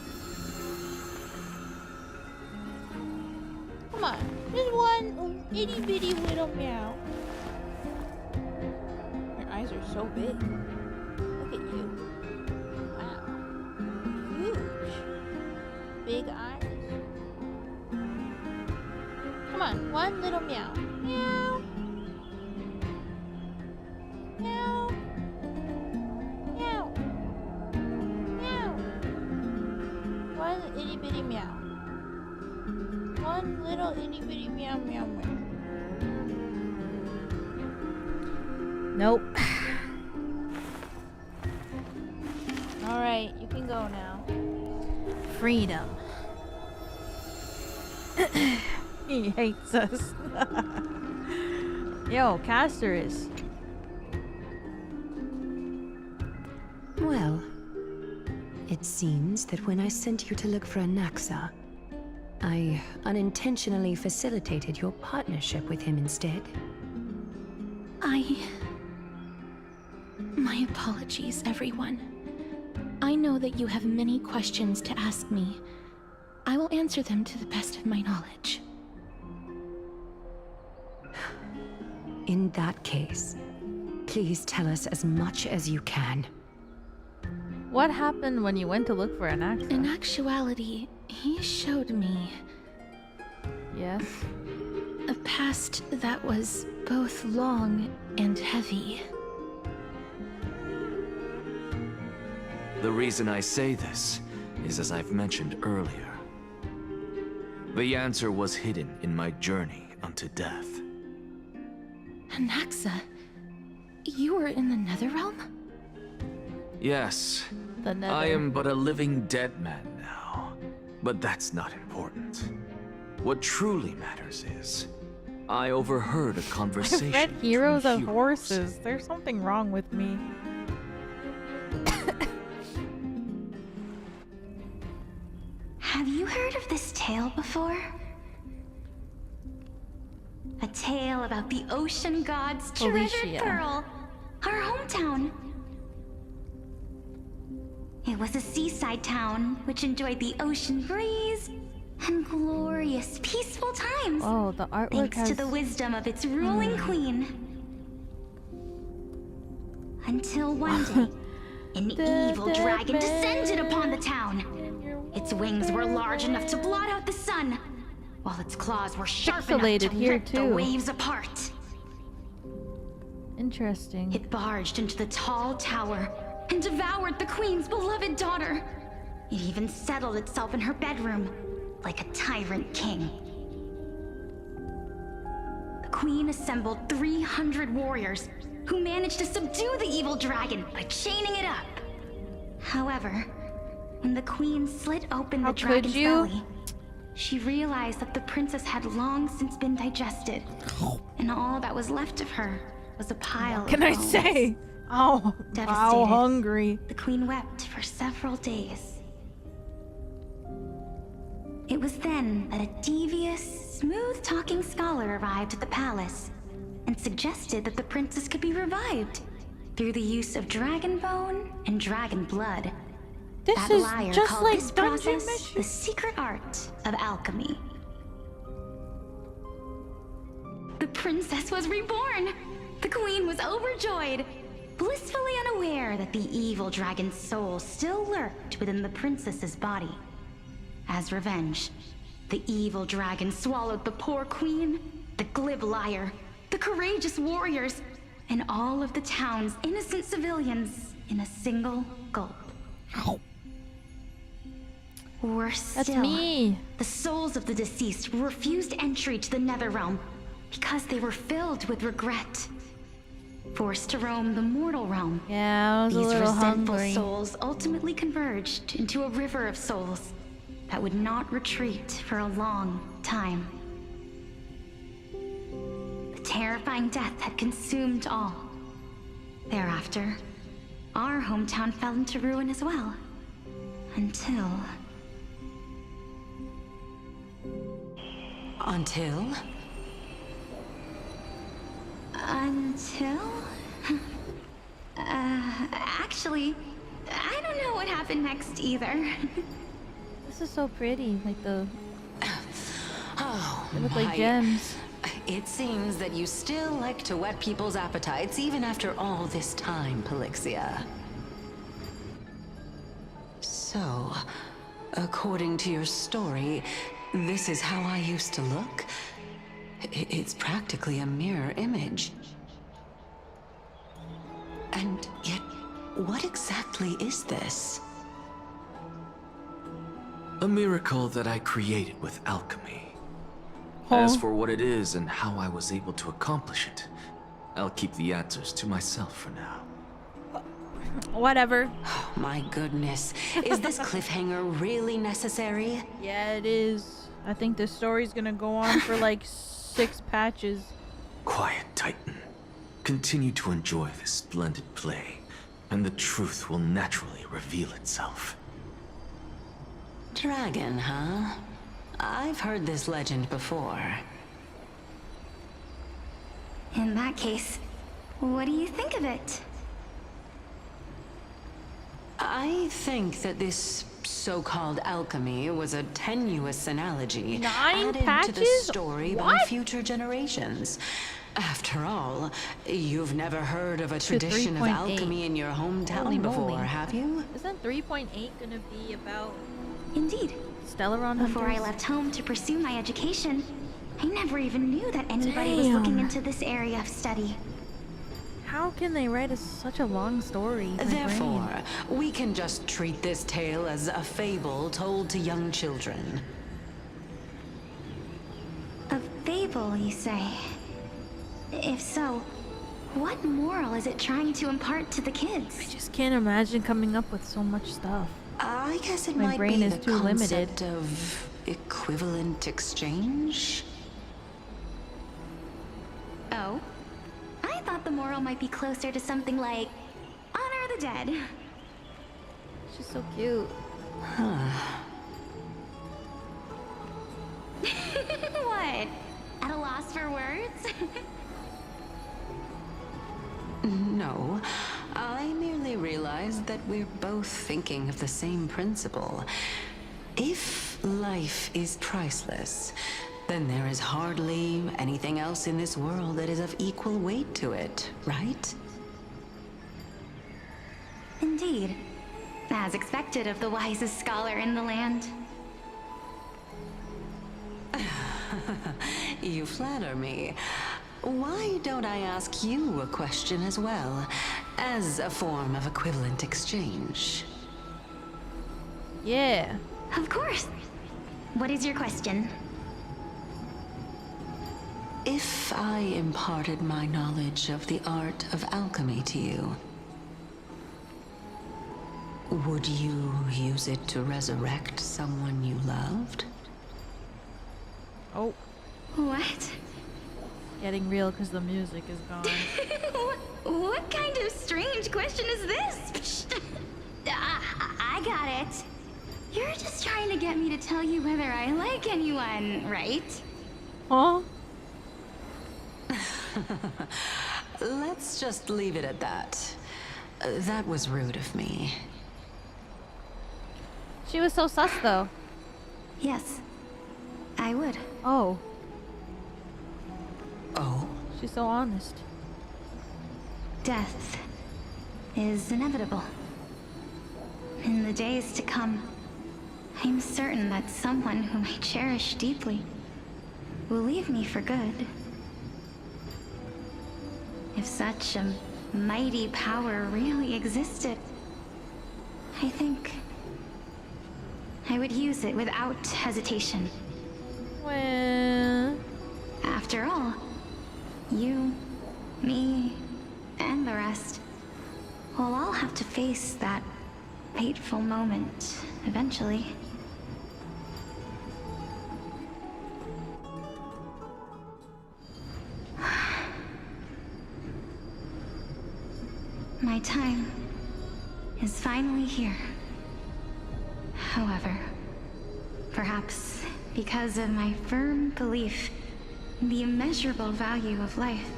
Come on, just one itty bitty little meow. Your eyes are so big. Look at you. Wow. Huge. Big eyes. Come on, one little meow. Meow. Meow. Meow. Meow. One itty bitty meow. One little itty bitty meow meow meow. Nope. Alright, you can go now. Freedom. He hates us. Yo, Castorice. Well, it seems that when I sent you to look for Anaxa, I unintentionally facilitated your partnership with him instead. My apologies, everyone. I know that you have many questions to ask me. I will answer them to the best of my knowledge. In that case, please tell us as much as you can. What happened when you went to look for Anaxa? In actuality, he showed me... Yes? A past that was both long and heavy. The reason I say this is as I've mentioned earlier. The answer was hidden in my journey unto death. Anaxa, you were in the Netherrealm? Yes, I am but a living dead man now, but that's not important. What truly matters is, I overheard a conversation. I read Heroes of Horses. There's something wrong with me. Have you heard of this tale before? A tale about the ocean god's treasured pearl, our hometown. It was a seaside town which enjoyed the ocean breeze and glorious, peaceful times. Oh, the artwork thanks to the wisdom of its ruling queen. Until one day, an evil dragon descended upon the town. Its wings were large enough to blot out the sun, while its claws were sharp enough to rip the waves apart. Interesting. It barged into the tall tower and devoured the queen's beloved daughter. It even settled itself in her bedroom, like a tyrant king. The queen assembled 300 warriors who managed to subdue the evil dragon by chaining it up. However, when the queen slit open the dragon's belly, she realized that the princess had long since been digested, and all that was left of her was a pile of bones. Can I say? Oh, how hungry. The queen wept for several days. It was then that a devious, smooth-talking scholar arrived at the palace and suggested that the princess could be revived through the use of dragon bone and dragon blood. This that is liar just called like this Dungeon process Mission. the secret art of alchemy. The princess was reborn! The queen was overjoyed, blissfully unaware that the evil dragon's soul still lurked within the princess's body. As revenge, the evil dragon swallowed the poor queen, the glib liar, the courageous warriors, and all of the town's innocent civilians in a single gulp. Worse still, That's me. the souls of the deceased refused entry to the Netherrealm because they were filled with regret. Forced to roam the mortal realm, Yeah, I was these a little resentful hungry. souls ultimately converged into a river of souls that would not retreat for a long time. The terrifying death had consumed all. Thereafter, our hometown fell into ruin as well. Until... Until? Actually, I don't know what happened next either. This is so pretty, like the... Oh, They look like gems. It seems that you still like to whet people's appetites even after all this time, Pelixia. So, according to your story, this is how I used to look? It's practically a mirror image. And yet, what exactly is this? A miracle that I created with alchemy. As for what it is and how I was able to accomplish it, I'll keep the answers to myself for now. Whatever. Oh, my goodness. Is this cliffhanger really necessary? Yeah, it is. I think the story's gonna go on for like 6 patches. Quiet, Titan. Continue to enjoy this splendid play, and the truth will naturally reveal itself. Dragon, huh? I've heard this legend before. In that case, what do you think of it? I think that this so-called alchemy was a tenuous analogy 9 added to the patches? story by What? future generations. After all, you've never heard of a To tradition of 3.8. alchemy in your hometown Holy before, moly. have you? Isn't 3.8 gonna be about Indeed. Stellaron Before I hunters? left home to pursue my education, I never even knew that anybody was looking into this area of study. How can they write such a long story? My Therefore, brain. we can just treat this tale as a fable told to young children. A fable, you say? If so, what moral is it trying to impart to the kids? I just can't imagine coming up with so much stuff. I guess it My might brain be is the too limited. concept of equivalent exchange. Oh? I thought the moral might be closer to something like honor the dead. She's so cute. What? At a loss for words? No, I merely realized that we're both thinking of the same principle. If life is priceless, then there is hardly anything else in this world that is of equal weight to it, right? Indeed. As expected of the wisest scholar in the land. You flatter me. Why don't I ask you a question as well, as a form of equivalent exchange? Yeah. Of course. What is your question? If I imparted my knowledge of the art of alchemy to you, would you use it to resurrect someone you loved? Oh. What? Getting real because the music is gone. What kind of strange question is this? I got it. You're just trying to get me to tell you whether I like anyone, right? Huh? Let's just leave it at that. That was rude of me. She was so sus though. Yes, I would. Oh. Oh? She's so honest. Death is inevitable. In the days to come, I'm certain that someone whom I cherish deeply will leave me for good. If such a mighty power really existed, I think I would use it without hesitation. Well... After all, you, me, and the rest will all have to face that fateful moment eventually. My time is finally here. However, perhaps because of my firm belief in the immeasurable value of life,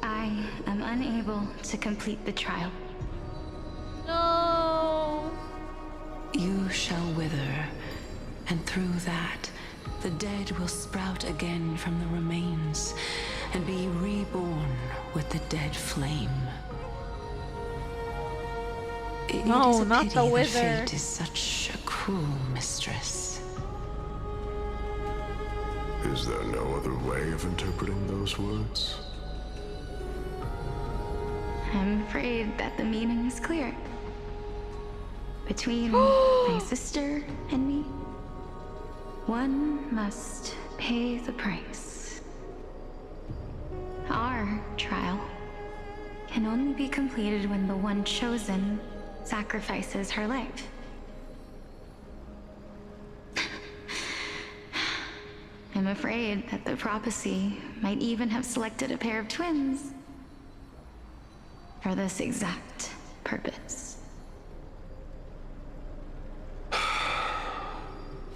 I am unable to complete the trial. No. You shall wither, and through that, the dead will sprout again from the remains and be reborn with the dead flame. No, it is a not pity the that wither. fate is such a cruel mistress. Is there no other way of interpreting those words? I'm afraid that the meaning is clear. Between my sister and me, one must pay the price. Our trial can only be completed when the one chosen sacrifices her life. I'm afraid that the prophecy might even have selected a pair of twins for this exact purpose.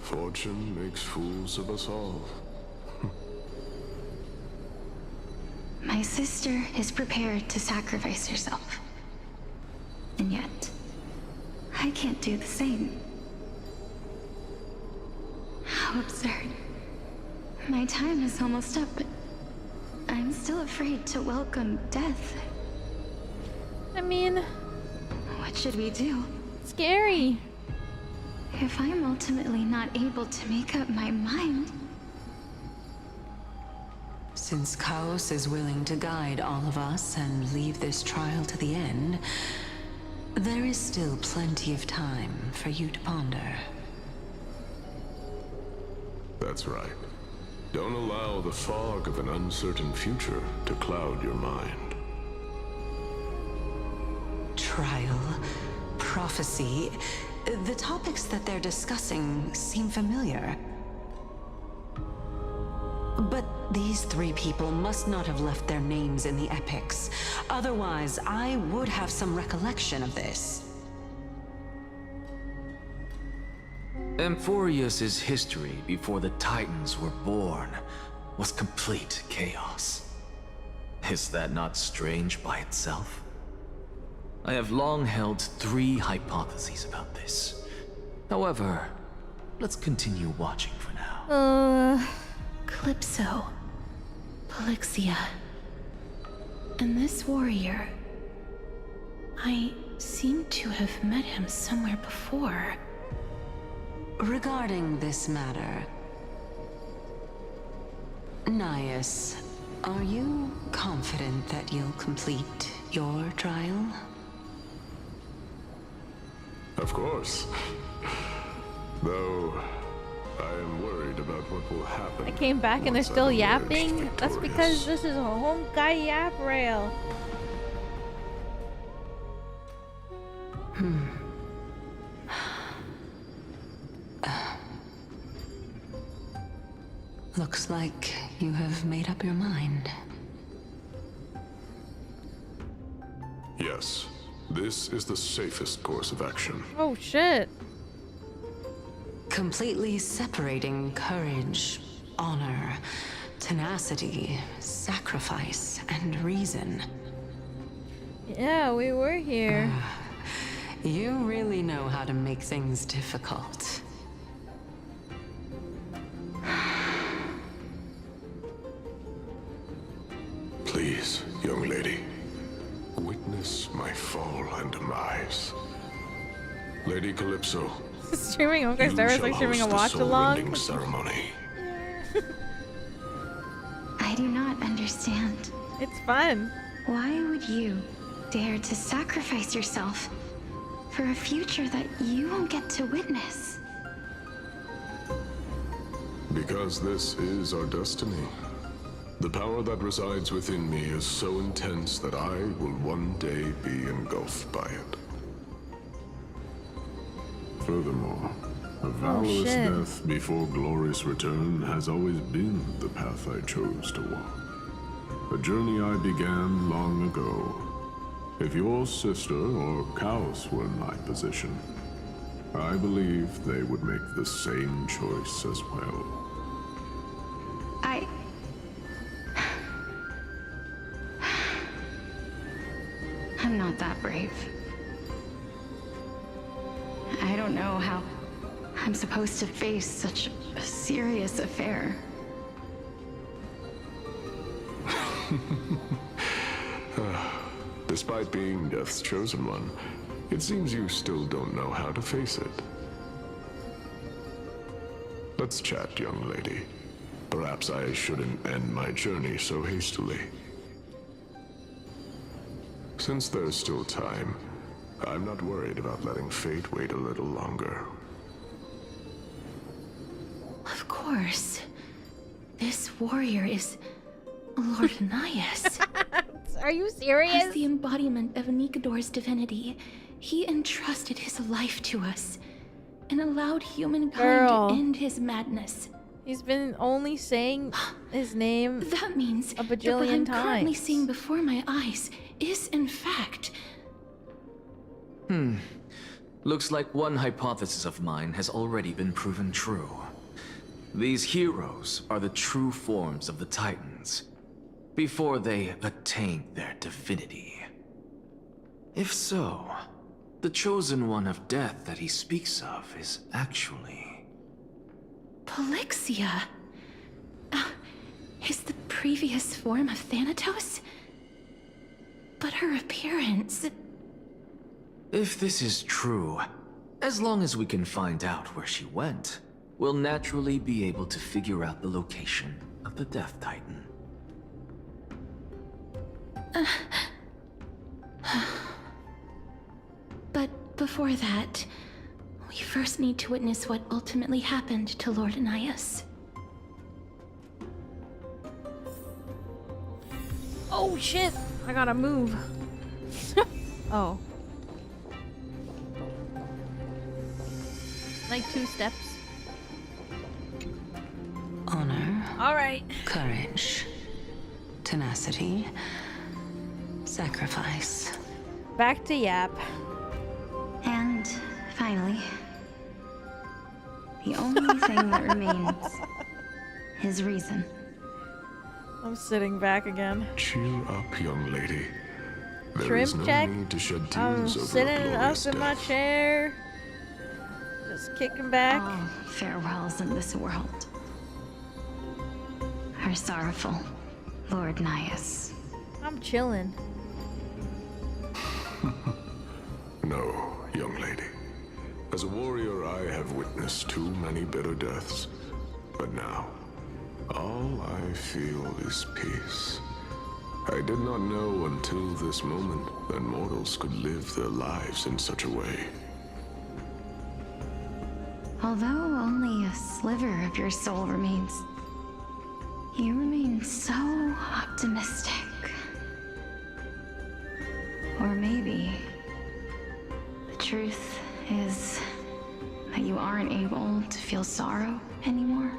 Fortune makes fools of us all. My sister is prepared to sacrifice herself. And yet, I can't do the same. How absurd. My time is almost up, but I'm still afraid to welcome death. I mean... What should we do? Scary. If I'm ultimately not able to make up my mind... Since Chaos is willing to guide all of us and leave this trial to the end, there is still plenty of time for you to ponder. That's right. Don't allow the fog of an uncertain future to cloud your mind. Trial, prophecy, the topics that they're discussing seem familiar. But these three people must not have left their names in the epics. Otherwise, I would have some recollection of this. Amphorius's history before the Titans were born was complete chaos. Is that not strange by itself? I have long held three hypotheses about this. However, let's continue watching for now. Calypso, Polixia, and this warrior. I seem to have met him somewhere before. Regarding this matter, Nias, are you confident that you'll complete your trial? Of course. Though, I am worried about what will happen. I came back and they're still yapping? That's because this is a Honkai yap rail. Looks like you have made up your mind. Yes, this is the safest course of action. Oh shit. Completely separating courage, honor, tenacity, sacrifice, and reason. Yeah, we were here. You really know how to make things difficult. Please, young lady, witness my fall and demise. Lady Calypso, Streaming Honkai Star is like streaming a watch along. Ceremony. I do not understand. It's fun. Why would you, dare to sacrifice yourself for a future that you won't get to witness? Because this is our destiny. The power that resides within me is so intense that I will one day be engulfed by it. Furthermore, a valorous death before glorious return has always been the path I chose to walk. A journey I began long ago. If your sister or Kaos were in my position, I believe they would make the same choice as well. I'm not that brave. I don't know how I'm supposed to face such a serious affair. Despite being Death's chosen one, it seems you still don't know how to face it. Let's chat, young lady. Perhaps I shouldn't end my journey so hastily. Since there's still time, I'm not worried about letting fate wait a little longer. Of course. This warrior is Lord Anias. Are you serious? As the embodiment of Nikador's divinity, he entrusted his life to us and allowed humankind to end his madness. He's been only saying his name that means a bajillion that what I'm times. currently seeing before my eyes is in fact... Looks like one hypothesis of mine has already been proven true. These heroes are the true forms of the Titans, before they attain their divinity. If so, the chosen one of death that he speaks of is actually... Polixia? Is the previous form of Thanatos? But her appearance... If this is true, as long as we can find out where she went, we'll naturally be able to figure out the location of the Death Titan. But before that, we first need to witness what ultimately happened to Lord Anias. Oh shit! I gotta move. Oh. Like 2 steps. Honor. Alright. Courage. Tenacity. Sacrifice. Back to Yap. And finally, the only thing that remains is reason. I'm sitting back again. Cheer up, young lady. There Shrimp is no check. need to shed I'm tears over a sitting up glorious in my death. chair. Just kicking back. All farewells in this world are sorrowful, Lord Anias. I'm chilling. No, young lady. As a warrior, I have witnessed too many bitter deaths. But now, all I feel is peace. I did not know until this moment that mortals could live their lives in such a way. Although only a sliver of your soul remains, you remain so optimistic. Or maybe the truth is that you aren't able to feel sorrow anymore.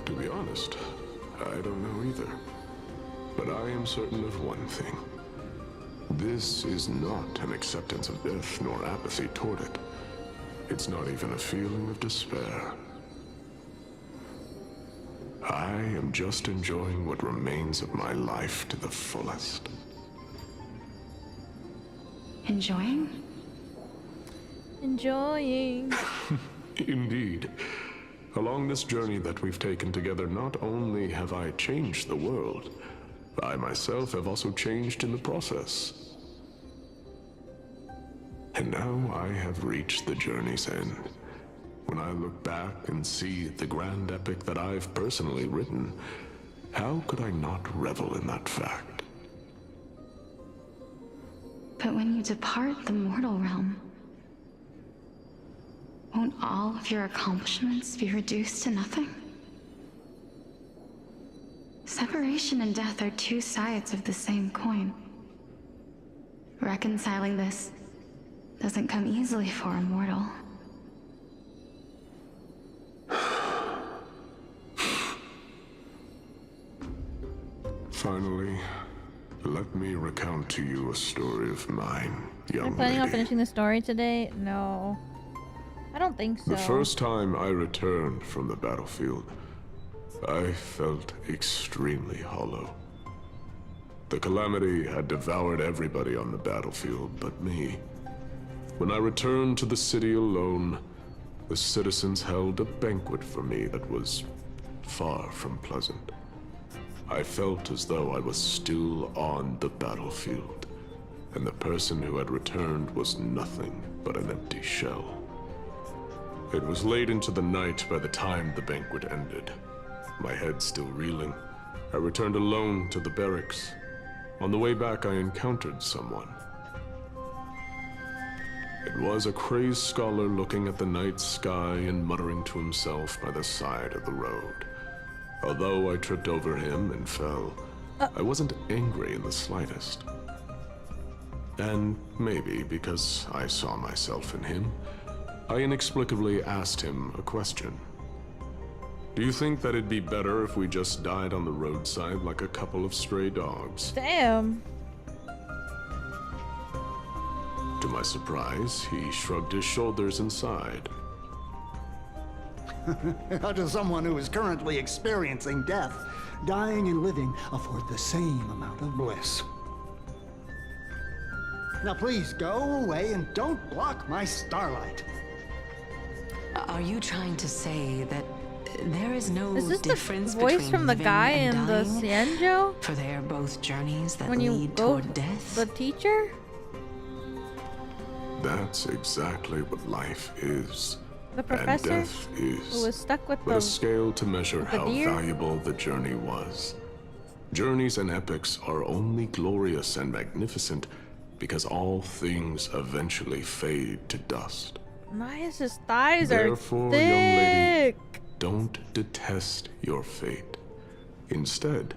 To be honest, I don't know either. But I am certain of one thing. This is not an acceptance of death nor apathy toward it. It's not even a feeling of despair. I am just enjoying what remains of my life to the fullest. Enjoying? Enjoying. Indeed. Along this journey that we've taken together, not only have I changed the world, I myself have also changed in the process. And now I have reached the journey's end. When I look back and see the grand epic that I've personally written, how could I not revel in that fact? But when you depart the mortal realm, won't all of your accomplishments be reduced to nothing? Separation and death are two sides of the same coin. Reconciling this doesn't come easily for a mortal. Finally, let me recount to you a story of mine, young Am I planning on lady. finishing the story today? No. I don't think so. The first time I returned from the battlefield, I felt extremely hollow. The calamity had devoured everybody on the battlefield but me. When I returned to the city alone, the citizens held a banquet for me that was far from pleasant. I felt as though I was still on the battlefield, and the person who had returned was nothing but an empty shell. It was late into the night by the time the banquet ended. My head still reeling, I returned alone to the barracks. On the way back, I encountered someone. It was a crazed scholar looking at the night sky and muttering to himself by the side of the road. Although I tripped over him and fell, I wasn't angry in the slightest. And maybe because I saw myself in him, I inexplicably asked him a question. Do you think that it'd be better if we just died on the roadside like a couple of stray dogs? Damn. To my surprise, he shrugged his shoulders and sighed. How does someone who is currently experiencing death, dying and living, afford the same amount of bliss? Now please go away and don't block my starlight. Are you trying to say that there is no Is this difference the voice between from the living guy and in the dying? Xianzhou? For they are both journeys that When you lead go toward death? the teacher? That's exactly what life is. The professor? And death is Who was stuck with but a scale to measure the how deer? valuable the journey was. Journeys and epics are only glorious and magnificent because all things eventually fade to dust. Nias's thighs Therefore, are thick. young lady, don't detest your fate. Instead,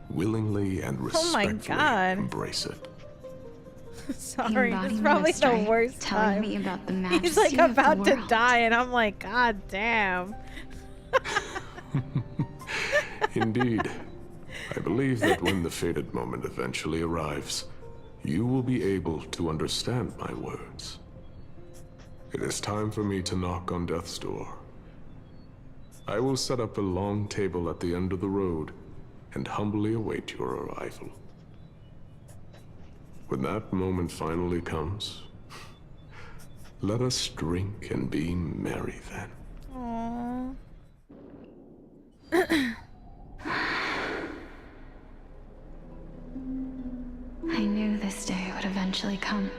willingly and Oh my respectfully God. embrace it. Sorry, this is embodiment probably of the strength, worst telling time. me about the He's majesty like of the about to world. die, and I'm like, God damn. Indeed. I believe that when the fated moment eventually arrives, you will be able to understand my words. It is time for me to knock on death's door. I will set up a long table at the end of the road and humbly await your arrival. When that moment finally comes, let us drink and be merry then. Aww. I knew this day would eventually come.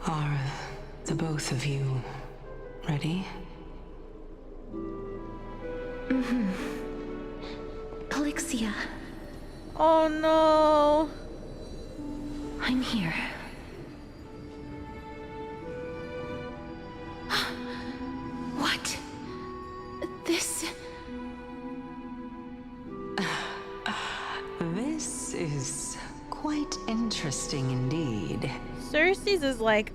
Are the both of you ready? Mm-hmm. Polixia, Oh no. I'm here. What? This... This is quite interesting indeed. Cersei's is like,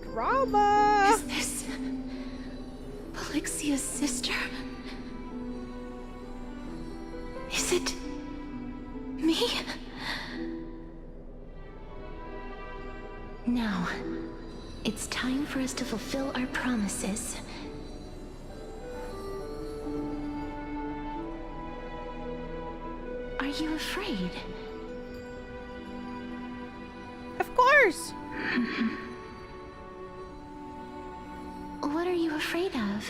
drama. Is this... Polixia's sister? Is it... me? Now, it's time for us to fulfill our promises. Are you afraid? Of course. What are you afraid of?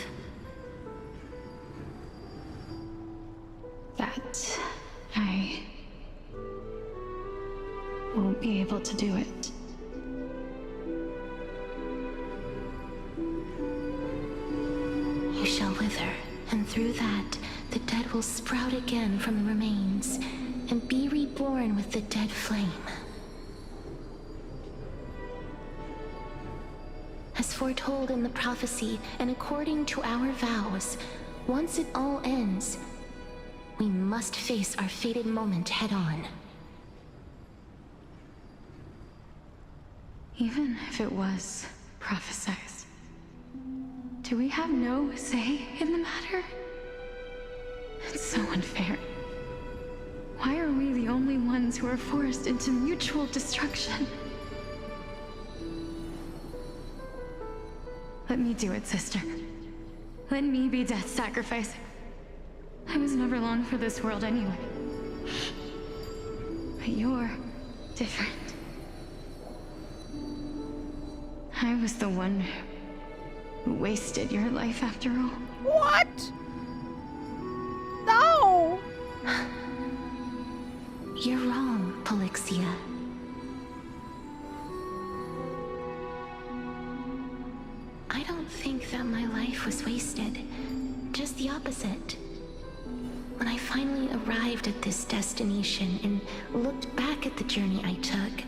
That I won't be able to do it. wither, and through that, the dead will sprout again from the remains, and be reborn with the dead flame. As foretold in the prophecy, and according to our vows, once it all ends, we must face our fated moment head-on. Even if it was prophesized, do we have no say in the matter? It's so unfair. Why are we the only ones who are forced into mutual destruction? Let me do it, sister. Let me be death's sacrifice. I was never long for this world anyway. But you're different. I was the one who wasted your life after all. What? No! You're wrong, Polixia. I don't think that my life was wasted. Just the opposite. When I finally arrived at this destination and looked back at the journey I took,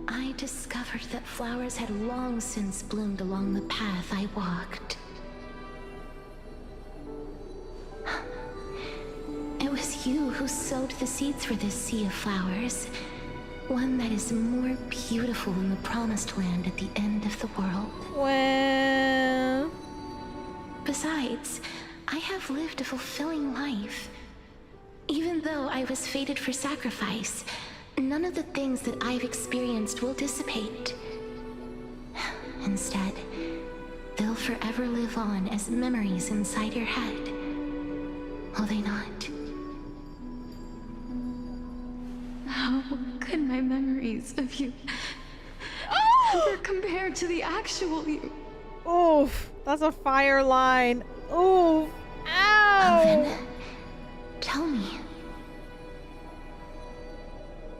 I discovered that flowers had long since bloomed along the path I walked. It was you who sowed the seeds for this sea of flowers, one that is more beautiful than the promised land at the end of the world. Well... Besides, I have lived a fulfilling life. Even though I was fated for sacrifice, none of the things that I've experienced will dissipate. Instead, they'll forever live on as memories inside your head. Will they not? How could my memories of you ever compare to the actual you? Oof, that's a fire line. Oof. Ow! Alvin, tell me.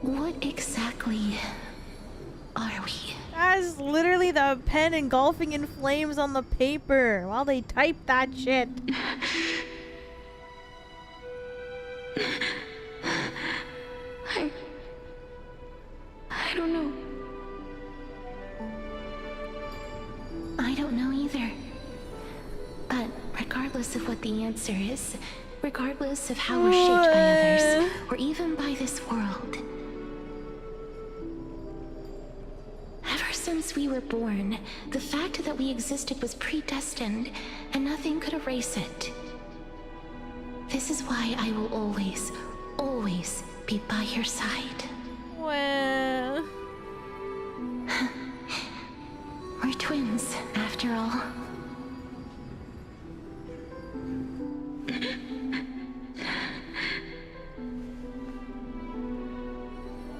What exactly are we? That is literally the pen engulfing in flames on the paper while they type that shit. I don't know. I don't know either. But regardless of what the answer is, regardless of how we're shaped by others, or even by this world, ever since we were born, the fact that we existed was predestined, and nothing could erase it. This is why I will always, always be by your side. Well... We're twins, after all.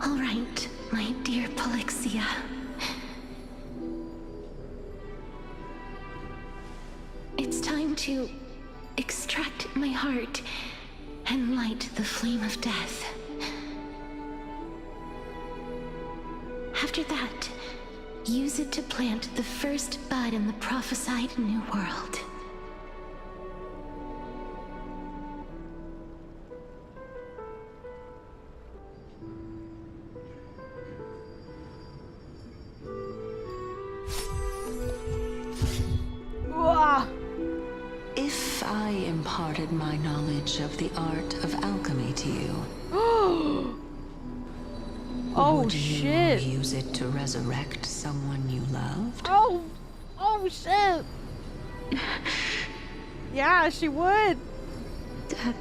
All right, my dear Polixia. It's time to extract my heart and light the flame of death. After that, use it to plant the first bud in the prophesied new world. If I imparted my knowledge of the art of alchemy to you, would shit. you use it to resurrect someone you loved? Oh shit. Yeah, she would. Death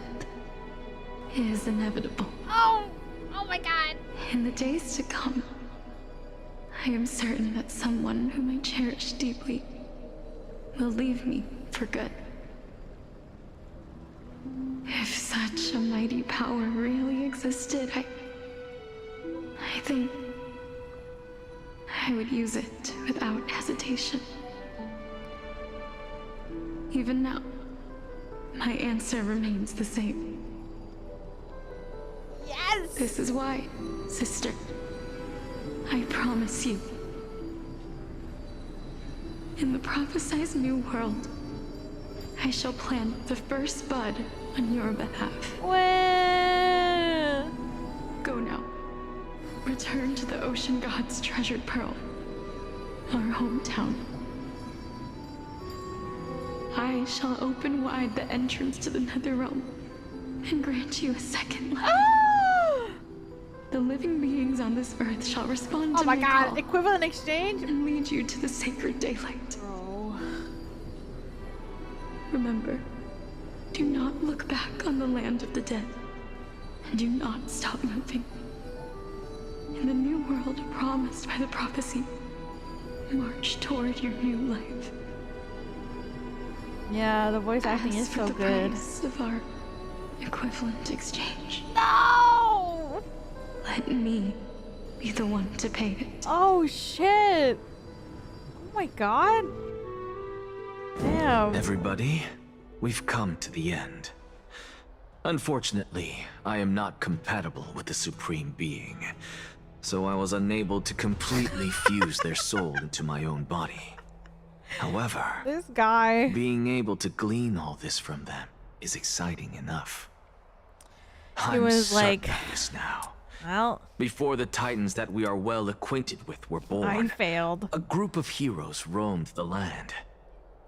is inevitable. Oh my god. In the days to come, I am certain that someone whom I cherish deeply will leave me for good. If such a mighty power really existed, I think I would use it without hesitation. Even now, my answer remains the same. Yes! This is why, sister, I promise you, in the prophesized new world, I shall plant the first bud on your behalf. Well... Go now. Return to the ocean god's treasured pearl, our hometown. I shall open wide the entrance to the Netherrealm and grant you a second life. The living beings on this earth shall respond to my call. Equivalent exchange? And lead you to the sacred daylight. Remember, do not look back on the land of the dead. And do not stop moving. In the new world promised by the prophecy, march toward your new life. Yeah, the voice acting is so good. Price of our equivalent exchange. No! Let me be the one to pay it. Oh shit! Oh my god! Damn. Everybody, we've come to the end. Unfortunately, I am not compatible with the Supreme Being, so I was unable to completely fuse their soul into my own body. However, this guy being able to glean all this from them is exciting enough. He was like, this now. Well, before the titans that we are well acquainted with were born, I failed. A group of heroes roamed the land.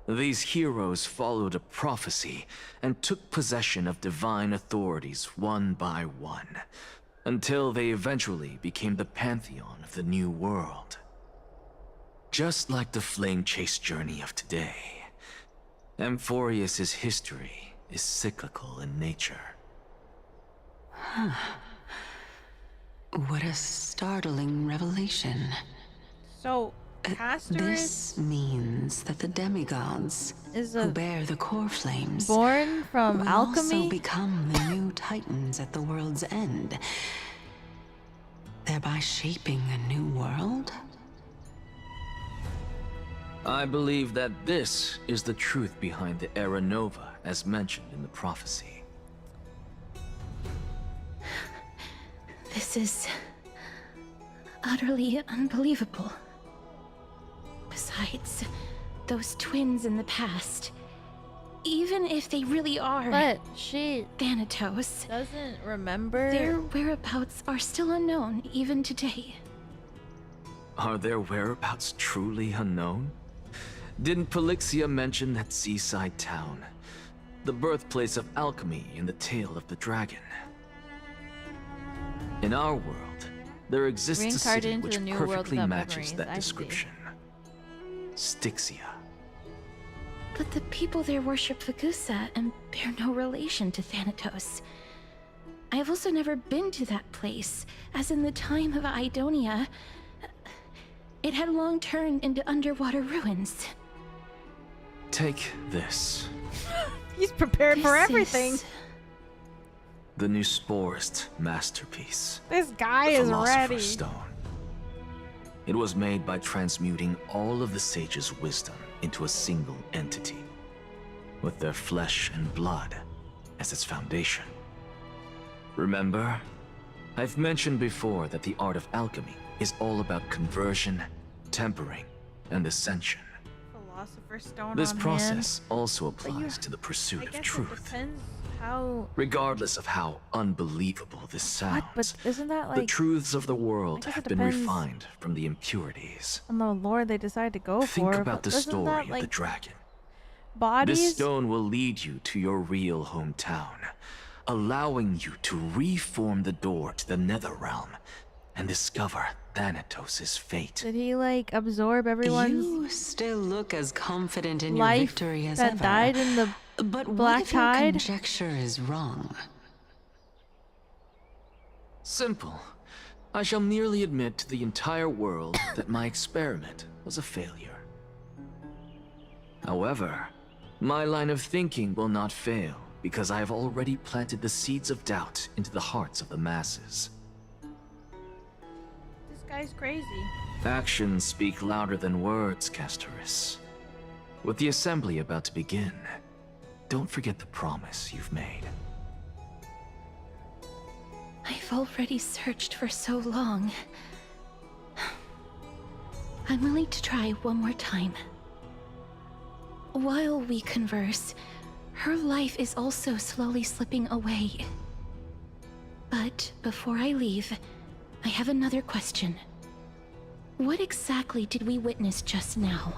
These heroes followed a prophecy and took possession of divine authorities one by one, until they eventually became the pantheon of the new world. Just like the flame chase journey of today, Amphorius's history is cyclical in nature. What a startling revelation. So, Castorice this means that the demigods who bear the core flames born from will alchemy also become the new titans at the world's end, thereby shaping a new world. I believe that this is the truth behind the Era Nova as mentioned in the prophecy. This is utterly unbelievable. Besides, those twins in the past, even if they really are but she Thanatos, doesn't remember. Their whereabouts are still unknown even today. Are their whereabouts truly unknown? Didn't Polixia mention that seaside town, the birthplace of alchemy in the tale of the dragon? In our world, there exists a city which perfectly matches that description. Styxia. But the people there worship Vagusa and bear no relation to Thanatos. I have also never been to that place, as in the time of Idonia, it had long turned into underwater ruins. Take this. He's prepared for everything. The new Sporist masterpiece. This guy is ready. Stone. It was made by transmuting all of the sages' wisdom into a single entity, with their flesh and blood as its foundation. Remember, I've mentioned before that the art of alchemy is all about conversion, tempering, and ascension. Philosopher's Stone This on process hand. also applies to the pursuit of truth. How... Regardless of how unbelievable this sounds, but isn't that like the truths of the world have been refined from the impurities. On the lore they decide to go Think for. about the story of the dragon. Bodies? This stone will lead you to your real hometown, allowing you to reform the door to the Netherrealm and discover Thanatos' fate. Did he like absorb everyone's You still look as confident in your life victory as that ever. died in the But Black what if your Tide? conjecture is wrong? Simple. I shall merely admit to the entire world that my experiment was a failure. However, my line of thinking will not fail because I have already planted the seeds of doubt into the hearts of the masses. This guy's crazy. Actions speak louder than words, Castorice. With the assembly about to begin, don't forget the promise you've made. I've already searched for so long. I'm willing to try one more time. While we converse, Her life is also slowly slipping away. But before I leave, I have another question. What exactly did we witness just now?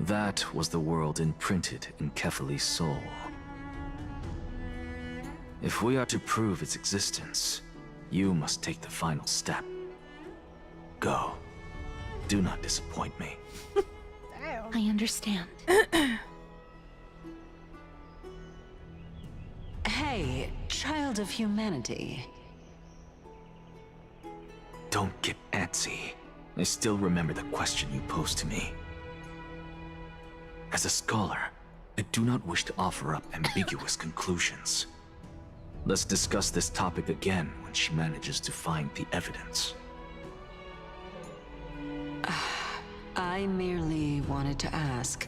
That was the world imprinted in Kefali's soul. If we are to prove its existence, you must take the final step. Go. Do not disappoint me. I understand. Hey, child of humanity. Don't get antsy. I still remember the question you posed to me. As a scholar, I do not wish to offer up ambiguous conclusions. Let's discuss this topic again when she manages to find the evidence. I merely wanted to ask,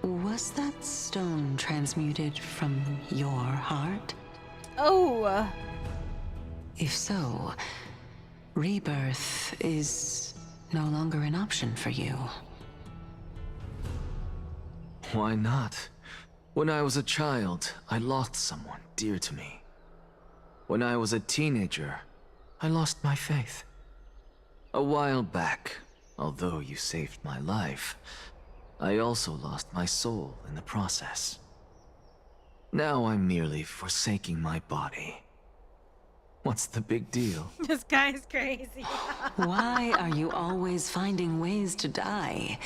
was that stone transmuted from your heart? Oh! If so, rebirth is no longer an option for you. Why not? When I was a child, I lost someone dear to me. When I was a teenager, I lost my faith. A while back, although you saved my life, I also lost my soul in the process. Now I'm merely forsaking my body. What's the big deal? This guy's crazy. Why are you always finding ways to die?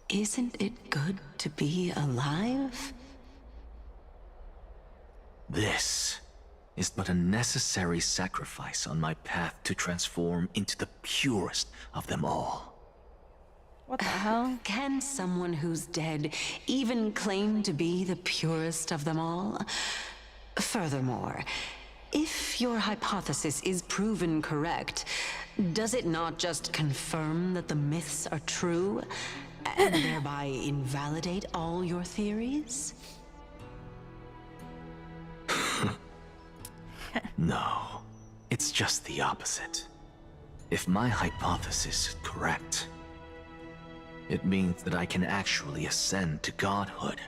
Isn't it good to be alive? This is but a necessary sacrifice on my path to transform into the purest of them all. What the hell? Can someone who's dead even claim to be the purest of them all? Furthermore, if your hypothesis is proven correct, does it not just confirm that the myths are true, and thereby invalidate all your theories? No, it's just the opposite. If my hypothesis is correct, it means that I can actually ascend to godhood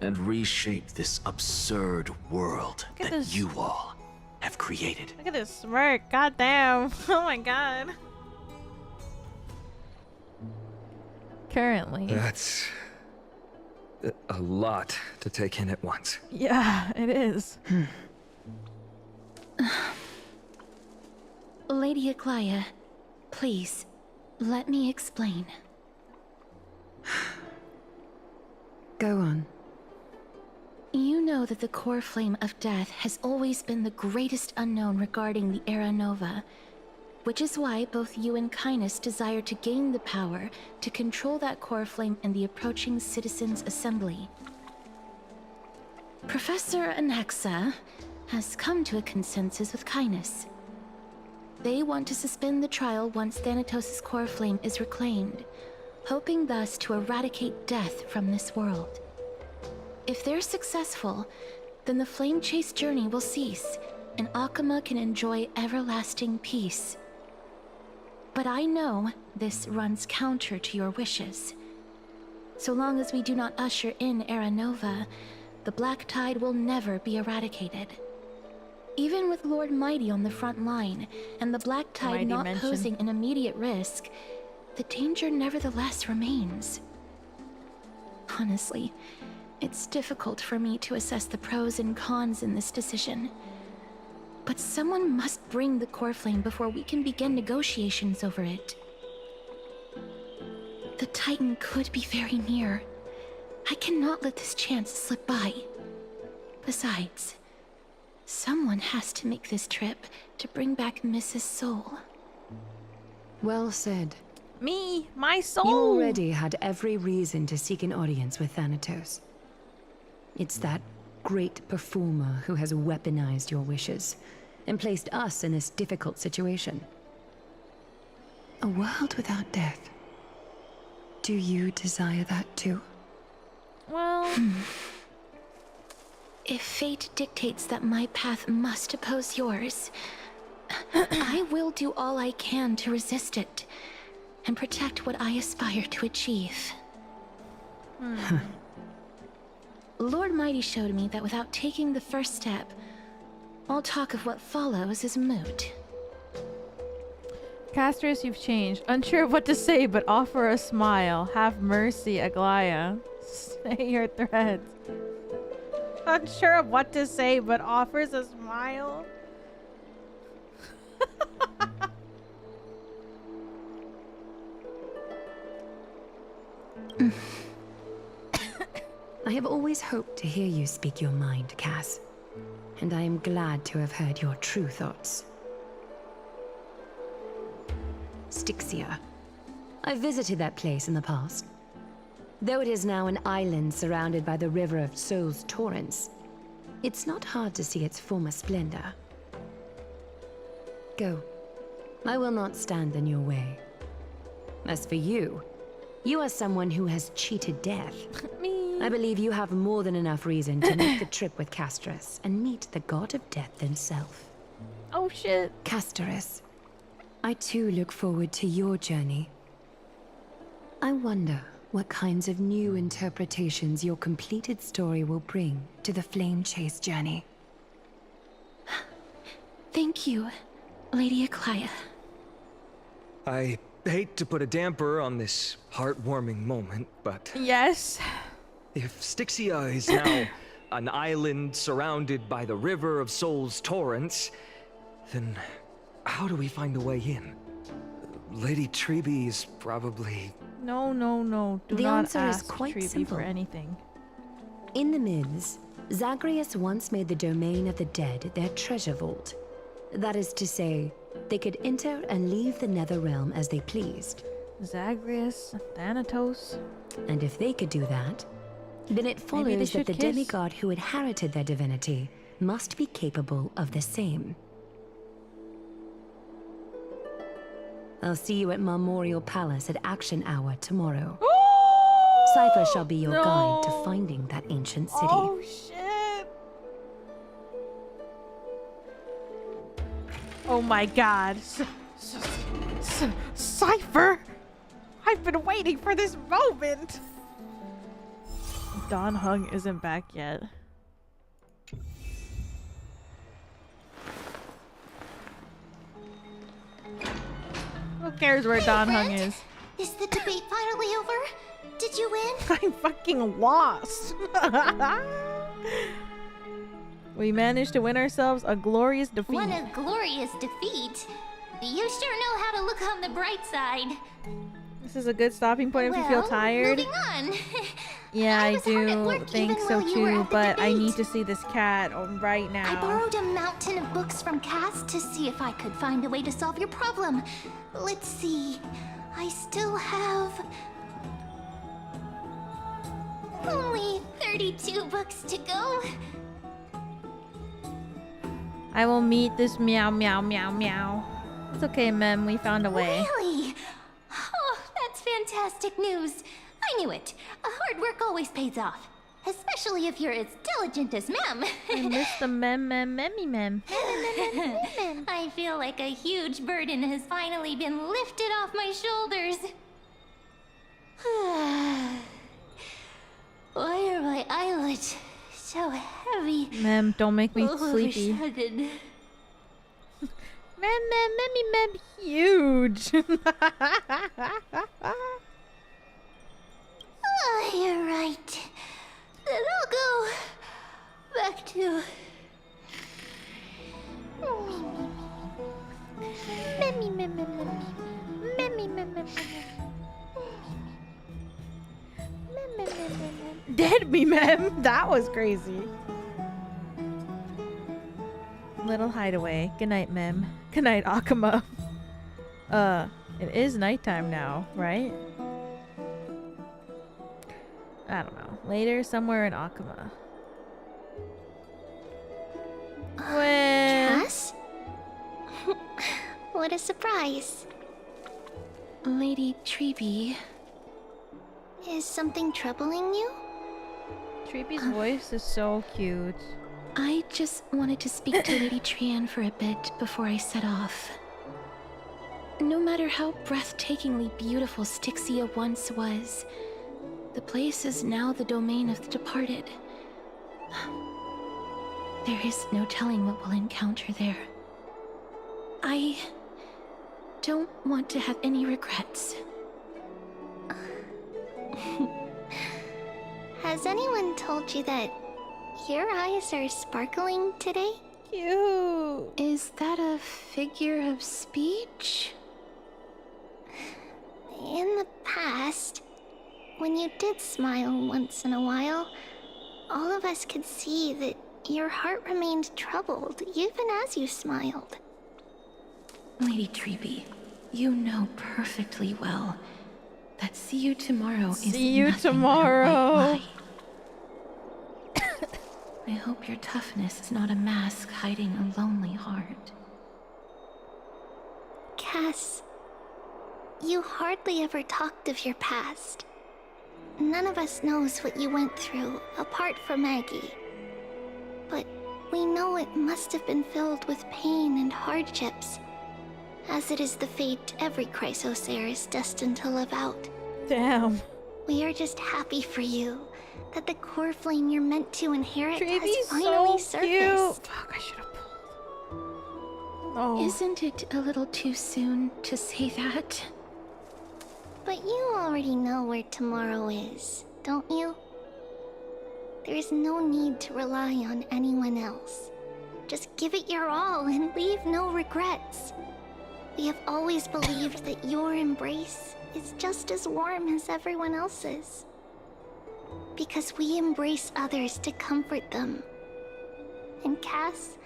and reshape this absurd world that you all have created. Look at this smirk. God damn. Oh my god. Currently. That's a lot to take in at once. Yeah, it is. Lady Aglaia, please, let me explain. Go on. You know that the core flame of death has always been the greatest unknown regarding the Era Nova, which is why both you and Kindness desire to gain the power to control that core flame in the approaching Citizens' Assembly. Professor Anaxa has come to a consensus with Kindness. They want to suspend the trial once Thanatos' core flame is reclaimed, hoping thus to eradicate death from this world. If they're successful, then the flame chase journey will cease, and Akuma can enjoy everlasting peace. But I know this runs counter to your wishes. So long as we do not usher in Era Nova, the Black Tide will never be eradicated. Even with Lord Mighty on the front line, and the Black Tide not posing an immediate risk, the danger nevertheless remains. Honestly, it's difficult for me to assess the pros and cons in this decision. But someone must bring the core flame before we can begin negotiations over it. The Titan could be very near. I cannot let this chance slip by. Besides, someone has to make this trip to bring back Mrs. Soul. Well said. Me, my soul! You already had every reason to seek an audience with Thanatos. It's that great performer who has weaponized your wishes and placed us in this difficult situation. A world without death. Do you desire that too? Well... If fate dictates that my path must oppose yours, I will do all I can to resist it. and protect what I aspire to achieve. Lord Mighty showed me that without taking the first step, all talk of what follows is moot. Castorice, you've changed. Unsure of what to say, but offer a smile. Have mercy, Aglaya. Say your threads. Unsure of what to say, but offers a smile. I have always hoped to hear you speak your mind, Cass. And I am glad to have heard your true thoughts. Styxia. I visited that place in the past. Though it is now an island surrounded by the river of Souls torrents, it's not hard to see its former splendor. Go. I will not stand in your way. As for you, you are someone who has cheated death. I believe you have more than enough reason to make the trip with Castorice and meet the god of death himself. Oh shit. Castorice, I too look forward to your journey. I wonder what kinds of new interpretations your completed story will bring to the Flame Chase journey. Thank you, Lady Aglaya. I hate to put a damper on this heartwarming moment, but... Yes. If Styxia is now an island surrounded by the river of Souls torrents, then how do we find a way in? Lady Trebe is probably... No. Do the not answer ask is quite Trebe simple. for anything. In the myths, Zagreus once made the domain of the dead their treasure vault. That is to say, they could enter and leave the nether realm as they pleased. Zagreus, Thanatos. And if they could do that, then it follows that the demigod who inherited their divinity must be capable of the same. I'll see you at Memorial Palace at Action Hour tomorrow. Cypher shall be your guide to finding that ancient city. Oh shit! Oh my god. Cypher! I've been waiting for this moment! Don Hung isn't back yet. Who cares where Don Hung is? Is the debate finally over? Did you win? I fucking lost! We managed to win ourselves a glorious defeat. What a glorious defeat! You sure know how to look on the bright side. This is a good stopping point if you feel tired. Moving on. Yeah, I do think so too, but I need to see this cat right now. I borrowed a mountain of books from Cass to see if I could find a way to solve your problem. Let's see. I still have... only 32 books to go. I will meet this meow meow meow meow. It's okay, Mem. We found a way. Really? Oh, that's fantastic news. I knew it. Hard work always pays off. Especially if you're as diligent as Mem. I miss the mem. I feel like a huge burden has finally been lifted off my shoulders. Why are my eyelids so heavy? Mem, don't make me sleepy. Mem, huge. Oh, you're right. Then I'll go back to... Dead me, Mem. That was crazy. Little hideaway. Good night, Mem. Good night, Akuma. It is nighttime now, right? I don't know. Later, somewhere in Akuma. Cass? What a surprise. Lady Trebe. Is something troubling you? Trebe's voice is so cute. I just wanted to speak to Lady Trian for a bit before I set off. No matter how breathtakingly beautiful Styxia once was, the place is now the domain of the departed. There is no telling what we'll encounter there. I don't want to have any regrets. Has anyone told you that your eyes are sparkling today? Cute. Is that a figure of speech? In the past, when you did smile once in a while, all of us could see that your heart remained troubled even as you smiled. Lady Treeby, you know perfectly well that see you tomorrow is See you nothing tomorrow. but a white lie. I hope your toughness is not a mask hiding a lonely heart. Cass, you hardly ever talked of your past. None of us knows what you went through, apart from Maggie. But we know it must have been filled with pain and hardships, as it is the fate every Chrysosaur is destined to live out. Damn. We are just happy for you that the core flame you're meant to inherit has Treeby's finally so surfaced. cute. Fuck, I should have pulled. Oh. Isn't it a little too soon to say that? But you already know where tomorrow is, don't you? There is no need to rely on anyone else. Just give it your all and leave no regrets. We have always believed that your embrace is just as warm as everyone else's. Because we embrace others to comfort them. And Cass,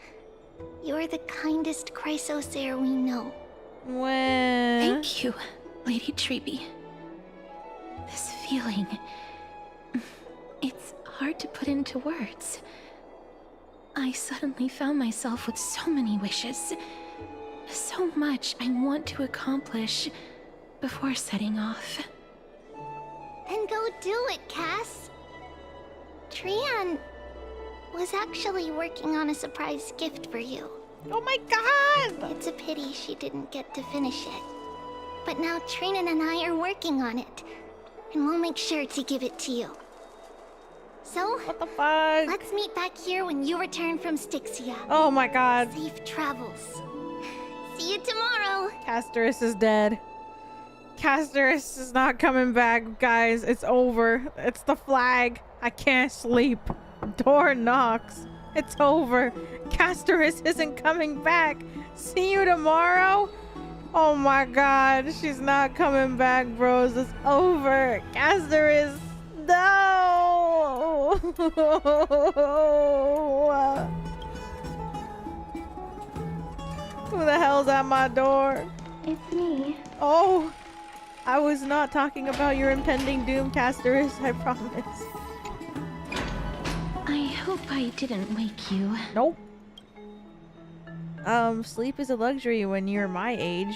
you're the kindest Chrysosaur we know. When... Thank you, Lady Treeby. This feeling... it's hard to put into words. I suddenly found myself with so many wishes. So much I want to accomplish before setting off. Then go do it, Cass. Trian was actually working on a surprise gift for you. Oh my god! It's a pity she didn't get to finish it. But now Trinan and I are working on it, and we'll make sure to give it to you. So, what the fuck? Let's meet back here when you return from Styxia. Oh my god. Safe travels. See you tomorrow. Castorice is dead. Castorice is not coming back, guys. It's over. It's the flag. I can't sleep. Door knocks. It's over. Castorice isn't coming back. See you tomorrow? Oh my god. She's not coming back, bros. It's over. Castorice. No! Who the hell's at my door? It's me. Oh! I was not talking about your impending doom, Castorice, I promise. I hope I didn't wake you. Nope. Sleep is a luxury when you're my age.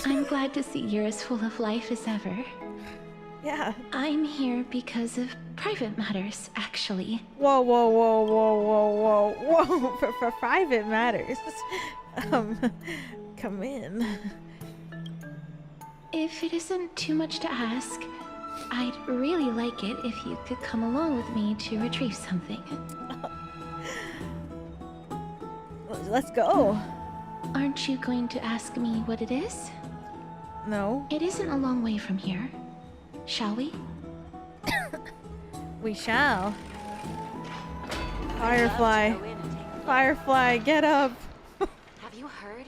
I'm glad to see you're as full of life as ever. Yeah. I'm here because of private matters, actually. Whoa, whoa, whoa, whoa, whoa, whoa, whoa. For private matters. Come in. If it isn't too much to ask, I'd really like it if you could come along with me to retrieve something. Let's go. Aren't you going to ask me what it is? No. It isn't a long way from here. Shall we? We shall. Firefly. Firefly, get up. Have you heard?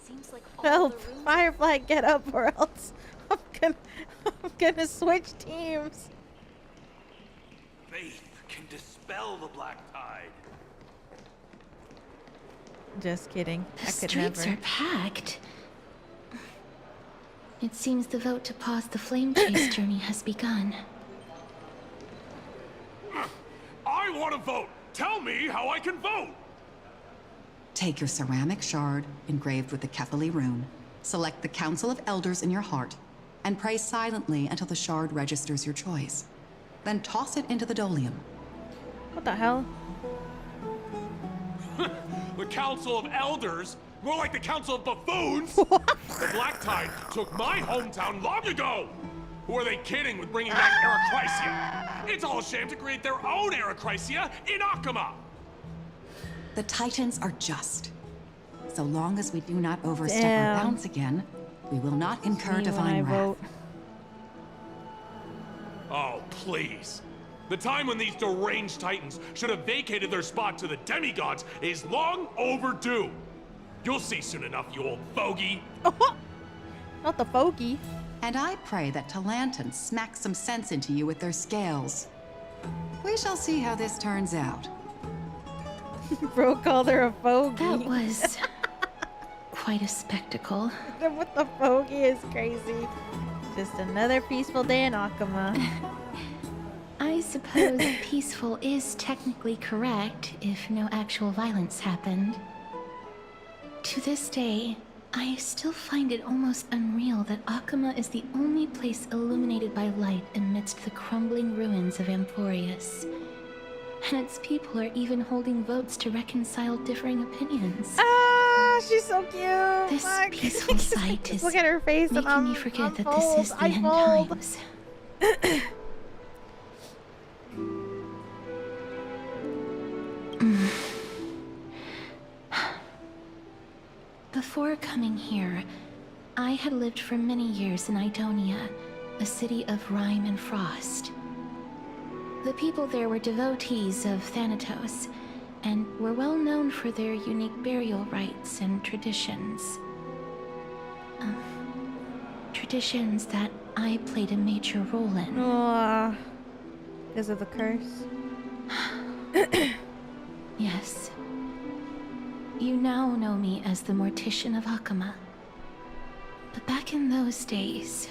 Seems like all Help. the rooms... Firefly, get up or else I'm gonna switch teams. Faith can dispel the black tide. Just kidding. The I could streets never. are packed. It seems the vote to pause the flame chase journey has begun. I want to vote! Tell me how I can vote! Take your ceramic shard, engraved with the Cathali rune, select the Council of Elders in your heart, and pray silently until the shard registers your choice. Then toss it into the Dolium. What the hell? The Council of Elders? More like the Council of Buffoons? The Black Tide took my hometown long ago! Who are they kidding with bringing back Arachrysia? It's all a sham to create their own Arachrysia in Akama! The Titans are just. So long as we do not overstep our bounds again, we will not incur divine wrath. Oh, please. The time when these deranged Titans should have vacated their spot to the demigods is long overdue. You'll see soon enough, you old fogey. Not the fogey. And I pray that Talanton smacks some sense into you with their scales. We shall see how this turns out. Bro called her a fogey. That was quite a spectacle. What the fogey is crazy. Just another peaceful day in Akama. I suppose peaceful is technically correct if no actual violence happened. To this day, I still find it almost unreal that Akama is the only place illuminated by light amidst the crumbling ruins of Amphorius. And its people are even holding votes to reconcile differing opinions. Ah, she's so cute. This peaceful sight is look at her face making me forget that this is the end times. Before coming here, I had lived for many years in Idonia, a city of rime and frost. The people there were devotees of Thanatos, and were well known for their unique burial rites and traditions. Traditions that I played a major role in. Because of the curse? Yes. You now know me as the Mortician of Akama. But back in those days,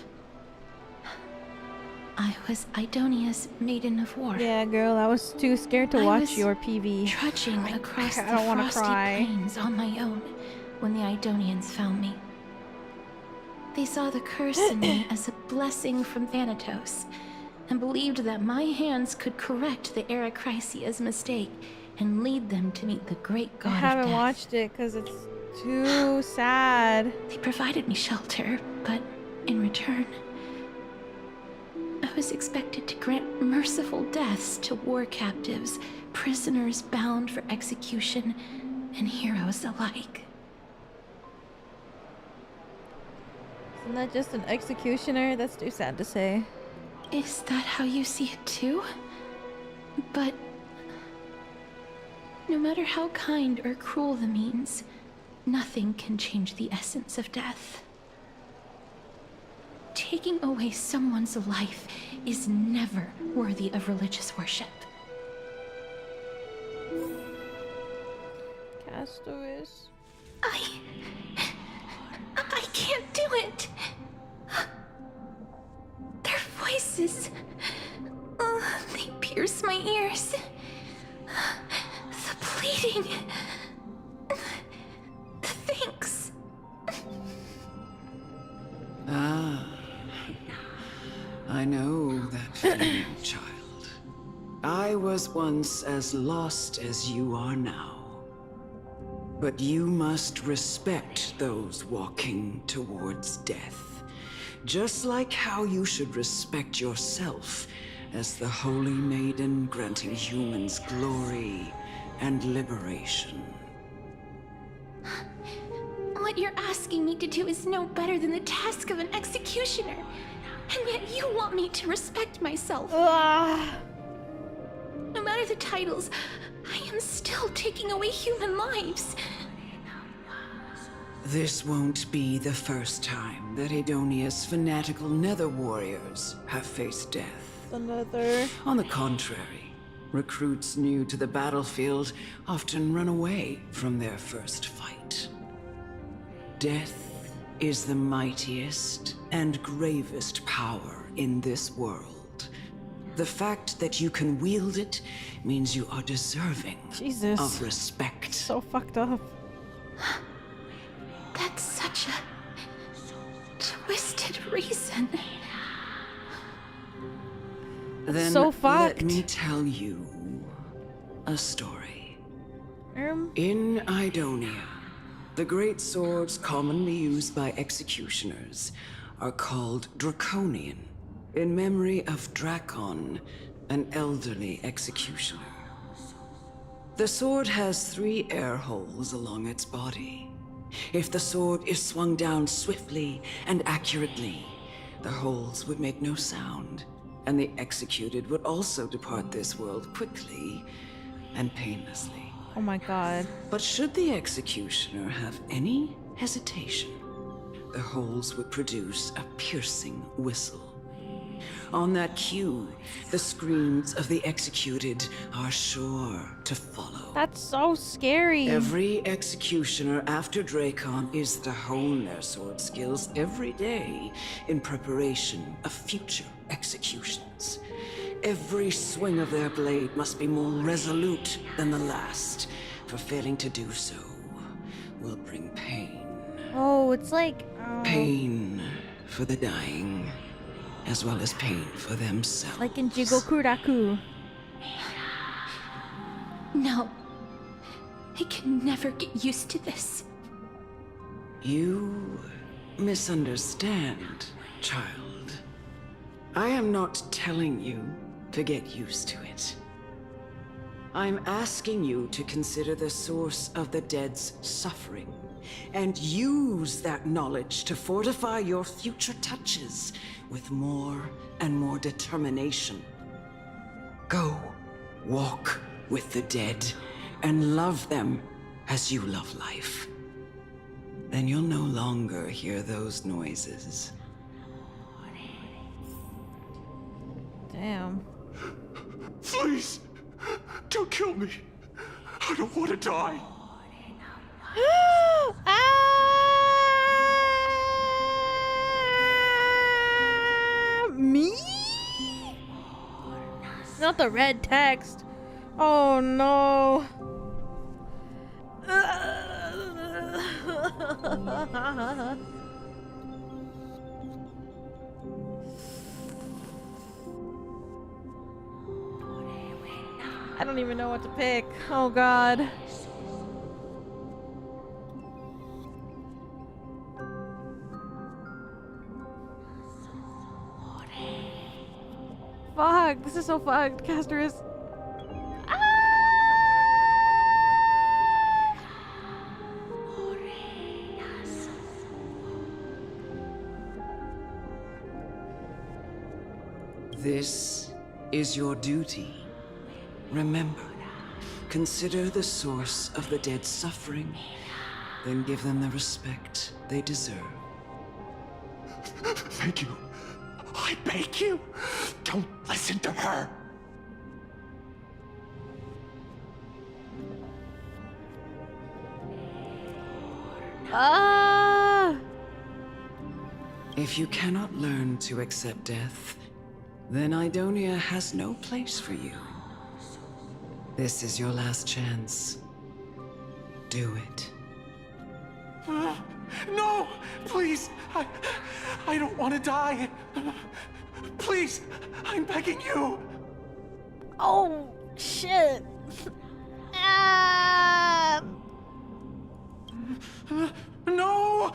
I was Idonia's Maiden of War. Yeah, girl, I was too scared to watch your PV. Trudging across the frosty plains on my own when the Idonians found me. They saw the curse in me as a blessing from Thanatos, and believed that my hands could correct the Arachrysia's mistake and lead them to meet the great god of death. I haven't watched it because it's too sad. They provided me shelter, but in return, I was expected to grant merciful deaths to war captives, prisoners bound for execution, and heroes alike. Isn't that just an executioner? That's too sad to say. Is that how you see it too? But no matter how kind or cruel the means, nothing can change the essence of death. Taking away someone's life is never worthy of religious worship. Castorice. I can't do it. Their voices, they pierce my ears. The pleading, the thanks. I know that feeling, child. I was once as lost as you are now. But you must respect those walking towards death. Just like how you should respect yourself as the Holy Maiden granting humans glory and liberation. What you're asking me to do is no better than the task of an executioner. And yet you want me to respect myself. No matter the titles, I am still taking away human lives. This won't be the first time that Idonia's fanatical nether warriors have faced death. On the contrary, recruits new to the battlefield often run away from their first fight. Death is the mightiest and gravest power in this world. The fact that you can wield it means you are deserving of respect. So fucked up. That's such a twisted reason. Then so fucked. Let me tell you a story. In Idonia, The great swords commonly used by executioners are called draconian, in memory of Drakon, an elderly executioner. The sword has 3 air holes along its body. If the sword is swung down swiftly and accurately, the holes would make no sound, and the executed would also depart this world quickly and painlessly. Oh my god. But should the executioner have any hesitation, the holes would produce a piercing whistle. On that cue, the screams of the executed are sure to follow. That's so scary. Every executioner after Drakon is to hone their sword skills every day in preparation of future executions. Every swing of their blade must be more resolute than the last, for failing to do so will bring pain. Oh, it's like... Pain for the dying, as well as pain for themselves. Like in Jigokuraku. No. I can never get used to this. You misunderstand, child. I am not telling you to get used to it. I'm asking you to consider the source of the dead's suffering and use that knowledge to fortify your future touches with more and more determination. Go, walk with the dead and love them as you love life. Then you'll no longer hear those noises. Damn. Please, don't kill me. I don't want to die. Me? Not the red text. Oh no. I don't even know what to pick. Oh god. Fuck, this is so fucked, Castorice. This is your duty. Remember, consider the source of the dead's suffering, then give them the respect they deserve. Thank you. I beg you, don't listen to her. If you cannot learn to accept death, then Idonia has no place for you. This is your last chance. Do it. No, please, I don't want to die. Please, I'm begging you. Oh, shit. No.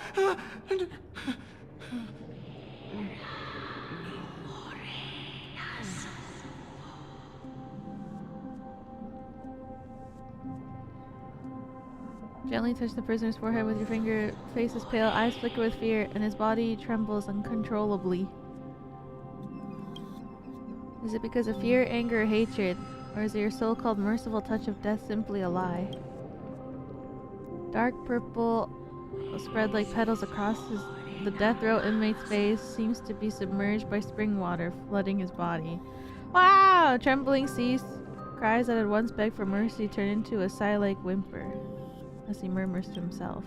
Gently touch the prisoner's forehead with your finger. Face is pale, eyes flicker with fear, and his body trembles uncontrollably. Is it because of fear, anger, or hatred? Or is it your so-called merciful touch of death simply a lie? Dark purple spread like petals across the death row inmate's face seems to be submerged by spring water, flooding his body. Wow! Trembling ceased. Cries that had once begged for mercy turn into a sigh-like whimper as he murmurs to himself.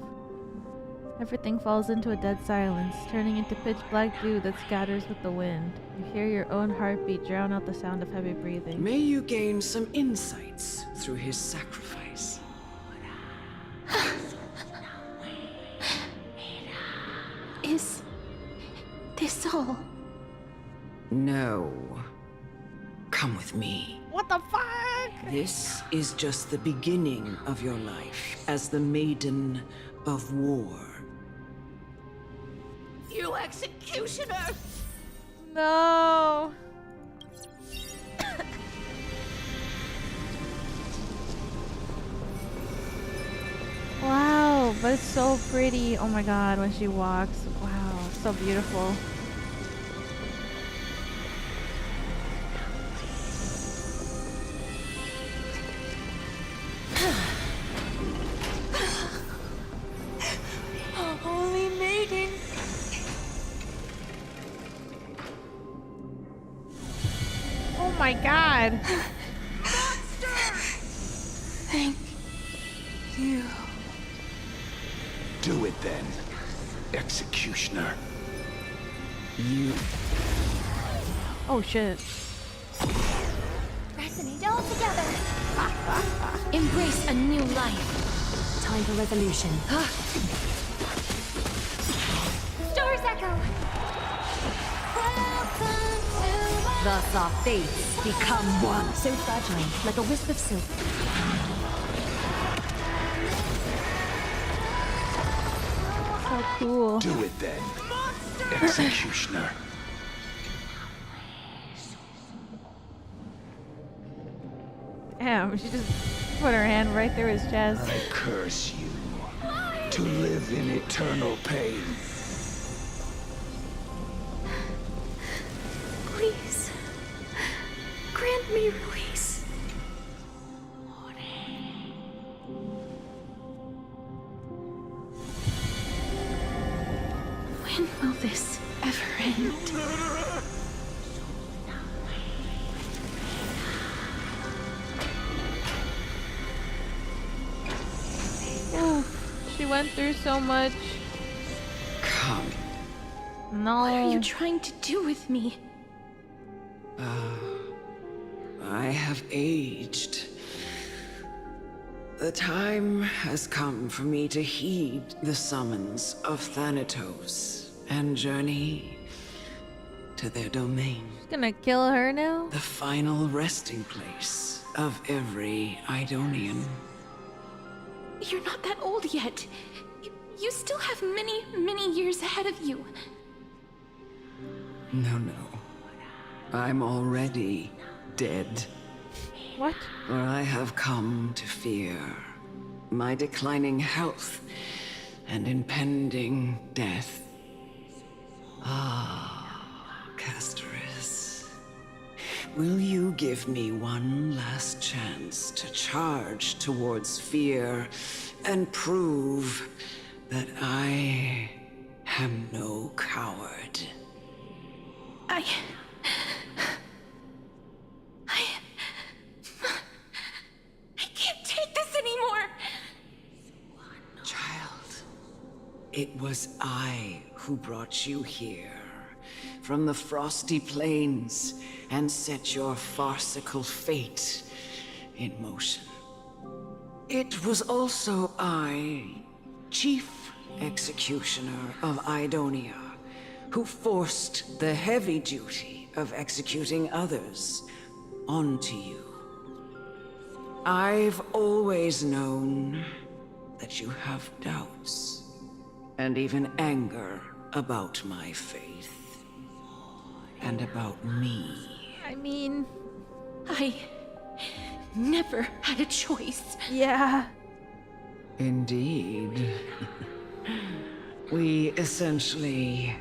Everything falls into a dead silence, turning into pitch black dew that scatters with the wind. You hear your own heartbeat drown out the sound of heavy breathing. May you gain some insights through his sacrifice. Is this all? No. Come with me. What the fuck? This is just the beginning of your life as the Maiden of war. You executioner! No. Wow, but it's so pretty. Oh my god, when she walks. Wow, so beautiful. Holy maiden! Oh my god. Thank you. Do it then, executioner. You... Oh shit. Resonate all together. Embrace a new life. Time for resolution. Stars echo. Thus our fates become one. So fragile, like a wisp of silk. So cool. Do it then, executioner. Damn, she just put her hand right through his chest. I curse you to live in eternal pain. Please, grant me release. When will this ever end? Ooh, she went through so much. Come. No. What are you trying to do with me? I have aged. The time has come for me to heed the summons of Thanatos and journey to their domain. She's gonna kill her now? The final resting place of every Idonian. You're not that old yet. You still have many, many years ahead of you. No. I'm already dead. What? For I have come to fear my declining health and impending death. Ah, Castorice. Will you give me one last chance to charge towards fear and prove that I am no coward? I can't take this anymore! Child, it was I who brought you here from the frosty plains and set your farcical fate in motion. It was also I, Chief Executioner of Idonia, who forced the heavy duty of executing others onto you. I've always known that you have doubts and even anger about my faith and about me. I mean, I never had a choice. Yeah. Indeed. We essentially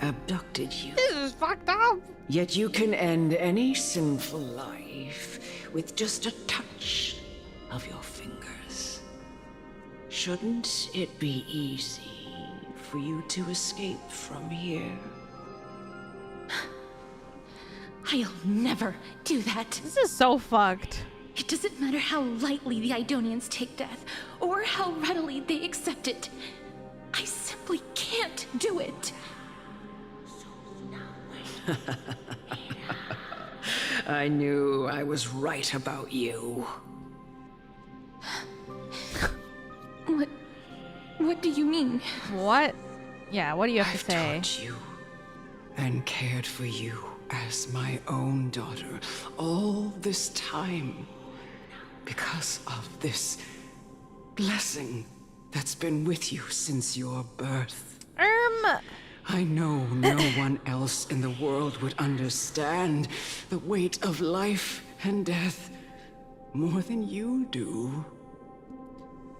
abducted you. This is fucked up. Yet you can end any sinful life with just a touch of your fingers. Shouldn't it be easy for you to escape from here? I'll never do that. This is so fucked. It doesn't matter how lightly the Idonians take death, or how readily they accept it. I simply can't do it. I knew I was right about you. What do you mean? What? Yeah, what do you have to say? I've taught you and cared for you as my own daughter all this time because of this blessing that's been with you since your birth. I know no one else in the world would understand the weight of life and death more than you do.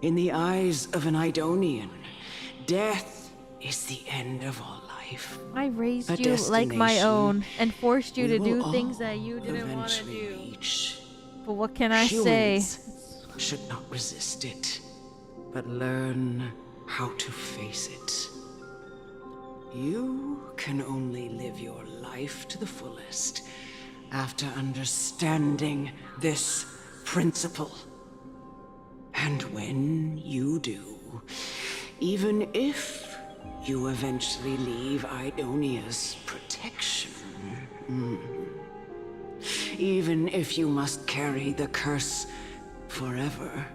In the eyes of an Idonian, death is the end of all life. I raised you like my own and forced you to do things that you didn't want to do. But what can I say? Should not resist it, but learn how to face it. You can only live your life to the fullest after understanding this principle. And when you do, even if you eventually leave Idonia's protection, even if you must carry the curse forever,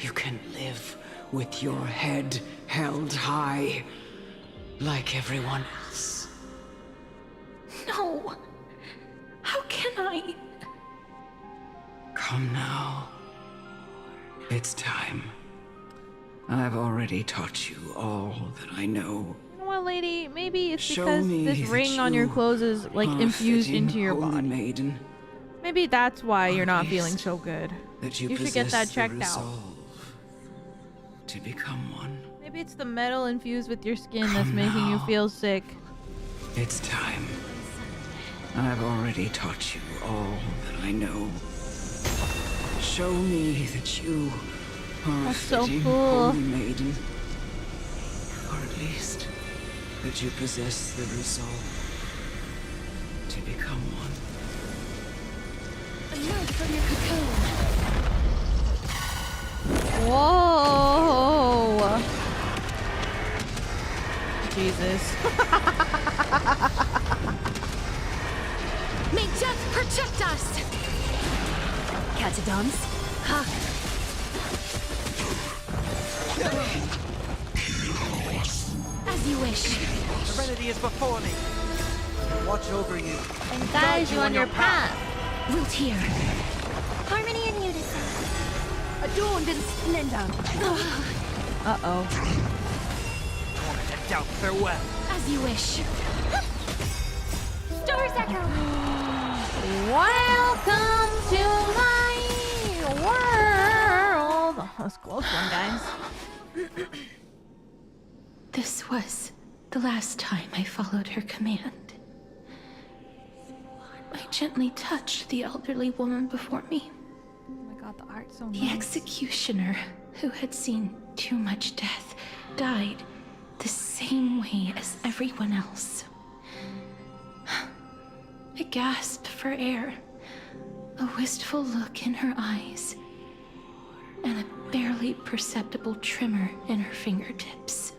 you can live with your head held high, like everyone else. No! How can I? Come now. It's time. I've already taught you all that I know. You know what, lady? Maybe it's because this ring on your clothes is like infused into your body. Maiden. Maybe that's why you're not feeling so good. That you should get that checked out. To become one. Maybe it's the metal infused with your skin that's making you feel sick. It's time. I've already taught you all that I know. Show me that you are a fitting holy maiden. Or at least that you possess the resolve to become one. Emerge from your cocoon. Whoa! Jesus. May death protect us! Catadons? Huh? As you wish. Serenity is before me. Watch over you. And guide you on your path. Wilt here. Harmony and unison. Adorned in splendor. Uh-oh. Moment to doubt farewell. As you wish. Stars echo. Welcome to my world. That was a close one, guys. This was the last time I followed her command. I gently touched the elderly woman before me. Oh my god, the art's so nice. The executioner, who had seen too much death, died the same way as everyone else. I gasped for air, a wistful look in her eyes, and a barely perceptible tremor in her fingertips.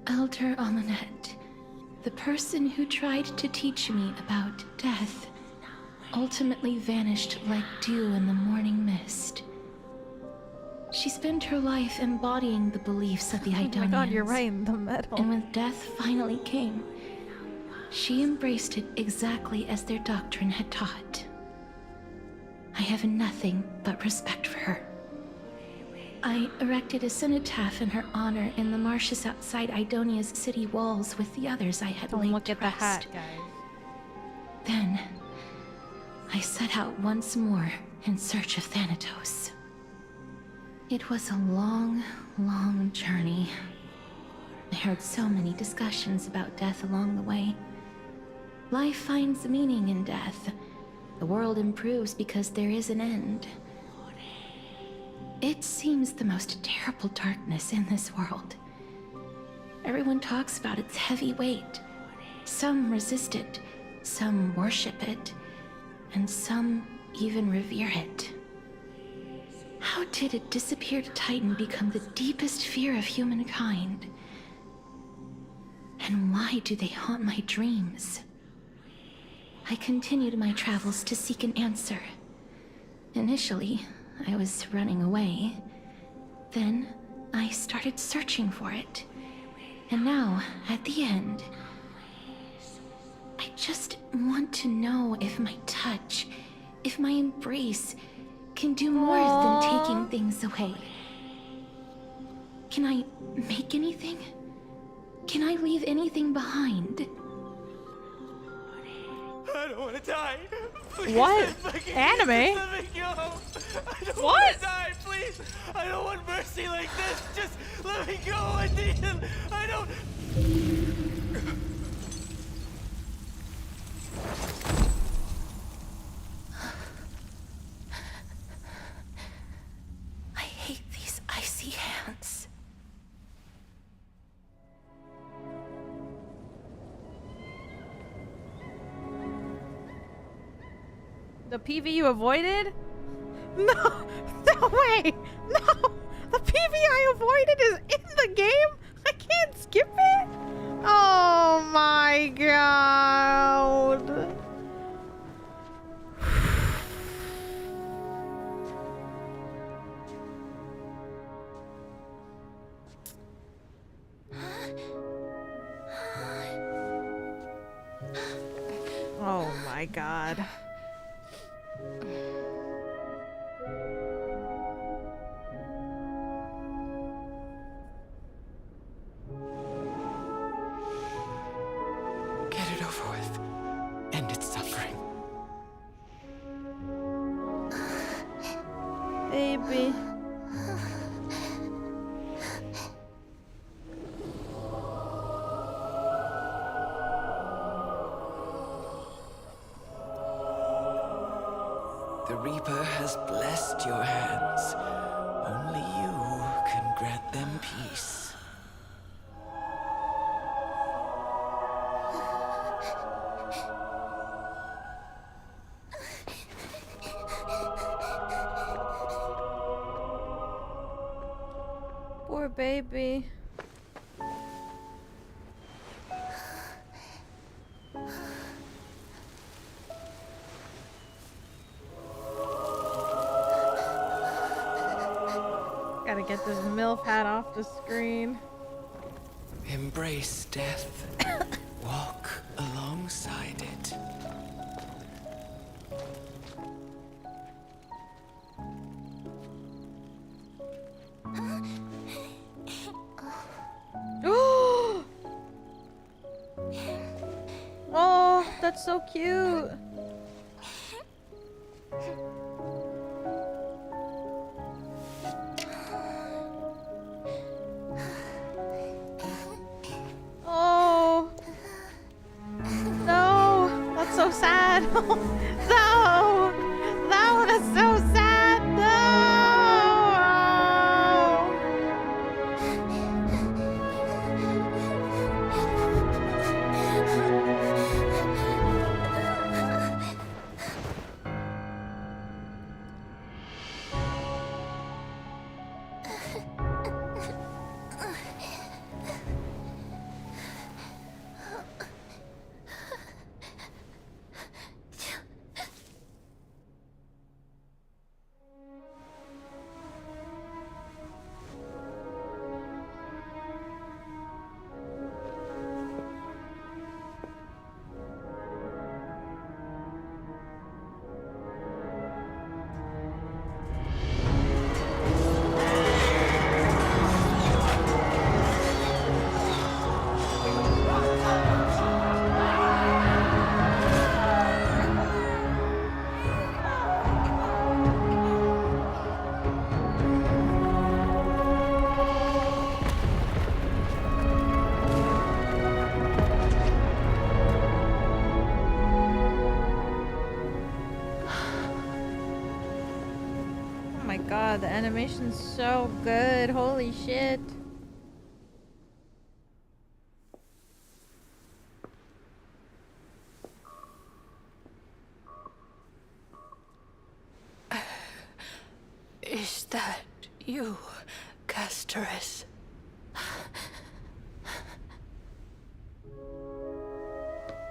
Elder Amunet, the person who tried to teach me about death, ultimately vanished like dew in the morning mist. She spent her life embodying the beliefs of the Idonians. Oh my god, you're right, the metal. And when death finally came, she embraced it exactly as their doctrine had taught. I have nothing but respect for her. I erected a cenotaph in her honor in the marshes outside Idonia's city walls with the others I had laid look to at the rest. hat, guys. Then, I set out once more in search of Thanatos. It was a long, long journey. I heard so many discussions about death along the way. Life finds meaning in death. The world improves because there is an end. It seems the most terrible darkness in this world. Everyone talks about its heavy weight. Some resist it, some worship it, and some even revere it. How did a disappeared titan become the deepest fear of humankind? And why do they haunt my dreams? I continued my travels to seek an answer. Initially, I was running away. Then, I started searching for it. And now, at the end, I just want to know if my touch, if my embrace, can do more than taking things away. Can I make anything? Can I leave anything behind? I don't want to die. Please, What? Anime? Anime? Let me go. I don't What? want to die, please. I don't want mercy like this. Just let me go. I need him. I don't. I hate these icy hands. The PV you avoided? No! No way! No! The PV I avoided is in the game? I can't skip it? Oh my god! Oh my god. Get it over with. End its suffering. Baby. The Reaper has blessed your hands. Only you can grant them peace. Poor baby. Gotta get this MILF hat off the screen. Embrace death. Walk alongside it. Oh, that's so cute. Oh. No, that's so sad. No. No, that's so sad. No. Oh my god, the animation's so good. Holy shit. Is that you, Castorice? Oh.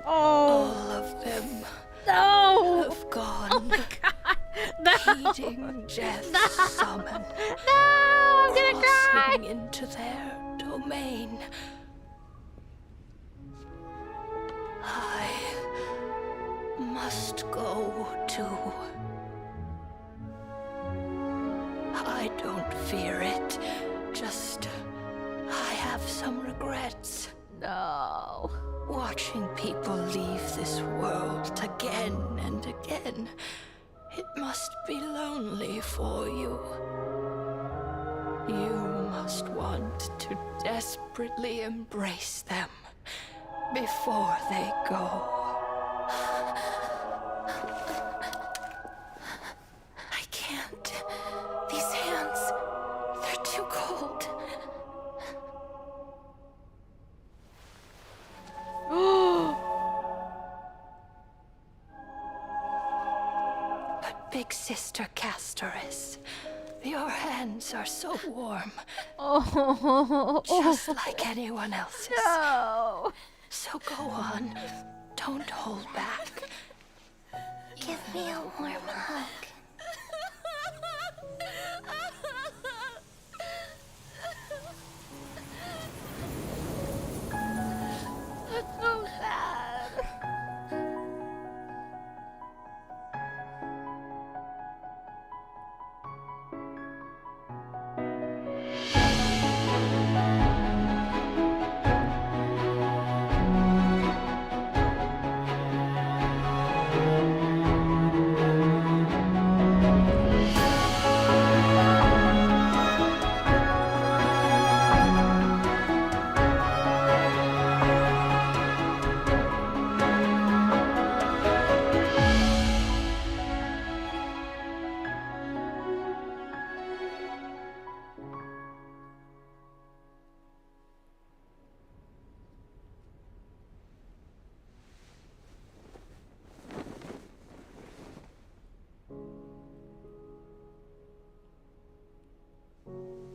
All of them No. have gone. Oh my god. No. Heeding death's No. summon. No, I'm gonna cry. Crossing into their domain. I must go too. I don't fear it, just have some regrets. No. Watching people leave this world again and again. It must be lonely for you. You must want to desperately embrace them before they go. I can't. These hands, they're too cold. But Big Sister Castorice, your hands are so warm. Oh. Just like anyone else's. No. So go on. Don't hold back. Give me a warm hug. That's so sad.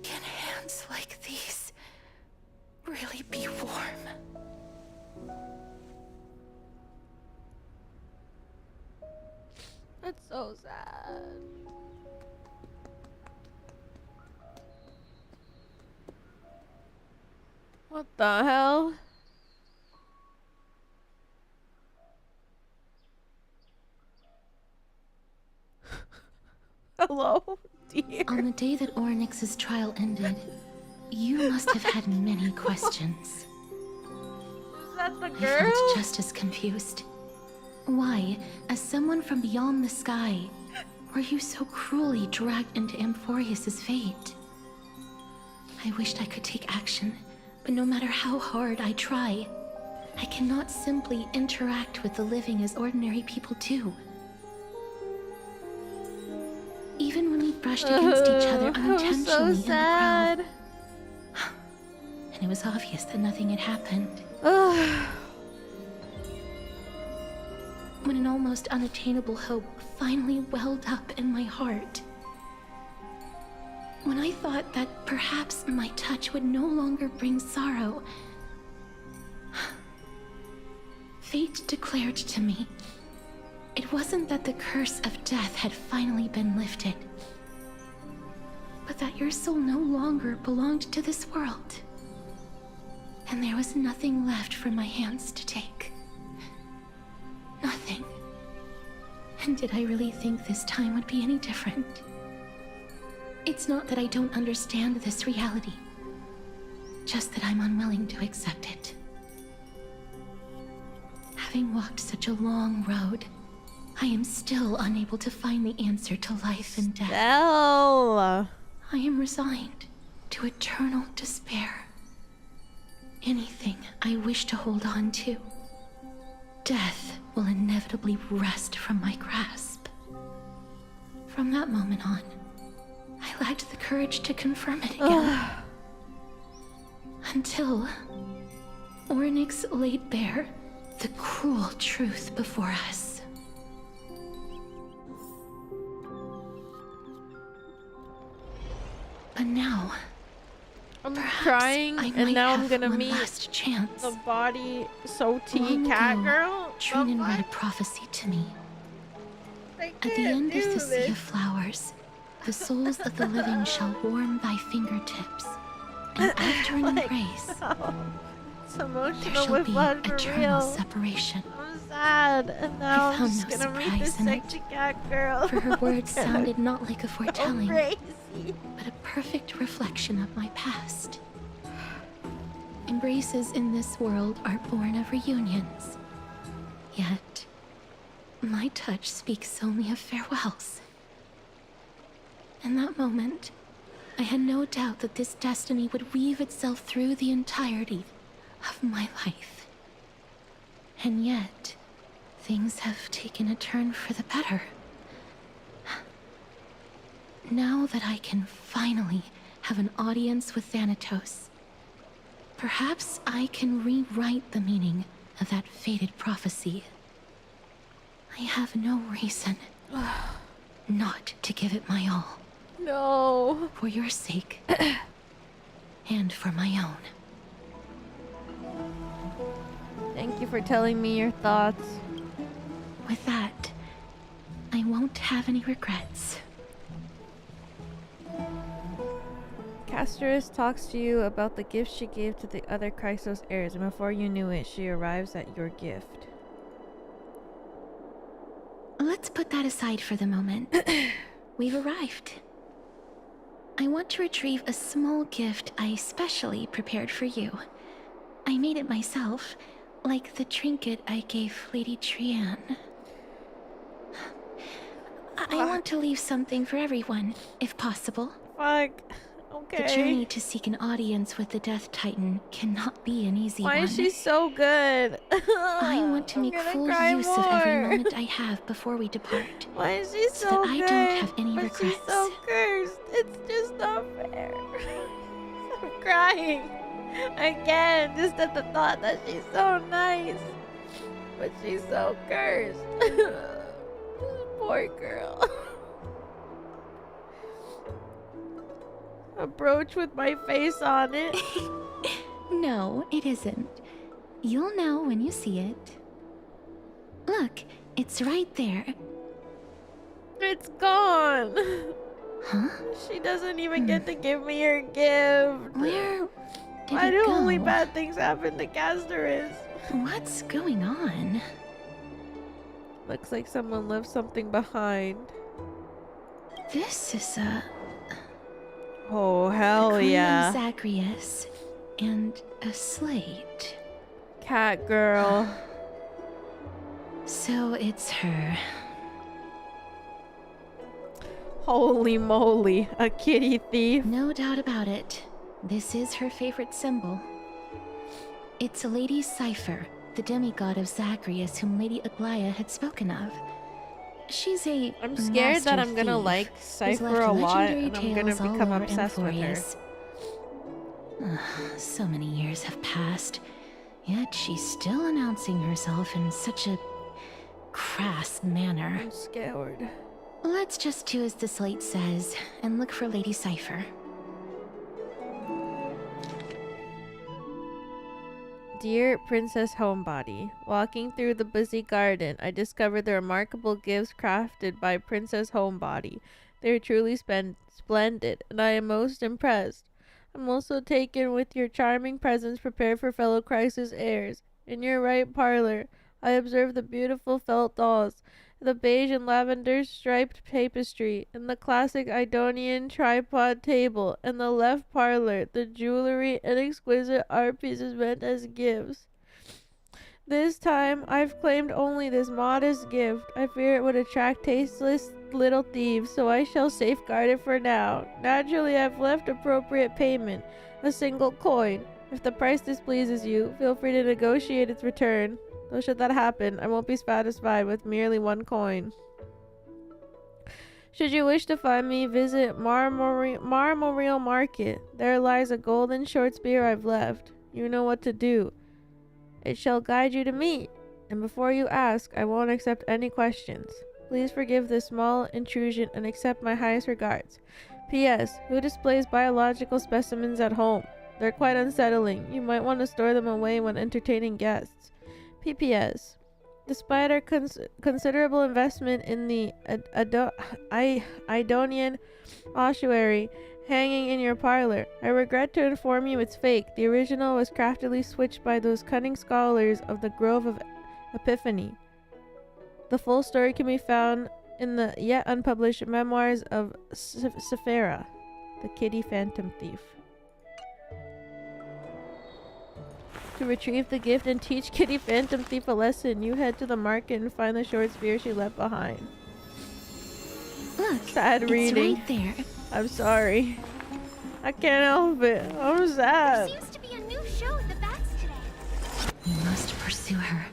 Can hands like these really be warm? That's so sad. What the hell? Hello, dear. On the day that Oryx's trial ended, you must have had many questions. Is that the I girl? felt just as confused. Why, as someone from beyond the sky, were you so cruelly dragged into Amphorius's fate? I wished I could take action, but no matter how hard I try, I cannot simply interact with the living as ordinary people do. Even when we brushed against each other unintentionally so in the sad. grove. And it was obvious that nothing had happened. When an almost unattainable hope finally welled up in my heart. When I thought that perhaps my touch would no longer bring sorrow, fate declared to me, it wasn't that the curse of death had finally been lifted, but that your soul no longer belonged to this world. And there was nothing left for my hands to take. Nothing. And did I really think this time would be any different? It's not that I don't understand this reality, just that I'm unwilling to accept it. Having walked such a long road, I am still unable to find the answer to life and death. I am resigned to eternal despair. Anything I wish to hold on to, death will inevitably wrest from my grasp. From that moment on, I lacked the courage to confirm it again. Until Oryx laid bare the cruel truth before us. But now, I'm crying, and now I'm gonna meet last chance. the body Soti Long cat ago, girl. Trinan read a prophecy to me. At the end of the sea of flowers, the souls of the living shall warm thy fingertips, and after an embrace, It's there emotional shall with be blood for eternal real. separation. I'm sad, and now I I'm found just no gonna meet this surprise in it, sexy cat girl. for her words sounded not like a foretelling, crazy. but a perfect reflection of my past. Embraces in this world are born of reunions. Yet, my touch speaks only of farewells. In that moment, I had no doubt that this destiny would weave itself through the entirety of my life. And yet, things have taken a turn for the better. Now that I can finally have an audience with Thanatos, perhaps I can rewrite the meaning of that fated prophecy. I have no reason not to give it my all. No. For your sake. And for my own. Thank you for telling me your thoughts. With that, I won't have any regrets. Castorice talks to you about the gift she gave to the other Chrysos heirs, and before you knew it, she arrives at your gift. Let's put that aside for the moment. We've arrived. I want to retrieve a small gift I specially prepared for you. I made it myself, like the trinket I gave Lady Trianne. I want to leave something for everyone, if possible. Fuck. Okay. The journey to seek an audience with the Death Titan cannot be an easy one. Why is she so good? I want to make full use of every moment I have before we depart. Why is she so that good? I don't have any regrets. She's so cursed. It's just not fair. I'm crying again, just at the thought that she's so nice, but she's so cursed. Poor girl. A brooch with my face on it. No, it isn't. You'll know when you see it. Look, it's right there. It's gone. Huh? She doesn't even get to give me her gift. Where did Why it do go? only bad things happen to Castorice? What's going on? Looks like someone left something behind. This is a... Oh, hell yeah. Zagreus and a slate. Cat girl. So it's her. Holy moly, a kitty thief. No doubt about it. This is her favorite symbol. It's Lady Cypher, the demigod of Zagreus whom Lady Aglaia had spoken of. She's a I'm scared that I'm gonna thief like Cypher a lot and I'm gonna become obsessed with her. So many years have passed, yet she's still announcing herself in such a crass manner. I'm scared. Let's just do as the slate says and look for Lady Cypher. Dear Princess Homebody, walking through the busy garden, I discovered the remarkable gifts crafted by Princess Homebody. They are truly splendid, and I am most impressed. I'm also taken with your charming presents prepared for fellow Chrysos heirs. In your right parlor, I observed the beautiful felt dolls, the beige and lavender striped tapestry, and the classic Idonian tripod table. In the left parlor, the jewelry and exquisite art pieces meant as gifts. This time, I've claimed only this modest gift. I fear it would attract tasteless little thieves, so I shall safeguard it for now. Naturally, I've left appropriate payment, a single coin. If the price displeases you, feel free to negotiate its return. Though should that happen, I won't be satisfied with merely one coin. Should you wish to find me, visit Marmoreal Market. There lies a golden short spear I've left. You know what to do. It shall guide you to me. And before you ask, I won't accept any questions. Please forgive this small intrusion and accept my highest regards. P.S. Who displays biological specimens at home? They're quite unsettling. You might want to store them away when entertaining guests. P.P.S. Despite our considerable investment in the Idonian ossuary hanging in your parlor, I regret to inform you it's fake. The original was craftily switched by those cunning scholars of the Grove of Epiphany. The full story can be found in the yet unpublished memoirs of Sephira, the kitty phantom thief. To retrieve the gift and teach Kitty Phantom Thief a lesson, you head to the market and find the short spear she left behind. Look, sad reading. It's right there. I'm sorry. I can't help it. I'm sad. There seems to be a new show at the bats today. We must pursue her.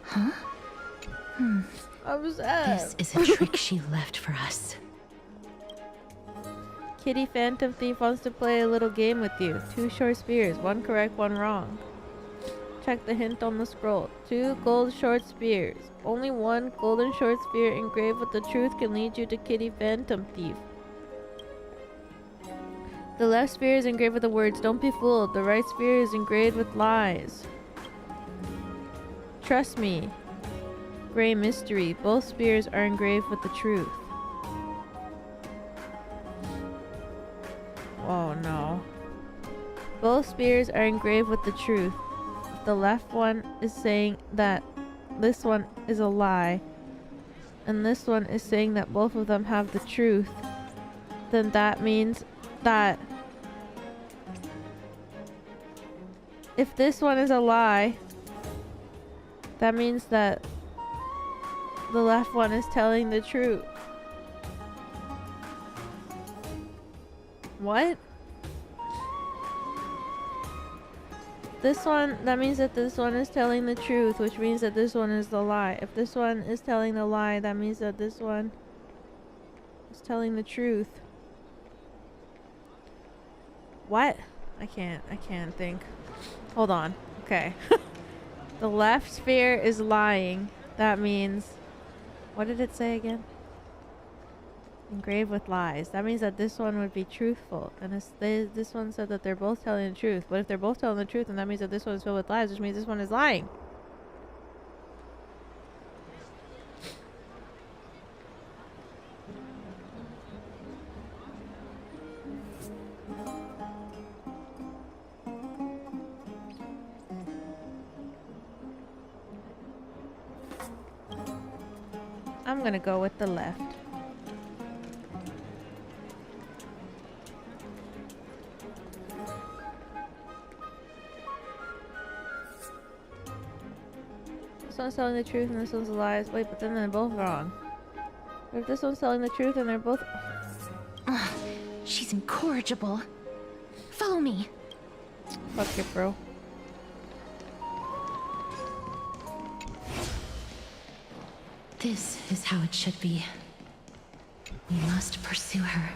Huh? I'm sad. This is a trick she left for us. Kitty Phantom Thief wants to play a little game with you. 2 short spears, 1 correct, 1 wrong. Check the hint on the scroll. 2 gold short spears. Only 1 golden short spear engraved with the truth can lead you to Kitty Phantom Thief. The left spear is engraved with the words, "Don't be fooled." The right spear is engraved with lies. Trust me. Gray mystery. Both spears are engraved with the truth. Oh no. Both spears are engraved with the truth. If the left one is saying that this one is a lie, and this one is saying that both of them have the truth, then that means that if this one is a lie, that means that the left one is telling the truth. What? This one, that means that this one is telling the truth, which means that this one is the lie. If this one is telling the lie, that means that this one is telling the truth. What? I can't think. Hold on. Okay. The left sphere is lying. That means, what did it say again? Engraved with lies. That means that this one would be truthful. And this one said that they're both telling the truth. But if they're both telling the truth, then that means that this one is filled with lies, which means this one is lying. I'm gonna go with the left. This one's telling the truth and this one's lies. Wait, but then they're both wrong. But if this one's telling the truth and they're both... Ugh, she's incorrigible. Follow me. Fuck it, bro. This is how it should be. We must pursue her.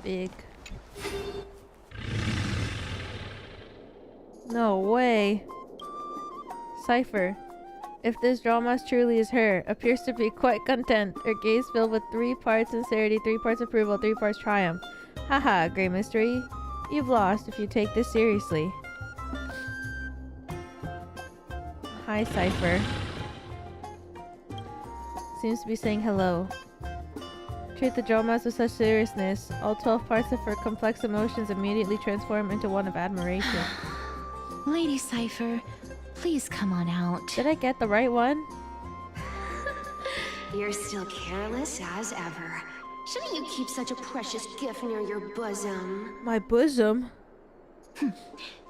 Big. No way. Cipher. If this drama truly is her, appears to be quite content. Her gaze filled with 3 parts sincerity, 3 parts approval, 3 parts triumph. Haha, great mystery. You've lost if you take this seriously. Hi, Cipher. Seems to be saying hello. Treat the dramas with such seriousness. All 12 parts of her complex emotions immediately transform into one of admiration. Lady Cipher, please come on out. Did I get the right one? You're still careless as ever. Shouldn't you keep such a precious gift near your bosom? My bosom?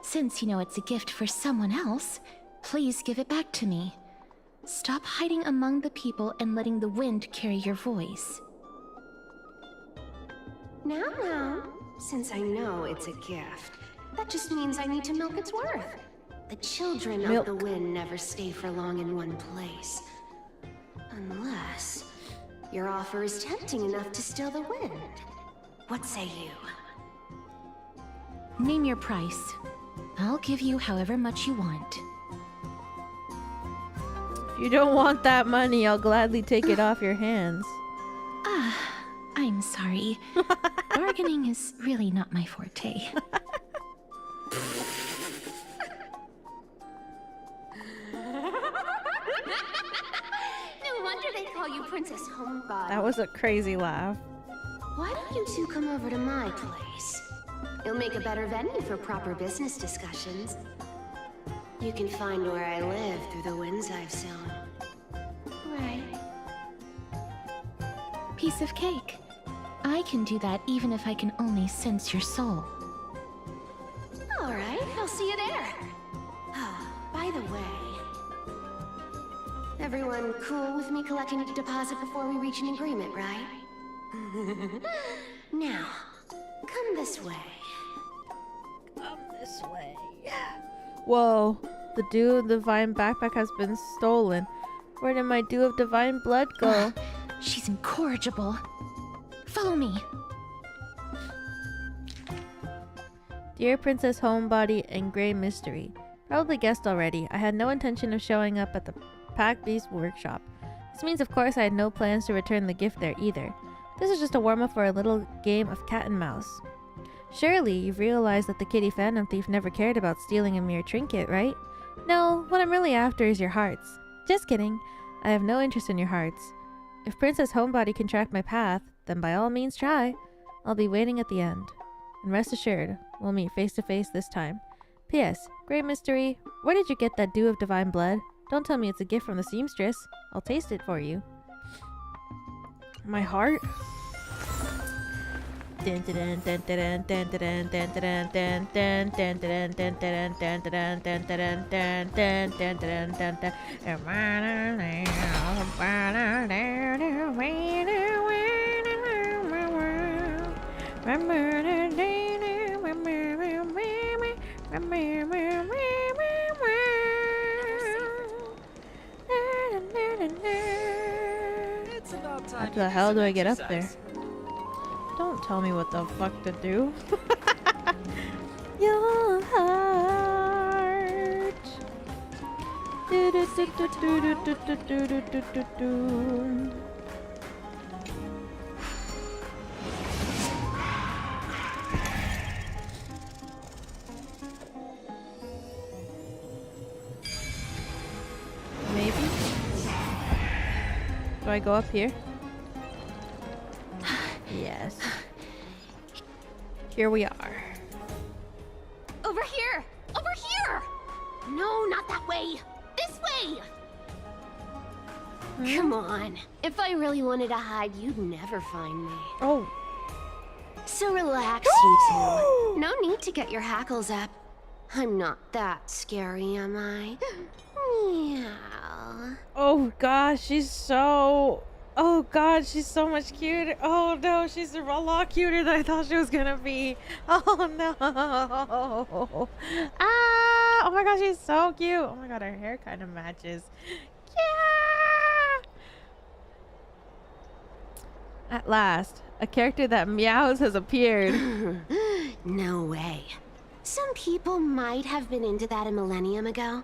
Since you know it's a gift for someone else, please give it back to me. Stop hiding among the people and letting the wind carry your voice. Now, since I know it's a gift, that just means I need to milk its worth. The children of the wind never stay for long in one place. Unless your offer is tempting enough to still the wind. What say you? Name your price. I'll give you however much you want. If you don't want that money, I'll gladly take it off your hands. I'm sorry. Bargaining is really not my forte. No wonder they call you Princess Homebody. That was a crazy laugh. Why don't you two come over to my place? It'll make a better venue for proper business discussions. You can find where I live through the winds I've sown. Right. Piece of cake. I can do that even if I can only sense your soul. Alright, I'll see you there. By the way... Everyone cool with me collecting a deposit before we reach an agreement, right? Now, come this way. Come this way. Whoa, the Dew of Divine backpack has been stolen. Where did my Dew of Divine blood go? She's incorrigible. Follow me. Dear Princess Homebody and Grey Mystery, probably guessed already, I had no intention of showing up at the Pack Beast workshop. This means, of course, I had no plans to return the gift there either. This is just a warm-up for a little game of cat and mouse. Surely, you've realized that the kitty Phantom Thief never cared about stealing a mere trinket, right? No, what I'm really after is your hearts. Just kidding. I have no interest in your hearts. If Princess Homebody can track my path, then by all means try. I'll be waiting at the end. And rest assured, we'll meet face to face this time. P.S. Great Mystery, where did you get that Dew of Divine Blood? Don't tell me it's a gift from the seamstress. I'll taste it for you. My heart? How the hell do I get up there? Don't tell me what the fuck to do. Your heart. Maybe. Do I go up here? Yes. Here we are. Over here! Over here! No, not that way! This way! Come on. If I really wanted to hide, you'd never find me. Oh. So relax, you two. No need to get your hackles up. I'm not that scary, am I? Meow. Oh gosh, she's so... Oh god, she's so much cuter. Oh no, she's a lot cuter than I thought she was gonna be. Oh no. Ah! Oh my gosh, she's so cute. Oh my god, her hair kind of matches. Yeah! At last, a character that meows has appeared. No way. Some people might have been into that a millennium ago,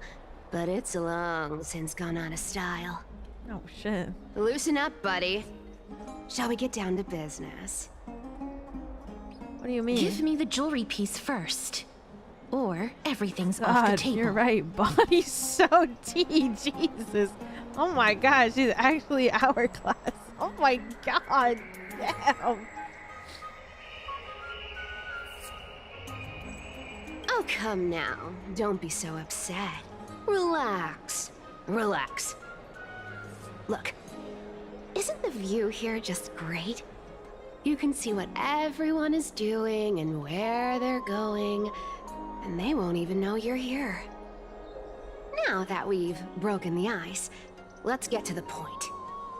but it's long since gone out of style. Oh shit. Loosen up, buddy. Shall we get down to business? What do you mean? Give me the jewelry piece first. Or everything's off the table. You're right. Body's so tea. Jesus. Oh my god, she's actually hourglass. Oh my god. Damn. Oh, come now. Don't be so upset. Relax. Relax. Look, isn't the view here just great? You can see what everyone is doing and where they're going, and they won't even know you're here. Now that we've broken the ice, let's get to the point.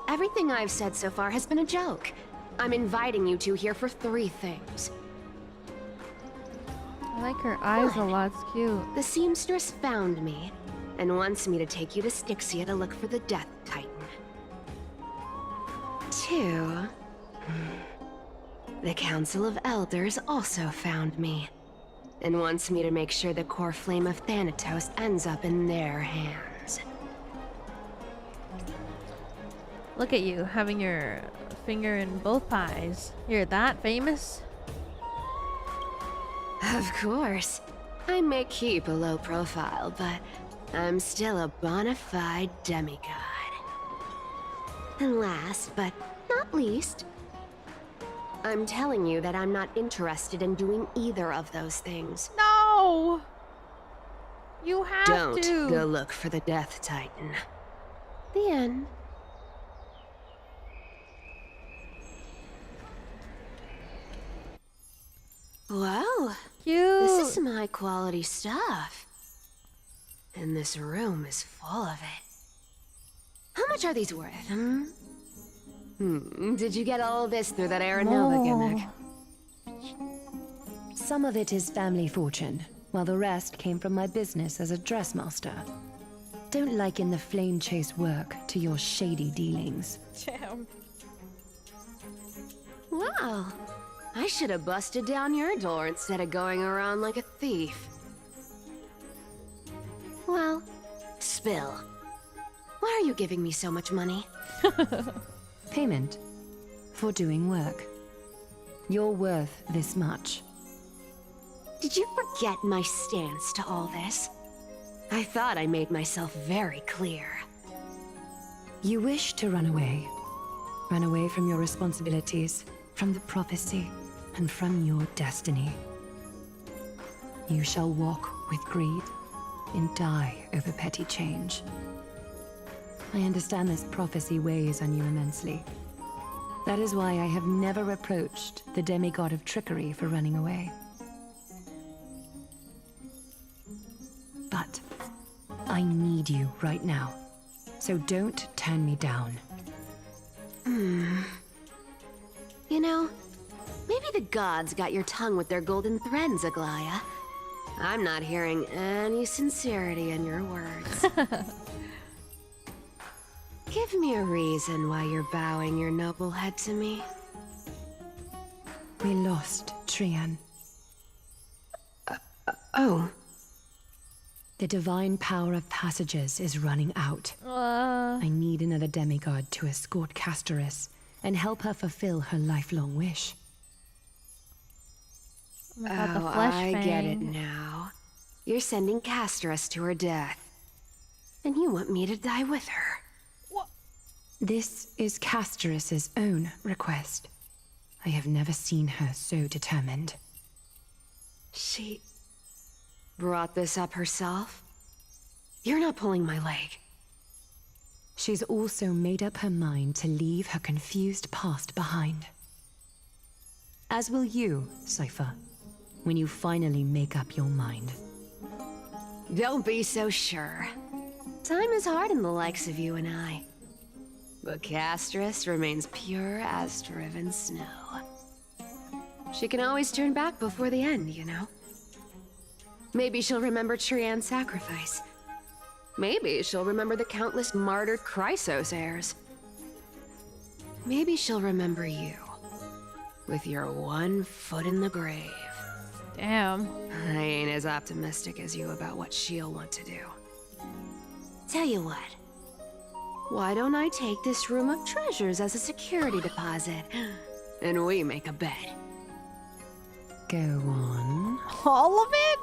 Everything I've said so far has been a joke. I'm inviting you two here for 3 things. I like her eyes a lot. It's cute. The seamstress found me and wants me to take you to Styxia to look for the Death Titan. 2, the Council of Elders also found me and wants me to make sure the core flame of Thanatos ends up in their hands. Look at you, having your finger in both pies. You're that famous? Of course. I may keep a low profile, but I'm still a bona fide demigod. And last, but not least, I'm telling you that I'm not interested in doing either of those things. No! You have Don't to. go look for the Death Titan. The end. Well, cute. This is some high quality stuff. And this room is full of it. How much are these worth, Did you get all this through that Aranova gimmick? Some of it is family fortune, while the rest came from my business as a dressmaster. Don't liken the flame chase work to your shady dealings. Damn. Wow. I should have busted down your door instead of going around like a thief. Well, spill. Why are you giving me so much money? Payment for doing work. You're worth this much. Did you forget my stance to all this? I thought I made myself very clear. You wish to run away. Run away from your responsibilities, from the prophecy, and from your destiny. You shall walk with greed and die over petty change. I understand this prophecy weighs on you immensely. That is why I have never reproached the demigod of trickery for running away. But I need you right now, so don't turn me down. You know, maybe the gods got your tongue with their golden threads, Aglaya. I'm not hearing any sincerity in your words. Give me a reason why you're bowing your noble head to me. We lost Trian. Oh. The divine power of passages is running out. I need another demigod to escort Castorice and help her fulfill her lifelong wish. Oh, I get it now. You're sending Castorice to her death. And you want me to die with her. What? This is Castorice's own request. I have never seen her so determined. She brought this up herself? You're not pulling my leg. She's also made up her mind to leave her confused past behind. As will you, Cypher, when you finally make up your mind. Don't be so sure. Time is hard in the likes of you and I. But Castorice remains pure as driven snow. She can always turn back before the end, you know? Maybe she'll remember Trian's sacrifice. Maybe she'll remember the countless martyred Chrysos heirs. Maybe she'll remember you. With your one foot in the grave. Damn. I ain't as optimistic as you about what she'll want to do. Tell you what. Why don't I take this room of treasures as a security deposit? And we make a bet. Go on. All of it?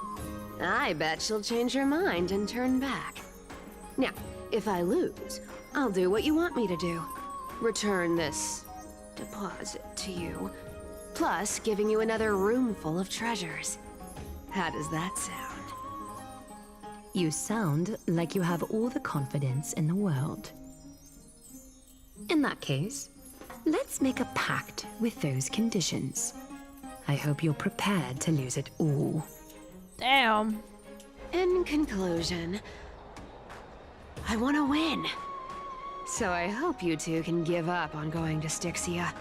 I bet she'll change her mind and turn back. Now, if I lose, I'll do what you want me to do. Return this deposit to you, plus giving you another room full of treasures. How does that sound? You sound like you have all the confidence in the world. In that case, let's make a pact with those conditions. I hope you're prepared to lose it all. Damn. In conclusion, I want to win. So I hope you two can give up on going to Styxia.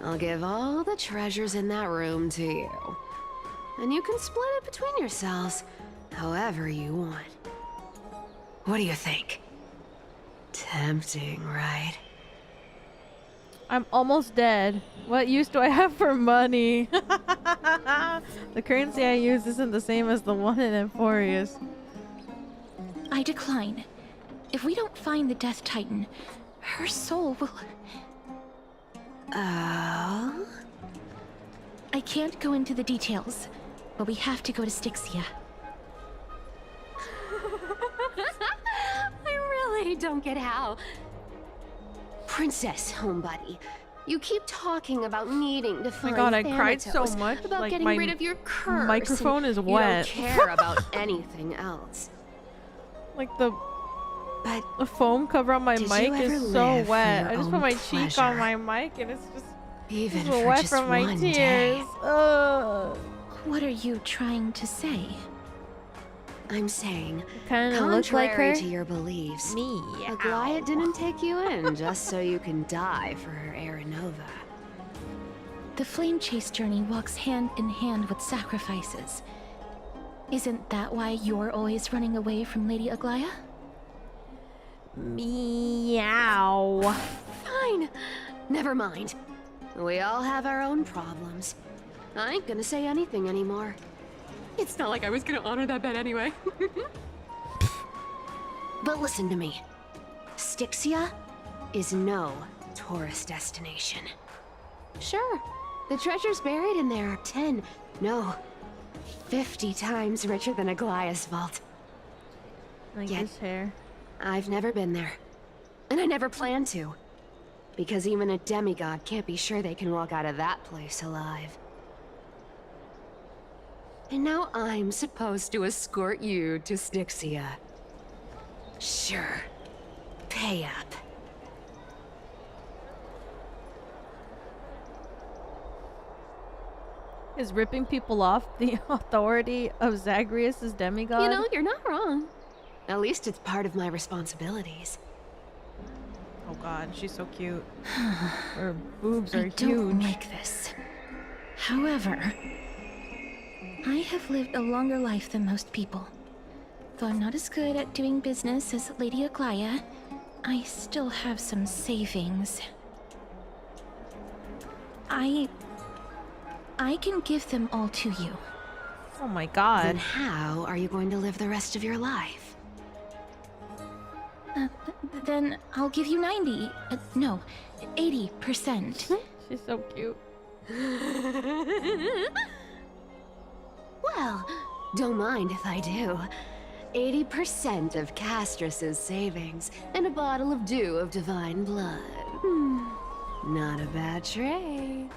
I'll give all the treasures in that room to you. And you can split it between yourselves however you want. What do you think? Tempting, right? I'm almost dead. What use do I have for money? The currency I use isn't the same as the one in Emporius. I decline. If we don't find the Death Titan, her soul will... Oh? I can't go into the details, but we have to go to Styxia. I really don't get how. Princess, homebuddy, You keep talking about needing to find God, I cried so Thanatos, much, about like, getting my rid of your curse. microphone is You wet. don't care about anything else. Like the foam cover on my did mic you ever is so live for wet. your I just own put my cheek on pleasure? my mic and it's just Even it's for wet just from my one tears. day. Ugh. What are you trying to say? I'm saying, Kinda look like contrary her. to your beliefs, Me. Aglaia didn't take you in just so you can die for her Aranova. The flame chase journey walks hand in hand with sacrifices. Isn't that why you're always running away from Lady Aglaia? Meow. Fine. Never mind. We all have our own problems. I ain't gonna say anything anymore. It's not like I was gonna honor that bet anyway. But listen to me. Styxia is no tourist destination. Sure, the treasures buried in there are 10, no, 50 times richer than Aglaia's vault. Like Yet, his hair. I've never been there. And I never plan to. Because even a demigod can't be sure they can walk out of that place alive. And now I'm supposed to escort you to Styxia. Sure. Pay up. Is ripping people off the authority of Zagreus' demigod? You know, you're not wrong. At least it's part of my responsibilities. Oh god, she's so cute. Her boobs are I don't huge. like this. However, I have lived a longer life than most people. Though I'm not as good at doing business as Lady Aglaia, I still have some savings. I can give them all to you. Oh my god. Then how are you going to live the rest of your life? Then I'll give you 90. No, 80%. She's so cute. Well, don't mind if I do. 80% of Castorice's savings and a bottle of dew of divine blood. Not a bad trade.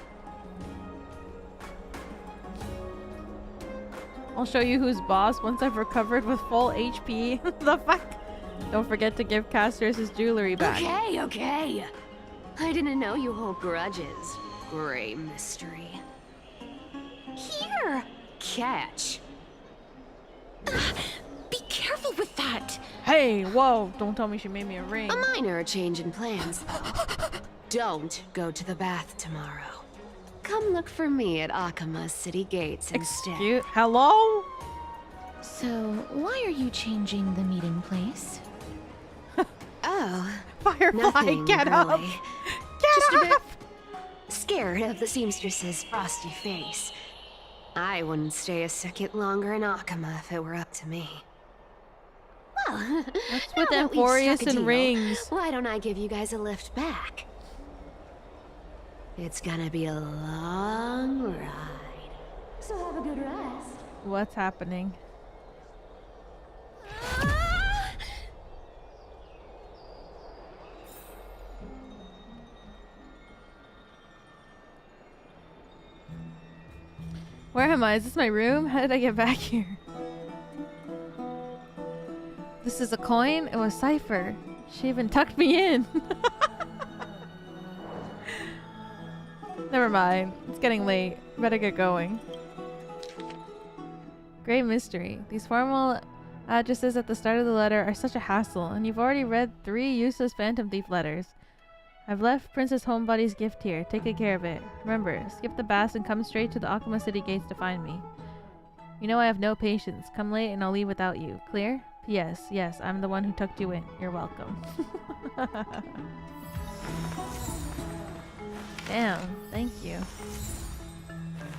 I'll show you who's boss once I've recovered with full HP. The fuck? Don't forget to give Castorice's jewelry back. Okay. I didn't know you hold grudges. Great mystery. Here! Catch. Be careful with that! Hey, whoa! Don't tell me she made me a ring. A minor change in plans. Don't go to the bath tomorrow. Come look for me at Akima's city gates instead. Hello? So, why are you changing the meeting place? Oh, Firefly, nothing get up! really. Get Just up! a bit scared of the seamstress's frosty face. I wouldn't stay a second longer in Akima if it were up to me. Well, What's now with that we've Amphorius struck a and deal, rings? why don't I give you guys a lift back? It's gonna be a long ride. So have a good rest. What's happening? Where am I? Is this my room? How did I get back here? This is a coin? It was Cypher. She even tucked me in. Never mind. It's getting late. Better get going. Great mystery. These formal addresses at the start of the letter are such a hassle, and you've already read 3 useless Phantom Thief letters. I've left Princess Homebody's gift here. Take good care of it. Remember, skip the baths and come straight to the Akuma City gates to find me. You know I have no patience. Come late and I'll leave without you. Clear? P.S. Yes, I'm the one who tucked you in. You're welcome. Damn, thank you.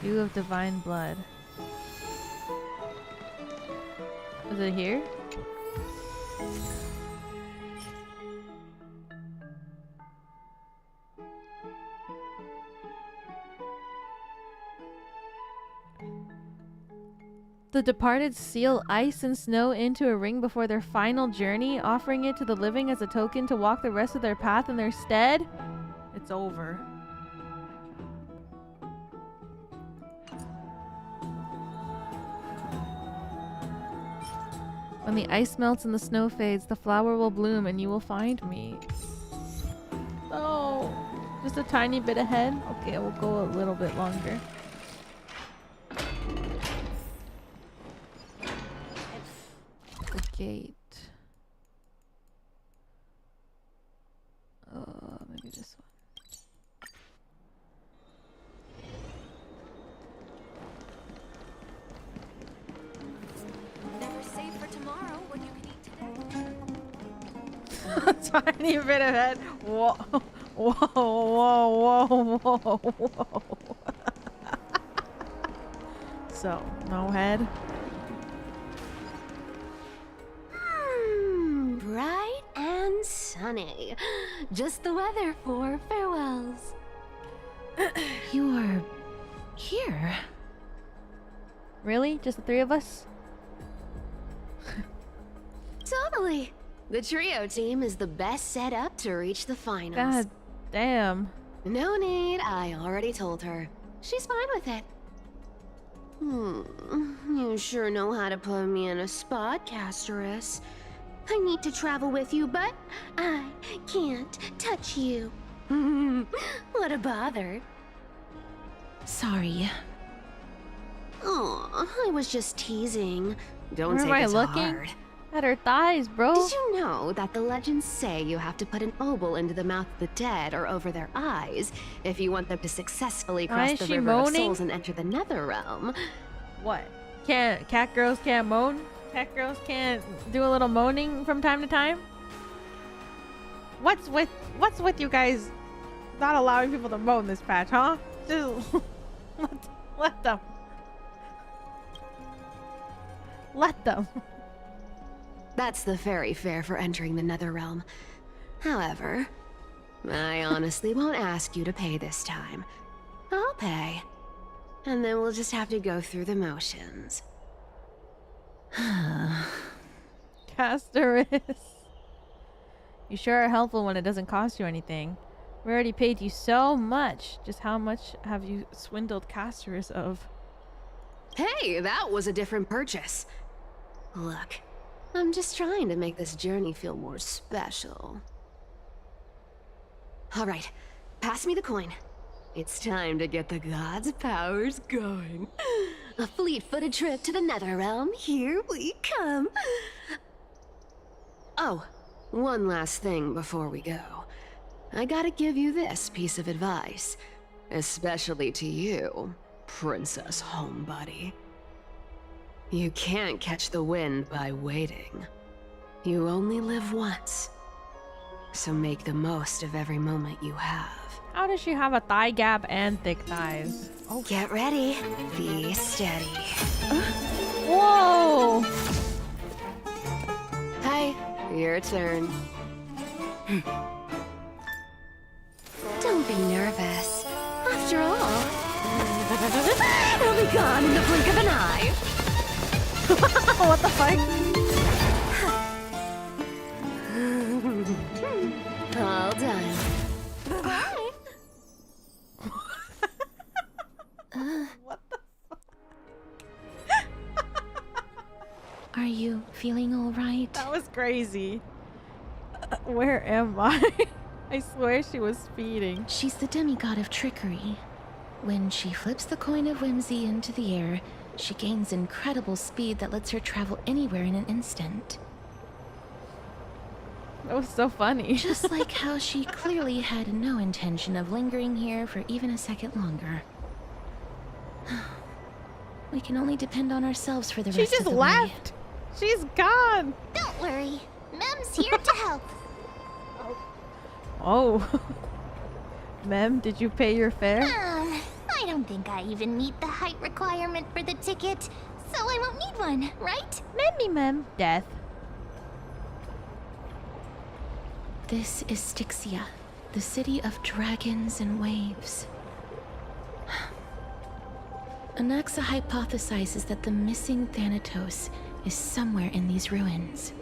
Dew of divine blood. Is it here? The departed seal ice and snow into a ring before their final journey, offering it to the living as a token to walk the rest of their path in their stead. It's over. When the ice melts and the snow fades, the flower will bloom and you will find me. Oh, just a tiny bit ahead? Okay, we'll go a little bit longer. The gate. Maybe this one. Never save for tomorrow when you can eat today. Tiny bit of head. Whoa. Whoa, whoa, whoa, whoa, whoa. So, no head. Bright and sunny. Just the weather for farewells. You are here. Really? Just the three of us? Totally. The trio team is the best set up to reach the finals. God damn. No need, I already told her. She's fine with it. You sure know how to put me in a spot, Castorice. I need to travel with you, but I can't touch you. What a bother. Sorry. Oh, I was just teasing. Don't Where take am I it looking? hard. At her thighs, bro. Did you know that the legends say you have to put an obol into the mouth of the dead or over their eyes if you want them to successfully Why cross is the she river of moaning? souls and enter the nether realm? What? Cat girls can't moan? Cat girls can't do a little moaning from time to time? What's with you guys not allowing people to moan this patch, huh? Just let them. Let them. That's the fairy fare for entering the nether realm. However, I honestly won't ask you to pay this time. I'll pay. And then we'll just have to go through the motions. Castorice. You sure are helpful when it doesn't cost you anything. We already paid you so much. Just how much have you swindled Castorice of? Hey, that was a different purchase. Look, I'm just trying to make this journey feel more special. All right, pass me the coin. It's time to get the gods' powers going. A fleet-footed trip to the nether realm. Here we come. Oh, one last thing before we go. I gotta give you this piece of advice. Especially to you, Princess Homebody. You can't catch the wind by waiting. You only live once. So make the most of every moment you have. How does she have a thigh gap and thick thighs? Oh, get ready. Be steady. Whoa! Hi, your turn. Don't be nervous. After all, it'll be gone in the blink of an eye. What the fuck? All done. What the fuck? Are you feeling all right? That was crazy. Where am I? I swear she was speeding. She's the demigod of trickery. When she flips the coin of whimsy into the air, she gains incredible speed that lets her travel anywhere in an instant. That was so funny. Just like how she clearly had no intention of lingering here for even a second longer. We can only depend on ourselves for the rest of the way. She just left. She's gone. Don't worry. Mem's here to help. Oh. Mem, did you pay your fare? I don't think I even meet the height requirement for the ticket, so I won't need one, right? Mem. Death. This is Styxia, the city of dragons and waves. Anaxa hypothesizes that the missing Thanatos is somewhere in these ruins.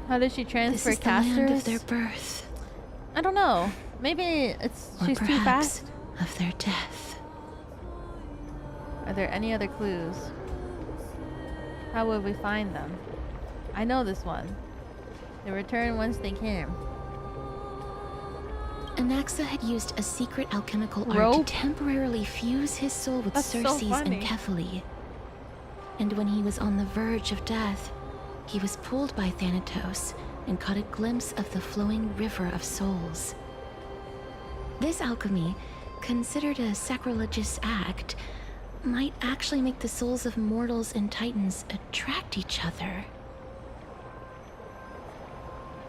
How did she transfer This is the land Castorice? of their birth. I don't know. Maybe she's too fast. Of their death. Are there any other clues? How would we find them? I know this one. They return once they can. Anaxa had used a secret alchemical art to temporarily fuse his soul with Circe's and Kefali. And when he was on the verge of death, he was pulled by Thanatos and caught a glimpse of the flowing river of souls. This alchemy, considered a sacrilegious act, might actually make the souls of mortals and titans attract each other.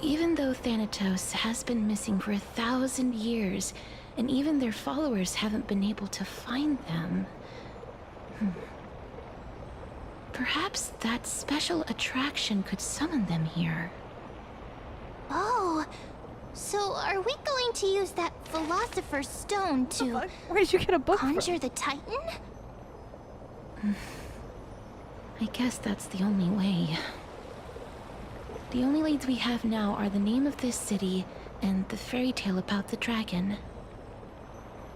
Even though Thanatos has been missing for 1,000 years, and even their followers haven't been able to find them, perhaps that special attraction could summon them here. Oh, so are we going to use that Philosopher's Stone to... Where did you get a book conjure the Titan? I guess that's the only way. The only leads we have now are the name of this city and the fairy tale about the dragon.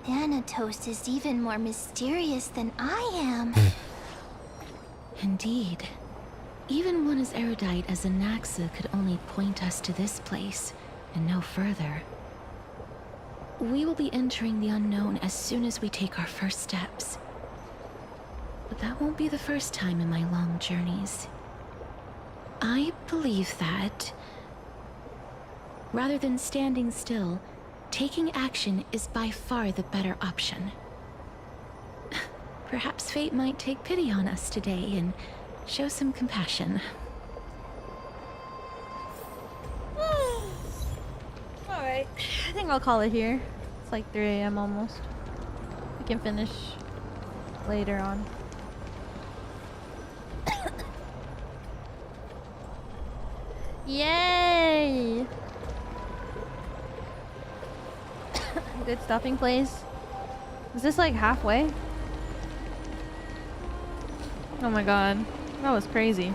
Thanatos is even more mysterious than I am. Indeed. Even one as erudite as Anaxa could only point us to this place, and no further. We will be entering the unknown as soon as we take our first steps. But that won't be the first time in my long journeys. I believe that, rather than standing still, taking action is by far the better option. Perhaps fate might take pity on us today and show some compassion. Alright, I think I'll call it here. It's like 3 AM almost. We can finish later on. Yay! Good stopping place. Is this like halfway? Oh my god. That was crazy.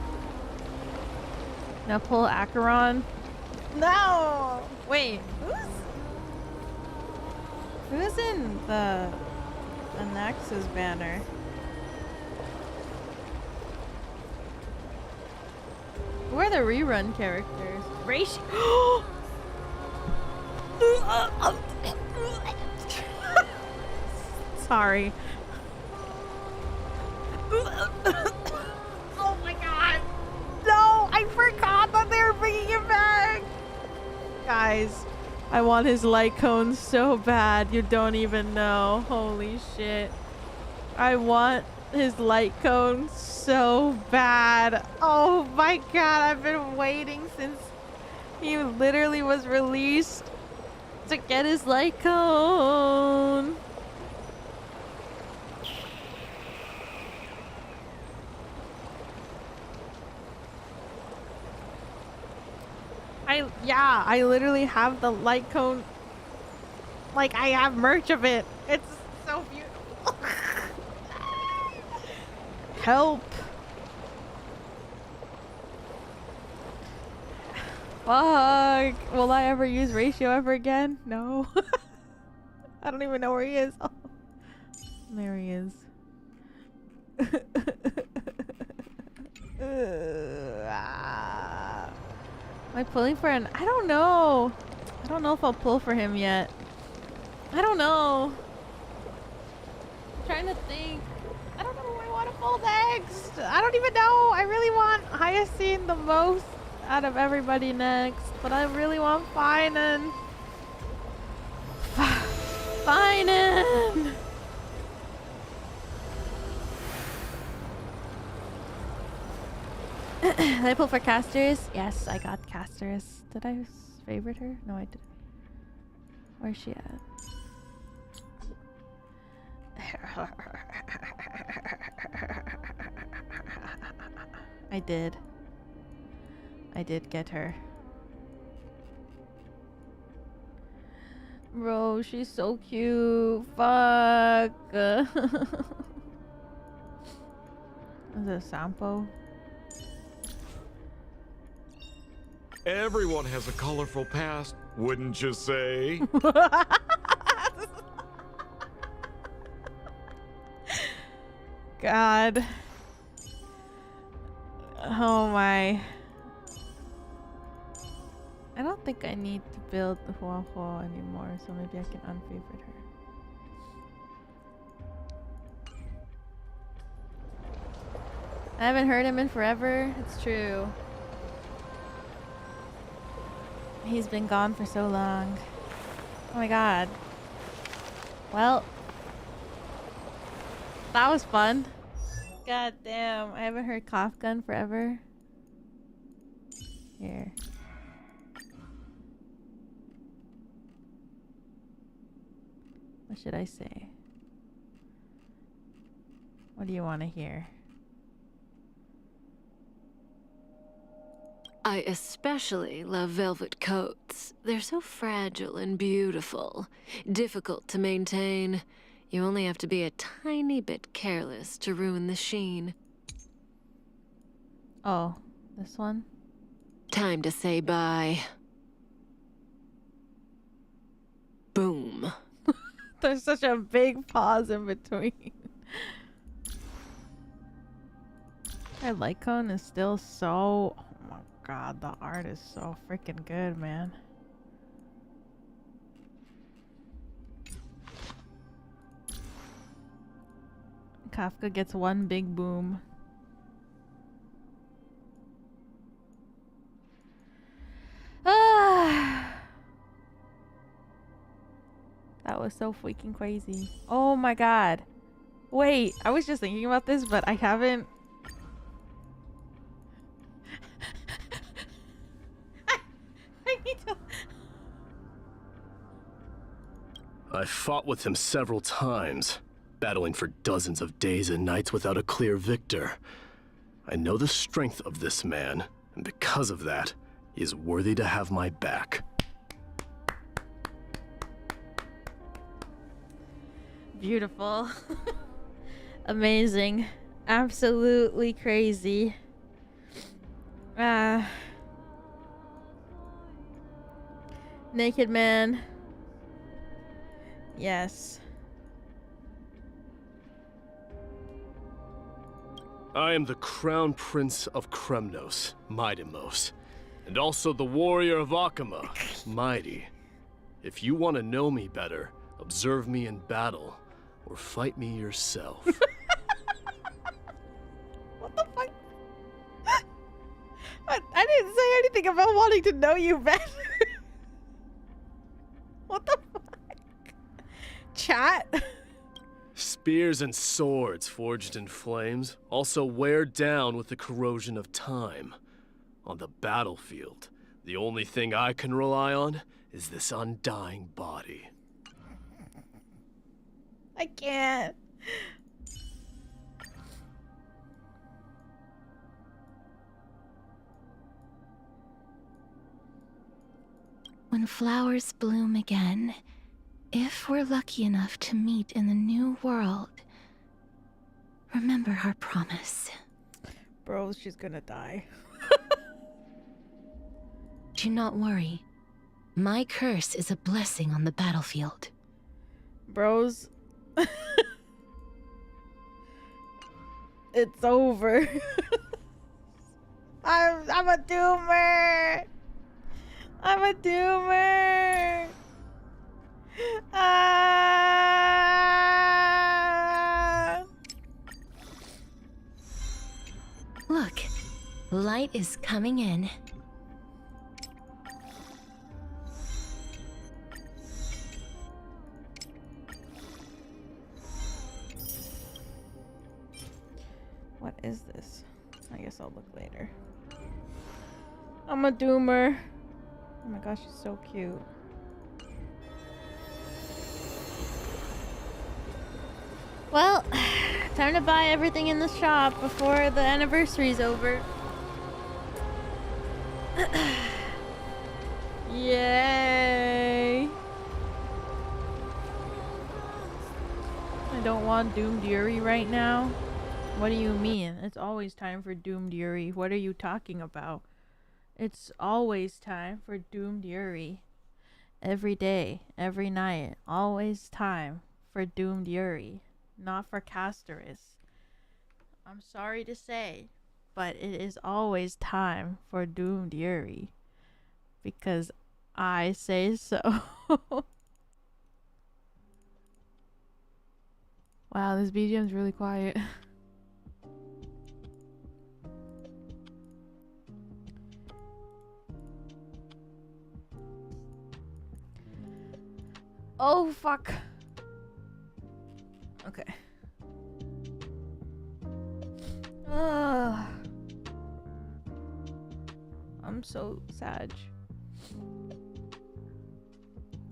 Now pull Acheron. No! Wait, who's in the Anaxa's banner? Who are the rerun characters? Ratio. Sorry. Oh my god! No! I forgot that they were bringing it back! Guys, I want his light cone so bad. You don't even know. Holy shit. I want his light cone so bad. Oh my god, I've been waiting since he literally was released to get his light cone. I literally have the light cone. Like, I have merch of it. It's so beautiful. Help. Fuck. Will I ever use Ratio ever again? No. I don't even know where he is. Oh. There he is. Am I pulling for an... I don't know. I don't know if I'll pull for him yet. I don't know. I'm trying to think. I don't know who I want to pull next. I don't even know. I really want Hyacinth the most out of everybody next. But I really want Finan. Finan! Did I pull for Castorice? Yes, I got Castorice. Did I favorite her? No, I didn't. Where's she at? I did. I did get her. Bro, she's so cute. Fuck. Is it a Sampo? Everyone has a colorful past, wouldn't you say? God. Oh my. I don't think I need to build the Hua Hua anymore, so maybe I can unfavorite her. I haven't heard him in forever. It's true. He's been gone for so long. Oh my god. Well, that was fun. God damn, I haven't heard Kafka in forever. Here. What should I say? What do you want to hear? I especially love velvet coats. They're so fragile and beautiful. Difficult to maintain. You only have to be a tiny bit careless to ruin the sheen. Oh, this one? Time to say bye. Boom. There's such a big pause in between. My Lycone is still so... Oh my god, the art is so freaking good, man. Kafka gets one big boom. Ah! That was so freaking crazy. Oh my god. Wait, I was just thinking about this, but I haven't... I need to... I fought with him several times, battling for dozens of days and nights without a clear victor. I know the strength of this man, and because of that, he is worthy to have my back. Beautiful. Amazing. Absolutely crazy. Naked man. Yes. I am the Crown Prince of Kremnos, Midimos, and also the Warrior of Akama, Mighty. If you want to know me better, observe me in battle, or fight me yourself. What the fuck? I didn't say anything about wanting to know you better. What the fuck? Chat? Spears and swords forged in flames also wear down with the corrosion of time. On the battlefield, the only thing I can rely on is this undying body. I can't. When flowers bloom again, if we're lucky enough to meet in the new world, remember our promise. Bro, she's gonna die. Do not worry. My curse is a blessing on the battlefield. Bros. It's over. I'm a doomer. I'm a doomer. Look, light is coming in. What is this? I guess I'll look later. I'm a doomer. Oh my gosh, she's so cute. Well, time to buy everything in the shop before the anniversary's over. Yay! I don't want Doomed Yuri right now. What do you mean? It's always time for Doomed Yuri. What are you talking about? It's always time for Doomed Yuri. Every day, every night, always time for Doomed Yuri. Not for Castorice. I'm sorry to say, but it is always time for Doomed Yuri. because I say so. Wow, this BGM's really quiet. Oh, fuck. Okay. I'm so sad.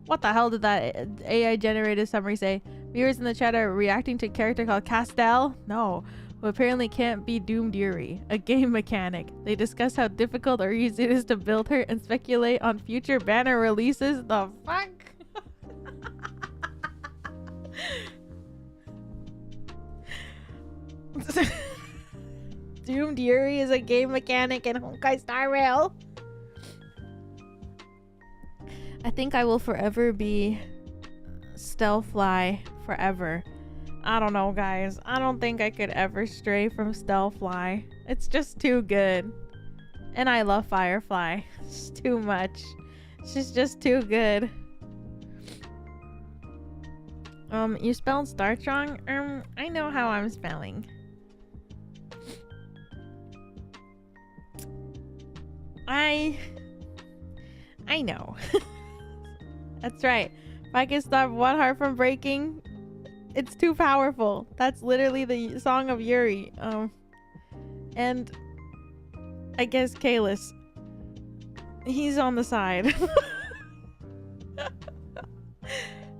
What the hell did that AI generated summary say? Viewers in the chat are reacting to a character called Castel? No, who apparently can't be doomed Yuri, a game mechanic. They discuss how difficult or easy it is to build her and speculate on future banner releases. The fuck? Doomed Yuri is a game mechanic in Honkai Star Rail. I think I will forever be Stealthfly forever. I don't know, guys. I don't think I could ever stray from Stealthfly. It's just too good. And I love Firefly. It's too much. She's just too good. You spelled Start wrong? I know how I'm spelling. I know. That's right. If I can stop one heart from breaking, it's too powerful. That's literally the song of Yuri. And I guess Kalis. He's on the side.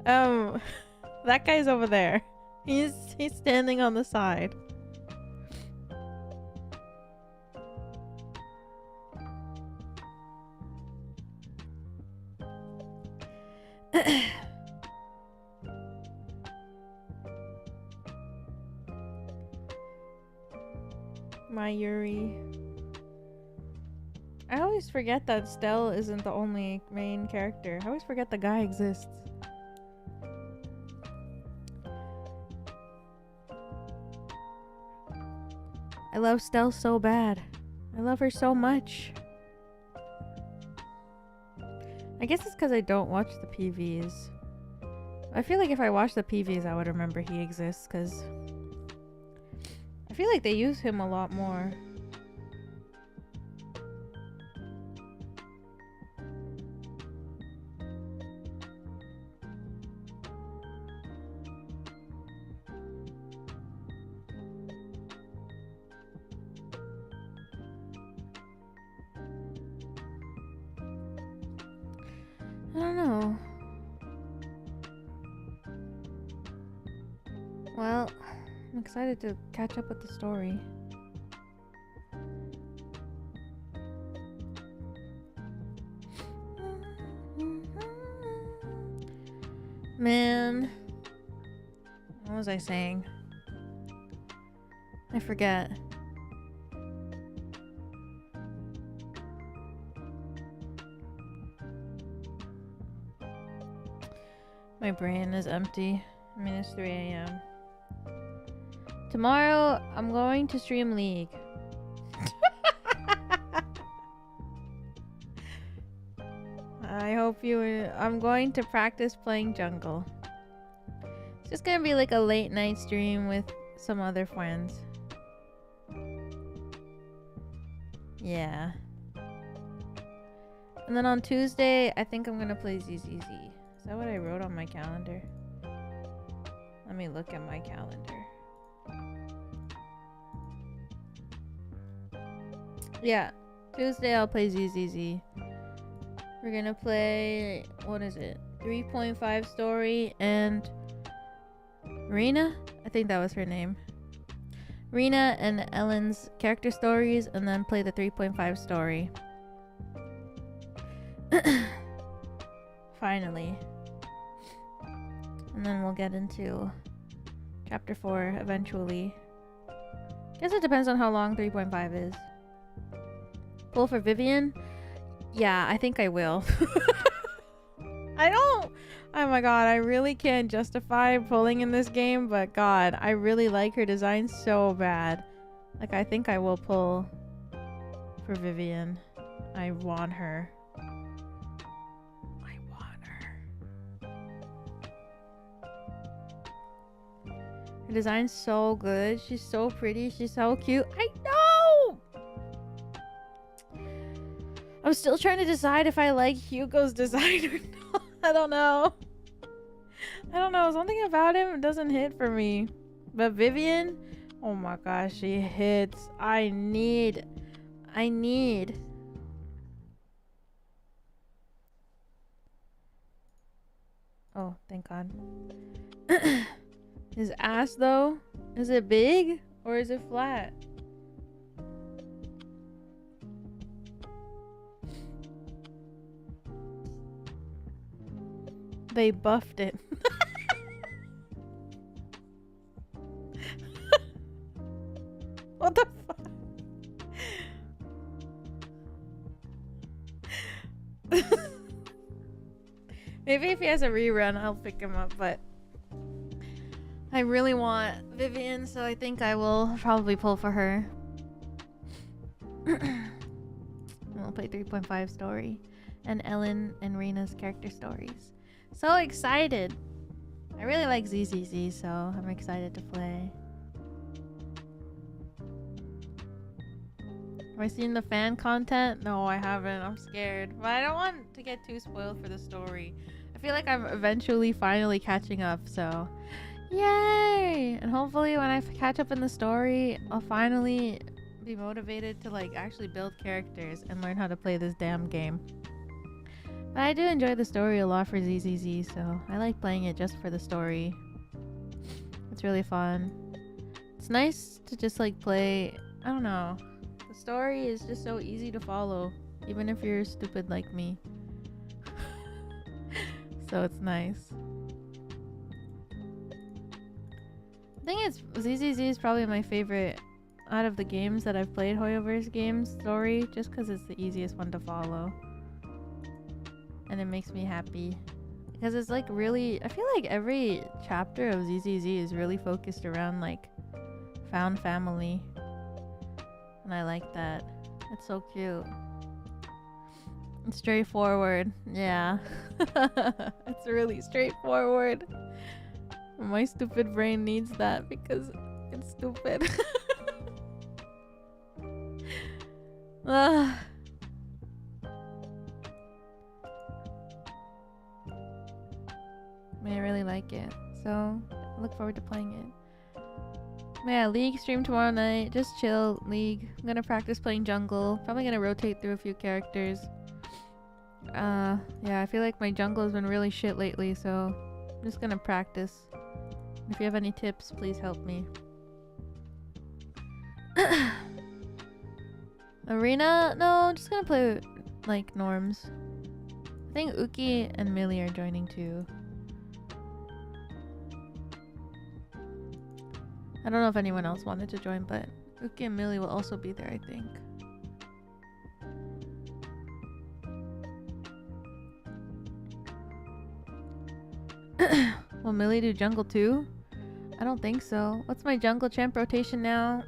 That guy's over there. He's standing on the side. My Yuri. I always forget that Stell isn't the only main character. I always forget the guy exists. I love Stell so bad. I love her so much. I guess it's because I don't watch the PVs. I feel like if I watch the PVs, I would remember he exists, because I feel like they use him a lot more. I don't know. Well, I'm excited to catch up with the story. Man, what was I saying? I forget. My brain is empty. I mean, it's 3 a.m. Tomorrow, I'm going to stream League. I hope you... I'm going to practice playing jungle. It's just gonna be like a late night stream with some other friends. Yeah. And then on Tuesday, I think I'm gonna play ZZZ. Is that what I wrote on my calendar? Let me look at my calendar. Yeah, Tuesday I'll play ZZZ. We're gonna play, what is it? 3.5 story and Rena? I think that was her name. Rena and Ellen's character stories, and then play the 3.5 story. Finally. And then we'll get into chapter 4 eventually. Guess it depends on how long 3.5 is. Pull for Vivian? Yeah, I think I will. I don't... Oh my god, I really can't justify pulling in this game, but god, I really like her design so bad. Like, I think I will pull for Vivian. I want her. Her design's so good. She's so pretty. She's so cute. I know! I'm still trying to decide if I like Hugo's design or not. I don't know. Something about him doesn't hit for me. But Vivian, oh my gosh, she hits. I need. Oh, thank God. His ass though, is it big or is it flat? They buffed it. What the fuck? Maybe if he has a rerun, I'll pick him up, but I really want Vivian, so I think I will probably pull for her. We'll play 3.5 story and Ellen and Rena's character stories. So excited! I really like ZZZ, so I'm excited to play. Have I seen the fan content? No, I haven't. I'm scared. But I don't want to get too spoiled for the story. I feel like I'm eventually finally catching up, so yay! And hopefully when I catch up in the story, I'll finally be motivated to like actually build characters and learn how to play this damn game. But I do enjoy the story a lot for ZZZ, so I like playing it just for the story. It's really fun. It's nice to just like play, I don't know. The story is just so easy to follow, even if you're stupid like me. So it's nice. I think ZZZ is probably my favorite out of the games that I've played, Hoyoverse games story, just because it's the easiest one to follow. And it makes me happy. Because it's like really, I feel like every chapter of ZZZ is really focused around like found family. And I like that. It's so cute. It's straightforward. Yeah. It's really straightforward. My stupid brain needs that because it's stupid. I really like it, so I look forward to playing it. Yeah, League stream tomorrow night. Just chill, League. I'm gonna practice playing jungle. Probably gonna rotate through a few characters. Yeah, I feel like my jungle has been really shit lately, so I'm just gonna practice. If you have any tips, please help me. Arena? No, I'm just gonna play like norms. I think Uki and Millie are joining too. I don't know if anyone else wanted to join, but Uki and Millie will also be there, I think. Will Millie do jungle too? I don't think so. What's my jungle champ rotation now?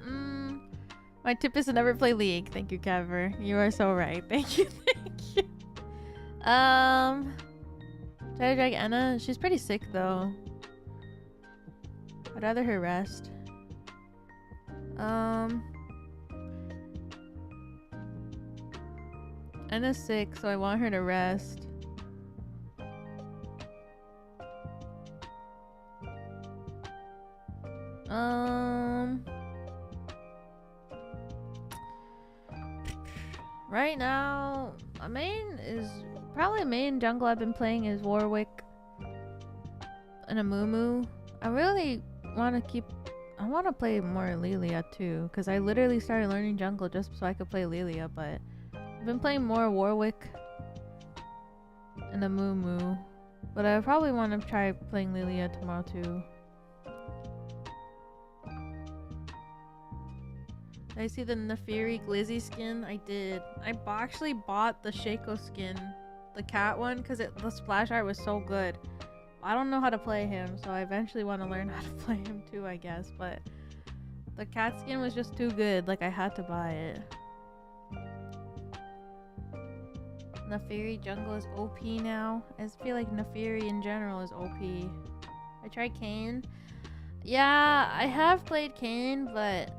My tip is to never play League. Thank you, Caver. You are so right. Thank you, thank you. Try to drag Anna. She's pretty sick though. I'd rather her rest. Anna's sick, so I want her to rest. Right now, main jungle I've been playing is Warwick and a Mumu. I really want to play more Lilia too, because I literally started learning jungle just so I could play Lilia, but I've been playing more Warwick and a Mumu. But I probably want to try playing Lilia tomorrow too. Did I see the Nefiri Glizzy skin? I did. I actually bought the Shaco skin, the cat one, because the splash art was so good. I don't know how to play him, so I eventually want to learn how to play him too, I guess. But the cat skin was just too good, like I had to buy it. Nefiri jungle is OP now. I just feel like Nefiri in general is OP. I tried Kayn. Yeah, I have played Kane, but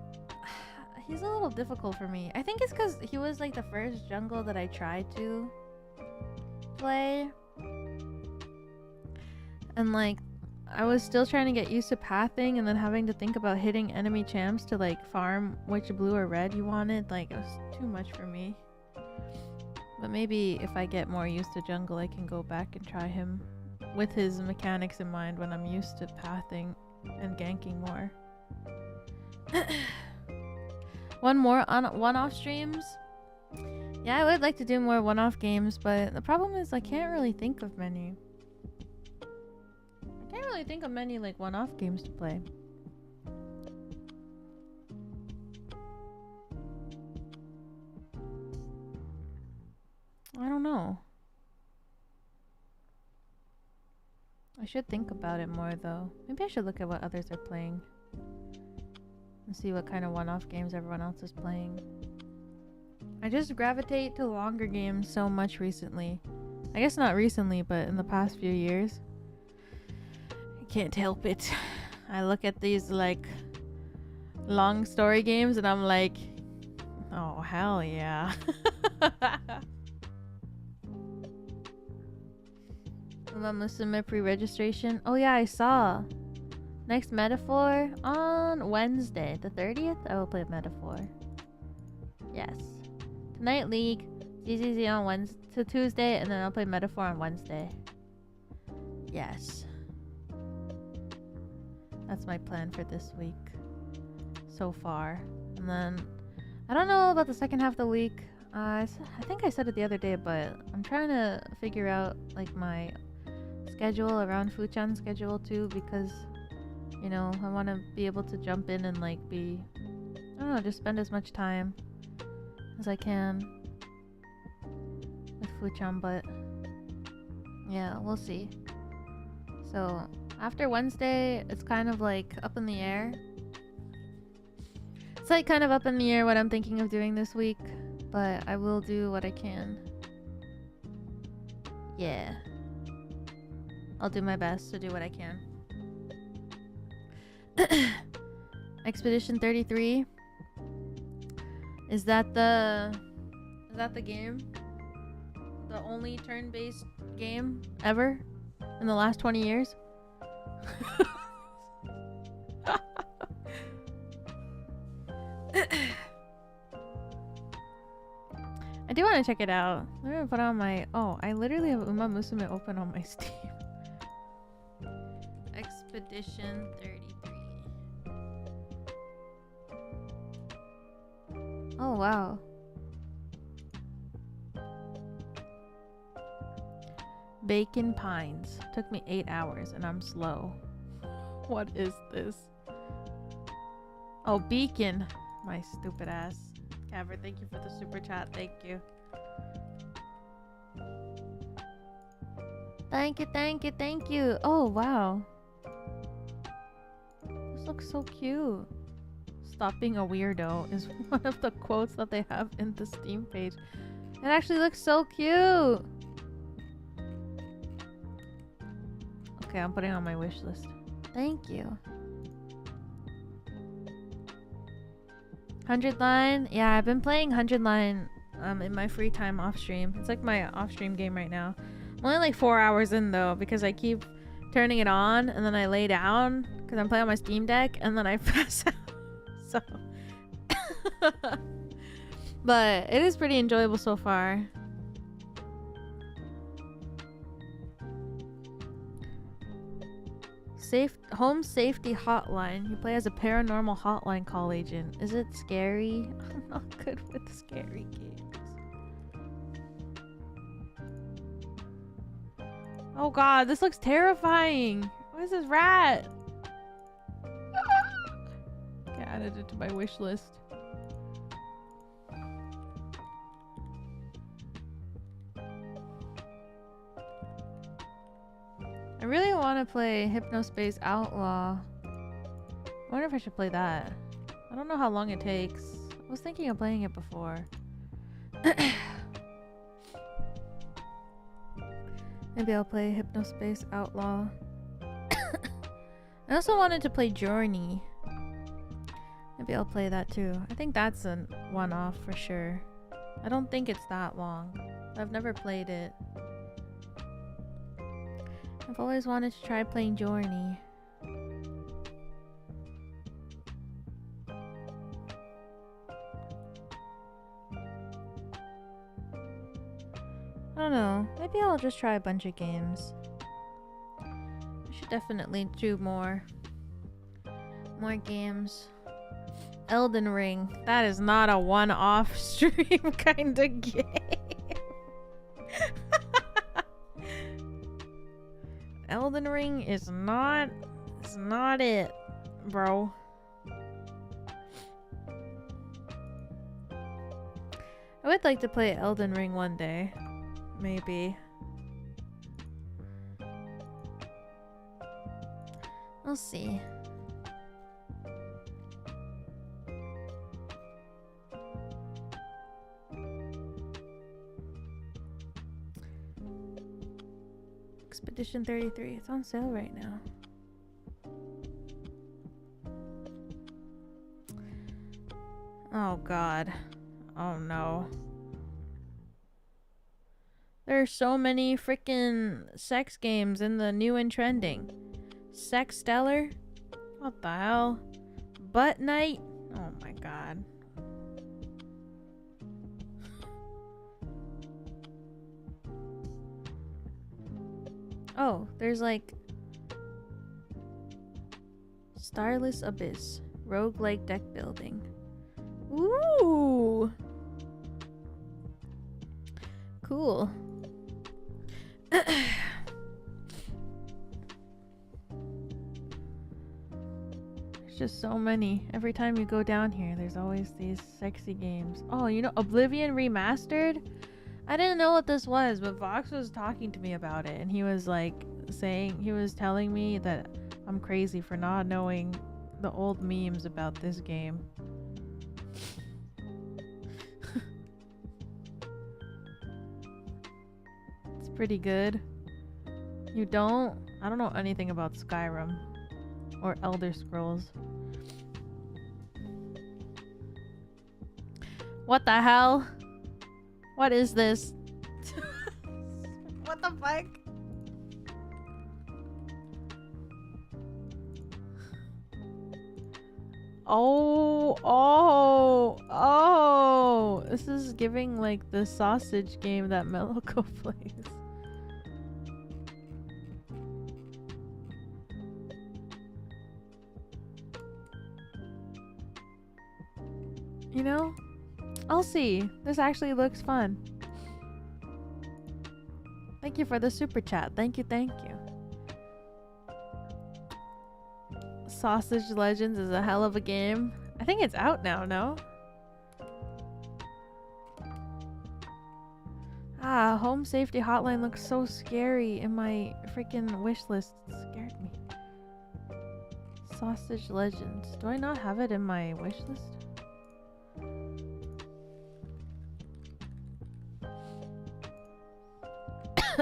he's a little difficult for me. I think it's because he was like the first jungle that I tried to play. And like, I was still trying to get used to pathing and then having to think about hitting enemy champs to like farm which blue or red you wanted. Like, it was too much for me. But maybe if I get more used to jungle, I can go back and try him with his mechanics in mind when I'm used to pathing and ganking more. One-off streams? Yeah, I would like to do more one-off games, but the problem is I can't really think of many. I can't really think of many like one-off games to play. I don't know. I should think about it more though. Maybe I should look at what others are playing and see what kind of one-off games everyone else is playing. I just gravitate to longer games so much recently. I guess not recently, but in the past few years. I can't help it. I look at these like long story games and I'm like, oh hell yeah. Musume pre-registration. Oh yeah, I saw. Next Metaphor on Wednesday, the 30th. I will play Metaphor. Yes. Tonight League, ZZZ on Wednesday to Tuesday, and then I'll play Metaphor on Wednesday. Yes. That's my plan for this week so far. And then I don't know about the second half of the week. I think I said it the other day, but I'm trying to figure out like my schedule around Fuchan's schedule too, because you know, I want to be able to jump in and like be, I don't know, just spend as much time as I can with Fuchan, but yeah, we'll see. So after Wednesday, it's kind of like up in the air. It's like kind of up in the air what I'm thinking of doing this week, but I will do what I can. Yeah. I'll do my best to do what I can. Expedition 33. Is that the game? The only turn-based game ever in the last 20 years? I do want to check it out. I'm gonna put on my... Oh, I literally have Uma Musume open on my Steam. Expedition 33. Oh, wow. Bacon Pines. Took me 8 hours and I'm slow. What is this? Oh, Beacon. My stupid ass. Caver, thank you for the super chat. Thank you. Thank you, thank you, thank you. Oh, wow. This looks so cute. Stop being a weirdo is one of the quotes that they have in the Steam page. It actually looks so cute. Okay, I'm putting it on my wish list. Thank you. 100 Line. Yeah, I've been playing 100 Line in my free time off stream. It's like my off stream game right now. I'm only like 4 hours in though, because I keep turning it on and then I lay down because I'm playing on my Steam Deck and then I pass out. So but it is pretty enjoyable so far. Home Safety Hotline. You play as a paranormal hotline call agent. Is it scary? I'm not good with scary games. Oh god, this looks terrifying. What is this rat? I added it to my wish list. I really want to play Hypnospace Outlaw. I wonder if I should play that. I don't know how long it takes. I was thinking of playing it before. Maybe I'll play Hypnospace Outlaw. I also wanted to play Journey. Maybe I'll play that too. I think that's a one-off for sure. I don't think it's that long. I've never played it. I've always wanted to try playing Journey. I don't know. Maybe I'll just try a bunch of games. I should definitely do more games. Elden Ring. That is not a one-off stream kind of game. Elden Ring is not. It's not it, bro. I would like to play Elden Ring one day. Maybe. We'll see. Expedition 33. It's on sale right now. Oh god. Oh no. There are so many freaking sex games in the new and trending. Sex Stellar? What the hell? Butt Night? Oh my god. Oh, there's like Starless Abyss, roguelike deck building. Ooh, cool. There's just so many. Every time you go down here, there's always these sexy games. Oh, you know, Oblivion Remastered? I didn't know what this was, but Vox was talking to me about it, and he was like he was telling me that I'm crazy for not knowing the old memes about this game. It's pretty good. You don't? I don't know anything about Skyrim or Elder Scrolls. What the hell? What is this? What the fuck? Oh, this is giving like the sausage game that Meloko plays. You know? I'll see. This actually looks fun. Thank you for the super chat. Thank you, thank you. Sausage Legends is a hell of a game. I think it's out now, no? Ah, Home Safety Hotline looks so scary in my freaking wish list. It scared me. Sausage Legends. Do I not have it in my wish list?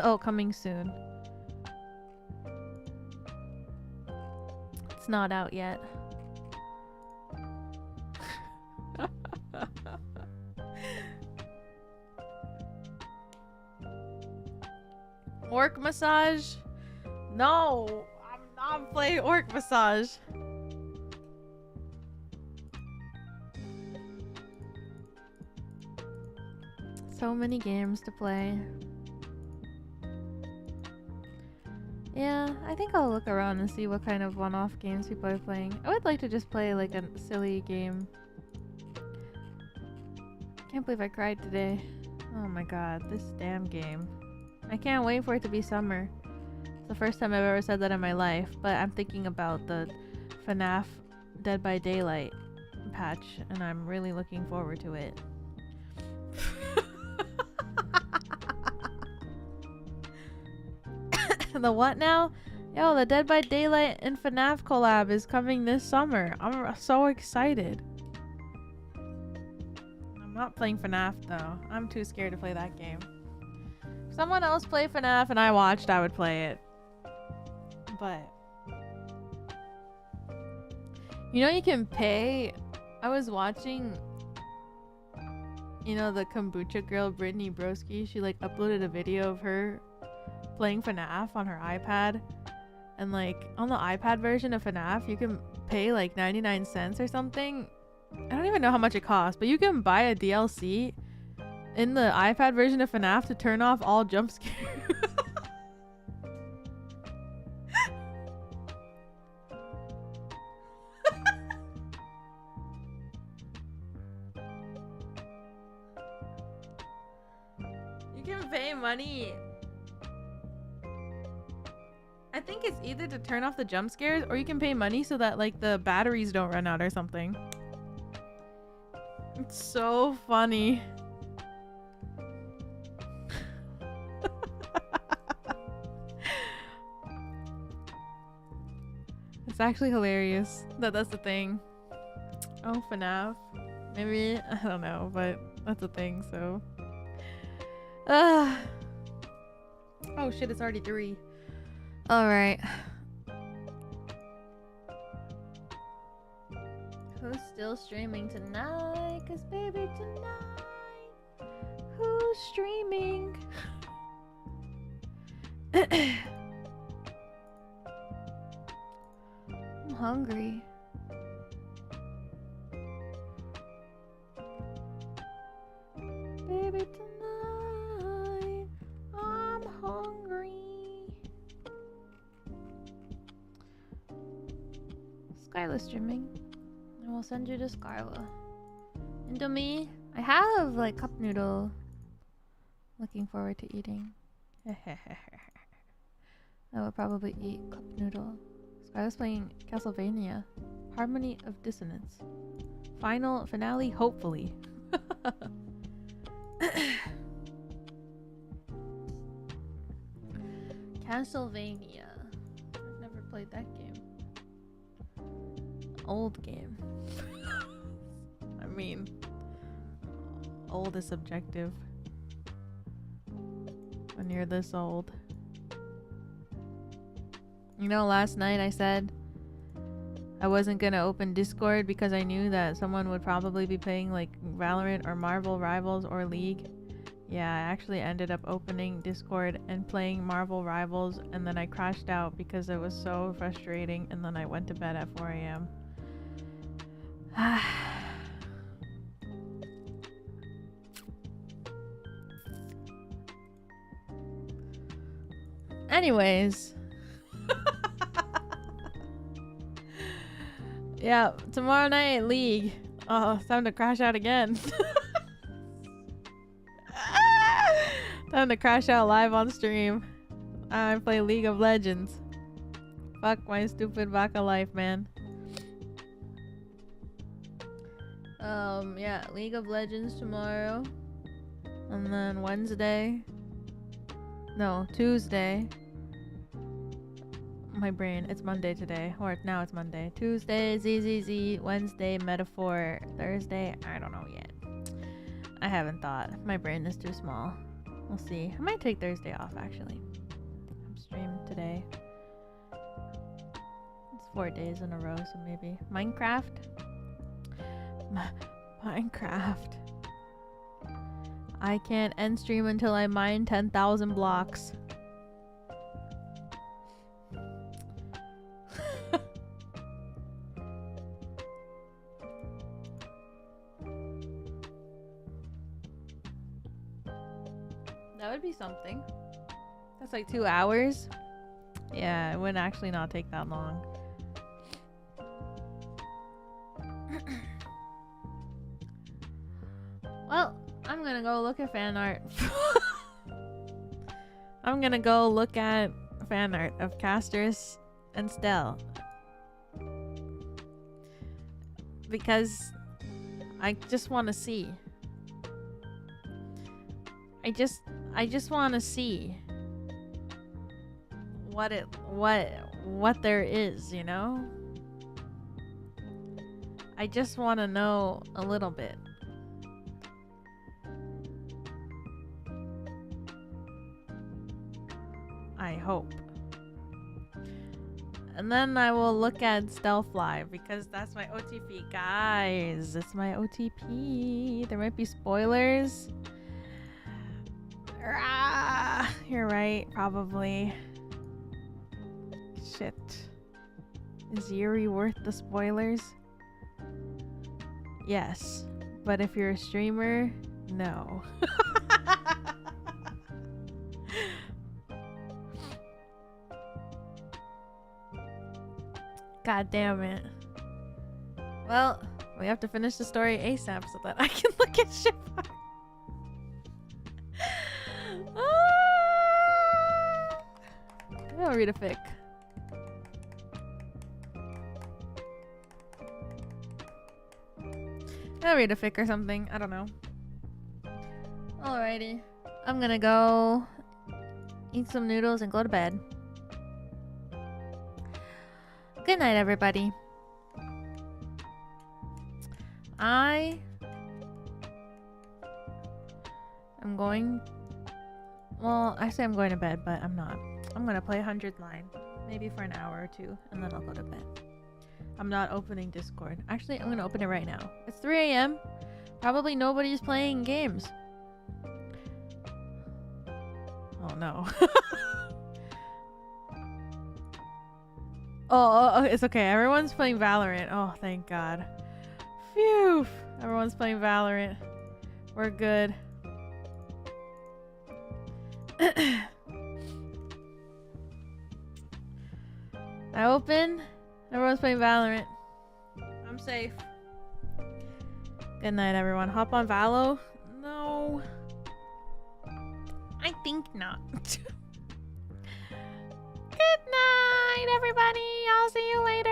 Oh, coming soon. It's not out yet. Orc Massage? No, I'm not playing Orc Massage. So many games to play. Yeah, I think I'll look around and see what kind of one-off games people are playing. I would like to just play like a silly game. Can't believe I cried today. Oh my god, this damn game. I can't wait for it to be summer. It's the first time I've ever said that in my life, but I'm thinking about the FNAF Dead by Daylight patch, and I'm really looking forward to it. The what now? Yo, the Dead by Daylight and FNAF collab is coming this summer. I'm so excited. I'm not playing FNAF though. I'm too scared to play that game. If someone else played FNAF and I watched, I would play it. But You know you can pay. I was watching, you know, the kombucha girl Brittany Broski. She like uploaded a video of her playing FNAF on her iPad, and like on the iPad version of FNAF you can pay like 99 cents or something. I don't even know how much it costs, but you can buy a DLC in the iPad version of FNAF to turn off all jump scares. You can pay money. I think it's either to turn off the jump scares, or you can pay money so that like the batteries don't run out or something. It's so funny. It's actually hilarious that that's the thing. Oh, FNAF. Maybe, I don't know, but that's a thing, so. Oh shit, it's already 3. Alright. Who's still streaming tonight? 'Cause baby, tonight, who's streaming? I'm hungry. Baby, tonight, I'm hungry. Skyla streaming. I will send you to Skyla. Indomie. I have like cup noodle. Looking forward to eating. I will probably eat cup noodle. Skyla's playing Castlevania. Harmony of Dissonance. Final finale, hopefully. Castlevania. I've never played that game. Old game. I mean, old is subjective. When you're this old. You know, last night I said I wasn't gonna open Discord because I knew that someone would probably be playing like Valorant or Marvel Rivals or League. Yeah, I actually ended up opening Discord and playing Marvel Rivals, and then I crashed out because it was so frustrating, and then I went to bed at 4 a.m. Anyways. Yeah, tomorrow night League. Oh, it's time to crash out again. Time to crash out live on stream. I play League of Legends. Fuck my stupid Baka life, man. Yeah, League of Legends tomorrow. And then Wednesday. No, Tuesday. My brain, it's Monday today. Or now it's Monday. Tuesday, ZZZ. Wednesday, Metaphor. Thursday, I don't know yet. I haven't thought. My brain is too small. We'll see. I might take Thursday off, actually. I'm streaming today. It's 4 days in a row, so maybe. Minecraft? Minecraft. I can't end stream until I mine 10,000 blocks. That would be something. That's like 2 hours. Yeah, it would actually not take that long. Well, I'm gonna go look at fan art. I'm gonna go look at fan art of Castorice and Stell. Because I just want to see. I just want to see what there is, you know? I just want to know a little bit. I hope. And then I will look at Stealth Live because that's my OTP. Guys, it's my OTP. There might be spoilers. You're right, probably. Shit. Is Yuri worth the spoilers? Yes. But if you're a streamer, no. God damn it. Well, we have to finish the story ASAP so that I can look at ship art. I'll read a fic. I'll read a fic or something. I don't know. Alrighty. I'm gonna go eat some noodles and go to bed. Good night, everybody. I am going... Well, I say I'm going to bed, but I'm not. I'm gonna play 100 line. Maybe for an hour or two, and then I'll go to bed. I'm not opening Discord. Actually, I'm gonna open it right now. It's 3 a.m. Probably nobody's playing games. Oh no. Oh, it's okay. Everyone's playing Valorant. Oh, thank God. Phew. Everyone's playing Valorant. We're good. I open. Everyone's playing Valorant. I'm safe. Good night, everyone. Hop on Valo? No. I think not. Good night, everybody. I'll see you later.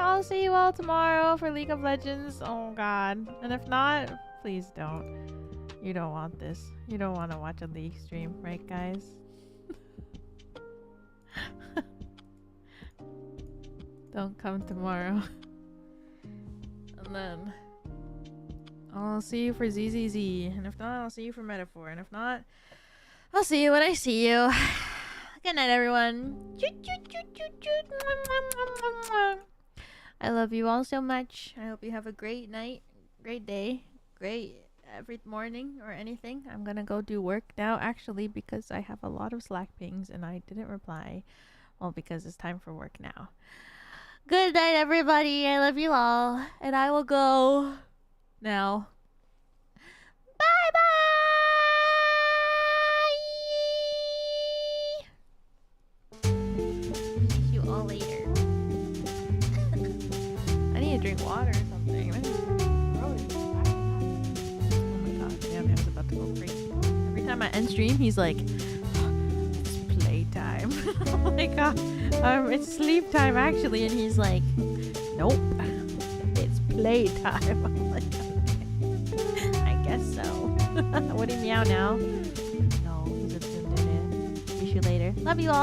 I'll see you all tomorrow for League of Legends. Oh, God. And if not, please don't. You don't want this. You don't want to watch a League stream, right, guys? Don't come tomorrow. And then I'll see you for ZZZ. And if not, I'll see you for Metaphor. And if not, I'll see you when I see you. Good night, everyone. I love you all so much. I hope you have a great night, great day, great every morning or anything. I'm gonna go do work now, actually, because I have a lot of Slack pings and I didn't reply. Well, because it's time for work now. Good night, everybody. I love you all. And I will go now. Bye-bye! See you all later. I need to drink water or something. Oh my god, damn, I was about to go crazy. Every time I end stream, he's like, it's playtime. Oh my god. It's sleep time actually, and he's like, nope, it's playtime. I'm like, okay. I guess so. What do you meow now? No, he's a tuned in it. See you later. Love you all.